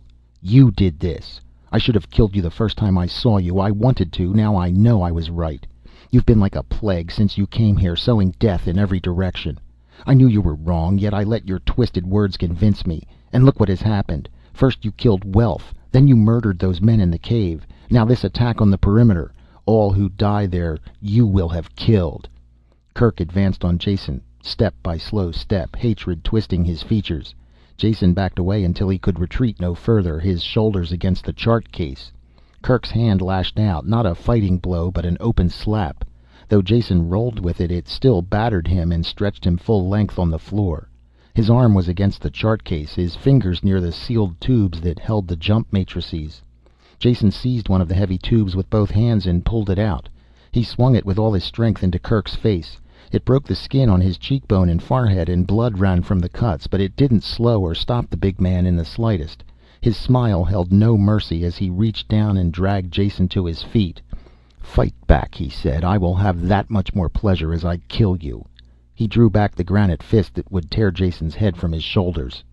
did this. I should have killed you the first time I saw you. I wanted to. Now I know I was right. You've been like a plague since you came here, sowing death in every direction. I knew you were wrong, yet I let your twisted words convince me. And look what has happened. First you killed Welf, then you murdered those men in the cave. Now this attack on the perimeter. All who die there, you will have killed." Kerk advanced on Jason, step by slow step, hatred twisting his features. Jason backed away until he could retreat no further, his shoulders against the chart case. Kerk's hand lashed out, not a fighting blow, but an open slap. Though Jason rolled with it, it still battered him and stretched him full length on the floor. His arm was against the chart case, his fingers near the sealed tubes that held the jump matrices. Jason seized one of the heavy tubes with both hands and pulled it out. He swung it with all his strength into Kerk's face. It broke the skin on his cheekbone and forehead, and blood ran from the cuts, but it didn't slow or stop the big man in the slightest. His smile held no mercy as he reached down and dragged Jason to his feet. "Fight back," he said. "I will have that much more pleasure as I kill you." He drew back the granite fist that would tear Jason's head from his shoulders.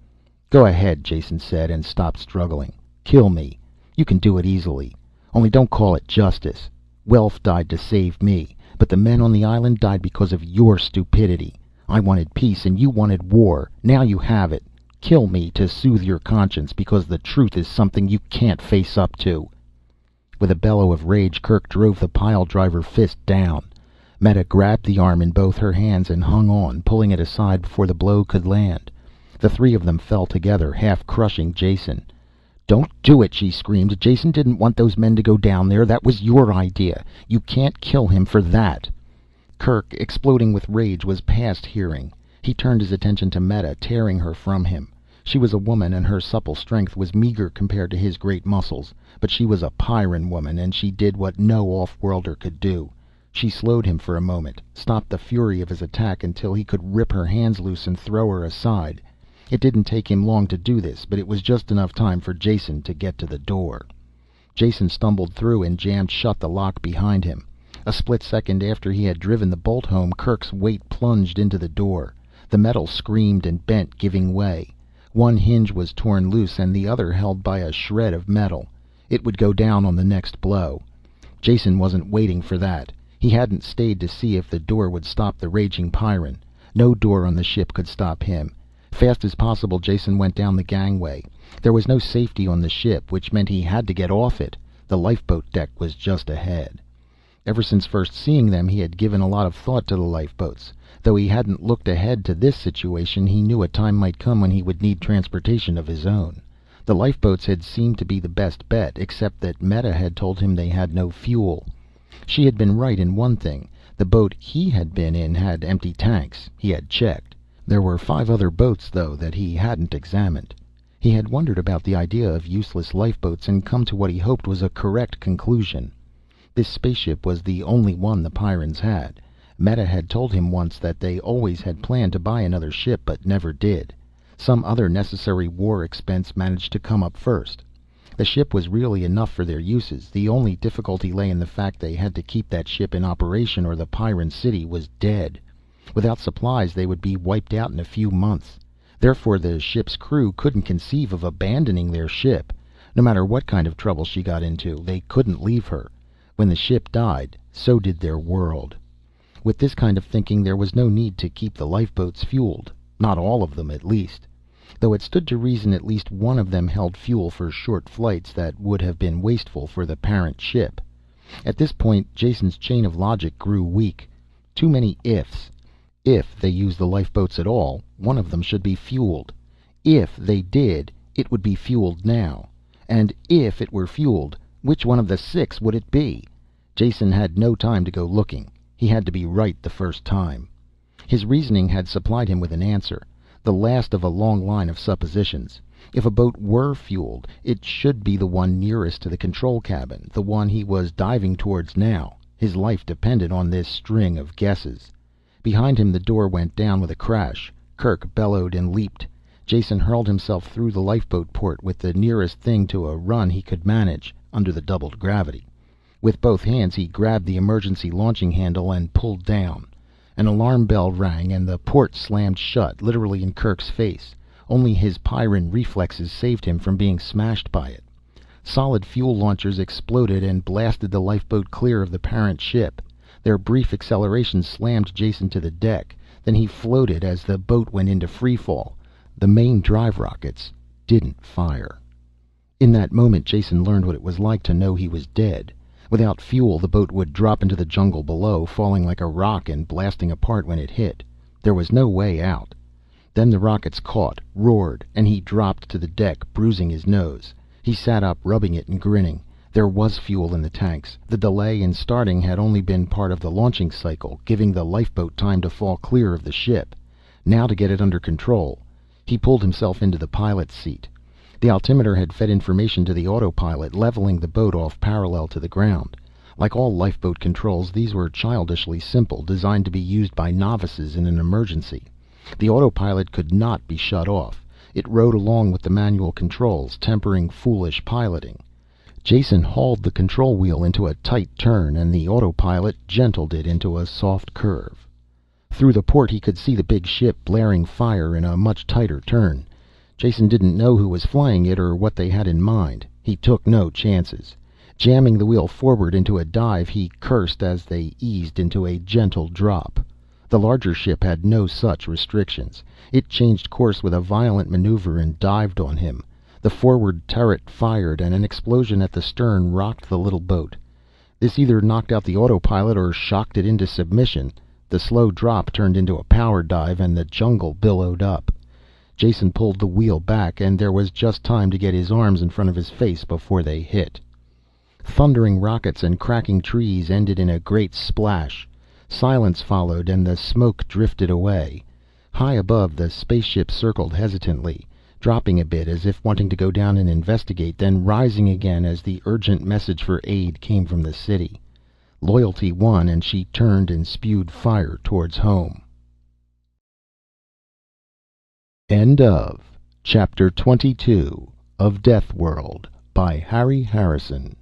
"Go ahead," Jason said, and stopped struggling. "Kill me. You can do it easily. Only don't call it justice. Welf died to save me, but the men on the island died because of your stupidity. I wanted peace and you wanted war. Now you have it. Kill me to soothe your conscience, because the truth is something you can't face up to." With a bellow of rage, Kerk drove the pile driver fist down. Meta grabbed the arm in both her hands and hung on, pulling it aside before the blow could land. The three of them fell together, half crushing Jason. "Don't do it," she screamed. "Jason didn't want those men to go down there. That was your idea. You can't kill him for that." Kerk, exploding with rage, was past hearing. He turned his attention to Meta, tearing her from him. She was a woman, and her supple strength was meager compared to his great muscles, but she was a Pyrran woman, and she did what no off-worlder could do. She slowed him for a moment, stopped the fury of his attack until he could rip her hands loose and throw her aside. It didn't take him long to do this, but it was just enough time for Jason to get to the door. Jason stumbled through and jammed shut the lock behind him. A split second after he had driven the bolt home, Kerk's weight plunged into the door. The metal screamed and bent, giving way. One hinge was torn loose and the other held by a shred of metal. It would go down on the next blow. Jason wasn't waiting for that. He hadn't stayed to see if the door would stop the raging Pyrran. No door on the ship could stop him. Fast as possible, Jason went down the gangway. There was no safety on the ship, which meant he had to get off it. The lifeboat deck was just ahead. Ever since first seeing them, he had given a lot of thought to the lifeboats. Though he hadn't looked ahead to this situation, he knew a time might come when he would need transportation of his own. The lifeboats had seemed to be the best bet, except that Meta had told him they had no fuel. She had been right in one thing. The boat he had been in had empty tanks. He had checked. There were 5 other boats, though, that he hadn't examined. He had wondered about the idea of useless lifeboats and come to what he hoped was a correct conclusion. This spaceship was the only one the Pyrrans had. Meta had told him once that they always had planned to buy another ship, but never did. Some other necessary war expense managed to come up first. The ship was really enough for their uses. The only difficulty lay in the fact they had to keep that ship in operation or the Pyrran city was dead. Without supplies they would be wiped out in a few months. Therefore the ship's crew couldn't conceive of abandoning their ship. No matter what kind of trouble she got into, they couldn't leave her. When the ship died, so did their world. With this kind of thinking, there was no need to keep the lifeboats fueled. Not all of them, at least. Though it stood to reason at least one of them held fuel for short flights that would have been wasteful for the parent ship. At this point, Jason's chain of logic grew weak. Too many ifs. If they used the lifeboats at all, one of them should be fueled. If they did, it would be fueled now. And if it were fueled, which one of the 6 would it be? Jason had no time to go looking. He had to be right the first time. His reasoning had supplied him with an answer, the last of a long line of suppositions. If a boat were fueled, it should be the one nearest to the control cabin, the one he was diving towards now. His life depended on this string of guesses. Behind him the door went down with a crash. Kerk bellowed and leaped. Jason hurled himself through the lifeboat port with the nearest thing to a run he could manage, under the doubled gravity. With both hands he grabbed the emergency launching handle and pulled down. An alarm bell rang and the port slammed shut, literally in Kerk's face. Only his Pyrran reflexes saved him from being smashed by it. Solid fuel launchers exploded and blasted the lifeboat clear of the parent ship. Their brief acceleration slammed Jason to the deck. Then he floated as the boat went into free fall. The main drive rockets didn't fire. In that moment Jason learned what it was like to know he was dead. Without fuel, the boat would drop into the jungle below, falling like a rock and blasting apart when it hit. There was no way out. Then the rockets caught, roared, and he dropped to the deck, bruising his nose. He sat up, rubbing it and grinning. There was fuel in the tanks. The delay in starting had only been part of the launching cycle, giving the lifeboat time to fall clear of the ship. Now to get it under control. He pulled himself into the pilot's seat. The altimeter had fed information to the autopilot, leveling the boat off parallel to the ground. Like all lifeboat controls, these were childishly simple, designed to be used by novices in an emergency. The autopilot could not be shut off. It rode along with the manual controls, tempering foolish piloting. Jason hauled the control wheel into a tight turn, and the autopilot gentled it into a soft curve. Through the port he could see the big ship blaring fire in a much tighter turn. Jason didn't know who was flying it or what they had in mind. He took no chances. Jamming the wheel forward into a dive, he cursed as they eased into a gentle drop. The larger ship had no such restrictions. It changed course with a violent maneuver and dived on him. The forward turret fired, and an explosion at the stern rocked the little boat. This either knocked out the autopilot or shocked it into submission. The slow drop turned into a power dive, and the jungle billowed up. Jason pulled the wheel back, and there was just time to get his arms in front of his face before they hit. Thundering rockets and cracking trees ended in a great splash. Silence followed, and the smoke drifted away. High above, the spaceship circled hesitantly, dropping a bit as if wanting to go down and investigate, then rising again as the urgent message for aid came from the city. Loyalty won, and she turned and spewed fire towards home. End of Chapter 22 of Deathworld by Harry Harrison.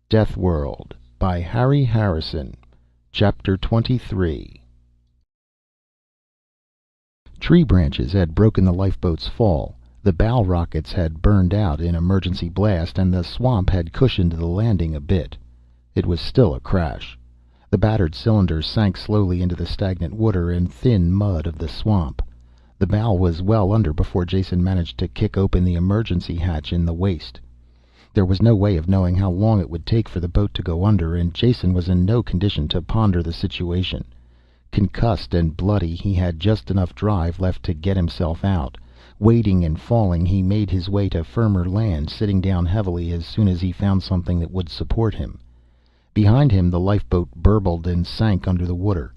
Deathworld by Harry Harrison. Chapter 23. Tree branches had broken the lifeboat's fall. The bow rockets had burned out in emergency blast, and the swamp had cushioned the landing a bit. It was still a crash. The battered cylinders sank slowly into the stagnant water and thin mud of the swamp. The bow was well under before Jason managed to kick open the emergency hatch in the waist. There was no way of knowing how long it would take for the boat to go under, and Jason was in no condition to ponder the situation. Concussed and bloody, he had just enough drive left to get himself out. Wading and falling, he made his way to firmer land, sitting down heavily as soon as he found something that would support him. Behind him, the lifeboat burbled and sank under the water.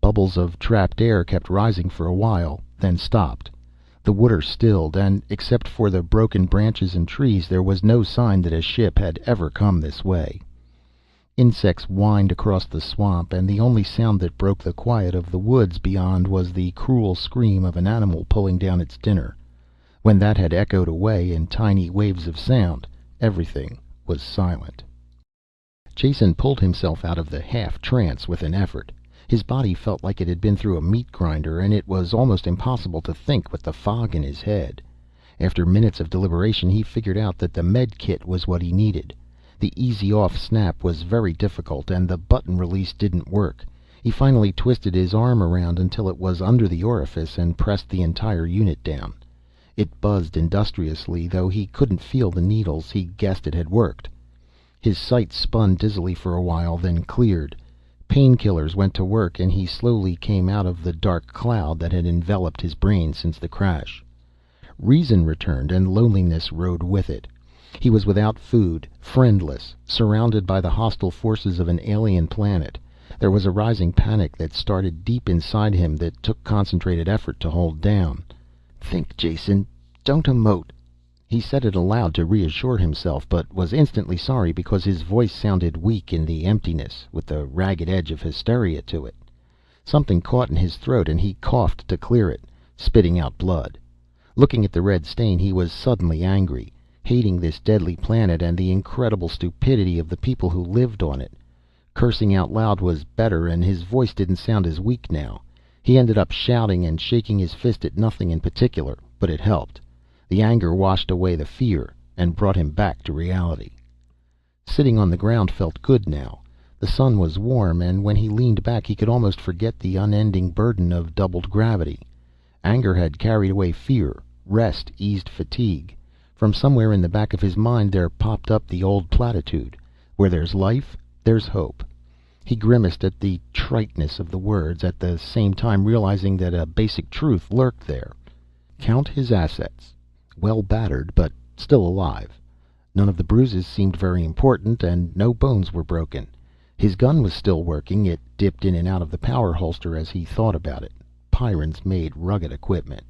Bubbles of trapped air kept rising for a while, then stopped. The water stilled, and except for the broken branches and trees, there was no sign that a ship had ever come this way. Insects whined across the swamp, and the only sound that broke the quiet of the woods beyond was the cruel scream of an animal pulling down its dinner. When that had echoed away in tiny waves of sound, everything was silent. Jason pulled himself out of the half-trance with an effort. His body felt like it had been through a meat grinder, and it was almost impossible to think with the fog in his head. After minutes of deliberation, he figured out that the med kit was what he needed. The easy-off snap was very difficult, and the button release didn't work. He finally twisted his arm around until it was under the orifice and pressed the entire unit down. It buzzed industriously, though he couldn't feel the needles. He guessed it had worked. His sight spun dizzily for a while, then cleared. Painkillers went to work, and he slowly came out of the dark cloud that had enveloped his brain since the crash. Reason returned, and loneliness rode with it. He was without food, friendless, surrounded by the hostile forces of an alien planet. There was a rising panic that started deep inside him that took concentrated effort to hold down. "Think, Jason. Don't emote." He said it aloud to reassure himself, but was instantly sorry because his voice sounded weak in the emptiness, with the ragged edge of hysteria to it. Something caught in his throat, and he coughed to clear it, spitting out blood. Looking at the red stain, he was suddenly angry, hating this deadly planet and the incredible stupidity of the people who lived on it. Cursing out loud was better, and his voice didn't sound as weak now. He ended up shouting and shaking his fist at nothing in particular, but it helped. The anger washed away the fear and brought him back to reality. Sitting on the ground felt good now. The sun was warm, and when he leaned back he could almost forget the unending burden of doubled gravity. Anger had carried away fear. Rest eased fatigue. From somewhere in the back of his mind there popped up the old platitude: where there's life, there's hope. He grimaced at the triteness of the words, at the same time realizing that a basic truth lurked there. Count his assets. Well battered, but still alive. None of the bruises seemed very important, and no bones were broken. His gun was still working. It dipped in and out of the power holster as he thought about it. Pyrrans made rugged equipment.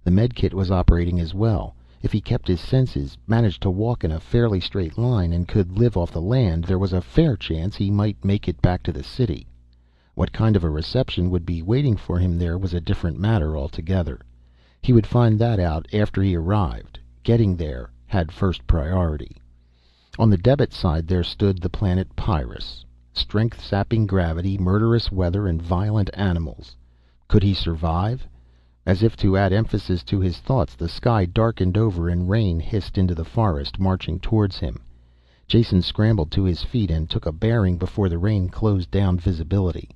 The medkit was operating as well. If he kept his senses, managed to walk in a fairly straight line, and could live off the land, there was a fair chance he might make it back to the city. What kind of a reception would be waiting for him there was a different matter altogether. He would find that out after he arrived. Getting there had first priority. On the debit side there stood the planet Pyrrus. Strength-sapping gravity, murderous weather, and violent animals. Could he survive? As if to add emphasis to his thoughts, the sky darkened over and rain hissed into the forest, marching towards him. Jason scrambled to his feet and took a bearing before the rain closed down visibility.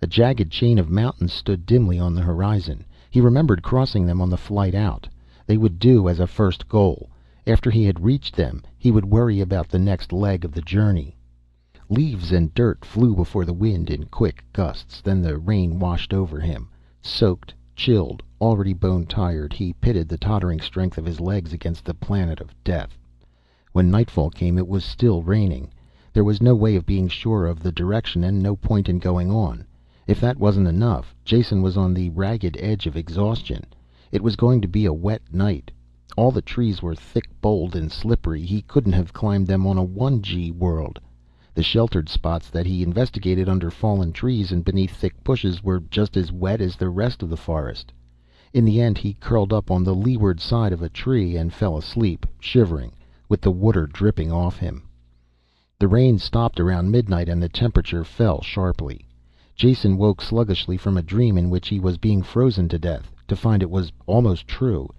A jagged chain of mountains stood dimly on the horizon. He remembered crossing them on the flight out. They would do as a first goal. After he had reached them, he would worry about the next leg of the journey. Leaves and dirt flew before the wind in quick gusts. Then the rain washed over him. Soaked, chilled, already bone-tired, he pitted the tottering strength of his legs against the planet of death. When nightfall came, it was still raining. There was no way of being sure of the direction, and no point in going on. If that wasn't enough, Jason was on the ragged edge of exhaustion. It was going to be a wet night. All the trees were thick, bold, and slippery. He couldn't have climbed them on a 1G world. The sheltered spots that he investigated under fallen trees and beneath thick bushes were just as wet as the rest of the forest. In the end he curled up on the leeward side of a tree and fell asleep, shivering, with the water dripping off him. The rain stopped around midnight and the temperature fell sharply. Jason woke sluggishly from a dream in which he was being frozen to death, to find it was almost true.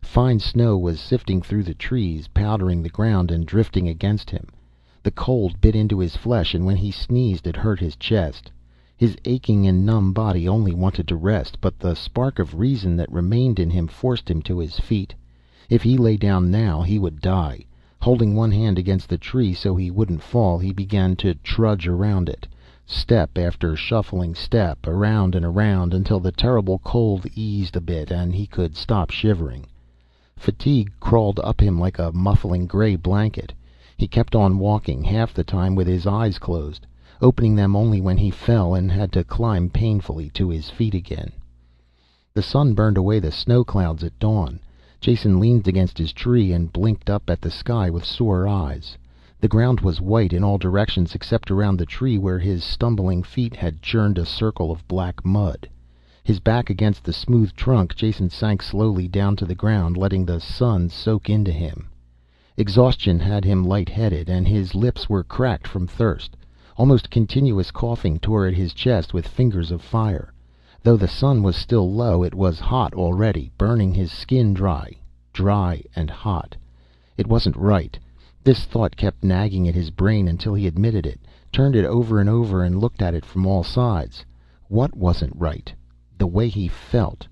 Fine snow was sifting through the trees, powdering the ground and drifting against him. The cold bit into his flesh, and when he sneezed it hurt his chest. His aching and numb body only wanted to rest, but the spark of reason that remained in him forced him to his feet. If he lay down now he would die. Holding one hand against the tree so he wouldn't fall, he began to trudge around it. Step after shuffling step, around and around, until the terrible cold eased a bit and he could stop shivering. Fatigue crawled up him like a muffling gray blanket. He kept on walking, half the time with his eyes closed, opening them only when he fell and had to climb painfully to his feet again. The sun burned away the snow clouds at dawn. Jason leaned against his tree and blinked up at the sky with sore eyes. The ground was white in all directions except around the tree where his stumbling feet had churned a circle of black mud. His back against the smooth trunk, Jason sank slowly down to the ground, letting the sun soak into him. Exhaustion had him lightheaded, and his lips were cracked from thirst. Almost continuous coughing tore at his chest with fingers of fire. Though the sun was still low, it was hot already, burning his skin dry and hot. It wasn't right. This thought kept nagging at his brain until he admitted it, turned it over and over and looked at it from all sides. What wasn't right? The way he felt.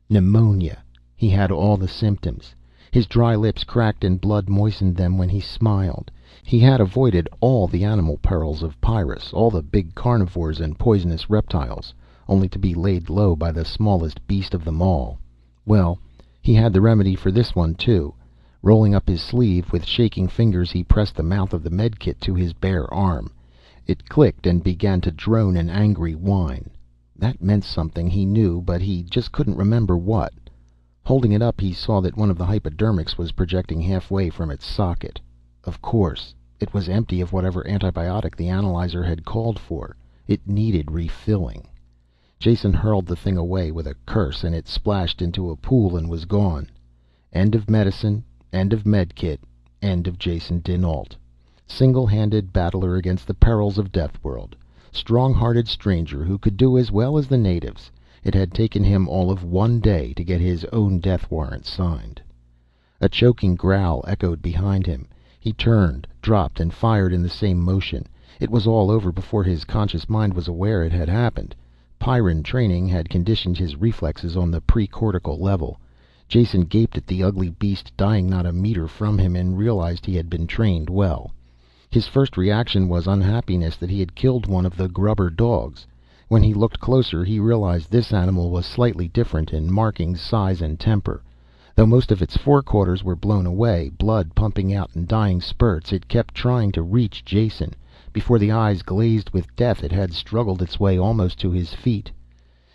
Pneumonia. He had all the symptoms. His dry lips cracked and blood moistened them when he smiled. He had avoided all the animal perils of Pyrrus, all the big carnivores and poisonous reptiles, only to be laid low by the smallest beast of them all. Well, he had the remedy for this one too. Rolling up his sleeve, with shaking fingers he pressed the mouth of the medkit to his bare arm. It clicked and began to drone an angry whine. That meant something, he knew, but he just couldn't remember what. Holding it up, he saw that one of the hypodermics was projecting halfway from its socket. Of course, it was empty of whatever antibiotic the analyzer had called for. It needed refilling. Jason hurled the thing away with a curse, and it splashed into a pool and was gone. End of medicine. End of medkit. End of Jason dinAlt. Single-handed battler against the perils of Deathworld. Strong-hearted stranger who could do as well as the natives. It had taken him all of 1 day to get his own death warrant signed. A choking growl echoed behind him. He turned, dropped, and fired in the same motion. It was all over before his conscious mind was aware it had happened. Pyrran training had conditioned his reflexes on the pre-cortical level. Jason gaped at the ugly beast dying not a meter from him and realized he had been trained well. His first reaction was unhappiness that he had killed one of the grubber dogs. When he looked closer he realized this animal was slightly different in markings, size, and temper. Though most of its forequarters were blown away, blood pumping out in dying spurts, it kept trying to reach Jason. Before the eyes glazed with death it had struggled its way almost to his feet.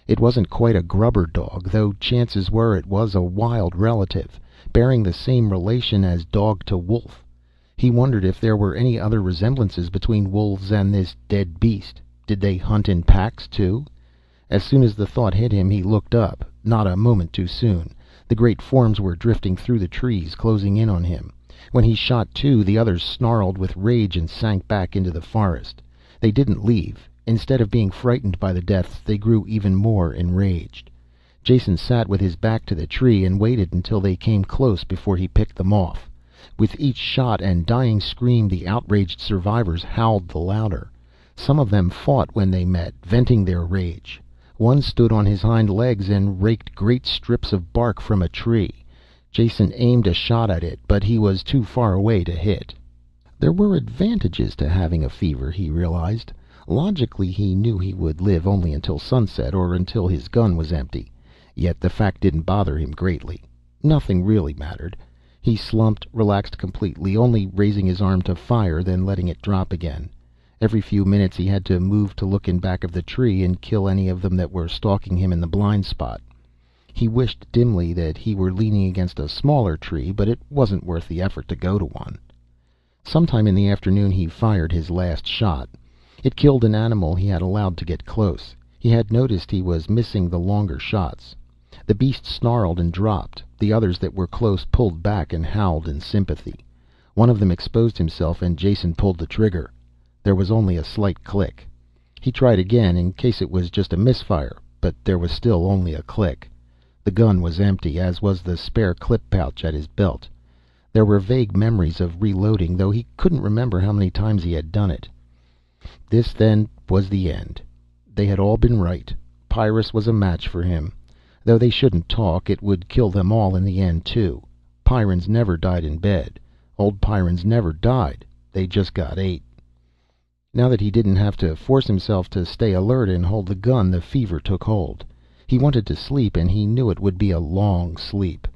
It wasn't quite a grubber dog, though chances were it was a wild relative, bearing the same relation as dog to wolf. He wondered if there were any other resemblances between wolves and this dead beast. Did they hunt in packs too? As soon as the thought hit him he looked up, not a moment too soon. The great forms were drifting through the trees, closing in on him. When he shot two, the others snarled with rage and sank back into the forest. They didn't leave. Instead of being frightened by the deaths, they grew even more enraged. Jason sat with his back to the tree and waited until they came close before he picked them off. With each shot and dying scream, the outraged survivors howled the louder. Some of them fought when they met, venting their rage. One stood on his hind legs and raked great strips of bark from a tree. Jason aimed a shot at it, but he was too far away to hit. There were advantages to having a fever, he realized. Logically, he knew he would live only until sunset, or until his gun was empty. Yet the fact didn't bother him greatly. Nothing really mattered. He slumped, relaxed completely, only raising his arm to fire, then letting it drop again. Every few minutes he had to move to look in back of the tree and kill any of them that were stalking him in the blind spot. He wished dimly that he were leaning against a smaller tree, but it wasn't worth the effort to go to one. Sometime in the afternoon he fired his last shot. It killed an animal he had allowed to get close. He had noticed he was missing the longer shots. The beast snarled and dropped. The others that were close pulled back and howled in sympathy. One of them exposed himself and Jason pulled the trigger. There was only a slight click. He tried again in case it was just a misfire, but there was still only a click. The gun was empty, as was the spare clip pouch at his belt. There were vague memories of reloading, though he couldn't remember how many times he had done it. This, then, was the end. They had all been right. Pyrrus was a match for him. Though they shouldn't talk, it would kill them all in the end, too. Pyrrans never died in bed. Old Pyrrans never died. They just got ate. Now that he didn't have to force himself to stay alert and hold the gun, the fever took hold. He wanted to sleep, and he knew it would be a long sleep.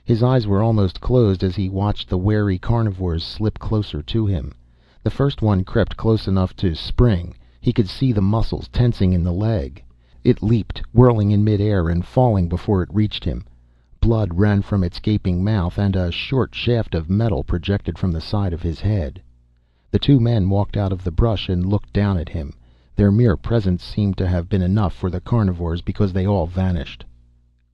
His eyes were almost closed as he watched the wary carnivores slip closer to him. The first one crept close enough to spring. He could see the muscles tensing in the leg. It leaped, whirling in midair and falling before it reached him. Blood ran from its gaping mouth, and a short shaft of metal projected from the side of his head. The two men walked out of the brush and looked down at him. Their mere presence seemed to have been enough for the carnivores, because they all vanished.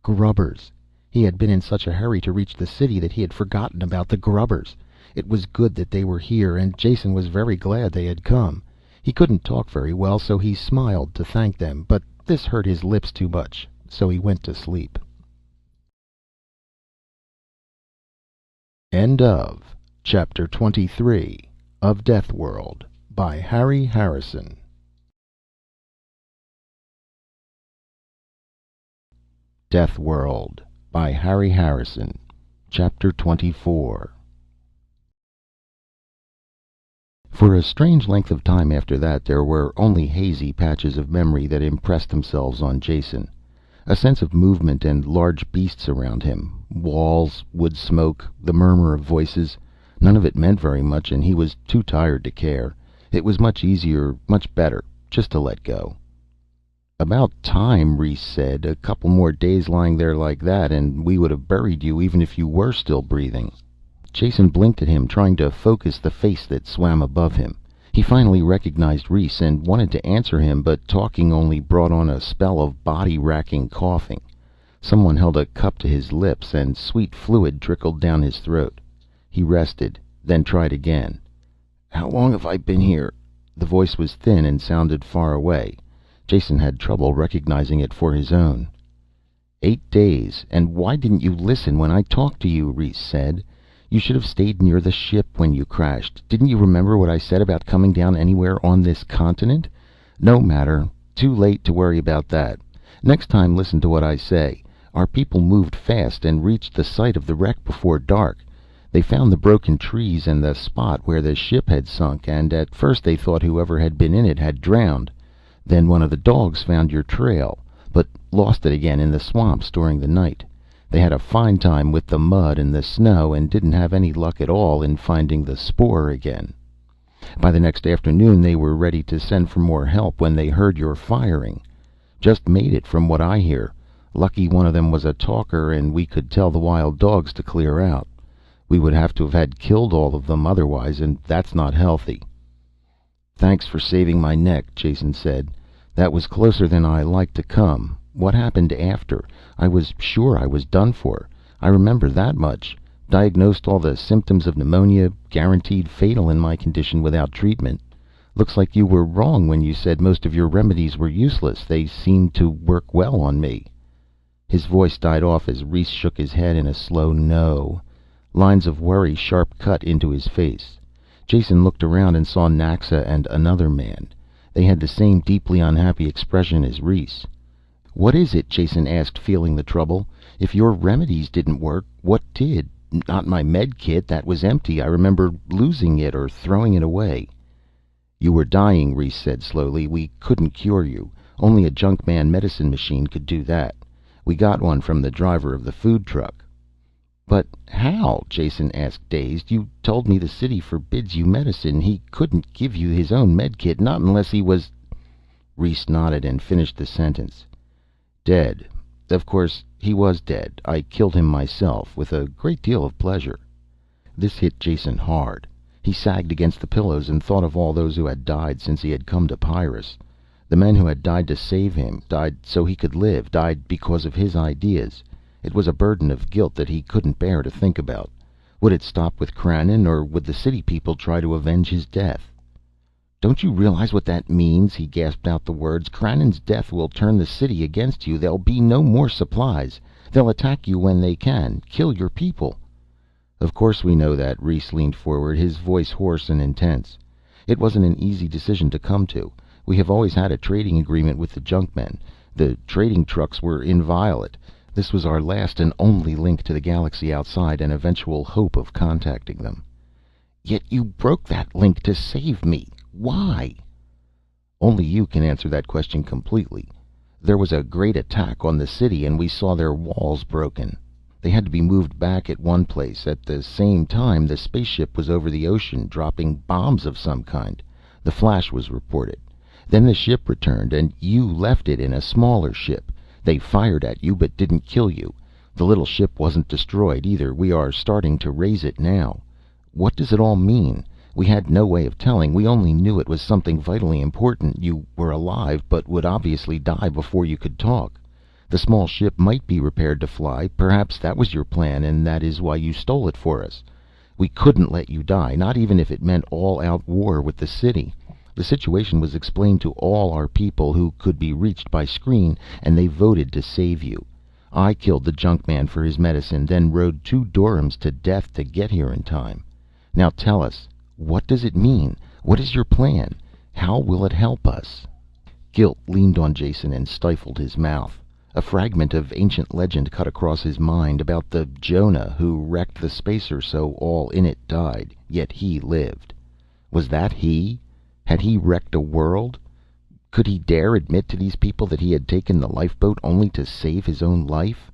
Grubbers. He had been in such a hurry to reach the city that he had forgotten about the grubbers. It was good that they were here, and Jason was very glad they had come. He couldn't talk very well, so he smiled to thank them, but this hurt his lips too much, so he went to sleep. End of Chapter 23 of Deathworld by Harry Harrison. Deathworld by Harry Harrison. Chapter 24. For a strange length of time after that, there were only hazy patches of memory that impressed themselves on Jason. A sense of movement and large beasts around him. Walls, wood smoke, the murmur of voices. None of it meant very much, and he was too tired to care. It was much easier, much better, just to let go. About time, Reese said. A couple more days lying there like that, and we would have buried you even if you were still breathing. Jason blinked at him, trying to focus the face that swam above him. He finally recognized Reese and wanted to answer him, but talking only brought on a spell of body-racking coughing. Someone held a cup to his lips, and sweet fluid trickled down his throat. He rested, then tried again. "How long have I been here?" The voice was thin and sounded far away. Jason had trouble recognizing it for his own. 8 days, and why didn't you listen when I talked to you?" Reese said. "You should have stayed near the ship when you crashed. Didn't you remember what I said about coming down anywhere on this continent? No matter. Too late to worry about that. Next time listen to what I say. Our people moved fast and reached the site of the wreck before dark. They found the broken trees and the spot where the ship had sunk, and at first they thought whoever had been in it had drowned. Then one of the dogs found your trail, but lost it again in the swamps during the night. They had a fine time with the mud and the snow, and didn't have any luck at all in finding the spoor again. By the next afternoon they were ready to send for more help when they heard your firing. Just made it from what I hear. Lucky one of them was a talker, and we could tell the wild dogs to clear out. We would have to have had killed all of them otherwise, and that's not healthy." "Thanks for saving my neck," Jason said. "That was closer than I liked to come. What happened after? I was sure I was done for. I remember that much. Diagnosed all the symptoms of pneumonia, guaranteed fatal in my condition without treatment. Looks like you were wrong when you said most of your remedies were useless. They seemed to work well on me." His voice died off as Reese shook his head in a slow no. Lines of worry sharp cut into his face. Jason looked around and saw Naxa and another man. They had the same deeply unhappy expression as Reese. "What is it?" Jason asked, feeling the trouble. "If your remedies didn't work, what did? Not my med kit. That was empty. I remember losing it or throwing it away." "You were dying," Reese said slowly. "We couldn't cure you. Only a Junkman medicine machine could do that. We got one from the driver of the food truck." "But how?" Jason asked, dazed. "You told me the city forbids you medicine. He couldn't give you his own med kit, not unless he was—" Reese nodded and finished the sentence. "Dead. Of course, he was dead. I killed him myself, with a great deal of pleasure." This hit Jason hard. He sagged against the pillows and thought of all those who had died since he had come to Pyrrus. The men who had died to save him, died so he could live, died because of his ideas. It was a burden of guilt that he couldn't bear to think about. Would it stop with Krannon, or would the city people try to avenge his death? "Don't you realize what that means?" He gasped out the words. "Krannon's death will turn the city against you. There'll be no more supplies. They'll attack you when they can, kill your people." "Of course we know that." Reese leaned forward, his voice hoarse and intense. "It wasn't an easy decision to come to. We have always had a trading agreement with the Junkmen. The trading trucks were inviolate. This was our last and only link to the galaxy outside, an eventual hope of contacting them." "Yet you broke that link to save me. Why?" "Only you can answer that question completely. There was a great attack on the city and we saw their walls broken. They had to be moved back at one place. At the same time, the spaceship was over the ocean, dropping bombs of some kind. The flash was reported. Then the ship returned and you left it in a smaller ship. They fired at you but didn't kill you. The little ship wasn't destroyed either. We are starting to raise it now. What does it all mean? We had no way of telling. We only knew it was something vitally important. You were alive, but would obviously die before you could talk. The small ship might be repaired to fly. Perhaps that was your plan, and that is why you stole it for us. We couldn't let you die, not even if it meant all-out war with the city. The situation was explained to all our people who could be reached by screen, and they voted to save you. I killed the Junkman for his medicine, then rode 2 Durhams to death to get here in time. Now tell us, what does it mean? What is your plan? How will it help us?" Guilt leaned on Jason and stifled his mouth. A fragment of ancient legend cut across his mind, about the Jonah who wrecked the spacer so all in it died, yet he lived. Was that he? Had he wrecked a world? Could he dare admit to these people that he had taken the lifeboat only to save his own life?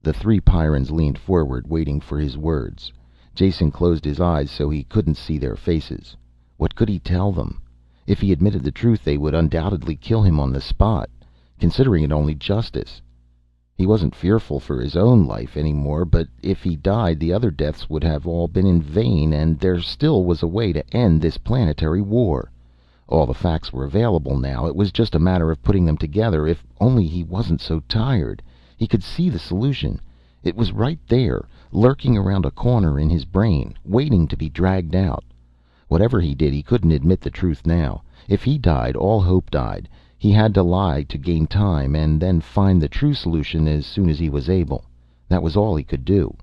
The 3 Pyrrans leaned forward, waiting for his words. Jason closed his eyes so he couldn't see their faces. What could he tell them? If he admitted the truth, they would undoubtedly kill him on the spot, considering it only justice. He wasn't fearful for his own life anymore, but if he died, the other deaths would have all been in vain, and there still was a way to end this planetary war. All the facts were available now. It was just a matter of putting them together. If only he wasn't so tired. He could see the solution. It was right there, lurking around a corner in his brain, waiting to be dragged out. Whatever he did, he couldn't admit the truth now. If he died, all hope died. He had to lie to gain time, and then find the true solution as soon as he was able. That was all he could do.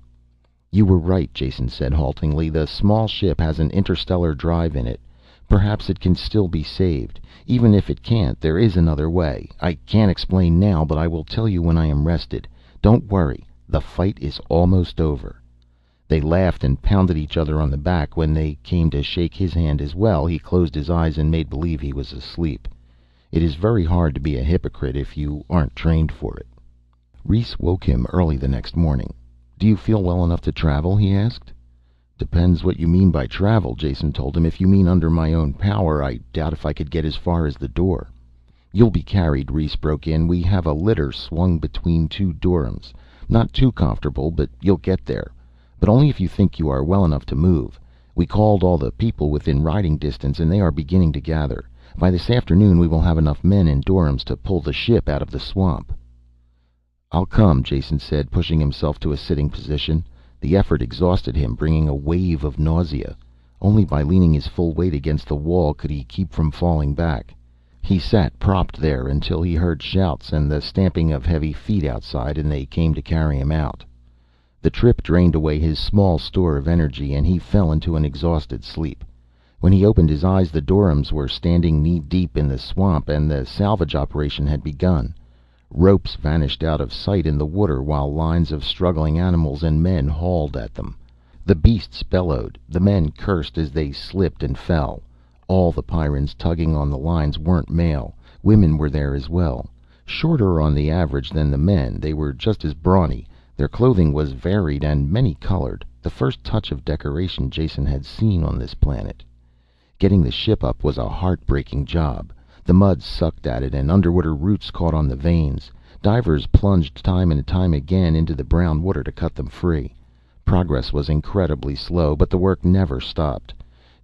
"You were right," Jason said haltingly. "The small ship has an interstellar drive in it. Perhaps it can still be saved. Even if it can't, there is another way. I can't explain now, but I will tell you when I am rested. Don't worry. The fight is almost over." They laughed and pounded each other on the back. When they came to shake his hand as well, he closed his eyes and made believe he was asleep. It is very hard to be a hypocrite if you aren't trained for it. Reese woke him early the next morning. "Do you feel well enough to travel?" he asked. "Depends what you mean by travel," Jason told him. "If you mean under my own power, I doubt if I could get as far as the door." "You'll be carried," Reese broke in. "We have a litter swung between 2 Durhams. Not too comfortable, but you'll get there. But only if you think you are well enough to move. We called all the people within riding distance, and they are beginning to gather. By this afternoon we will have enough men in Durhams to pull the ship out of the swamp." "I'll come," Jason said, pushing himself to a sitting position. The effort exhausted him, bringing a wave of nausea. Only by leaning his full weight against the wall could he keep from falling back. He sat propped there until he heard shouts and the stamping of heavy feet outside, and they came to carry him out. The trip drained away his small store of energy, and he fell into an exhausted sleep. When he opened his eyes, the Durhams were standing knee-deep in the swamp, and the salvage operation had begun. Ropes vanished out of sight in the water while lines of struggling animals and men hauled at them. The beasts bellowed, the men cursed as they slipped and fell. All the Pyrrans tugging on the lines weren't male. Women were there as well. Shorter on the average than the men, they were just as brawny. Their clothing was varied and many-colored, the first touch of decoration Jason had seen on this planet. Getting the ship up was a heartbreaking job. The mud sucked at it and underwater roots caught on the vanes. Divers plunged time and time again into the brown water to cut them free. Progress was incredibly slow, but the work never stopped.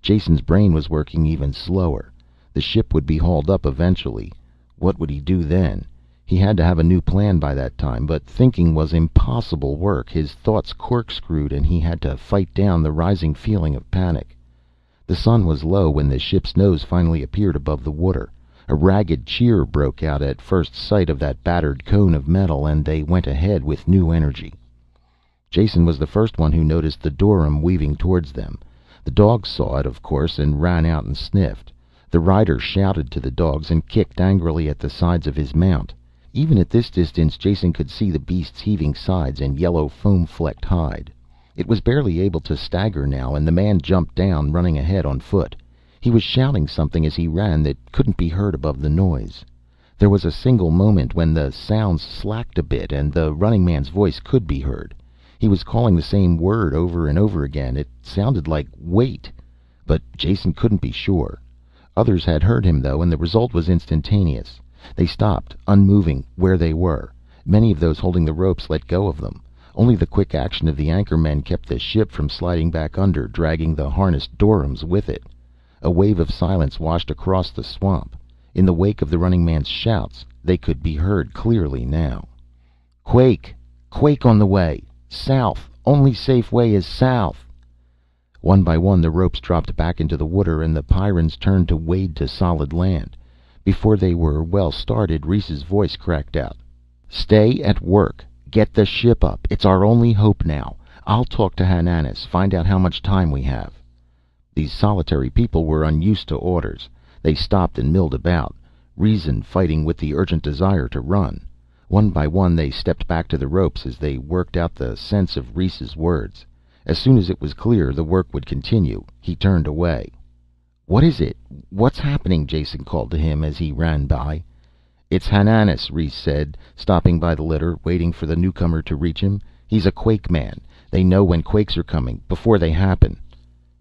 Jason's brain was working even slower. The ship would be hauled up eventually. What would he do then? He had to have a new plan by that time, but thinking was impossible work. His thoughts corkscrewed and he had to fight down the rising feeling of panic. The sun was low when the ship's nose finally appeared above the water. A ragged cheer broke out at first sight of that battered cone of metal, and they went ahead with new energy. Jason was the first one who noticed the Durham weaving towards them. The dogs saw it, of course, and ran out and sniffed. The rider shouted to the dogs and kicked angrily at the sides of his mount. Even at this distance, Jason could see the beast's heaving sides and yellow foam-flecked hide. It was barely able to stagger now, and the man jumped down, running ahead on foot. He was shouting something as he ran that couldn't be heard above the noise. There was a single moment when the sounds slacked a bit and the running man's voice could be heard. He was calling the same word over and over again. It sounded like wait, but Jason couldn't be sure. Others had heard him though, and the result was instantaneous. They stopped, unmoving, where they were. Many of those holding the ropes let go of them. Only the quick action of the anchor men kept the ship from sliding back under, dragging the harnessed Durhams with it. A wave of silence washed across the swamp. In the wake of the running man's shouts, they could be heard clearly now. "Quake! Quake on the way! South! Only safe way is south!" One by one the ropes dropped back into the water and the Pyrrans turned to wade to solid land. Before they were well started, Reese's voice cracked out. "Stay at work. Get the ship up. It's our only hope now. I'll talk to Hananis, find out how much time we have." These solitary people were unused to orders. They stopped and milled about, reason fighting with the urgent desire to run. One by one they stepped back to the ropes as they worked out the sense of Reese's words. As soon as it was clear the work would continue, he turned away. "What is it? What's happening?" Jason called to him as he ran by. "It's Hananis," Reese said, stopping by the litter, waiting for the newcomer to reach him. "He's a quake man. They know when quakes are coming, before they happen."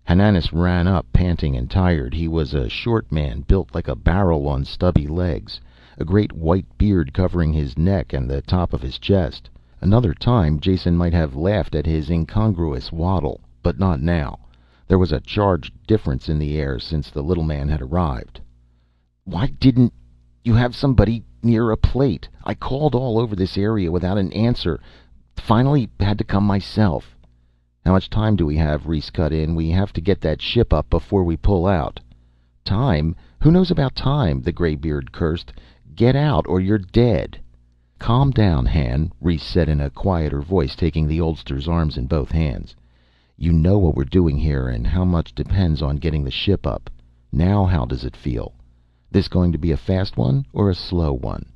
Hananis ran up, panting and tired. He was a short man, built like a barrel on stubby legs, a great white beard covering his neck and the top of his chest. Another time Jason might have laughed at his incongruous waddle, but not now. There was a charged difference in the air since the little man had arrived. "Why didn't you have somebody near a plate? I called all over this area without an answer. Finally had to come myself." "How much time do we have?" Reese cut in. "We have to get that ship up before we pull out." "Time? Who knows about time?" the graybeard cursed. "Get out or you're dead." "Calm down, Han," Reese said in a quieter voice, taking the oldster's arms in both hands. "You know what we're doing here and how much depends on getting the ship up. Now how does it feel? This going to be a fast one or a slow one?"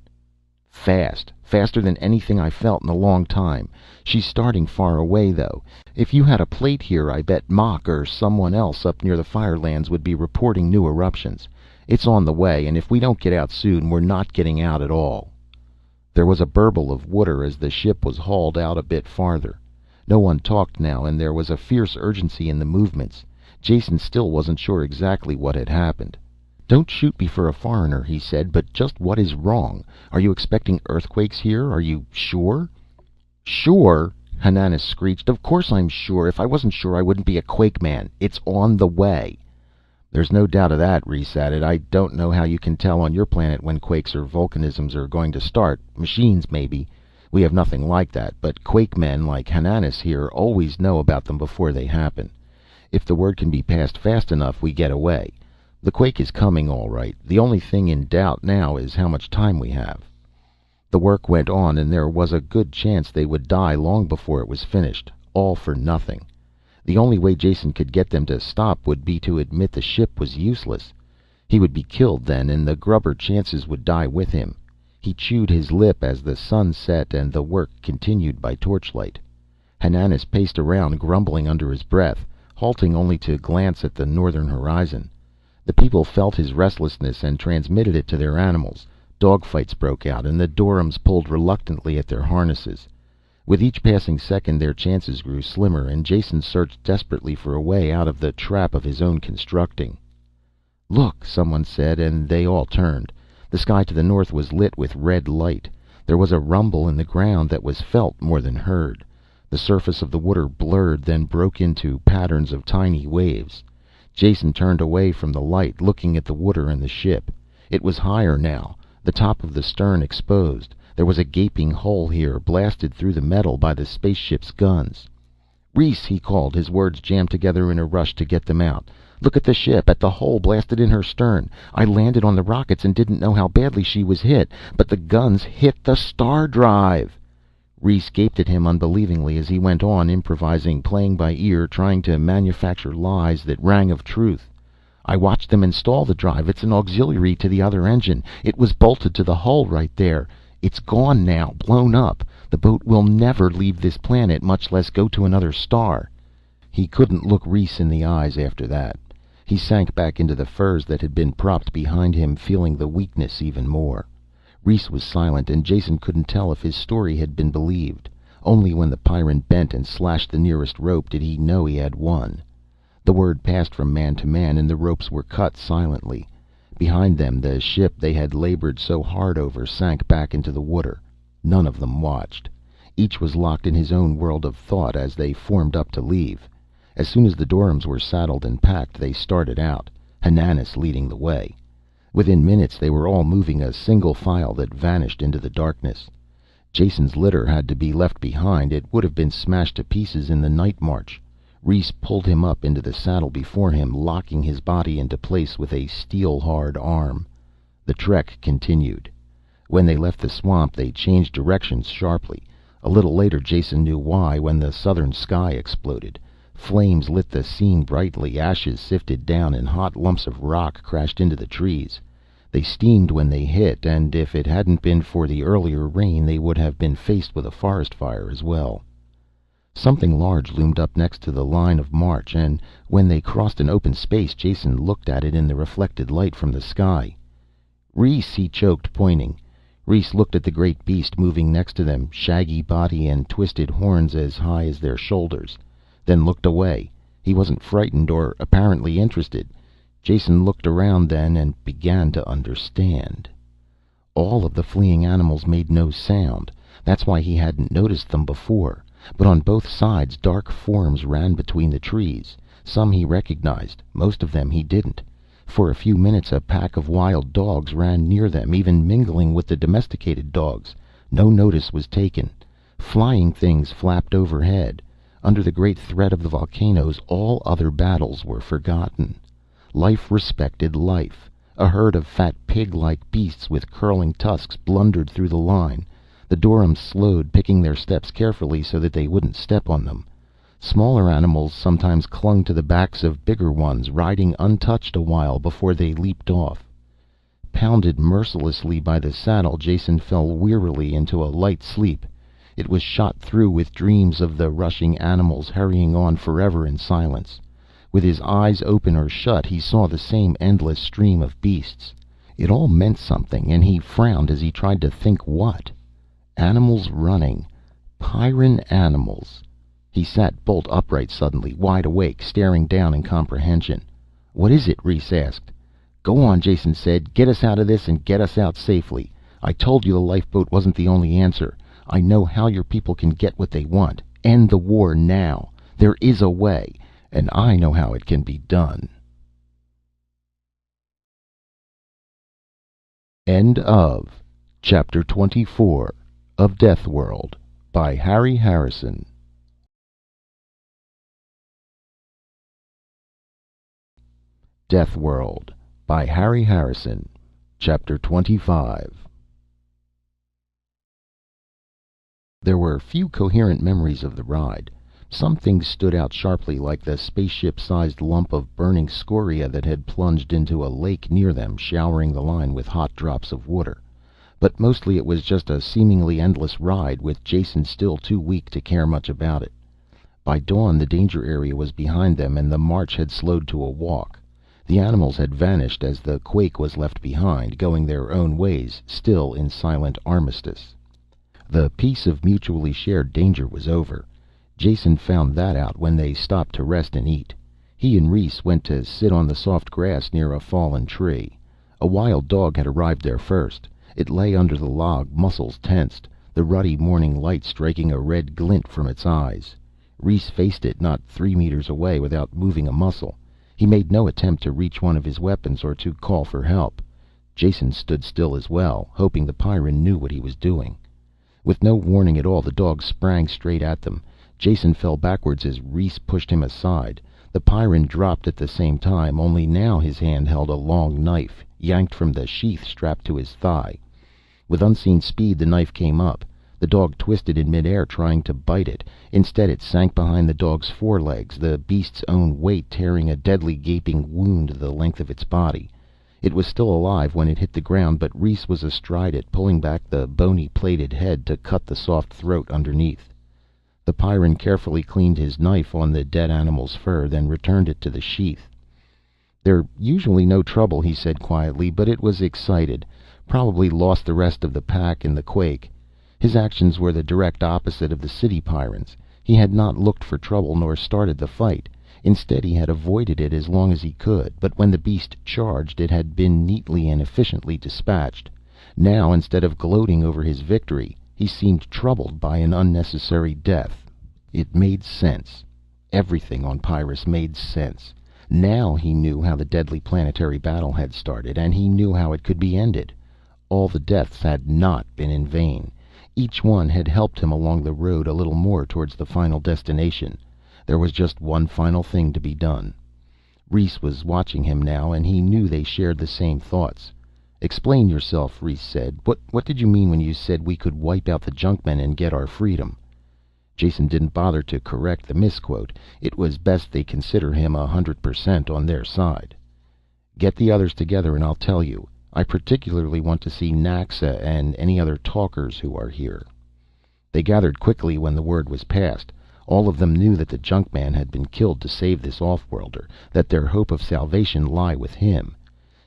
"Fast. Faster than anything I felt in a long time. She's starting far away though. If you had a plate here I bet Mock or someone else up near the Firelands would be reporting new eruptions. It's on the way, and if we don't get out soon we're not getting out at all." There was a burble of water as the ship was hauled out a bit farther. No one talked now, and there was a fierce urgency in the movements. Jason still wasn't sure exactly what had happened. "Don't shoot me for a foreigner," he said, "but just what is wrong? Are you expecting earthquakes here? Are you sure?" "Sure?" Hananis screeched. "Of course I'm sure. If I wasn't sure I wouldn't be a quake man. It's on the way." "There's no doubt of that," Reese added. "I don't know how you can tell on your planet when quakes or volcanisms are going to start. Machines, maybe. We have nothing like that, but quake men like Hananis here always know about them before they happen. If the word can be passed fast enough, we get away. The quake is coming all right. The only thing in doubt now is how much time we have." The work went on, and there was a good chance they would die long before it was finished. All for nothing. The only way Jason could get them to stop would be to admit the ship was useless. He would be killed then, and the grubber chances would die with him. He chewed his lip as the sun set and the work continued by torchlight. Hananis paced around, grumbling under his breath, halting only to glance at the northern horizon. The people felt his restlessness and transmitted it to their animals. Dogfights broke out, and the Durhams pulled reluctantly at their harnesses. With each passing second their chances grew slimmer, and Jason searched desperately for a way out of the trap of his own constructing. "Look," someone said, and they all turned. The sky to the north was lit with red light. There was a rumble in the ground that was felt more than heard. The surface of the water blurred, then broke into patterns of tiny waves. Jason turned away from the light, looking at the water and the ship. It was higher now, the top of the stern exposed. There was a gaping hole here, blasted through the metal by the spaceship's guns. "Reese," he called, his words jammed together in a rush to get them out. "Look at the ship, at the hole blasted in her stern. I landed on the rockets and didn't know how badly she was hit, but the guns hit the star drive." Reese gaped at him unbelievingly as he went on, improvising, playing by ear, trying to manufacture lies that rang of truth. "I watched them install the drive. It's an auxiliary to the other engine. It was bolted to the hull right there. It's gone now, blown up. The boat will never leave this planet, much less go to another star." He couldn't look Reese in the eyes after that. He sank back into the furs that had been propped behind him, feeling the weakness even more. Reese was silent, and Jason couldn't tell if his story had been believed. Only when the Pyrran bent and slashed the nearest rope did he know he had won. The word passed from man to man, and the ropes were cut silently. Behind them, the ship they had labored so hard over sank back into the water. None of them watched. Each was locked in his own world of thought as they formed up to leave. As soon as the Durhams were saddled and packed, they started out, Hananis leading the way. Within minutes they were all moving a single file that vanished into the darkness. Jason's litter had to be left behind. It would have been smashed to pieces in the night march. Reese pulled him up into the saddle before him, locking his body into place with a steel-hard arm. The trek continued. When they left the swamp, they changed directions sharply. A little later Jason knew why, when the southern sky exploded. Flames lit the scene brightly, ashes sifted down, and hot lumps of rock crashed into the trees. They steamed when they hit, and if it hadn't been for the earlier rain, they would have been faced with a forest fire as well. Something large loomed up next to the line of march, and when they crossed an open space, Jason looked at it in the reflected light from the sky. "Reese," he choked, pointing. Reese looked at the great beast moving next to them, shaggy body and twisted horns as high as their shoulders, then looked away. He wasn't frightened or apparently interested. Jason looked around then and began to understand. All of the fleeing animals made no sound. That's why he hadn't noticed them before. But on both sides dark forms ran between the trees. Some he recognized, most of them he didn't. For a few minutes a pack of wild dogs ran near them, even mingling with the domesticated dogs. No notice was taken. Flying things flapped overhead. Under the great threat of the volcanoes, all other battles were forgotten. Life respected life. A herd of fat pig-like beasts with curling tusks blundered through the line. The Durhams slowed, picking their steps carefully so that they wouldn't step on them. Smaller animals sometimes clung to the backs of bigger ones, riding untouched a while before they leaped off. Pounded mercilessly by the saddle, Jason fell wearily into a light sleep. It was shot through with dreams of the rushing animals hurrying on forever in silence. With his eyes open or shut, he saw the same endless stream of beasts. It all meant something, and he frowned as he tried to think what. Animals running. Pyrran animals. He sat bolt upright suddenly, wide awake, staring down in comprehension. "What is it?" Reese asked. "Go on," Jason said. "Get us out of this and get us out safely. I told you the lifeboat wasn't the only answer. I know how your people can get what they want. End the war now. There is a way, and I know how it can be done." End of Chapter 24 of Deathworld by Harry Harrison. Deathworld by Harry Harrison. Chapter 25. There were few coherent memories of the ride. Some things stood out sharply, like the spaceship-sized lump of burning scoria that had plunged into a lake near them, showering the line with hot drops of water. But mostly it was just a seemingly endless ride, with Jason still too weak to care much about it. By dawn the danger area was behind them, and the march had slowed to a walk. The animals had vanished as the quake was left behind, going their own ways, still in silent armistice. The peace of mutually shared danger was over. Jason found that out when they stopped to rest and eat. He and Rhys went to sit on the soft grass near a fallen tree. A wild dog had arrived there first. It lay under the log, muscles tensed, the ruddy morning light striking a red glint from its eyes. Rhys faced it not 3 meters away without moving a muscle. He made no attempt to reach one of his weapons or to call for help. Jason stood still as well, hoping the Pyrran knew what he was doing. With no warning at all, the dog sprang straight at them. Jason fell backwards as Rhys pushed him aside. The Pyrran dropped at the same time, only now his hand held a long knife, yanked from the sheath strapped to his thigh. With unseen speed the knife came up. The dog twisted in midair, trying to bite it. Instead it sank behind the dog's forelegs, the beast's own weight tearing a deadly gaping wound the length of its body. It was still alive when it hit the ground, but Rhys was astride it, pulling back the bony plated head to cut the soft throat underneath. The Pyrran carefully cleaned his knife on the dead animal's fur, then returned it to the sheath. "They're usually no trouble," he said quietly, but it was excited. Probably lost the rest of the pack in the quake. His actions were the direct opposite of the city Pyrrans. He had not looked for trouble nor started the fight. Instead he had avoided it as long as he could, but when the beast charged it had been neatly and efficiently dispatched. Now, instead of gloating over his victory, he seemed troubled by an unnecessary death. It made sense. Everything on Pyrrus made sense. Now he knew how the deadly planetary battle had started, and he knew how it could be ended. All the deaths had not been in vain. Each one had helped him along the road a little more towards the final destination. There was just one final thing to be done. Rhys was watching him now, and he knew they shared the same thoughts. "Explain yourself," Rhys said. What did you mean when you said we could wipe out the junkmen and get our freedom?" Jason didn't bother to correct the misquote. It was best they consider him 100% on their side. "Get the others together and I'll tell you. I particularly want to see Naxa and any other talkers who are here." They gathered quickly when the word was passed. All of them knew that the junkman had been killed to save this off-worlder, that their hope of salvation lay with him.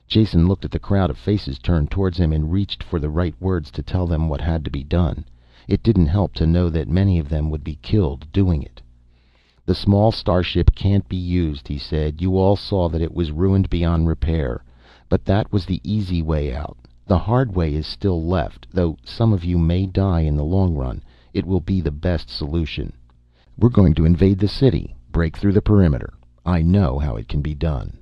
Jason looked at the crowd of faces turned towards him and reached for the right words to tell them what had to be done. It didn't help to know that many of them would be killed doing it. "The small starship can't be used," he said. "You all saw that it was ruined beyond repair. But that was the easy way out. The hard way is still left. Though some of you may die in the long run, it will be the best solution. We're going to invade the city, break through the perimeter. I know how it can be done."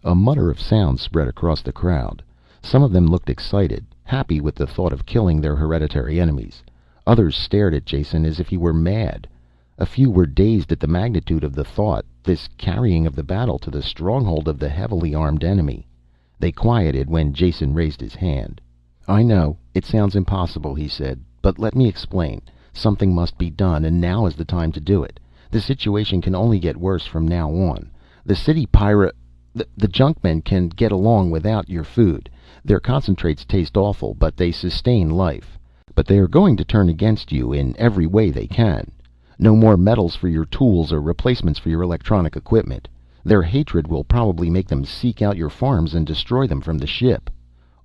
A mutter of sound spread across the crowd. Some of them looked excited, happy with the thought of killing their hereditary enemies. Others stared at Jason as if he were mad. A few were dazed at the magnitude of the thought, this carrying of the battle to the stronghold of the heavily armed enemy. They quieted when Jason raised his hand. "I know, it sounds impossible," he said, "but let me explain. Something must be done, and now is the time to do it. The situation can only get worse from now on. The city The junkmen can get along without your food. Their concentrates taste awful, but they sustain life. But they are going to turn against you in every way they can. No more metals for your tools or replacements for your electronic equipment. Their hatred will probably make them seek out your farms and destroy them from the ship.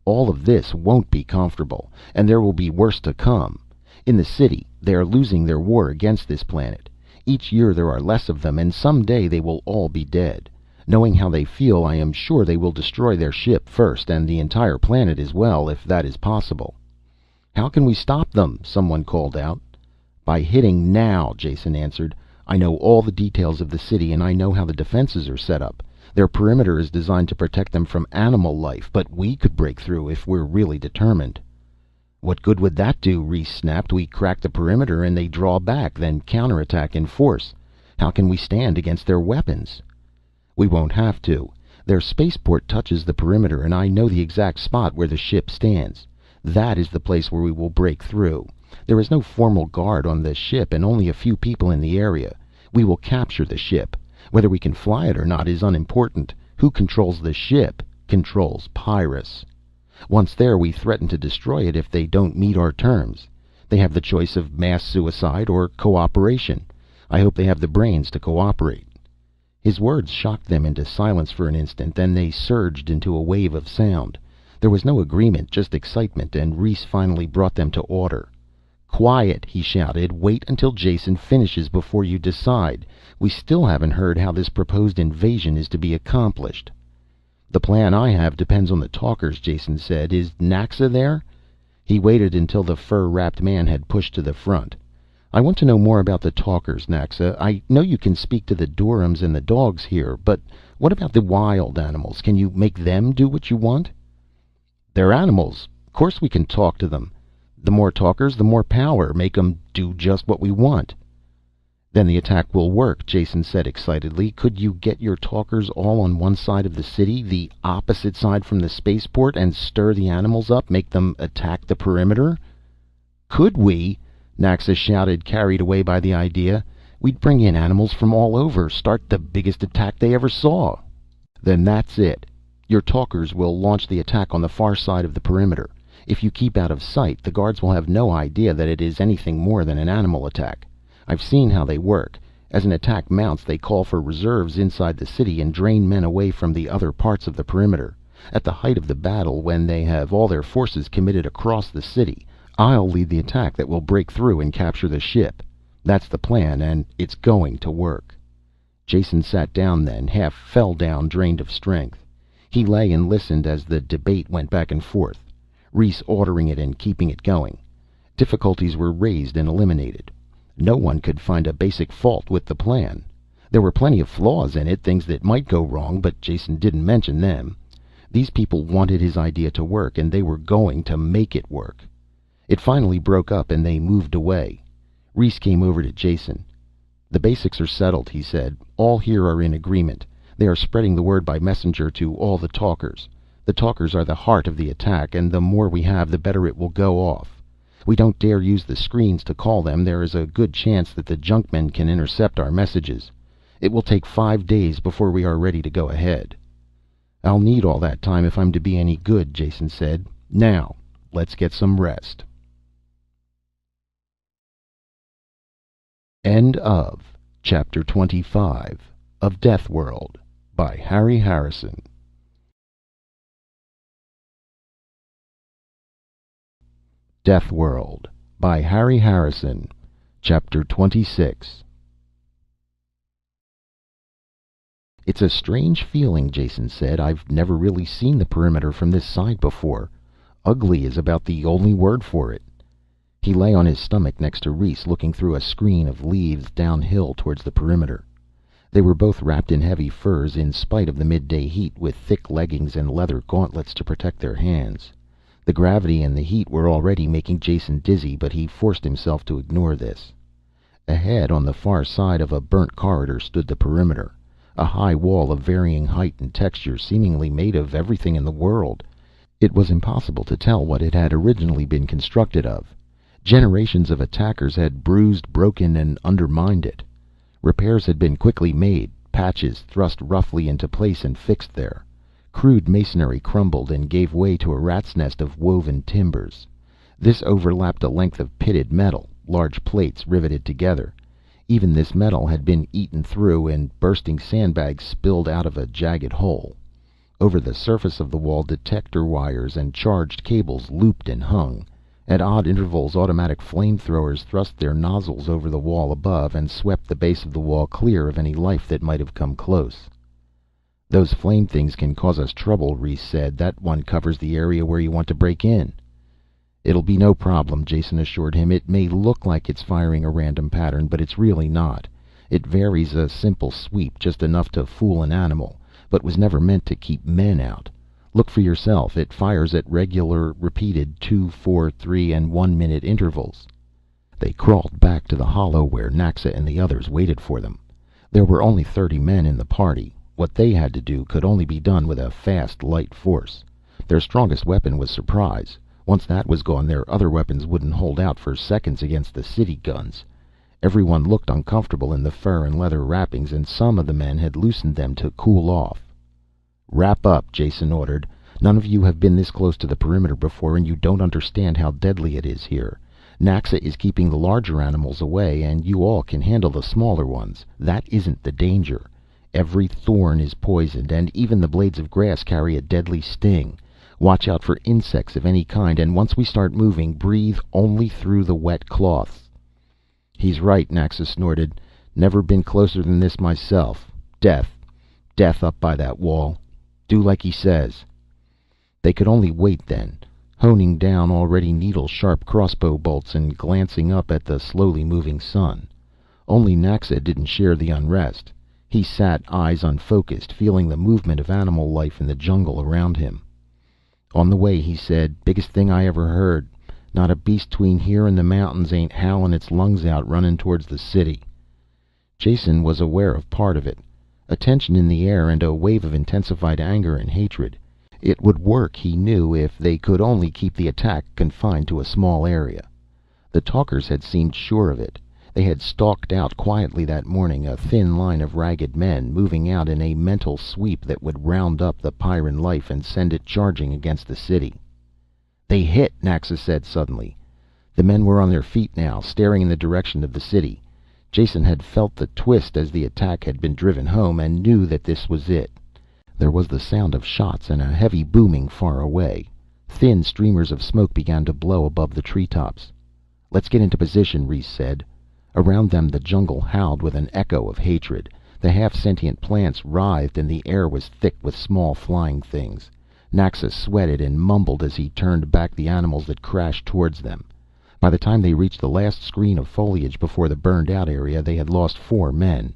All of this won't be comfortable, and there will be worse to come. In the city, they are losing their war against this planet. Each year there are less of them, and someday they will all be dead. Knowing how they feel, I am sure they will destroy their ship first, and the entire planet as well, if that is possible." "How can we stop them?" someone called out. "By hitting now," Jason answered. "I know all the details of the city, and I know how the defenses are set up. Their perimeter is designed to protect them from animal life, but we could break through if we're really determined." "What good would that do?" Reese snapped. "We crack the perimeter and they draw back, then counterattack in force. How can we stand against their weapons?" "We won't have to. Their spaceport touches the perimeter, and I know the exact spot where the ship stands. That is the place where we will break through. There is no formal guard on the ship and only a few people in the area. We will capture the ship. Whether we can fly it or not is unimportant. Who controls the ship controls Pyrrus. Once there, we threaten to destroy it if they don't meet our terms. They have the choice of mass suicide or cooperation. I hope they have the brains to cooperate." His words shocked them into silence for an instant, then they surged into a wave of sound. There was no agreement, just excitement, and Reese finally brought them to order. "Quiet," he shouted. "Wait until Jason finishes before you decide. We still haven't heard how this proposed invasion is to be accomplished." "The plan I have depends on the talkers," Jason said. "Is Naxa there?" He waited until the fur-wrapped man had pushed to the front. "I want to know more about the talkers, Naxa. I know you can speak to the Durhams and the dogs here, but what about the wild animals? Can you make them do what you want?" "They're animals. Of course we can talk to them. The more talkers, the more power. Make 'em do just what we want." "Then the attack will work," Jason said excitedly. "Could you get your talkers all on one side of the city, the opposite side from the spaceport, and stir the animals up, make them attack the perimeter?" "Could we?" Naxa shouted, carried away by the idea. "We'd bring in animals from all over, start the biggest attack they ever saw." "Then that's it. Your talkers will launch the attack on the far side of the perimeter. If you keep out of sight, the guards will have no idea that it is anything more than an animal attack. I've seen how they work. As an attack mounts, they call for reserves inside the city and drain men away from the other parts of the perimeter. At the height of the battle, when they have all their forces committed across the city, I'll lead the attack that will break through and capture the ship. That's the plan, and it's going to work." Jason sat down then, half fell down, drained of strength. He lay and listened as the debate went back and forth, Reese ordering it and keeping it going. Difficulties were raised and eliminated. No one could find a basic fault with the plan. There were plenty of flaws in it, things that might go wrong, but Jason didn't mention them. These people wanted his idea to work, and they were going to make it work. It finally broke up and they moved away. Reese came over to Jason. "The basics are settled," he said. "All here are in agreement. They are spreading the word by messenger to all the talkers. The talkers are the heart of the attack, and the more we have, the better it will go off. We don't dare use the screens to call them. There is a good chance that the junkmen can intercept our messages. It will take 5 days before we are ready to go ahead." "I'll need all that time if I'm to be any good," Jason said. "Now, let's get some rest." End of Chapter 25 of Deathworld by Harry Harrison. Deathworld by Harry Harrison. Chapter 26. "It's a strange feeling," Jason said. "I've never really seen the perimeter from this side before. Ugly is about the only word for it." He lay on his stomach next to Reese, looking through a screen of leaves downhill towards the perimeter. They were both wrapped in heavy furs in spite of the midday heat, with thick leggings and leather gauntlets to protect their hands. The gravity and the heat were already making Jason dizzy, but he forced himself to ignore this. Ahead, on the far side of a burnt corridor, stood the perimeter. A high wall of varying height and texture, seemingly made of everything in the world. It was impossible to tell what it had originally been constructed of. Generations of attackers had bruised, broken, and undermined it. Repairs had been quickly made, patches thrust roughly into place and fixed there. Crude masonry crumbled and gave way to a rat's nest of woven timbers. This overlapped a length of pitted metal, large plates riveted together. Even this metal had been eaten through, and bursting sandbags spilled out of a jagged hole. Over the surface of the wall, detector wires and charged cables looped and hung. At odd intervals, automatic flamethrowers thrust their nozzles over the wall above and swept the base of the wall clear of any life that might have come close. "Those flame things can cause us trouble," Reese said. "That one covers the area where you want to break in." "It'll be no problem," Jason assured him. "It may look like it's firing a random pattern, but it's really not. It varies a simple sweep, just enough to fool an animal, but was never meant to keep men out. Look for yourself. It fires at regular, repeated 2, 4, 3, and 1 minute intervals." They crawled back to the hollow where Naxa and the others waited for them. There were only 30 men in the party. What they had to do could only be done with a fast, light force. Their strongest weapon was surprise. Once that was gone, their other weapons wouldn't hold out for seconds against the city guns. Everyone looked uncomfortable in the fur and leather wrappings, and some of the men had loosened them to cool off. "Wrap up," Jason ordered. "None of you have been this close to the perimeter before, and you don't understand how deadly it is here. Naxa is keeping the larger animals away, and you all can handle the smaller ones. That isn't the danger. Every thorn is poisoned, and even the blades of grass carry a deadly sting. Watch out for insects of any kind, and once we start moving, breathe only through the wet cloths." "He's right," Naxa snorted. "Never been closer than this myself. Death. Death up by that wall. Do like he says." They could only wait then, honing down already needle-sharp crossbow bolts and glancing up at the slowly moving sun. Only Naxa didn't share the unrest. He sat, eyes unfocused, feeling the movement of animal life in the jungle around him. "On the way," he said. "Biggest thing I ever heard. Not a beast between here and the mountains ain't howling its lungs out running towards the city." Jason was aware of part of it. A tension in the air and a wave of intensified anger and hatred. It would work, he knew, if they could only keep the attack confined to a small area. The talkers had seemed sure of it. They had stalked out quietly that morning, a thin line of ragged men, moving out in a mental sweep that would round up the Pyrran life and send it charging against the city. "They hit," Naxa said suddenly. The men were on their feet now, staring in the direction of the city. Jason had felt the twist as the attack had been driven home, and knew that this was it. There was the sound of shots and a heavy booming far away. Thin streamers of smoke began to blow above the treetops. "Let's get into position," Reese said. Around them the jungle howled with an echo of hatred. The half-sentient plants writhed and the air was thick with small flying things. Naxa sweated and mumbled as he turned back the animals that crashed towards them. By the time they reached the last screen of foliage before the burned out area, they had lost 4 men.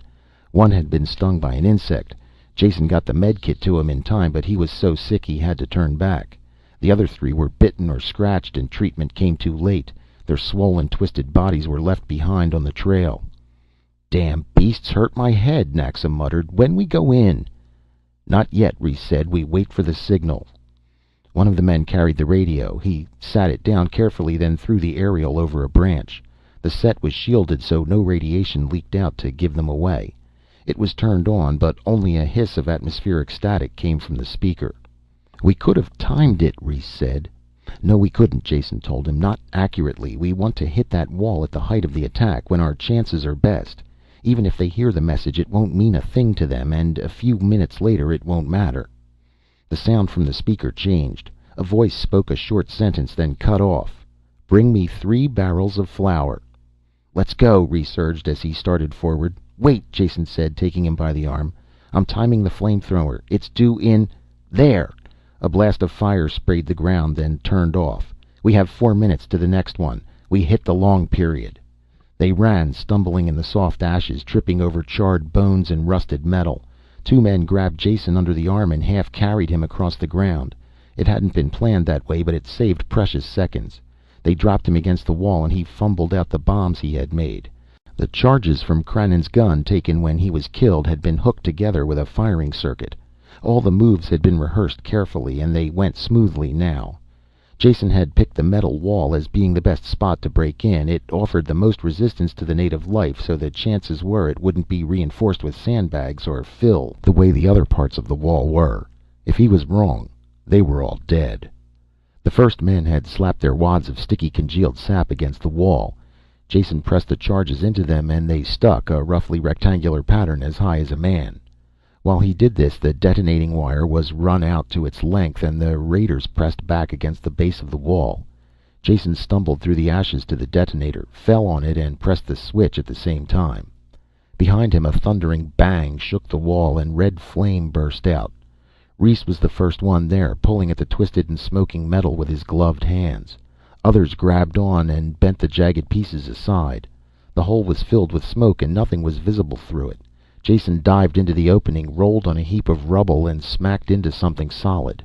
One had been stung by an insect. Jason got the med kit to him in time, but he was so sick he had to turn back. The other 3 were bitten or scratched, and treatment came too late. Their swollen, twisted bodies were left behind on the trail. "Damn beasts hurt my head," Naxa muttered. "When we go in?" "Not yet," Reese said. "We wait for the signal." One of the men carried the radio. He sat it down carefully, then threw the aerial over a branch. The set was shielded so no radiation leaked out to give them away. It was turned on, but only a hiss of atmospheric static came from the speaker. "We could have timed it," Reese said. "No, we couldn't," Jason told him. "Not accurately. We want to hit that wall at the height of the attack, when our chances are best. Even if they hear the message, it won't mean a thing to them, and a few minutes later it won't matter." The sound from the speaker changed. A voice spoke a short sentence, then cut off. "Bring me 3 barrels of flour." "Let's go," Reese urged as he started forward. "Wait," Jason said, taking him by the arm. "I'm timing the flamethrower. It's due in there." A blast of fire sprayed the ground, then turned off. "We have 4 minutes to the next one. We hit the long period." They ran, stumbling in the soft ashes, tripping over charred bones and rusted metal. 2 men grabbed Jason under the arm and half carried him across the ground. It hadn't been planned that way, but it saved precious seconds. They dropped him against the wall and he fumbled out the bombs he had made. The charges from Crannon's gun, taken when he was killed, had been hooked together with a firing circuit. All the moves had been rehearsed carefully, and they went smoothly now. Jason had picked the metal wall as being the best spot to break in. It offered the most resistance to the native life, so the chances were it wouldn't be reinforced with sandbags or fill the way the other parts of the wall were. If he was wrong, they were all dead. The first men had slapped their wads of sticky congealed sap against the wall. Jason pressed the charges into them and they stuck, a roughly rectangular pattern as high as a man. While he did this, the detonating wire was run out to its length and the raiders pressed back against the base of the wall. Jason stumbled through the ashes to the detonator, fell on it, and pressed the switch at the same time. Behind him a thundering bang shook the wall and red flame burst out. Reese was the first one there, pulling at the twisted and smoking metal with his gloved hands. Others grabbed on and bent the jagged pieces aside. The hole was filled with smoke and nothing was visible through it. Jason dived into the opening, rolled on a heap of rubble, and smacked into something solid.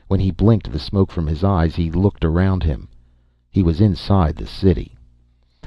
When he blinked the smoke from his eyes, he looked around him. He was inside the city.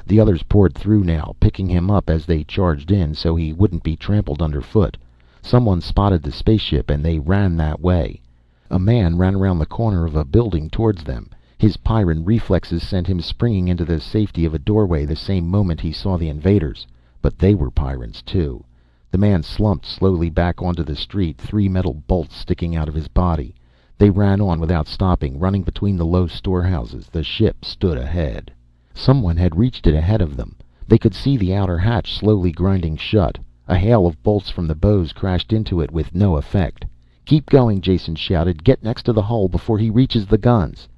The others poured through now, picking him up as they charged in so he wouldn't be trampled underfoot. Someone spotted the spaceship and they ran that way. A man ran around the corner of a building towards them. His Pyrran reflexes sent him springing into the safety of a doorway the same moment he saw the invaders. But they were Pyrrans too. The man slumped slowly back onto the street, 3 metal bolts sticking out of his body. They ran on without stopping, running between the low storehouses. The ship stood ahead. Someone had reached it ahead of them. They could see the outer hatch slowly grinding shut. A hail of bolts from the bows crashed into it with no effect. "Keep going," Jason shouted. "Get next to the hull before he reaches the guns."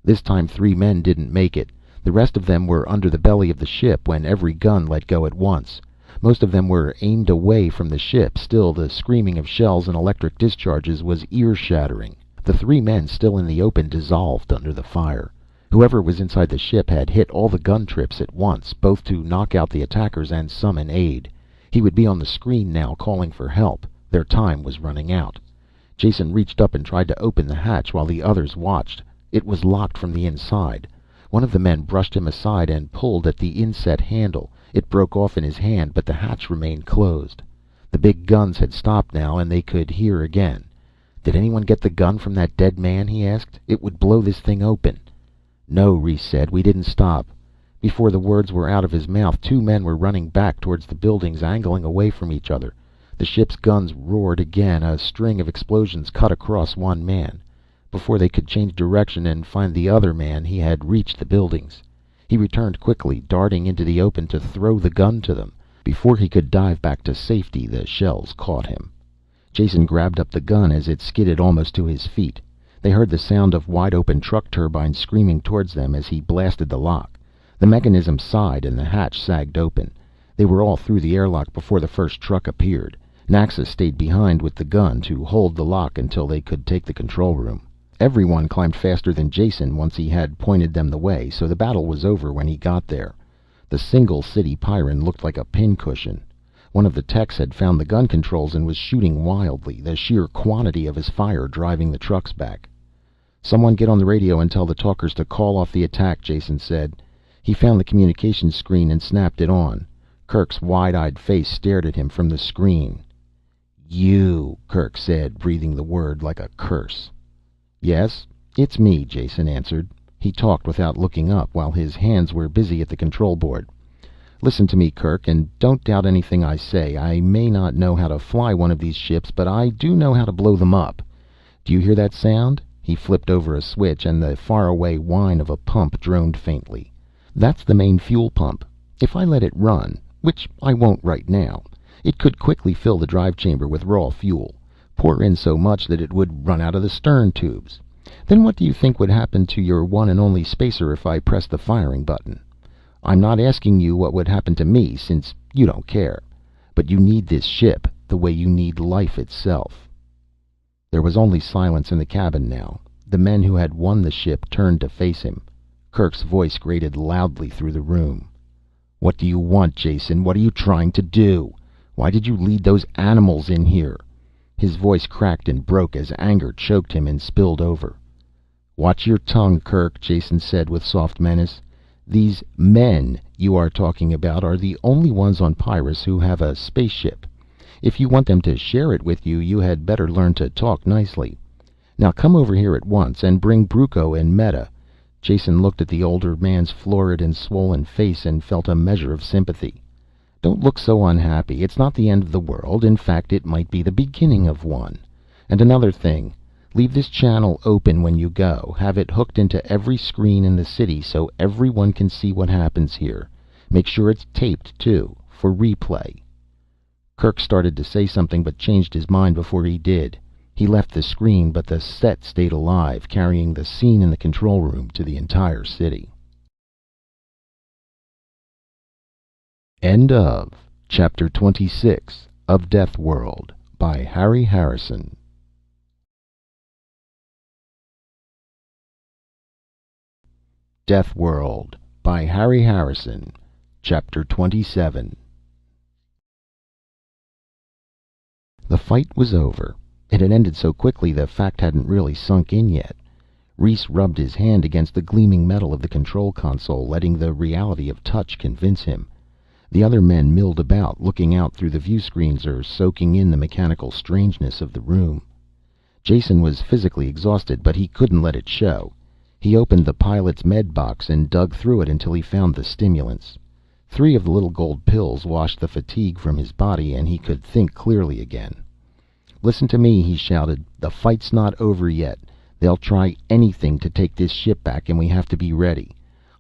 This time 3 men didn't make it. The rest of them were under the belly of the ship when every gun let go at once. Most of them were aimed away from the ship. Still, the screaming of shells and electric discharges was ear-shattering. The 3 men still in the open dissolved under the fire. Whoever was inside the ship had hit all the gun trips at once, both to knock out the attackers and summon aid. He would be on the screen now, calling for help. Their time was running out. Jason reached up and tried to open the hatch while the others watched. It was locked from the inside. One of the men brushed him aside and pulled at the inset handle. It broke off in his hand, but the hatch remained closed. The big guns had stopped now, and they could hear again. "Did anyone get the gun from that dead man?" he asked. "It would blow this thing open." "No," Reese said. "We didn't stop." Before the words were out of his mouth, 2 men were running back towards the buildings, angling away from each other. The ship's guns roared again. A string of explosions cut across one man. Before they could change direction and find the other man, he had reached the buildings. He returned quickly, darting into the open to throw the gun to them. Before he could dive back to safety, the shells caught him. Jason grabbed up the gun as it skidded almost to his feet. They heard the sound of wide-open truck turbines screaming towards them as he blasted the lock. The mechanism sighed and the hatch sagged open. They were all through the airlock before the first truck appeared. Naxa stayed behind with the gun to hold the lock until they could take the control room. Everyone climbed faster than Jason once he had pointed them the way, so the battle was over when he got there. The single city Pyrran looked like a pincushion. One of the techs had found the gun controls and was shooting wildly, the sheer quantity of his fire driving the trucks back. "Someone get on the radio and tell the talkers to call off the attack," Jason said. He found the communications screen and snapped it on. Kirk's wide-eyed face stared at him from the screen. "You," Kirk said, breathing the word like a curse. "Yes, it's me," Jason answered. He talked without looking up, while his hands were busy at the control board. "Listen to me, Kirk, and don't doubt anything I say. I may not know how to fly one of these ships, but I do know how to blow them up. Do you hear that sound?" He flipped over a switch, and the faraway whine of a pump droned faintly. "That's the main fuel pump. If I let it run, which I won't right now, it could quickly fill the drive chamber with raw fuel. Pour in so much that it would run out of the stern tubes. Then what do you think would happen to your one and only spacer if I press the firing button? I'm not asking you what would happen to me, since you don't care. But you need this ship the way you need life itself." There was only silence in the cabin now. The men who had won the ship turned to face him. Kirk's voice grated loudly through the room. "What do you want, Jason? What are you trying to do? Why did you lead those animals in here?" His voice cracked and broke as anger choked him and spilled over. "Watch your tongue, Kirk," Jason said with soft menace. "These men you are talking about are the only ones on Pyrrus who have a spaceship. If you want them to share it with you, you had better learn to talk nicely. Now come over here at once, and bring Brucco and Meta." Jason looked at the older man's florid and swollen face and felt a measure of sympathy. "Don't look so unhappy. It's not the end of the world. In fact, it might be the beginning of one. And another thing, leave this channel open when you go. Have it hooked into every screen in the city so everyone can see what happens here. Make sure it's taped, too, for replay." Kirk started to say something but changed his mind before he did. He left the screen, but the set stayed alive, carrying the scene in the control room to the entire city. End of Chapter 26 of Deathworld by Harry Harrison. Deathworld by Harry Harrison. Chapter 27. The fight was over. It had ended so quickly the fact hadn't really sunk in yet. Rhys rubbed his hand against the gleaming metal of the control console, letting the reality of touch convince him. The other men milled about, looking out through the view screens or soaking in the mechanical strangeness of the room. Jason was physically exhausted, but he couldn't let it show. He opened the pilot's med box and dug through it until he found the stimulants. 3 of the little gold pills washed the fatigue from his body, and he could think clearly again. "Listen to me," he shouted. "The fight's not over yet. They'll try anything to take this ship back, and we have to be ready.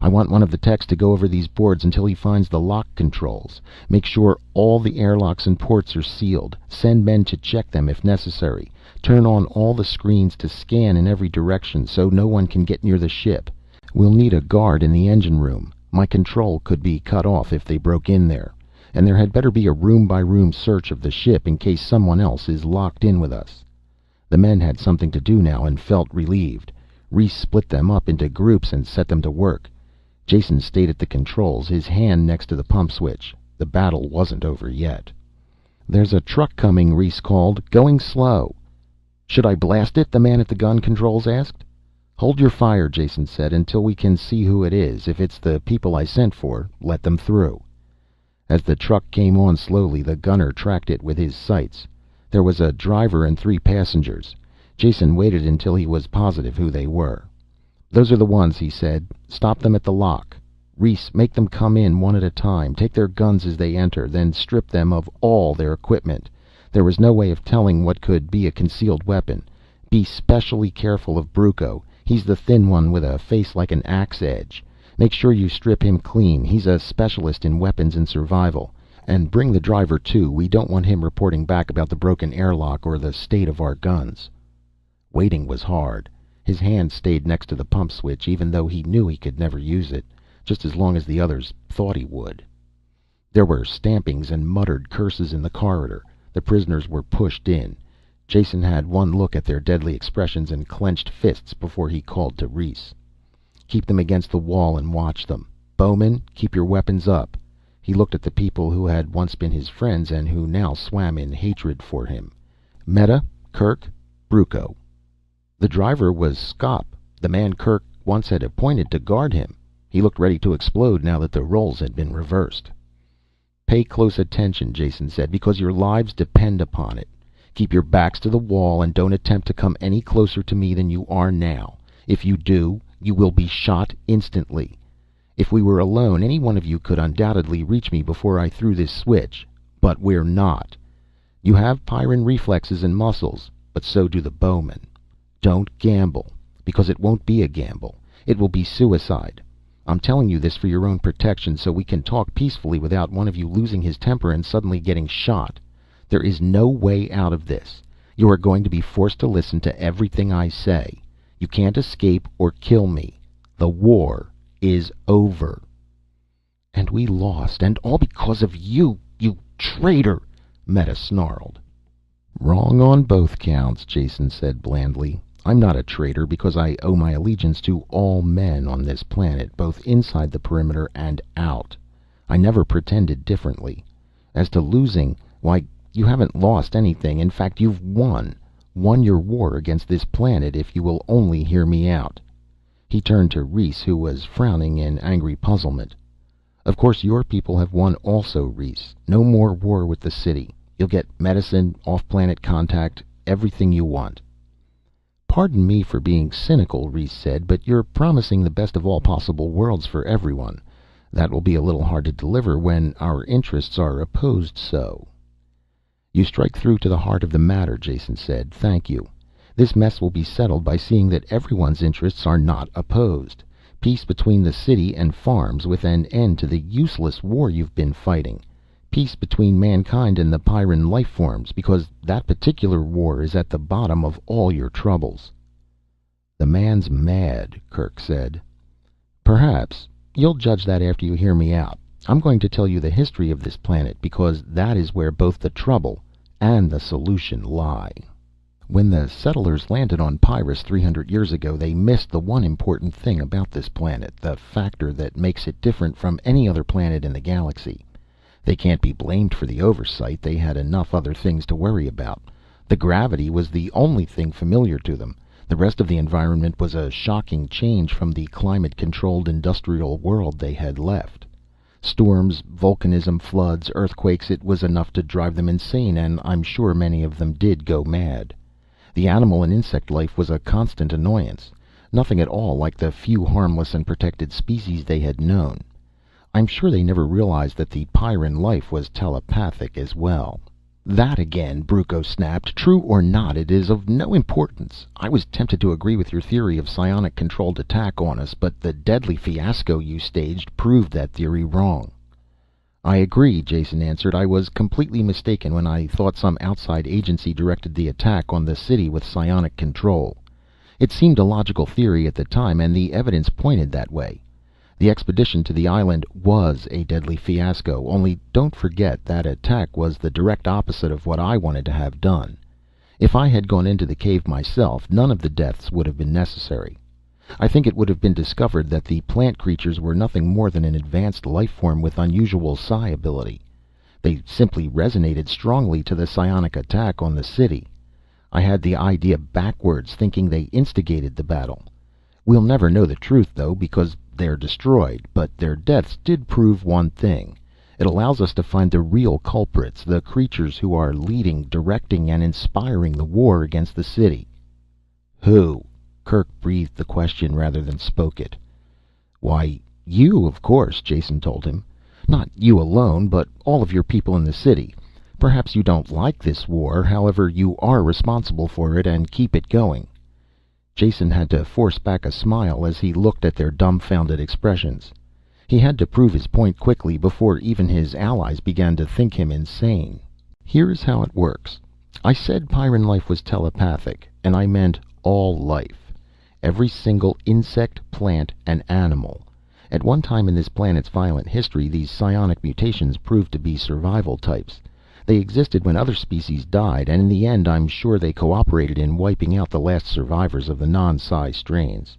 I want one of the techs to go over these boards until he finds the lock controls. Make sure all the airlocks and ports are sealed. Send men to check them if necessary. Turn on all the screens to scan in every direction so no one can get near the ship. We'll need a guard in the engine room. My control could be cut off if they broke in there. And there had better be a room-by-room search of the ship in case someone else is locked in with us." The men had something to do now and felt relieved. Rhys split them up into groups and set them to work. Jason stayed at the controls, his hand next to the pump switch. The battle wasn't over yet. "There's a truck coming," Rhys called. "Going slow." "Should I blast it?" the man at the gun controls asked. "Hold your fire," Jason said, "until we can see who it is. If it's the people I sent for, let them through." As the truck came on slowly, the gunner tracked it with his sights. There was a driver and 3 passengers. Jason waited until he was positive who they were. "Those are the ones," he said. "Stop them at the lock. Rhys, make them come in one at a time. Take their guns as they enter, then strip them of all their equipment. There was no way of telling what could be a concealed weapon. Be specially careful of Brucco. He's the thin one with a face like an axe edge. Make sure you strip him clean. He's a specialist in weapons and survival. And bring the driver too. We don't want him reporting back about the broken airlock or the state of our guns." Waiting was hard. His hand stayed next to the pump switch, even though he knew he could never use it, just as long as the others thought he would. There were stampings and muttered curses in the corridor. The prisoners were pushed in. Jason had one look at their deadly expressions and clenched fists before he called to Rhys. "Keep them against the wall and watch them. Bowman, keep your weapons up." He looked at the people who had once been his friends and who now swam in hatred for him. "Meta, Kirk, Brucco." The driver was Skop, the man Kirk once had appointed to guard him. He looked ready to explode now that the roles had been reversed. "Pay close attention," Jason said, "because your lives depend upon it. Keep your backs to the wall and don't attempt to come any closer to me than you are now. If you do, you will be shot instantly. If we were alone, any one of you could undoubtedly reach me before I threw this switch. But we're not. You have Pyrran reflexes and muscles, but so do the bowmen. Don't gamble, because it won't be a gamble. It will be suicide. I'm telling you this for your own protection, so we can talk peacefully without one of you losing his temper and suddenly getting shot. There is no way out of this. You are going to be forced to listen to everything I say. You can't escape or kill me. The war is over." "And we lost, and all because of you, you traitor," Meta snarled. "Wrong on both counts," Jason said blandly. "I'm not a traitor because I owe my allegiance to all men on this planet, both inside the perimeter and out. I never pretended differently. As to losing, why, you haven't lost anything. In fact, you've won. Won your war against this planet if you will only hear me out." He turned to Rhys, who was frowning in angry puzzlement. "Of course your people have won also, Rhys. No more war with the city. You'll get medicine, off-planet contact, everything you want." "Pardon me for being cynical," Rhys said, "but you're promising the best of all possible worlds for everyone. That will be a little hard to deliver when our interests are opposed so." "You strike through to the heart of the matter," Jason said. "Thank you. This mess will be settled by seeing that everyone's interests are not opposed. Peace between the city and farms, with an end to the useless war you've been fighting. Peace between mankind and the Pyrran life forms, because that particular war is at the bottom of all your troubles." "The man's mad," Kirk said. "Perhaps. You'll judge that after you hear me out. I'm going to tell you the history of this planet, because that is where both the trouble and the solution lie. When the settlers landed on Pyrrus 300 years ago, they missed the one important thing about this planet, the factor that makes it different from any other planet in the galaxy. They can't be blamed for the oversight. They had enough other things to worry about. The gravity was the only thing familiar to them. The rest of the environment was a shocking change from the climate-controlled industrial world they had left. Storms, volcanism, floods, earthquakes, it was enough to drive them insane, and I'm sure many of them did go mad. The animal and insect life was a constant annoyance. Nothing at all like the few harmless and protected species they had known. I'm sure they never realized that the Pyrran life was telepathic as well. "That again," Brucco snapped. "True or not, it is of no importance. I was tempted to agree with your theory of psionic-controlled attack on us, but the deadly fiasco you staged proved that theory wrong." "I agree," Jason answered. "I was completely mistaken when I thought some outside agency directed the attack on the city with psionic control. It seemed a logical theory at the time, and the evidence pointed that way. The expedition to the island was a deadly fiasco, only don't forget that attack was the direct opposite of what I wanted to have done. If I had gone into the cave myself, none of the deaths would have been necessary. I think it would have been discovered that the plant creatures were nothing more than an advanced life form with unusual psi ability. They simply resonated strongly to the psionic attack on the city. I had the idea backwards, thinking they instigated the battle. We'll never know the truth, though, because they're destroyed, but their deaths did prove one thing. It allows us to find the real culprits, the creatures who are leading, directing, and inspiring the war against the city." "Who?" Kirk breathed the question rather than spoke it. "Why, you, of course," Jason told him. "Not you alone, but all of your people in the city. Perhaps you don't like this war, however, you are responsible for it and keep it going." Jason had to force back a smile as he looked at their dumbfounded expressions. He had to prove his point quickly before even his allies began to think him insane. "Here's how it works. I said Pyrran life was telepathic, and I meant all life. Every single insect, plant, and animal. At one time in this planet's violent history, these psionic mutations proved to be survival types. They existed when other species died, and in the end I'm sure they cooperated in wiping out the last survivors of the non-psi strains.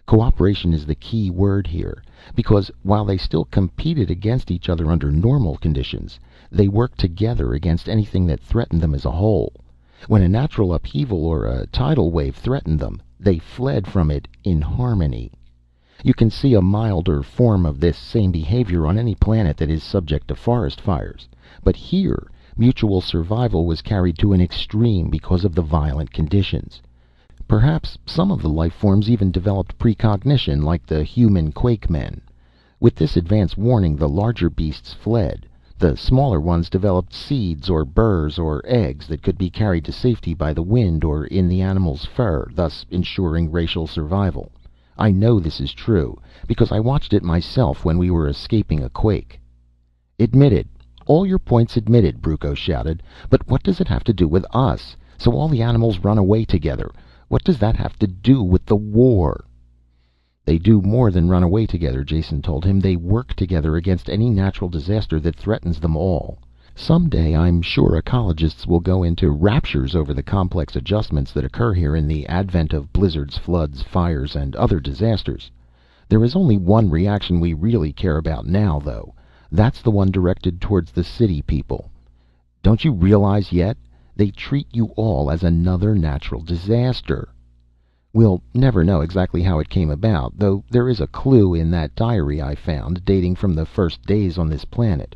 Cooperation is the key word here, because while they still competed against each other under normal conditions, they worked together against anything that threatened them as a whole. When a natural upheaval or a tidal wave threatened them, they fled from it in harmony. You can see a milder form of this same behavior on any planet that is subject to forest fires, but here mutual survival was carried to an extreme because of the violent conditions. Perhaps some of the life forms even developed precognition, like the human quake men. With this advance warning, the larger beasts fled. The smaller ones developed seeds or burrs or eggs that could be carried to safety by the wind or in the animal's fur, thus ensuring racial survival. I know this is true, because I watched it myself when we were escaping a quake." "Admitted. All your points admitted," Brucco shouted. "But what does it have to do with us? So all the animals run away together. What does that have to do with the war?" "They do more than run away together," Jason told him. "They work together against any natural disaster that threatens them all. Someday I'm sure ecologists will go into raptures over the complex adjustments that occur here in the advent of blizzards, floods, fires, and other disasters. There is only one reaction we really care about now, though. That's the one directed towards the city people. Don't you realize yet? They treat you all as another natural disaster. We'll never know exactly how it came about, though there is a clue in that diary I found, dating from the first days on this planet.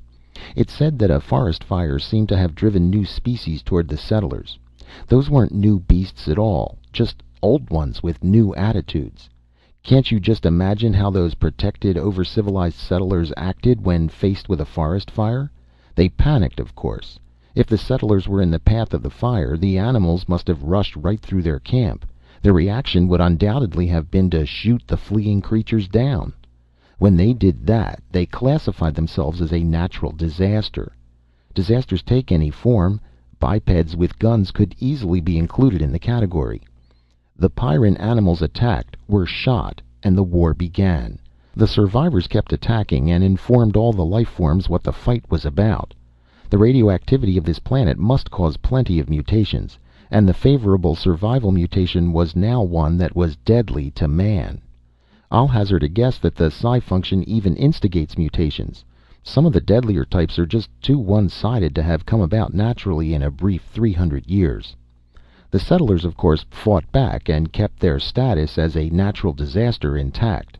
It said that a forest fire seemed to have driven new species toward the settlers. Those weren't new beasts at all, just old ones with new attitudes. Can't you just imagine how those protected, over-civilized settlers acted when faced with a forest fire? They panicked, of course. If the settlers were in the path of the fire, the animals must have rushed right through their camp. Their reaction would undoubtedly have been to shoot the fleeing creatures down. When they did that, they classified themselves as a natural disaster. Disasters take any form. Bipeds with guns could easily be included in the category. The Pyrran animals attacked, were shot, and the war began. The survivors kept attacking and informed all the life forms what the fight was about. The radioactivity of this planet must cause plenty of mutations, and the favorable survival mutation was now one that was deadly to man. I'll hazard a guess that the psi function even instigates mutations. Some of the deadlier types are just too one-sided to have come about naturally in a brief 300 years. The settlers, of course, fought back and kept their status as a natural disaster intact.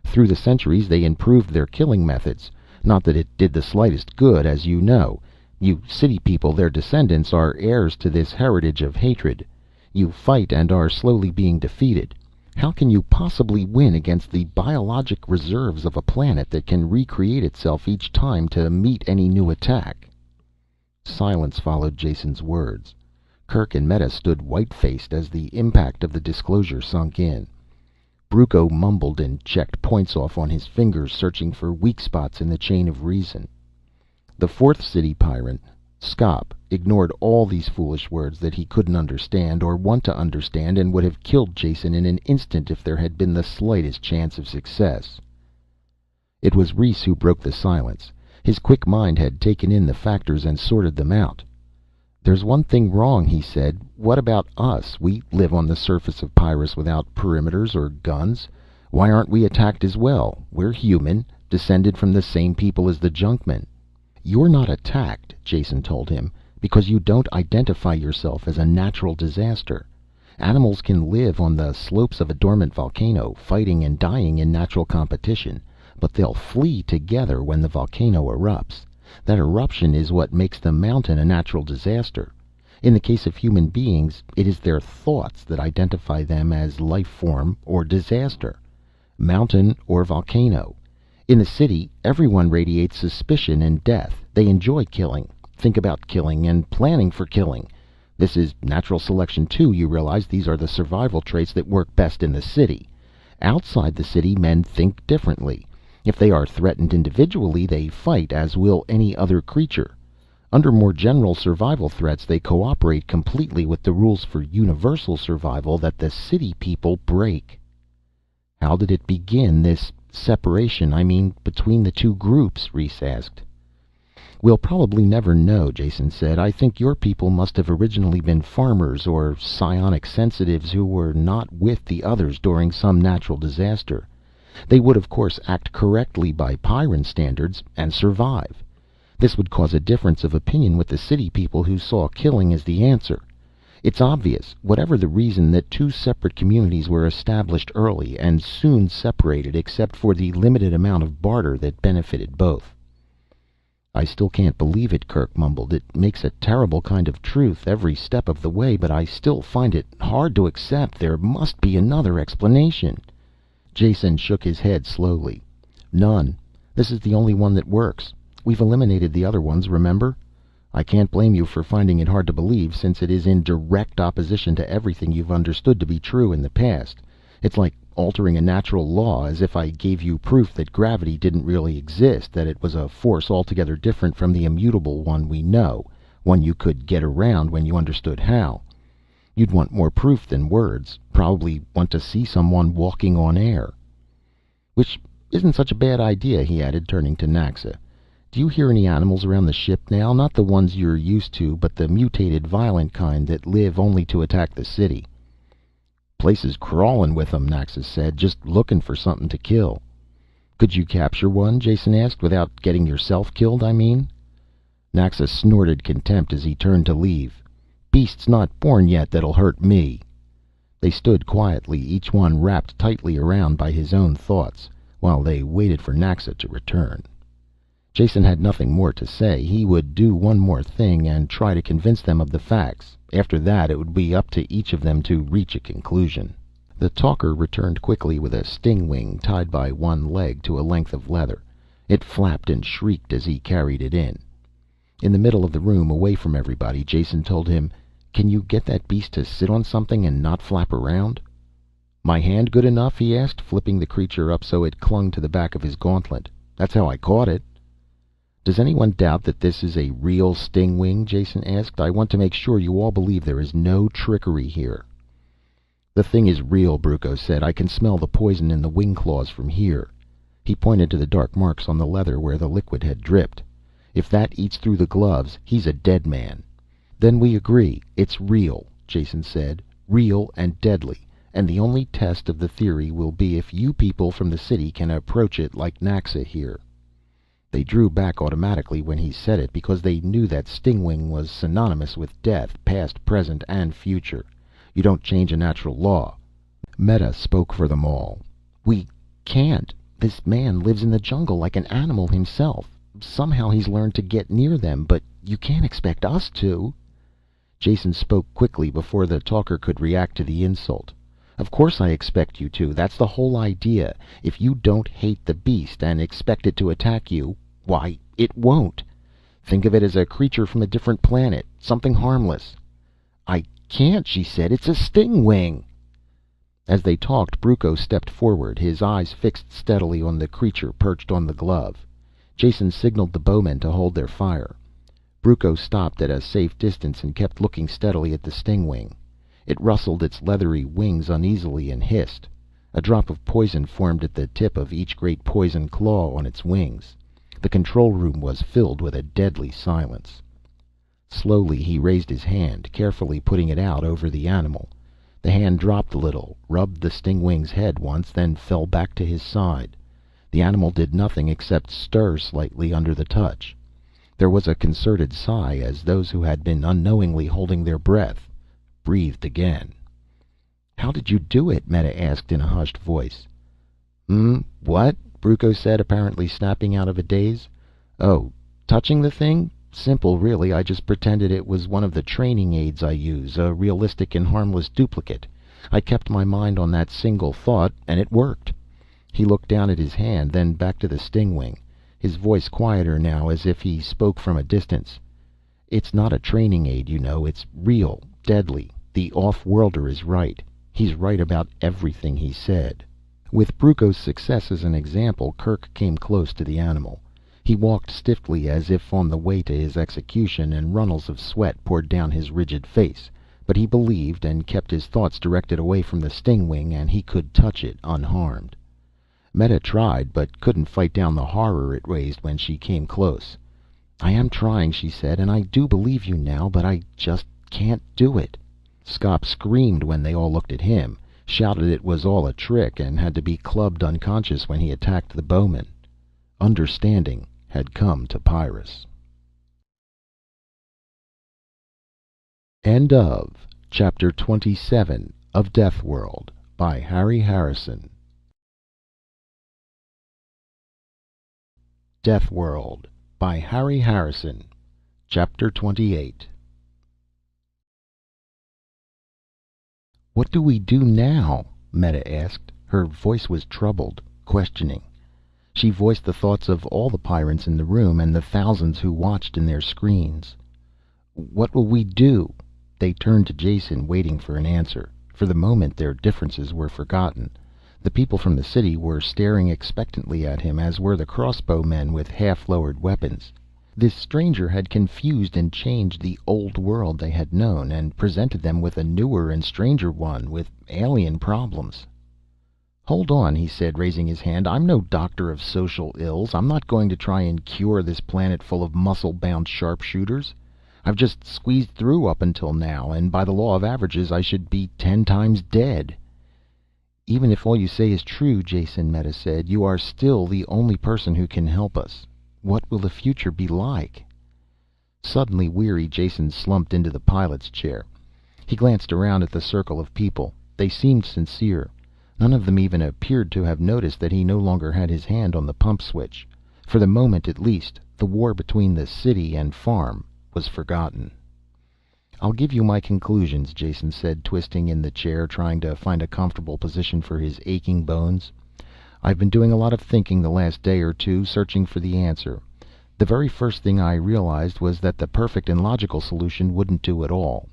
Through the centuries they improved their killing methods. Not that it did the slightest good, as you know. You city people, their descendants, are heirs to this heritage of hatred. You fight and are slowly being defeated. How can you possibly win against the biologic reserves of a planet that can recreate itself each time to meet any new attack? Silence followed Jason's words. Kirk and Meta stood white-faced as the impact of the disclosure sunk in. Brucco mumbled and checked points off on his fingers, searching for weak spots in the chain of reason. The fourth city Pyrran, Skop, ignored all these foolish words that he couldn't understand or want to understand, and would have killed Jason in an instant if there had been the slightest chance of success. It was Reese who broke the silence. His quick mind had taken in the factors and sorted them out. "There's one thing wrong," he said. "What about us? We live on the surface of Pyrrus without perimeters or guns. Why aren't we attacked as well? We're human, descended from the same people as the Junkmen." "You're not attacked," Jason told him, "because you don't identify yourself as a natural disaster. Animals can live on the slopes of a dormant volcano, fighting and dying in natural competition, but they'll flee together when the volcano erupts. That eruption is what makes the mountain a natural disaster. In the case of human beings, it is their thoughts that identify them as life form or disaster, mountain or volcano. In the city, everyone radiates suspicion and death. They enjoy killing, think about killing, and planning for killing. This is natural selection too, you realize. These are the survival traits that work best in the city. Outside the city, men think differently. If they are threatened individually, they fight, as will any other creature. Under more general survival threats, they cooperate completely with the rules for universal survival that the city people break." "How did it begin, this separation, between the two groups?" Reese asked. "We'll probably never know," Jason said. "I think your people must have originally been farmers or psionic sensitives who were not with the others during some natural disaster. They would, of course, act correctly by Pyrran standards and survive. This would cause a difference of opinion with the city people who saw killing as the answer. It's obvious, whatever the reason, that two separate communities were established early and soon separated except for the limited amount of barter that benefited both." "I still can't believe it," Kirk mumbled. "It makes a terrible kind of truth every step of the way, but I still find it hard to accept. There must be another explanation." Jason shook his head slowly. "None. This is the only one that works. We've eliminated the other ones, remember? I can't blame you for finding it hard to believe, since it is in direct opposition to everything you've understood to be true in the past. It's like altering a natural law, as if I gave you proof that gravity didn't really exist, that it was a force altogether different from the immutable one we know, one you could get around when you understood how. You'd want more proof than words, probably want to see someone walking on air. Which isn't such a bad idea," he added, turning to Naxa. "Do you hear any animals around the ship now? Not the ones you're used to, but the mutated, violent kind that live only to attack the city." "Place is crawling with them," Naxa said, "just looking for something to kill." "Could you capture one?" Jason asked. "Without getting yourself killed, I mean?" Naxa snorted contempt as he turned to leave. "Beast's not born yet that'll hurt me." They stood quietly, each one wrapped tightly around by his own thoughts, while they waited for Naxa to return. Jason had nothing more to say. He would do one more thing and try to convince them of the facts. After that, it would be up to each of them to reach a conclusion. The talker returned quickly with a sting wing tied by one leg to a length of leather. It flapped and shrieked as he carried it in. In the middle of the room, away from everybody, Jason told him, "Can you get that beast to sit on something and not flap around?" "My hand good enough?" he asked, flipping the creature up so it clung to the back of his gauntlet. "That's how I caught it." "Does anyone doubt that this is a real sting wing?" Jason asked. "I want to make sure you all believe there is no trickery here." "The thing is real," Brucco said. "I can smell the poison in the wing claws from here." He pointed to the dark marks on the leather where the liquid had dripped. "If that eats through the gloves, he's a dead man." "Then we agree. It's real," Jason said. "Real and deadly. And the only test of the theory will be if you people from the city can approach it like Naxa here." They drew back automatically when he said it, because they knew that stingwing was synonymous with death, past, present, and future. You don't change a natural law. Meta spoke for them all. "We can't. This man lives in the jungle like an animal himself. Somehow he's learned to get near them, but you can't expect us to." Jason spoke quickly before the talker could react to the insult. "Of course I expect you to. That's the whole idea. If you don't hate the beast and expect it to attack you, why, it won't. Think of it as a creature from a different planet, something harmless." "I can't," she said. "It's a stingwing." As they talked, Brucco stepped forward, his eyes fixed steadily on the creature perched on the glove. Jason signaled the bowmen to hold their fire. Brucco stopped at a safe distance and kept looking steadily at the stingwing. It rustled its leathery wings uneasily and hissed. A drop of poison formed at the tip of each great poison claw on its wings. The control room was filled with a deadly silence. Slowly he raised his hand, carefully putting it out over the animal. The hand dropped a little, rubbed the stingwing's head once, then fell back to his side. The animal did nothing except stir slightly under the touch. There was a concerted sigh as those who had been unknowingly holding their breath breathed again. "How did you do it?" Meta asked in a hushed voice. What?" Brucco said, apparently snapping out of a daze. "Oh, touching the thing? Simple, really. I just pretended it was one of the training aids I use, a realistic and harmless duplicate. I kept my mind on that single thought, and it worked." He looked down at his hand, then back to the stingwing, his voice quieter now, as if he spoke from a distance. "It's not a training aid, you know. It's real, deadly. The off-worlder is right. He's right about everything he said." With Brucco's success as an example, Kerk came close to the animal. He walked stiffly, as if on the way to his execution, and runnels of sweat poured down his rigid face. But he believed, and kept his thoughts directed away from the stingwing, and he could touch it unharmed. Meta tried, but couldn't fight down the horror it raised when she came close. "I am trying," she said, "and I do believe you now, but I just can't do it." Skop screamed when they all looked at him, shouted it was all a trick, and had to be clubbed unconscious when he attacked the bowman. Understanding had come to Pyrrus. End of Chapter 27 of Deathworld by Harry Harrison. Deathworld by Harry Harrison. Chapter 28. "What do we do now?" Meta asked. Her voice was troubled, questioning. She voiced the thoughts of all the Pyrrans in the room, and the thousands who watched in their screens. "What will we do?" They turned to Jason, waiting for an answer. For the moment their differences were forgotten. The people from the city were staring expectantly at him, as were the crossbowmen with half-lowered weapons. This stranger had confused and changed the old world they had known, and presented them with a newer and stranger one, with alien problems. "Hold on," he said, raising his hand. "I'm no doctor of social ills. I'm not going to try and cure this planet full of muscle-bound sharpshooters. I've just squeezed through up until now, and by the law of averages I should be 10 times dead." "Even if all you say is true, Jason," Meta said, "you are still the only person who can help us. What will the future be like?" Suddenly weary, Jason slumped into the pilot's chair. He glanced around at the circle of people. They seemed sincere. None of them even appeared to have noticed that he no longer had his hand on the pump switch. For the moment at least, the war between the city and farm was forgotten. "I'll give you my conclusions," Jason said, twisting in the chair, trying to find a comfortable position for his aching bones. "I've been doing a lot of thinking the last day or two, searching for the answer. The very first thing I realized was that the perfect and logical solution wouldn't do at all.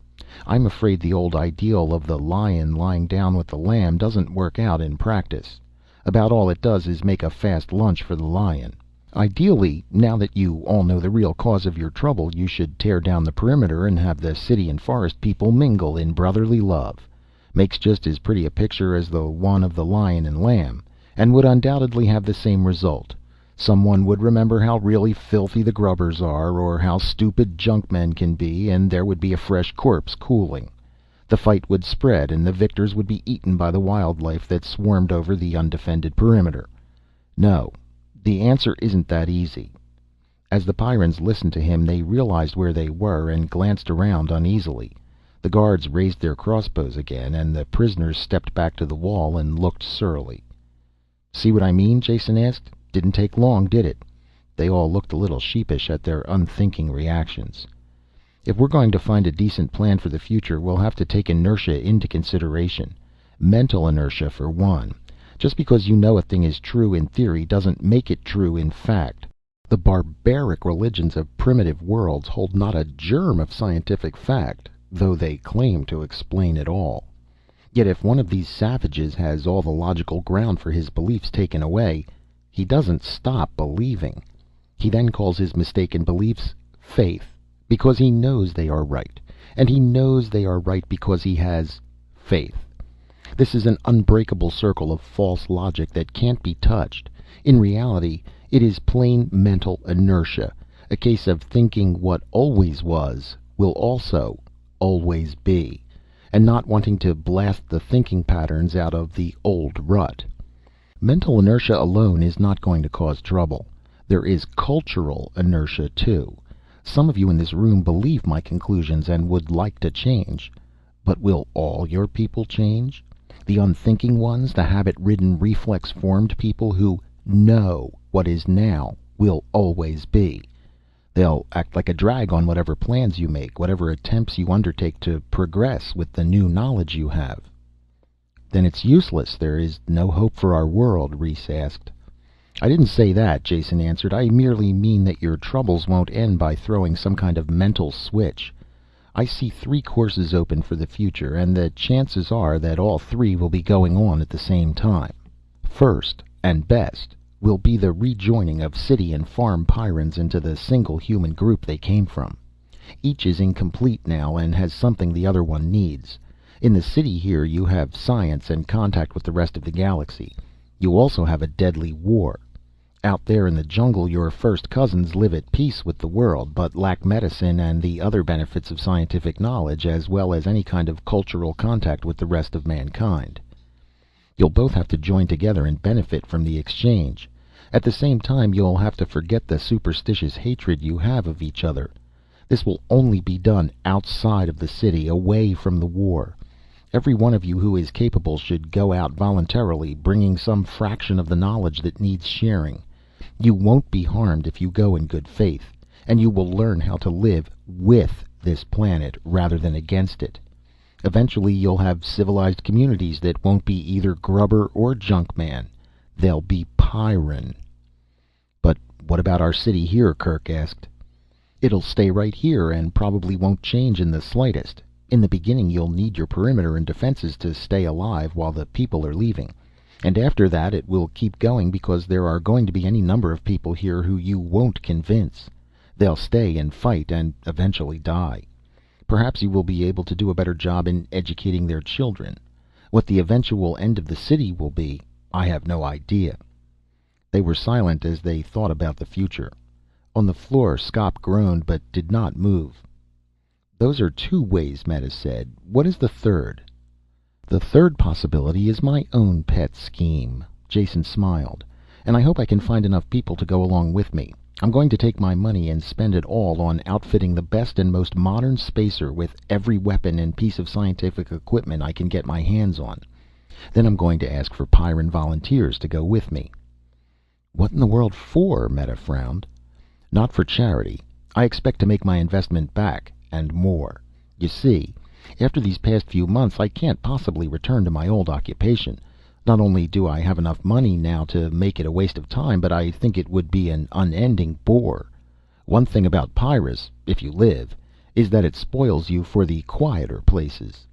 I'm afraid the old ideal of the lion lying down with the lamb doesn't work out in practice. About all it does is make a fast lunch for the lion. Ideally, now that you all know the real cause of your trouble, you should tear down the perimeter and have the city and forest people mingle in brotherly love. Makes just as pretty a picture as the one of the lion and lamb, and would undoubtedly have the same result. Someone would remember how really filthy the grubbers are, or how stupid junkmen can be, and there would be a fresh corpse cooling. The fight would spread, and the victors would be eaten by the wildlife that swarmed over the undefended perimeter. No, the answer isn't that easy. As the Pyrrans listened to him, they realized where they were and glanced around uneasily. The guards raised their crossbows again, and the prisoners stepped back to the wall and looked surly. "See what I mean?" Jason asked. "Didn't take long, did it?" They all looked a little sheepish at their unthinking reactions. "If we're going to find a decent plan for the future, we'll have to take inertia into consideration. Mental inertia, for one. Just because you know a thing is true in theory doesn't make it true in fact. The barbaric religions of primitive worlds hold not a germ of scientific fact, though they claim to explain it all. Yet if one of these savages has all the logical ground for his beliefs taken away, he doesn't stop believing. He then calls his mistaken beliefs faith, because he knows they are right, and he knows they are right because he has faith. This is an unbreakable circle of false logic that can't be touched. In reality, it is plain mental inertia, a case of thinking what always was will also always be, and not wanting to blast the thinking patterns out of the old rut. Mental inertia alone is not going to cause trouble. There is cultural inertia too. Some of you in this room believe my conclusions and would like to change. But will all your people change? The unthinking ones, the habit-ridden, reflex-formed people who know what is now will always be. They'll act like a drag on whatever plans you make, whatever attempts you undertake to progress with the new knowledge you have. "Then it's useless. There is no hope for our world?" Reese asked. "I didn't say that," Jason answered. "I merely mean that your troubles won't end by throwing some kind of mental switch. I see 3 courses open for the future, and the chances are that all 3 will be going on at the same time. First, and best, will be the rejoining of city and farm Pyrrans into the single human group they came from. Each is incomplete now and has something the other one needs. In the city here you have science and contact with the rest of the galaxy. You also have a deadly war. Out there in the jungle your first cousins live at peace with the world, but lack medicine and the other benefits of scientific knowledge, as well as any kind of cultural contact with the rest of mankind. You'll both have to join together and benefit from the exchange. At the same time, you'll have to forget the superstitious hatred you have of each other. This will only be done outside of the city, away from the war. Every one of you who is capable should go out voluntarily, bringing some fraction of the knowledge that needs sharing. You won't be harmed if you go in good faith, and you will learn how to live with this planet rather than against it. Eventually you'll have civilized communities that won't be either grubber or junkman. They'll be Pyrran." "But what about our city here?" Kirk asked. "It'll stay right here and probably won't change in the slightest. In the beginning you'll need your perimeter and defenses to stay alive while the people are leaving. And after that it will keep going because there are going to be any number of people here who you won't convince. They'll stay and fight and eventually die. Perhaps you will be able to do a better job in educating their children. What the eventual end of the city will be, I have no idea." They were silent as they thought about the future. On the floor Skop groaned but did not move. "Those are 2 ways," Meta said. "What is the third?" "The third possibility is my own pet scheme." Jason smiled. "And I hope I can find enough people to go along with me. I'm going to take my money and spend it all on outfitting the best and most modern spacer with every weapon and piece of scientific equipment I can get my hands on. Then I'm going to ask for Pyrran volunteers to go with me." "What in the world for?" Meta frowned. "Not for charity. I expect to make my investment back, and more. You see, after these past few months I can't possibly return to my old occupation. Not only do I have enough money now to make it a waste of time, but I think it would be an unending bore. One thing about Pyrrus, if you live, is that it spoils you for the quieter places.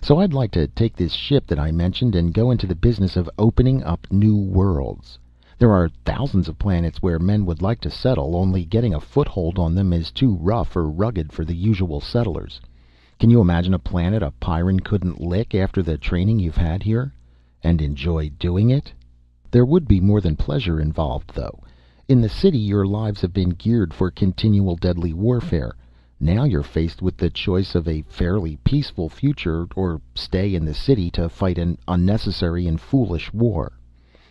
So I'd like to take this ship that I mentioned and go into the business of opening up new worlds. There are thousands of planets where men would like to settle, only getting a foothold on them is too rough or rugged for the usual settlers. Can you imagine a planet a Pyrran couldn't lick after the training you've had here? And enjoy doing it? There would be more than pleasure involved, though. In the city your lives have been geared for continual deadly warfare. Now you're faced with the choice of a fairly peaceful future, or stay in the city to fight an unnecessary and foolish war.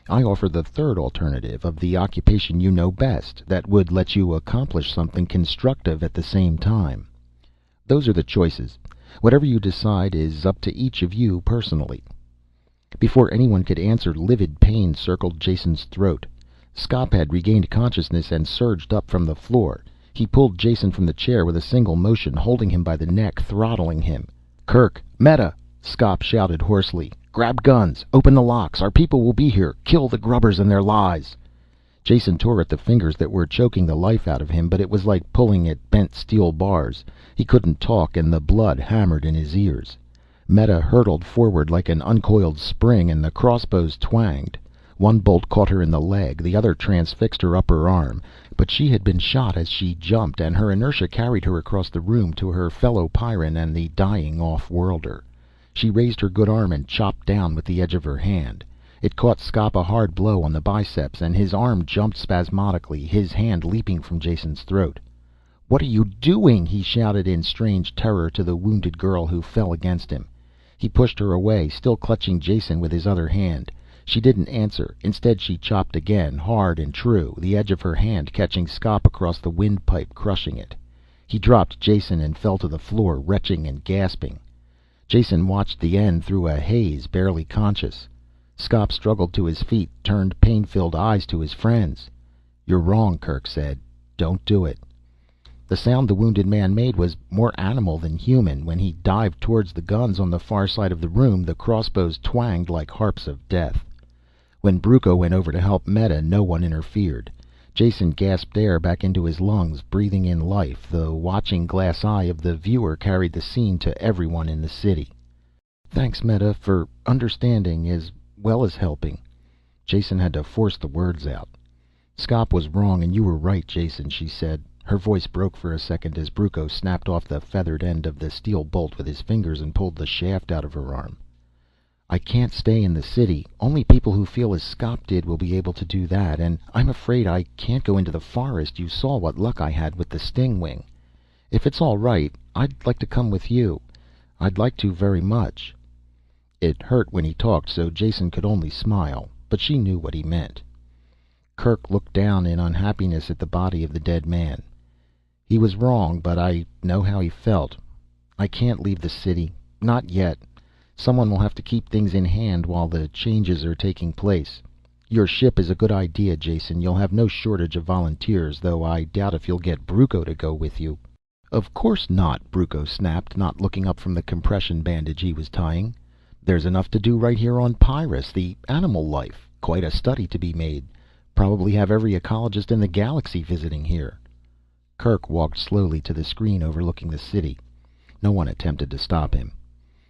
I offer the third alternative of the occupation you know best, that would let you accomplish something constructive at the same time. Those are the choices. Whatever you decide is up to each of you personally." Before anyone could answer, livid pain circled Jason's throat. Skop had regained consciousness and surged up from the floor. He pulled Jason from the chair with a single motion, holding him by the neck, throttling him. "Kerk! Meta!" Skop shouted hoarsely. "Grab guns! Open the locks! Our people will be here! Kill the grubbers and their lies!" Jason tore at the fingers that were choking the life out of him, but it was like pulling at bent steel bars. He couldn't talk, and the blood hammered in his ears. Meta hurtled forward like an uncoiled spring, and the crossbows twanged. One bolt caught her in the leg, the other transfixed her upper arm. But she had been shot as she jumped, and her inertia carried her across the room to her fellow Pyrran and the dying off-worlder. She raised her good arm and chopped down with the edge of her hand. It caught Skop a hard blow on the biceps, and his arm jumped spasmodically, his hand leaping from Jason's throat. "What are you doing?" he shouted in strange terror to the wounded girl who fell against him. He pushed her away, still clutching Jason with his other hand. She didn't answer. Instead she chopped again, hard and true, the edge of her hand catching Skop across the windpipe, crushing it. He dropped Jason and fell to the floor, retching and gasping. Jason watched the end through a haze, barely conscious. Skop struggled to his feet, turned pain-filled eyes to his friends. "You're wrong," Kerk said. "Don't do it." The sound the wounded man made was more animal than human. When he dived towards the guns on the far side of the room, the crossbows twanged like harps of death. When Brucco went over to help Meta, no one interfered. Jason gasped air back into his lungs, breathing in life. The watching glass eye of the viewer carried the scene to everyone in the city. "Thanks, Meta, for understanding as well as helping." Jason had to force the words out. "Skop was wrong and you were right, Jason," she said. Her voice broke for a second as Brucco snapped off the feathered end of the steel bolt with his fingers and pulled the shaft out of her arm. "I can't stay in the city. Only people who feel as Skop did will be able to do that. And I'm afraid I can't go into the forest. You saw what luck I had with the stingwing. If it's all right, I'd like to come with you. I'd like to very much." It hurt when he talked, so Jason could only smile, but she knew what he meant. Kerk looked down in unhappiness at the body of the dead man. "He was wrong, but I know how he felt. I can't leave the city. Not yet. Someone will have to keep things in hand while the changes are taking place. Your ship is a good idea, Jason. You'll have no shortage of volunteers, though I doubt if you'll get Brucco to go with you." "Of course not," Brucco snapped, not looking up from the compression bandage he was tying. "There's enough to do right here on Pyrrus. The animal life. Quite a study to be made. Probably have every ecologist in the galaxy visiting here." Kerk walked slowly to the screen overlooking the city. No one attempted to stop him.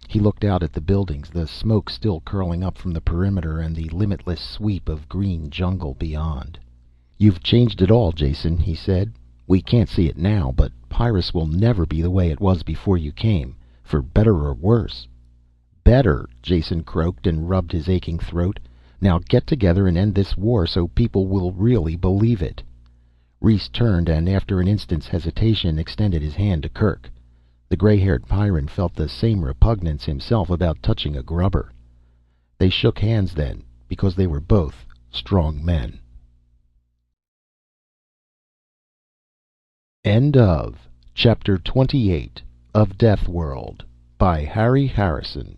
He looked out at the buildings, the smoke still curling up from the perimeter, and the limitless sweep of green jungle beyond. "You've changed it all, Jason," he said. "We can't see it now, but Pyrrus will never be the way it was before you came, for better or worse." "Better," Jason croaked and rubbed his aching throat. "Now get together and end this war so people will really believe it." Reese turned and, after an instant's hesitation, extended his hand to Kerk. The gray-haired Pyrran felt the same repugnance himself about touching a grubber. They shook hands then, because they were both strong men. End of Chapter 28 of Deathworld by Harry Harrison.